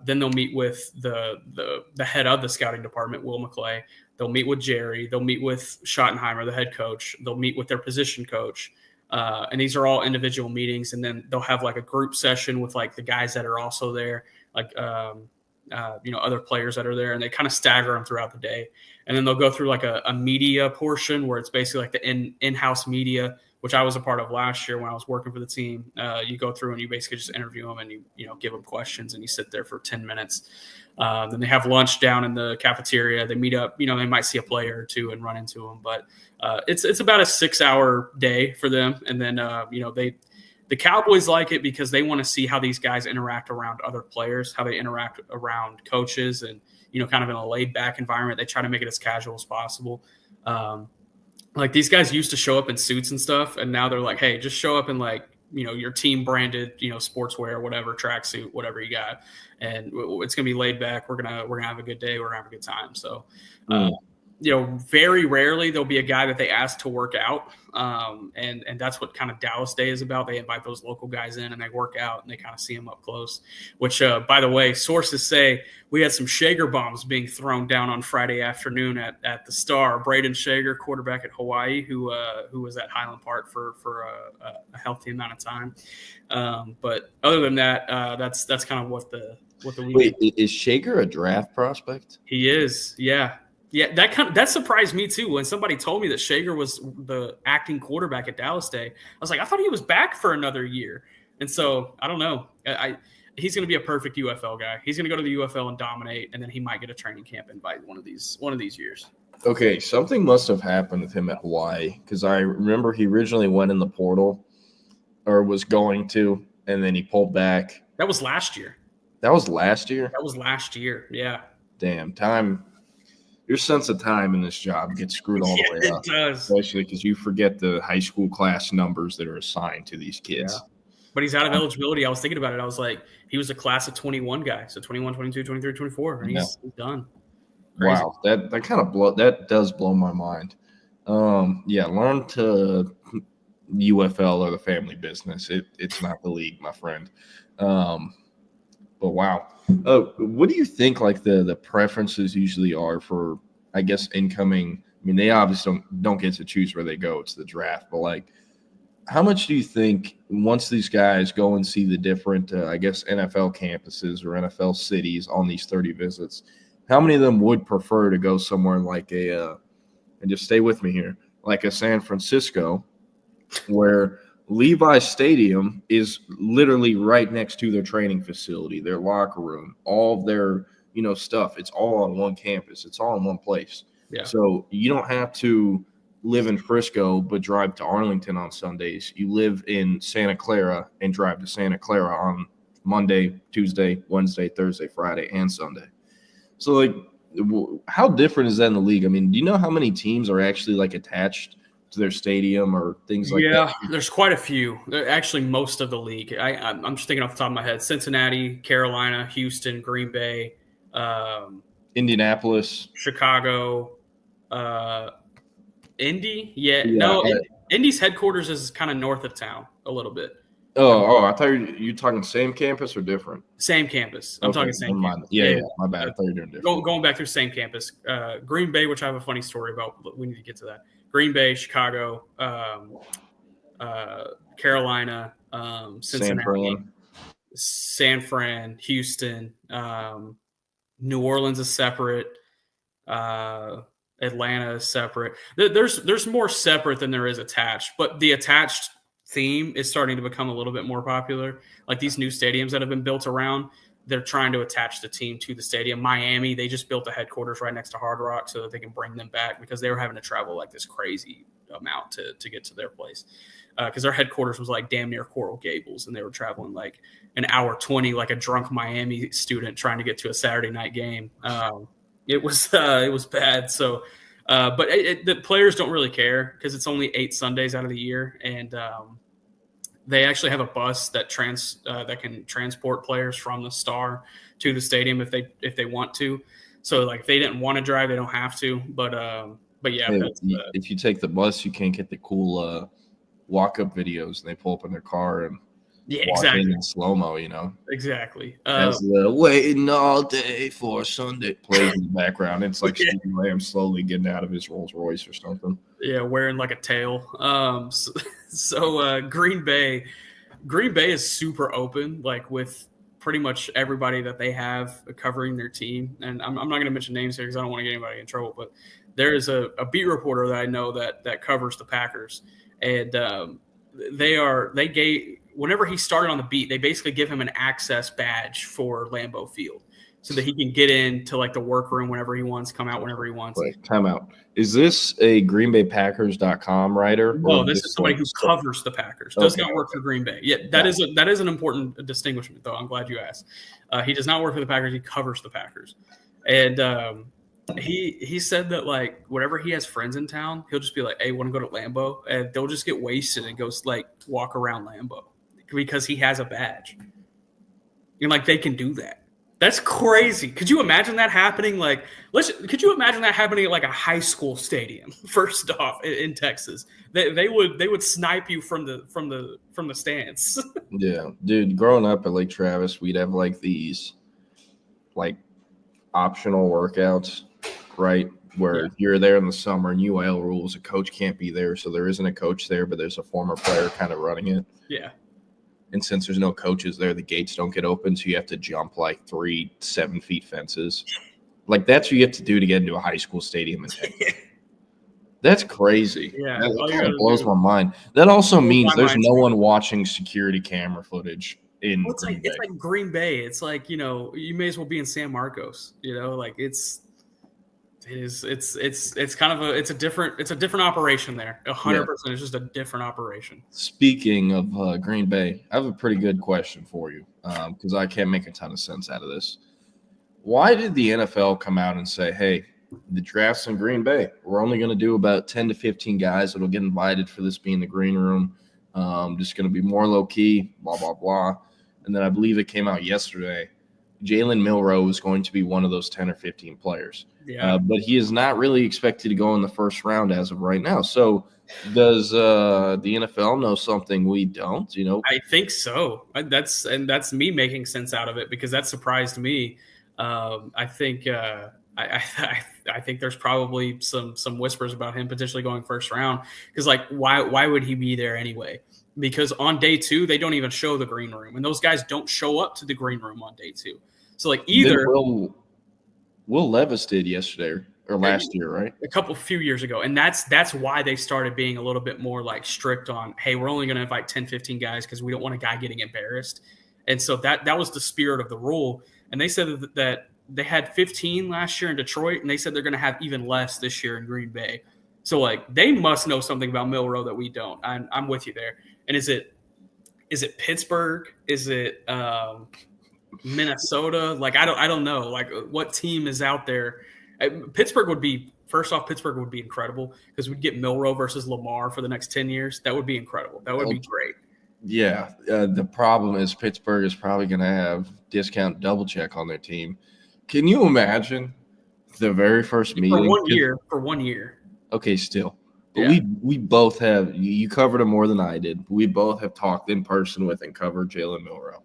Then they'll meet with the head of the scouting department, Will McClay. They'll meet with Jerry. They'll meet with Schottenheimer, the head coach. They'll meet with their position coach. And these are all individual meetings. And then they'll have like a group session with like the guys that are also there, other players that are there. And they kind of stagger them throughout the day. And then they'll go through like a media portion where it's basically like the in-house media, which I was a part of last year when I was working for the team. You go through and you basically just interview them and you give them questions and you sit there for 10 minutes. Then they have lunch down in the cafeteria. They meet up, they might see a player or two and run into them, but it's about a 6-hour day for them. And then, the Cowboys like it because they want to see how these guys interact around other players, how they interact around coaches and, kind of in a laid back environment. They try to make it as casual as possible. Like these guys used to show up in suits and stuff. And now they're like, hey, just show up in like, your team branded, sportswear, whatever, tracksuit, whatever you got. And it's going to be laid back. We're going to have a good day. We're going to have a good time. So, very rarely there'll be a guy that they ask to work out. And that's what kind of Dallas Day is about. They invite those local guys in and they work out and they kind of see them up close, which, by the way, sources say we had some Shager bombs being thrown down on Friday afternoon at the Star. Braden Shager, quarterback at Hawaii, who was at Highland Park for a healthy amount of time. But other than that, that's kind of what the Wait, is Shager a draft prospect? He is. Yeah. Yeah, that surprised me too. When somebody told me that Shager was the acting quarterback at Dallas Day, I was like, I thought he was back for another year. And so I don't know. He's going to be a perfect UFL guy. He's going to go to the UFL and dominate, and then he might get a training camp invite one of these years. Okay, something must have happened with him at Hawaii because I remember he originally went in the portal or was going to, and then he pulled back. That was last year. That was last year? That was last year. Yeah. Damn, time. Your sense of time in this job gets screwed all the way up. It does. Especially because you forget the high school class numbers that are assigned to these kids. Yeah. But he's out of eligibility. I was thinking about it. I was like, he was a class of 21 guy. So 21, 22, 23, 24. And he's done. Crazy. Wow. That kind of that does blow my mind. Learn to UFL or the family business. It's not the league, my friend. But wow. What do you think like the preferences usually are for, I guess, incoming? I mean, they obviously don't get to choose where they go. It's the draft. But like, how much do you think once these guys go and see the different, NFL campuses or NFL cities on these 30 visits, how many of them would prefer to go somewhere like and just stay with me here, like a San Francisco, where Levi Stadium is literally right next to their training facility, their locker room, all of their, stuff. It's all on one campus. It's all in one place. Yeah. So you don't have to live in Frisco but drive to Arlington on Sundays. You live in Santa Clara and drive to Santa Clara on Monday, Tuesday, Wednesday, Thursday, Friday, and Sunday. So, like, how different is that in the league? I mean, do you know how many teams are actually, like, attached to their stadium or things like that? Yeah, there's quite a few. Actually, most of the league. I'm just thinking off the top of my head. Cincinnati, Carolina, Houston, Green Bay, Indianapolis, Chicago, Indy. No, Indy's headquarters is kind of north of town a little bit. Oh, I thought you're talking same campus or different? Same campus. I'm talking same campus. Yeah, my bad. I thought you were doing different. Going back through same campus. Green Bay, which I have a funny story about, but we need to get to that. Green Bay, Chicago, Carolina, Cincinnati, San Fran, Houston, New Orleans is separate. Atlanta is separate. There's more separate than there is attached, but the attached theme is starting to become a little bit more popular. Like these new stadiums that have been built around, they're trying to attach the team to the stadium. Miami, they just built a headquarters right next to Hard Rock so that they can bring them back because they were having to travel like this crazy amount to get to their place. Because their headquarters was like damn near Coral Gables, and they were traveling like an hour 20, like a drunk Miami student trying to get to a Saturday night game. It was bad. So, but the players don't really care because it's only 8 Sundays out of the year, and they actually have a bus that can transport players from the Star to the stadium if they want to. So like if they didn't want to drive, they don't have to. But yeah, if you take the bus, you can't get the cool walk-up videos. And they pull up in their car and walk in slow-mo, Exactly. As the waiting all day for Sunday plays in the background. It's like Stephen Lamb slowly getting out of his Rolls Royce or something. Yeah, wearing like a tail. So Green Bay is super open, like with pretty much everybody that they have covering their team. And I'm not going to mention names here because I don't want to get anybody in trouble, but there is a beat reporter that I know that covers the Packers. And whenever he started on the beat, they basically give him an access badge for Lambeau Field so that he can get into like the workroom whenever he wants, come out whenever he wants. Wait, time out. Is this a GreenBayPackers.com writer? No, this is somebody who covers the Packers. Does not work for Green Bay. Yeah, that is an important distinguishment, though. I'm glad you asked. He does not work for the Packers. He covers the Packers. And he said that like whenever he has friends in town, he'll just be like, "Hey, want to go to Lambeau?" And they'll just get wasted and go like walk around Lambeau because he has a badge. And like they can do that. That's crazy. Could you imagine that happening? Like, could you imagine that happening at like a high school stadium? First off, in Texas, they would snipe you from the stands. Yeah, dude. Growing up at Lake Travis, we'd have like these like optional workouts, right? Where you're there in the summer and UIL rules, a coach can't be there, so there isn't a coach there, but there's a former player kind of running it. Yeah. And since there's no coaches there, the gates don't get open, so you have to jump like 3 7-foot fences. Like that's what you have to do to get into a high school stadium in Texas. That's crazy. Yeah, that kind of blows my mind. That also means there's no one watching security camera footage in Green Bay. It's like Green Bay. It's like, you may as well be in San Marcos. Like it's kind of a different operation there. 100%. It's just a different operation. Speaking of Green Bay, I have a pretty good question for you because I can't make a ton of sense out of this. Why did the NFL come out and say, "Hey, the draft's in Green Bay. We're only going to do about 10 to 15 guys that'll get invited for this being the green room. Just going to be more low key, blah blah blah." And then I believe it came out yesterday. Jalen Milroe is going to be one of those 10 or 15 players. Yeah. But he is not really expected to go in the first round as of right now. So does the NFL know something we don't? I think so. That's me making sense out of it because that surprised me. I think I think there's probably some whispers about him potentially going first round because like why would he be there anyway? Because on day 2 they don't even show the green room, and those guys don't show up to the green room on day 2. So like either Will Levis did yesterday or last year, right? A few years ago. And that's why they started being a little bit more like strict on, hey, we're only going to invite 10, 15 guys because we don't want a guy getting embarrassed. And so that was the spirit of the rule. And they said that they had 15 last year in Detroit, and they said they're going to have even less this year in Green Bay. So like they must know something about Milroe that we don't. I'm with you there. And is it Pittsburgh? Is it Minnesota? Like I don't know. Like what team is out there? Pittsburgh would be incredible because we'd get Milroe versus Lamar for the next 10 years. That would be incredible. That would be great. Yeah. The problem is Pittsburgh is probably going to have discount double check on their team. Can you imagine the very first meeting for 1 year? Okay, still. But yeah. we both have – you covered him more than I did. We both have talked in person with and covered Jalen Milroe.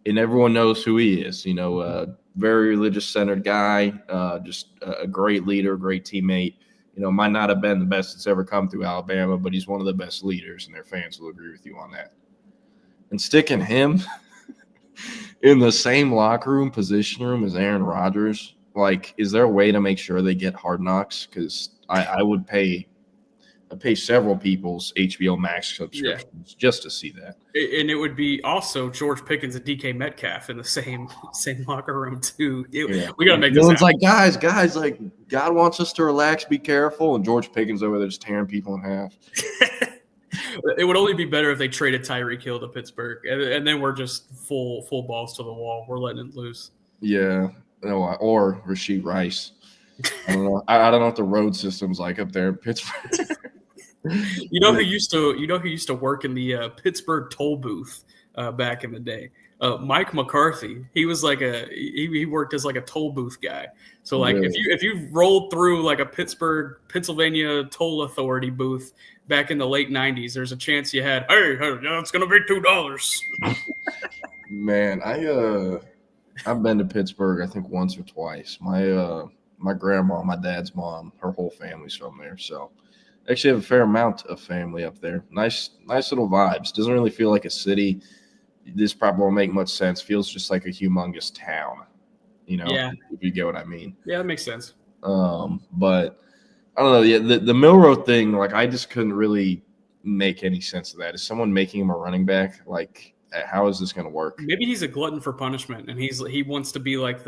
And everyone knows who he is, very religious-centered guy, just a great leader, great teammate. Might not have been the best that's ever come through Alabama, but he's one of the best leaders, and their fans will agree with you on that. And sticking him in the same locker room, position room as Aaron Rodgers, like, is there a way to make sure they get Hard Knocks? Because I would pay I pay several people's HBO Max subscriptions just to see that. And it would be also George Pickens and DK Metcalf in the same locker room too. We got to make this happen. Like, guys, like God wants us to relax, be careful, and George Pickens over there just tearing people in half. It would only be better if they traded Tyreek Hill to Pittsburgh, and then we're just full balls to the wall. We're letting it loose. Yeah, or Rashid Rice. I don't know. I don't know what the road system's like up there in Pittsburgh. You know who used to work in the Pittsburgh toll booth back in the day? Mike McCarthy. He was like he worked as like a toll booth guy. So like if you rolled through like a Pittsburgh, Pennsylvania toll authority booth back in the late 90s, there's a chance you had, hey, it's gonna be $2. Man, I've been to Pittsburgh I think once or twice. My grandma, my dad's mom, her whole family's from there, so actually have a fair amount of family up there. Nice little vibes. Doesn't really feel like a city. This probably won't make much sense. Feels just like a humongous town, if you get what I mean. Yeah, that makes sense. But I don't know. Yeah, the Milroe thing, like I just couldn't really make any sense of that. Is someone making him a running back? Like, how is this going to work? Maybe he's a glutton for punishment, and he wants to be like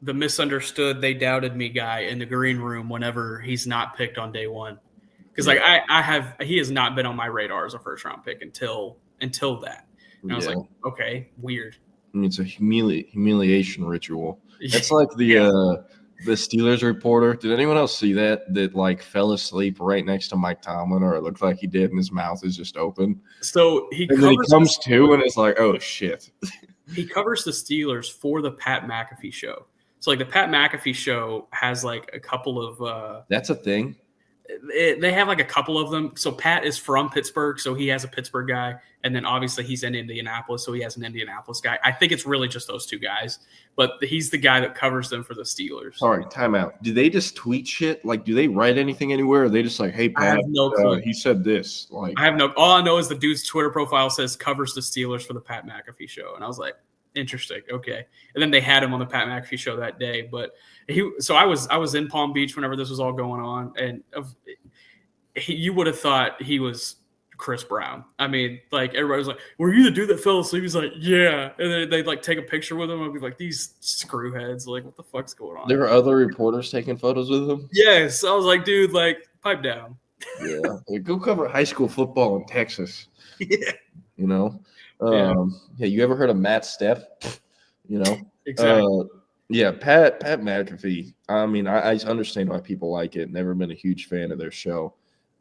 the misunderstood, they doubted me guy in the green room whenever he's not picked on day one. Because like he has not been on my radar as a first round pick until that. And I was like, okay, weird. I mean, it's a humiliation ritual. It's like the Steelers reporter. Did anyone else see that like fell asleep right next to Mike Tomlin, or it looked like he did, and his mouth is just open? So he comes to, and it's like, oh shit. He covers the Steelers for the Pat McAfee show. So like the Pat McAfee show has like a couple of that's a thing. They have like a couple of them. So Pat is from Pittsburgh, so he has a Pittsburgh guy, and then obviously he's in Indianapolis, so he has an Indianapolis guy. I think it's really just those two guys, but he's the guy that covers them for the Steelers. Sorry, timeout. Do they just tweet shit? Like, do they write anything anywhere? Or are they just like, hey, Pat, I have no clue. He said this. Like, all I know is the dude's Twitter profile says covers the Steelers for the Pat McAfee show, and I was like, interesting, okay. And then they had him on the Pat McAfee show that day, but I was in Palm Beach whenever this was all going on, and you would have thought he was Chris Brown. I mean, like everybody was like, "Were you the dude that fell asleep?" He's like, "Yeah," and then they'd like take a picture with him. I'd be like, "These screwheads! Like, what the fuck's going on?" There were other reporters taking photos with him. Yes, I was like, "Dude, like, pipe down." Yeah, go cover high school football in Texas. Yeah, Yeah, you ever heard of Matt Stepp? Exactly. Yeah, Pat McAfee. I mean, I understand why people like it. Never been a huge fan of their show.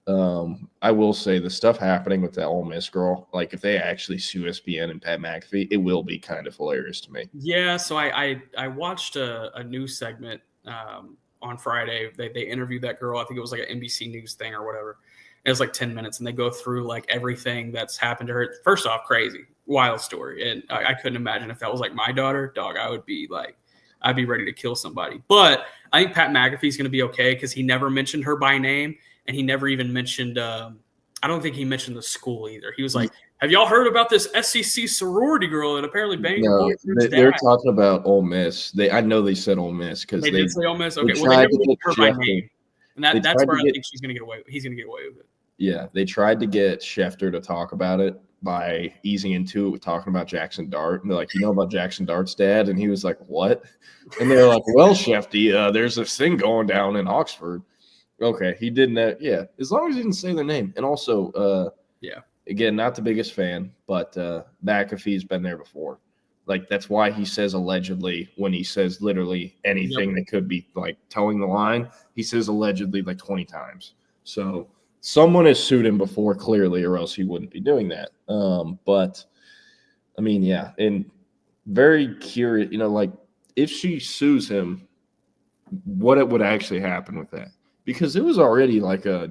I will say the stuff happening with that Ole Miss girl, like if they actually sue ESPN and Pat McAfee, it will be kind of hilarious to me. Yeah, so I watched a news segment on Friday. They interviewed that girl. I think it was like an NBC News thing or whatever. It was like 10 minutes, and they go through like everything that's happened to her. First off, crazy, wild story. And I couldn't imagine if that was like my daughter, dog, I'd be ready to kill somebody. But I think Pat McAfee's going to be okay because he never mentioned her by name, and he never even mentioned I don't think he mentioned the school either. He was like, have y'all heard about this SEC sorority girl that apparently banged her boyfriend's dad? They're talking about Ole Miss. I know they said Ole Miss because they did say Ole Miss. Okay, well, they never mentioned her by name. And that's where I think he's going to get away with it. Yeah, they tried to get Schefter to talk about it by easing into it with talking about Jackson Dart. And they're like, you know about Jackson Dart's dad? And he was like, what? And they're like, well, Shefty, there's this thing going down in Oxford. Okay, he didn't. Yeah, as long as he didn't say their name. And also, again, not the biggest fan, but McAfee's been there before. Like, that's why he says allegedly when he says literally anything that could be, like, towing the line. He says allegedly like 20 times. So someone has sued him before, clearly, or else he wouldn't be doing that. But, I mean, yeah, and very curious, like, if she sues him, what it would actually happen with that. Because it was already like a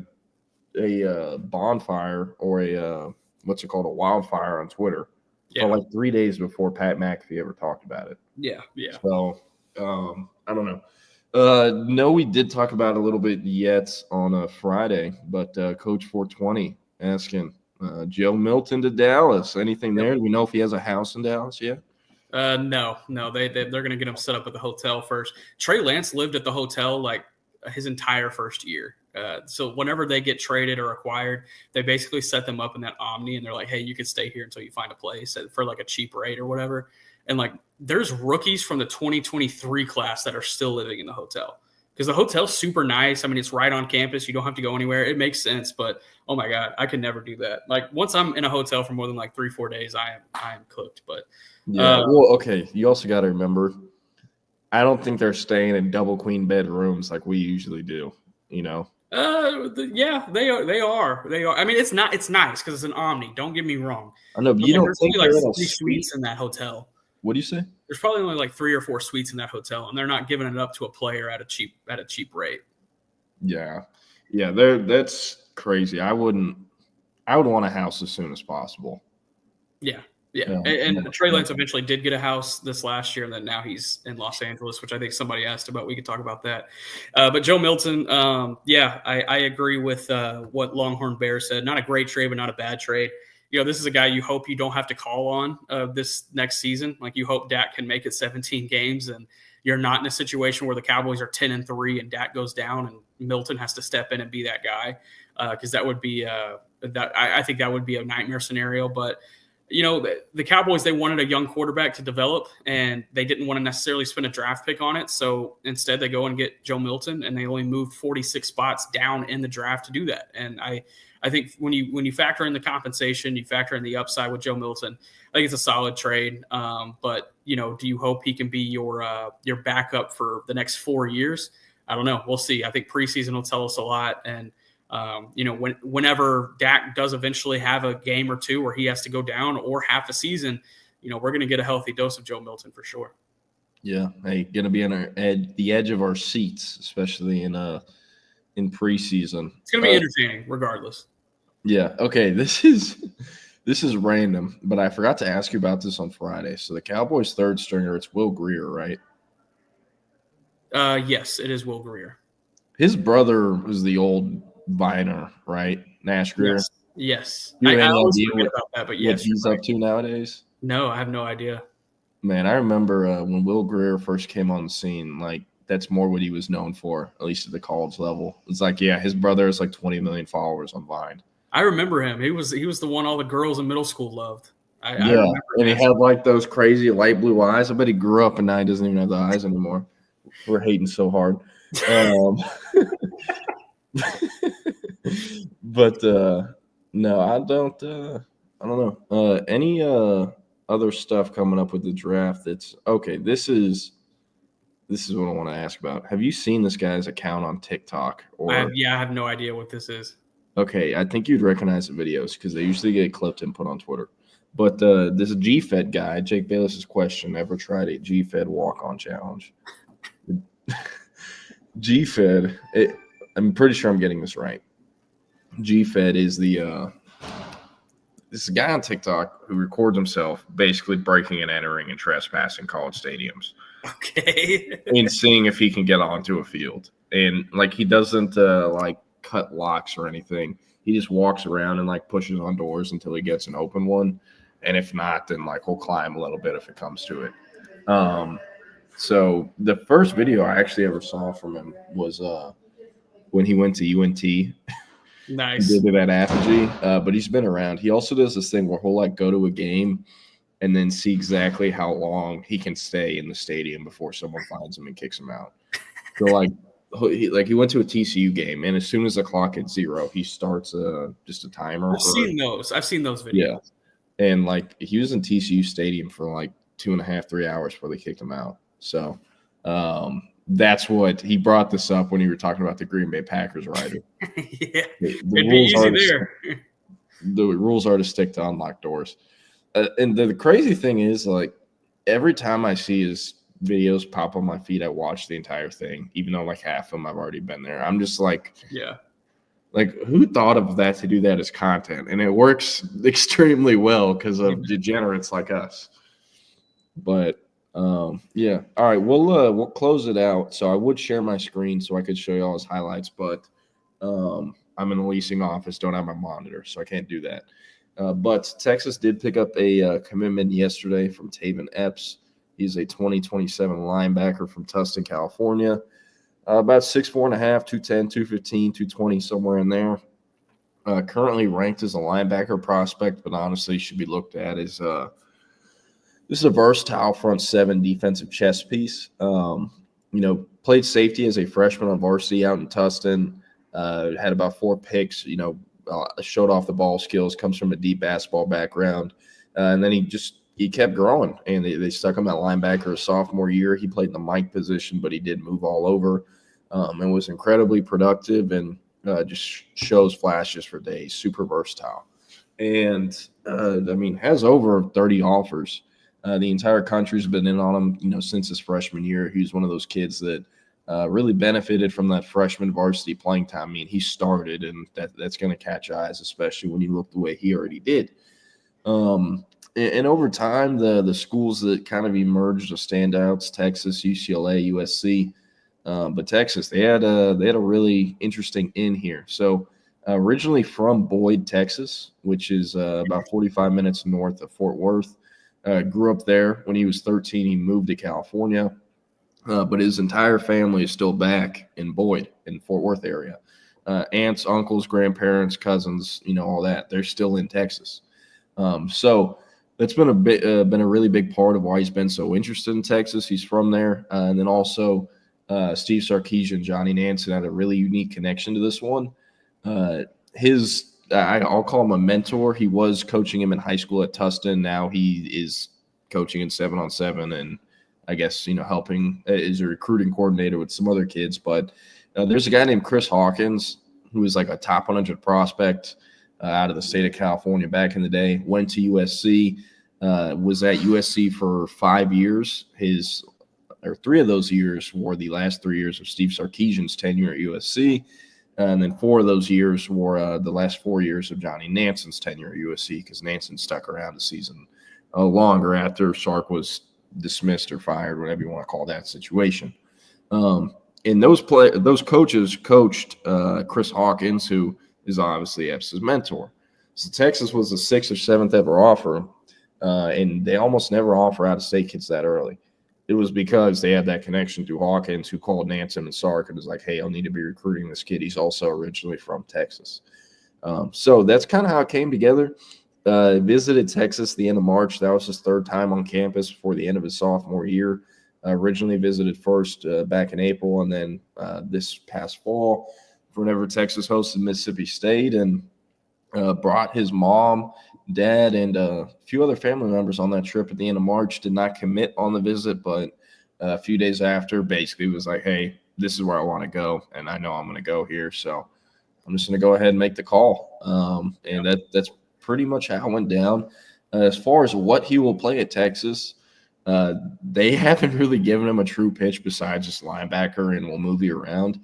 bonfire or a wildfire on Twitter for like 3 days before Pat McAfee ever talked about it. Yeah. So, I don't know. No, we did talk about it a little bit yet on Friday, but Coach 420 asking Joe Milton to Dallas. Anything there? Do we know if he has a house in Dallas yet? No. They're going to get him set up at the hotel first. Trey Lance lived at the hotel like his entire first year. So whenever they get traded or acquired, they basically set them up in that Omni, and they're like, hey, you can stay here until you find a place for like a cheap rate or whatever. And like, there's rookies from the 2023 class that are still living in the hotel because the hotel's super nice. I mean, it's right on campus. You don't have to go anywhere. It makes sense, but oh my God, I could never do that. Like once I'm in a hotel for more than like 3-4 days, I am cooked. But well, okay. You also got to remember, I don't think they're staying in double queen bed rooms like we usually do, you know? Yeah, they are. I mean, it's nice because it's an Omni. Don't get me wrong. I know, but you don't think like they're in a 3 suites in that hotel. What do you say? There's probably only like 3 or 4 suites in that hotel, and they're not giving it up to a player at a cheap rate. Yeah, that's crazy. I would want a house as soon as possible. Yeah. And Trey Lance eventually did get a house this last year, and then now he's in Los Angeles, which I think somebody asked about. We could talk about that. But Joe Milton, I agree with what Longhorn Bear said. Not a great trade, but not a bad trade. You know, this is a guy you hope you don't have to call on this next season. Like you hope Dak can make it 17 games, and you're not in a situation where the Cowboys are 10-3 and Dak goes down and Milton has to step in and be that guy, because that would be I think that would be a nightmare scenario. But you know, the Cowboys, they wanted a young quarterback to develop, and they didn't want to necessarily spend a draft pick on it. So instead, they go and get Joe Milton, and they only moved 46 spots down in the draft to do that. And I think when you factor in the compensation, you factor in the upside with Joe Milton, I think it's a solid trade. But you know, do you hope he can be your backup for the next 4 years? I don't know. We'll see. I think preseason will tell us a lot. And you know, whenever Dak does eventually have a game or two where he has to go down or half a season, you know, we're going to get a healthy dose of Joe Milton for sure. Yeah. Hey, going to be on the edge of our seats, especially in preseason. It's going to be entertaining regardless. Yeah. Okay. This is random, but I forgot to ask you about this on Friday. So the Cowboys' third stringer, it's Will Grier, right? Yes, it is Will Grier. His brother was the old Viner, right? Nash Grier. Yes. I always forget about that, but yes. What he's up to nowadays? No, I have no idea. Man, I remember when Will Grier first came on the scene, like that's more what he was known for, at least at the college level. It's like, yeah, his brother has like 20 million followers on Vine. I remember him. He was the one all the girls in middle school loved. I and he had like those crazy light blue eyes. I bet he grew up and now he doesn't even have the eyes anymore. We're hating so hard. But no, I don't know. Any other stuff coming up with the draft that's okay. This is what I want to ask about. Have you seen this guy's account on TikTok? I have no idea what this is. Okay, I think you'd recognize the videos because they usually get clipped and put on Twitter. But this G-Fed guy, Jake Bayless's question, ever tried a G-Fed walk-on challenge? G-Fed, I'm pretty sure I'm getting this right. G-Fed is this is a guy on TikTok who records himself basically breaking and entering and trespassing college stadiums. Okay. And seeing if he can get onto a field. And like he doesn't like cut locks or anything. He just walks around and like pushes on doors until he gets an open one. And if not, then like he'll climb a little bit if it comes to it. So the first video I actually ever saw from him was when he went to UNT. Nice. He did it at Apogee, but he's been around. He also does this thing where he'll like go to a game and then see exactly how long he can stay in the stadium before someone finds him and kicks him out. So he went to a TCU game, and as soon as the clock hits 0, he starts just a timer. I've seen those videos. Yeah, and like he was in TCU Stadium for like 2.5-3 hours before they kicked him out. So that's what he brought this up when you were talking about the Green Bay Packers rider. Yeah, it'd be easy there. The rules are to stick to unlocked doors. And the crazy thing is, like, every time I see his videos pop on my feed, I watch the entire thing, even though like half of them I've already been there. I'm just like, yeah, like who thought of that to do that as content? And it works extremely well because of degenerates like us. But yeah, all right, we'll close it out. So I would share my screen so I could show you all his highlights, but I'm in a leasing office, don't have my monitor, so I can't do that. But Texas did pick up a commitment yesterday from Taven Epps. He's a 2027 linebacker from Tustin, California. About 6'4.5", 210, 215, 220, somewhere in there. Currently ranked as a linebacker prospect, but honestly should be looked at as this is a versatile front seven defensive chess piece. Played safety as a freshman on varsity out in Tustin. Had about 4 picks. Showed off the ball skills. Comes from a deep basketball background, and then he kept growing. And they stuck him at linebacker his sophomore year. He played in the Mike position, but he did move all over, and was incredibly productive and just shows flashes for days. Super versatile, and has over 30 offers. The entire country's been in on him, since his freshman year. He was one of those kids that really benefited from that freshman varsity playing time. I mean, he started, and that's going to catch eyes, especially when you look the way he already did. And over time, the schools that kind of emerged as standouts: Texas, UCLA, USC. But Texas, they had a really interesting in here. So originally from Boyd, Texas, which is about 45 minutes north of Fort Worth. Grew up there. When he was 13, he moved to California, but his entire family is still back in Boyd, in Fort Worth area. Aunts, uncles, grandparents, cousins, all that. They're still in Texas. So that's been a really big part of why he's been so interested in Texas. He's from there, and then also Steve Sarkisian, Johnny Nansen had a really unique connection to this one. I'll call him a mentor. He was coaching him in high school at Tustin. Now he is coaching in 7-on-7 and I guess, helping as a recruiting coordinator with some other kids. But there's a guy named Chris Hawkins who was like a top 100 prospect out of the state of California back in the day. Went to USC, was at USC for 5 years. 3 of those years were the last 3 years of Steve Sarkisian's tenure at USC. And then 4 of those years were the last 4 years of Johnny Nansen's tenure at USC, because Nansen stuck around a season longer after Sark was dismissed or fired, whatever you want to call that situation. And those coaches coached Chris Hawkins, who is obviously Epps' mentor. So Texas was the 6th or 7th ever offer, and they almost never offer out-of-state kids that early. It was because they had that connection through Hawkins, who called Nansen and Sark and was like, hey, I'll need to be recruiting this kid. He's also originally from Texas. So that's kind of how it came together. Visited Texas the end of March. That was his 3rd time on campus before the end of his sophomore year. Originally visited first back in April, and then this past fall whenever Texas hosted Mississippi State, and brought his mom, dad, and a few other family members on that trip at the end of March. Did not commit on the visit, but a few days after basically was like, hey, this is where I want to go, and I know I'm going to go here, so I'm just going to go ahead and make the call. And that's pretty much how it went down. As far as what he will play at Texas, they haven't really given him a true pitch besides just linebacker, and will move you around.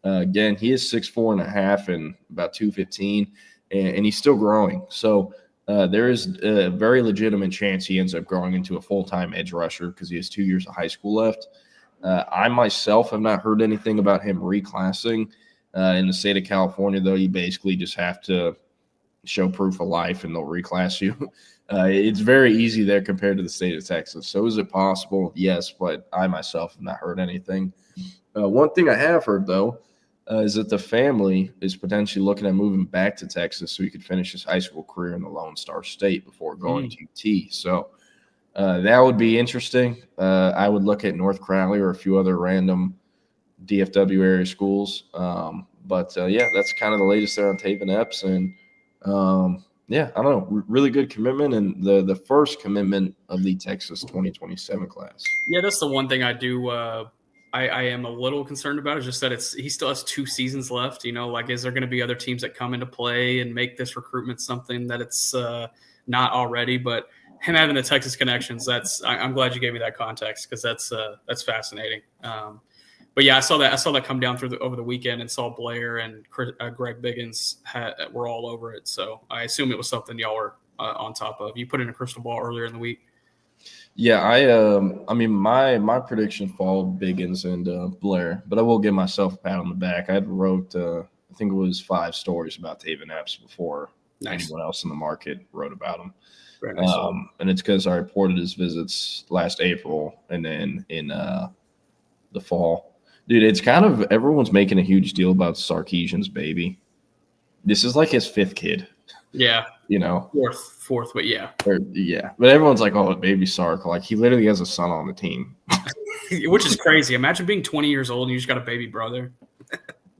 Again, he is 6'4.5" and about 215, and he's still growing. So there is a very legitimate chance he ends up growing into a full-time edge rusher, because he has 2 years of high school left. I myself have not heard anything about him reclassing. In the state of California, though, you basically just have to show proof of life and they'll reclass you. It's very easy there compared to the state of Texas. So is it possible? Yes, but I myself have not heard anything. One thing I have heard, though, is that the family is potentially looking at moving back to Texas so he could finish his high school career in the Lone Star State before going to UT. So that would be interesting. I would look at North Crowley or a few other random DFW area schools. But that's kind of the latest there on Taven Epps. And I don't know, really good commitment, and the first commitment of the Texas 2027 class. Yeah, that's the one thing I do. I am a little concerned about is just that he still has 2 seasons left. Is there going to be other teams that come into play and make this recruitment something that it's not already? But him having the Texas connections, I'm glad you gave me that context, because that's fascinating. But yeah, I saw that come down over the weekend, and saw Blair and Greg Biggins were all over it. So I assume it was something y'all were on top of. You put in a crystal ball earlier in the week. Yeah, I mean, my prediction followed Biggins and Blair, but I will give myself a pat on the back. I wrote, I think it was 5 stories about Taven Epps before anyone else in the market wrote about him. Very nice. And it's because I reported his visits last April, and then in the fall. Dude, it's kind of everyone's making a huge deal about Sarkisian's baby. This is like his 5th kid. Yeah. You know? Fourth, but yeah. But everyone's like, oh, baby Sark. Like, he literally has a son on the team. Which is crazy. Imagine being 20 years old and you just got a baby brother.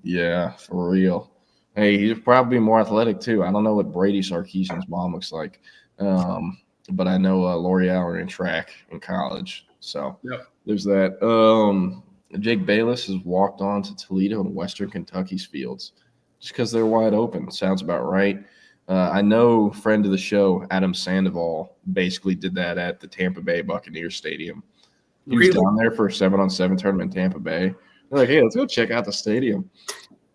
Yeah, for real. Hey, he's probably more athletic too. I don't know what Brady Sarkisian's mom looks like, but I know Lori Allen in track in college. So there's that. Jake Bayless has walked on to Toledo and Western Kentucky's fields just because they're wide open. Sounds about right. I know friend of the show, Adam Sandoval, basically did that at the Tampa Bay Buccaneers Stadium. He was down there for a 7-on-7 tournament in Tampa Bay. They're like, hey, let's go check out the stadium.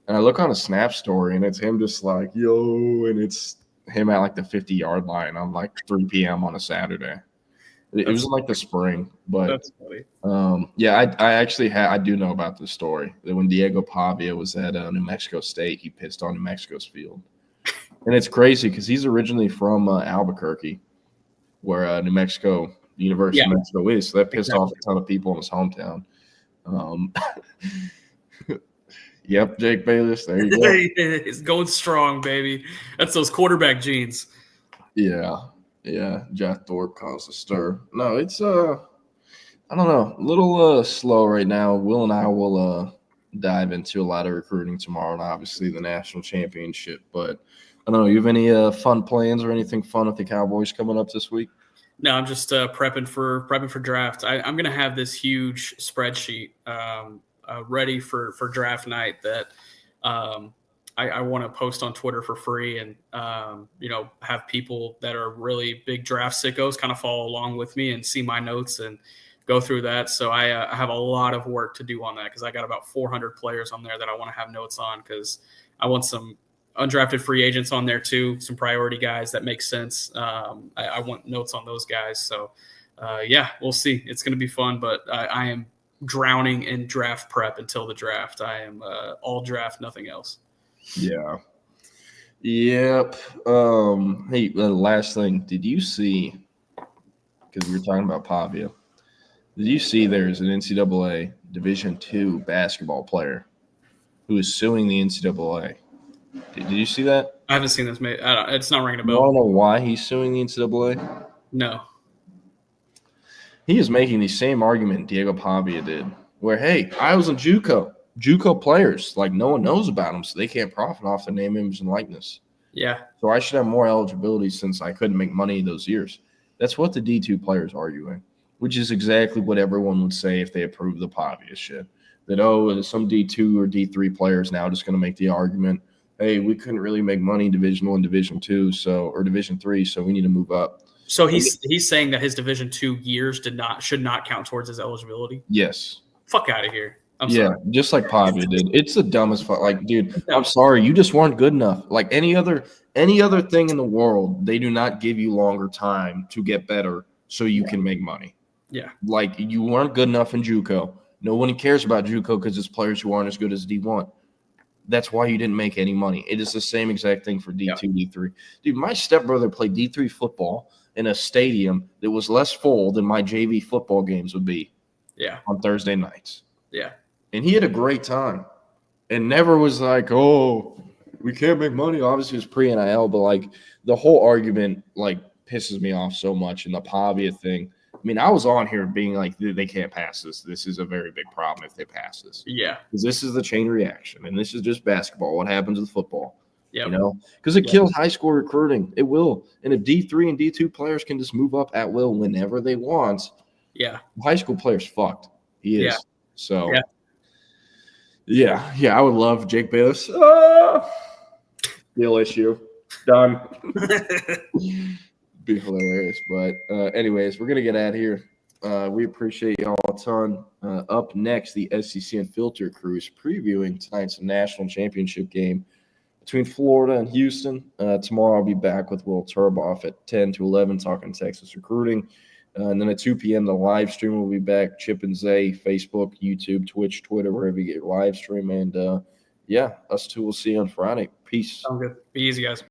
And I look on a Snap story, and it's him just like, yo, and it's him at like the 50-yard line on like 3 p.m. on a Saturday. It was in like the spring, but that's funny. I do know about this story that when Diego Pavia was at New Mexico State, he pissed on New Mexico's field. And it's crazy because he's originally from Albuquerque, where New Mexico, the University of Mexico is. So that pissed off a ton of people in his hometown. Yep, Jake Bayless. There you go. It's going strong, baby. That's those quarterback genes. Yeah. Jack Thorpe caused a stir. No, it's I don't know, a little slow right now. Will and I will dive into a lot of recruiting tomorrow, and obviously the national championship. But I don't know. You have any fun plans or anything fun with the Cowboys coming up this week? No, I'm just prepping for draft. I'm gonna have this huge spreadsheet ready for draft night that I want to post on Twitter for free, and have people that are really big draft sickos kind of follow along with me and see my notes and go through that. So I have a lot of work to do on that because I got about 400 players on there that I want to have notes on because I want some undrafted free agents on there too, some priority guys that make sense. I want notes on those guys. So we'll see. It's going to be fun, but I am drowning in draft prep until the draft. I am all draft, nothing else. Yeah. Yep. Hey, last thing. Did you see, because we were talking about Pavia, did you see there's an NCAA Division II basketball player who is suing the NCAA? Did you see that? I haven't seen this. It's not ringing a bell. I don't know why he's suing the NCAA. No. He is making the same argument Diego Pavia did, where, hey, I was in JUCO players, like no one knows about them, so they can't profit off their name, image, and likeness. Yeah. So I should have more eligibility since I couldn't make money those years. That's what the D2 players are arguing, which is exactly what everyone would say if they approved the Pavia shit. That, some D2 or D3 players now just going to make the argument, hey, we couldn't really make money Division I, Division II, or Division III, so we need to move up. So he's saying that his Division II years should not count towards his eligibility? Yes. Fuck out of here. I'm sorry. Just like Pavia did. It's the dumbest fuck. Like, dude, I'm sorry, you just weren't good enough. Like any other thing in the world, they do not give you longer time to get better so you can make money. Yeah. Like you weren't good enough in JUCO. No one cares about JUCO because it's players who aren't as good as D1. That's why you didn't make any money. It is the same exact thing for D2, D3. Dude, my stepbrother played D3 football in a stadium that was less full than my JV football games would be. Yeah. On Thursday nights. Yeah. And he had a great time. And never was like, oh, we can't make money. Obviously, it's pre-NIL, but like the whole argument like pisses me off so much. And the Pavia thing. I mean, I was on here being like, they can't pass this. This is a very big problem if they pass this. Yeah. Because this is the chain reaction. And this is just basketball. What happens with football? Yeah. You know? Because it kills high school recruiting. It will. And if D3 and D2 players can just move up at will whenever they want, high school players fucked. He is. Yeah. So, I would love Jake Bayless. Deal issue. Done. Be hilarious. But anyways, we're going to get out of here. We appreciate y'all a ton. Up next, the SEC Unfiltered crew is previewing tonight's national championship game between Florida and Houston. Tomorrow I'll be back with Will Turboff at 10 to 11 talking Texas recruiting. And then at 2 p.m., the live stream will be back. Chip and Zay, Facebook, YouTube, Twitch, Twitter, wherever you get your live stream. And, us two will see you on Friday. Peace. Sounds good. Be easy, guys.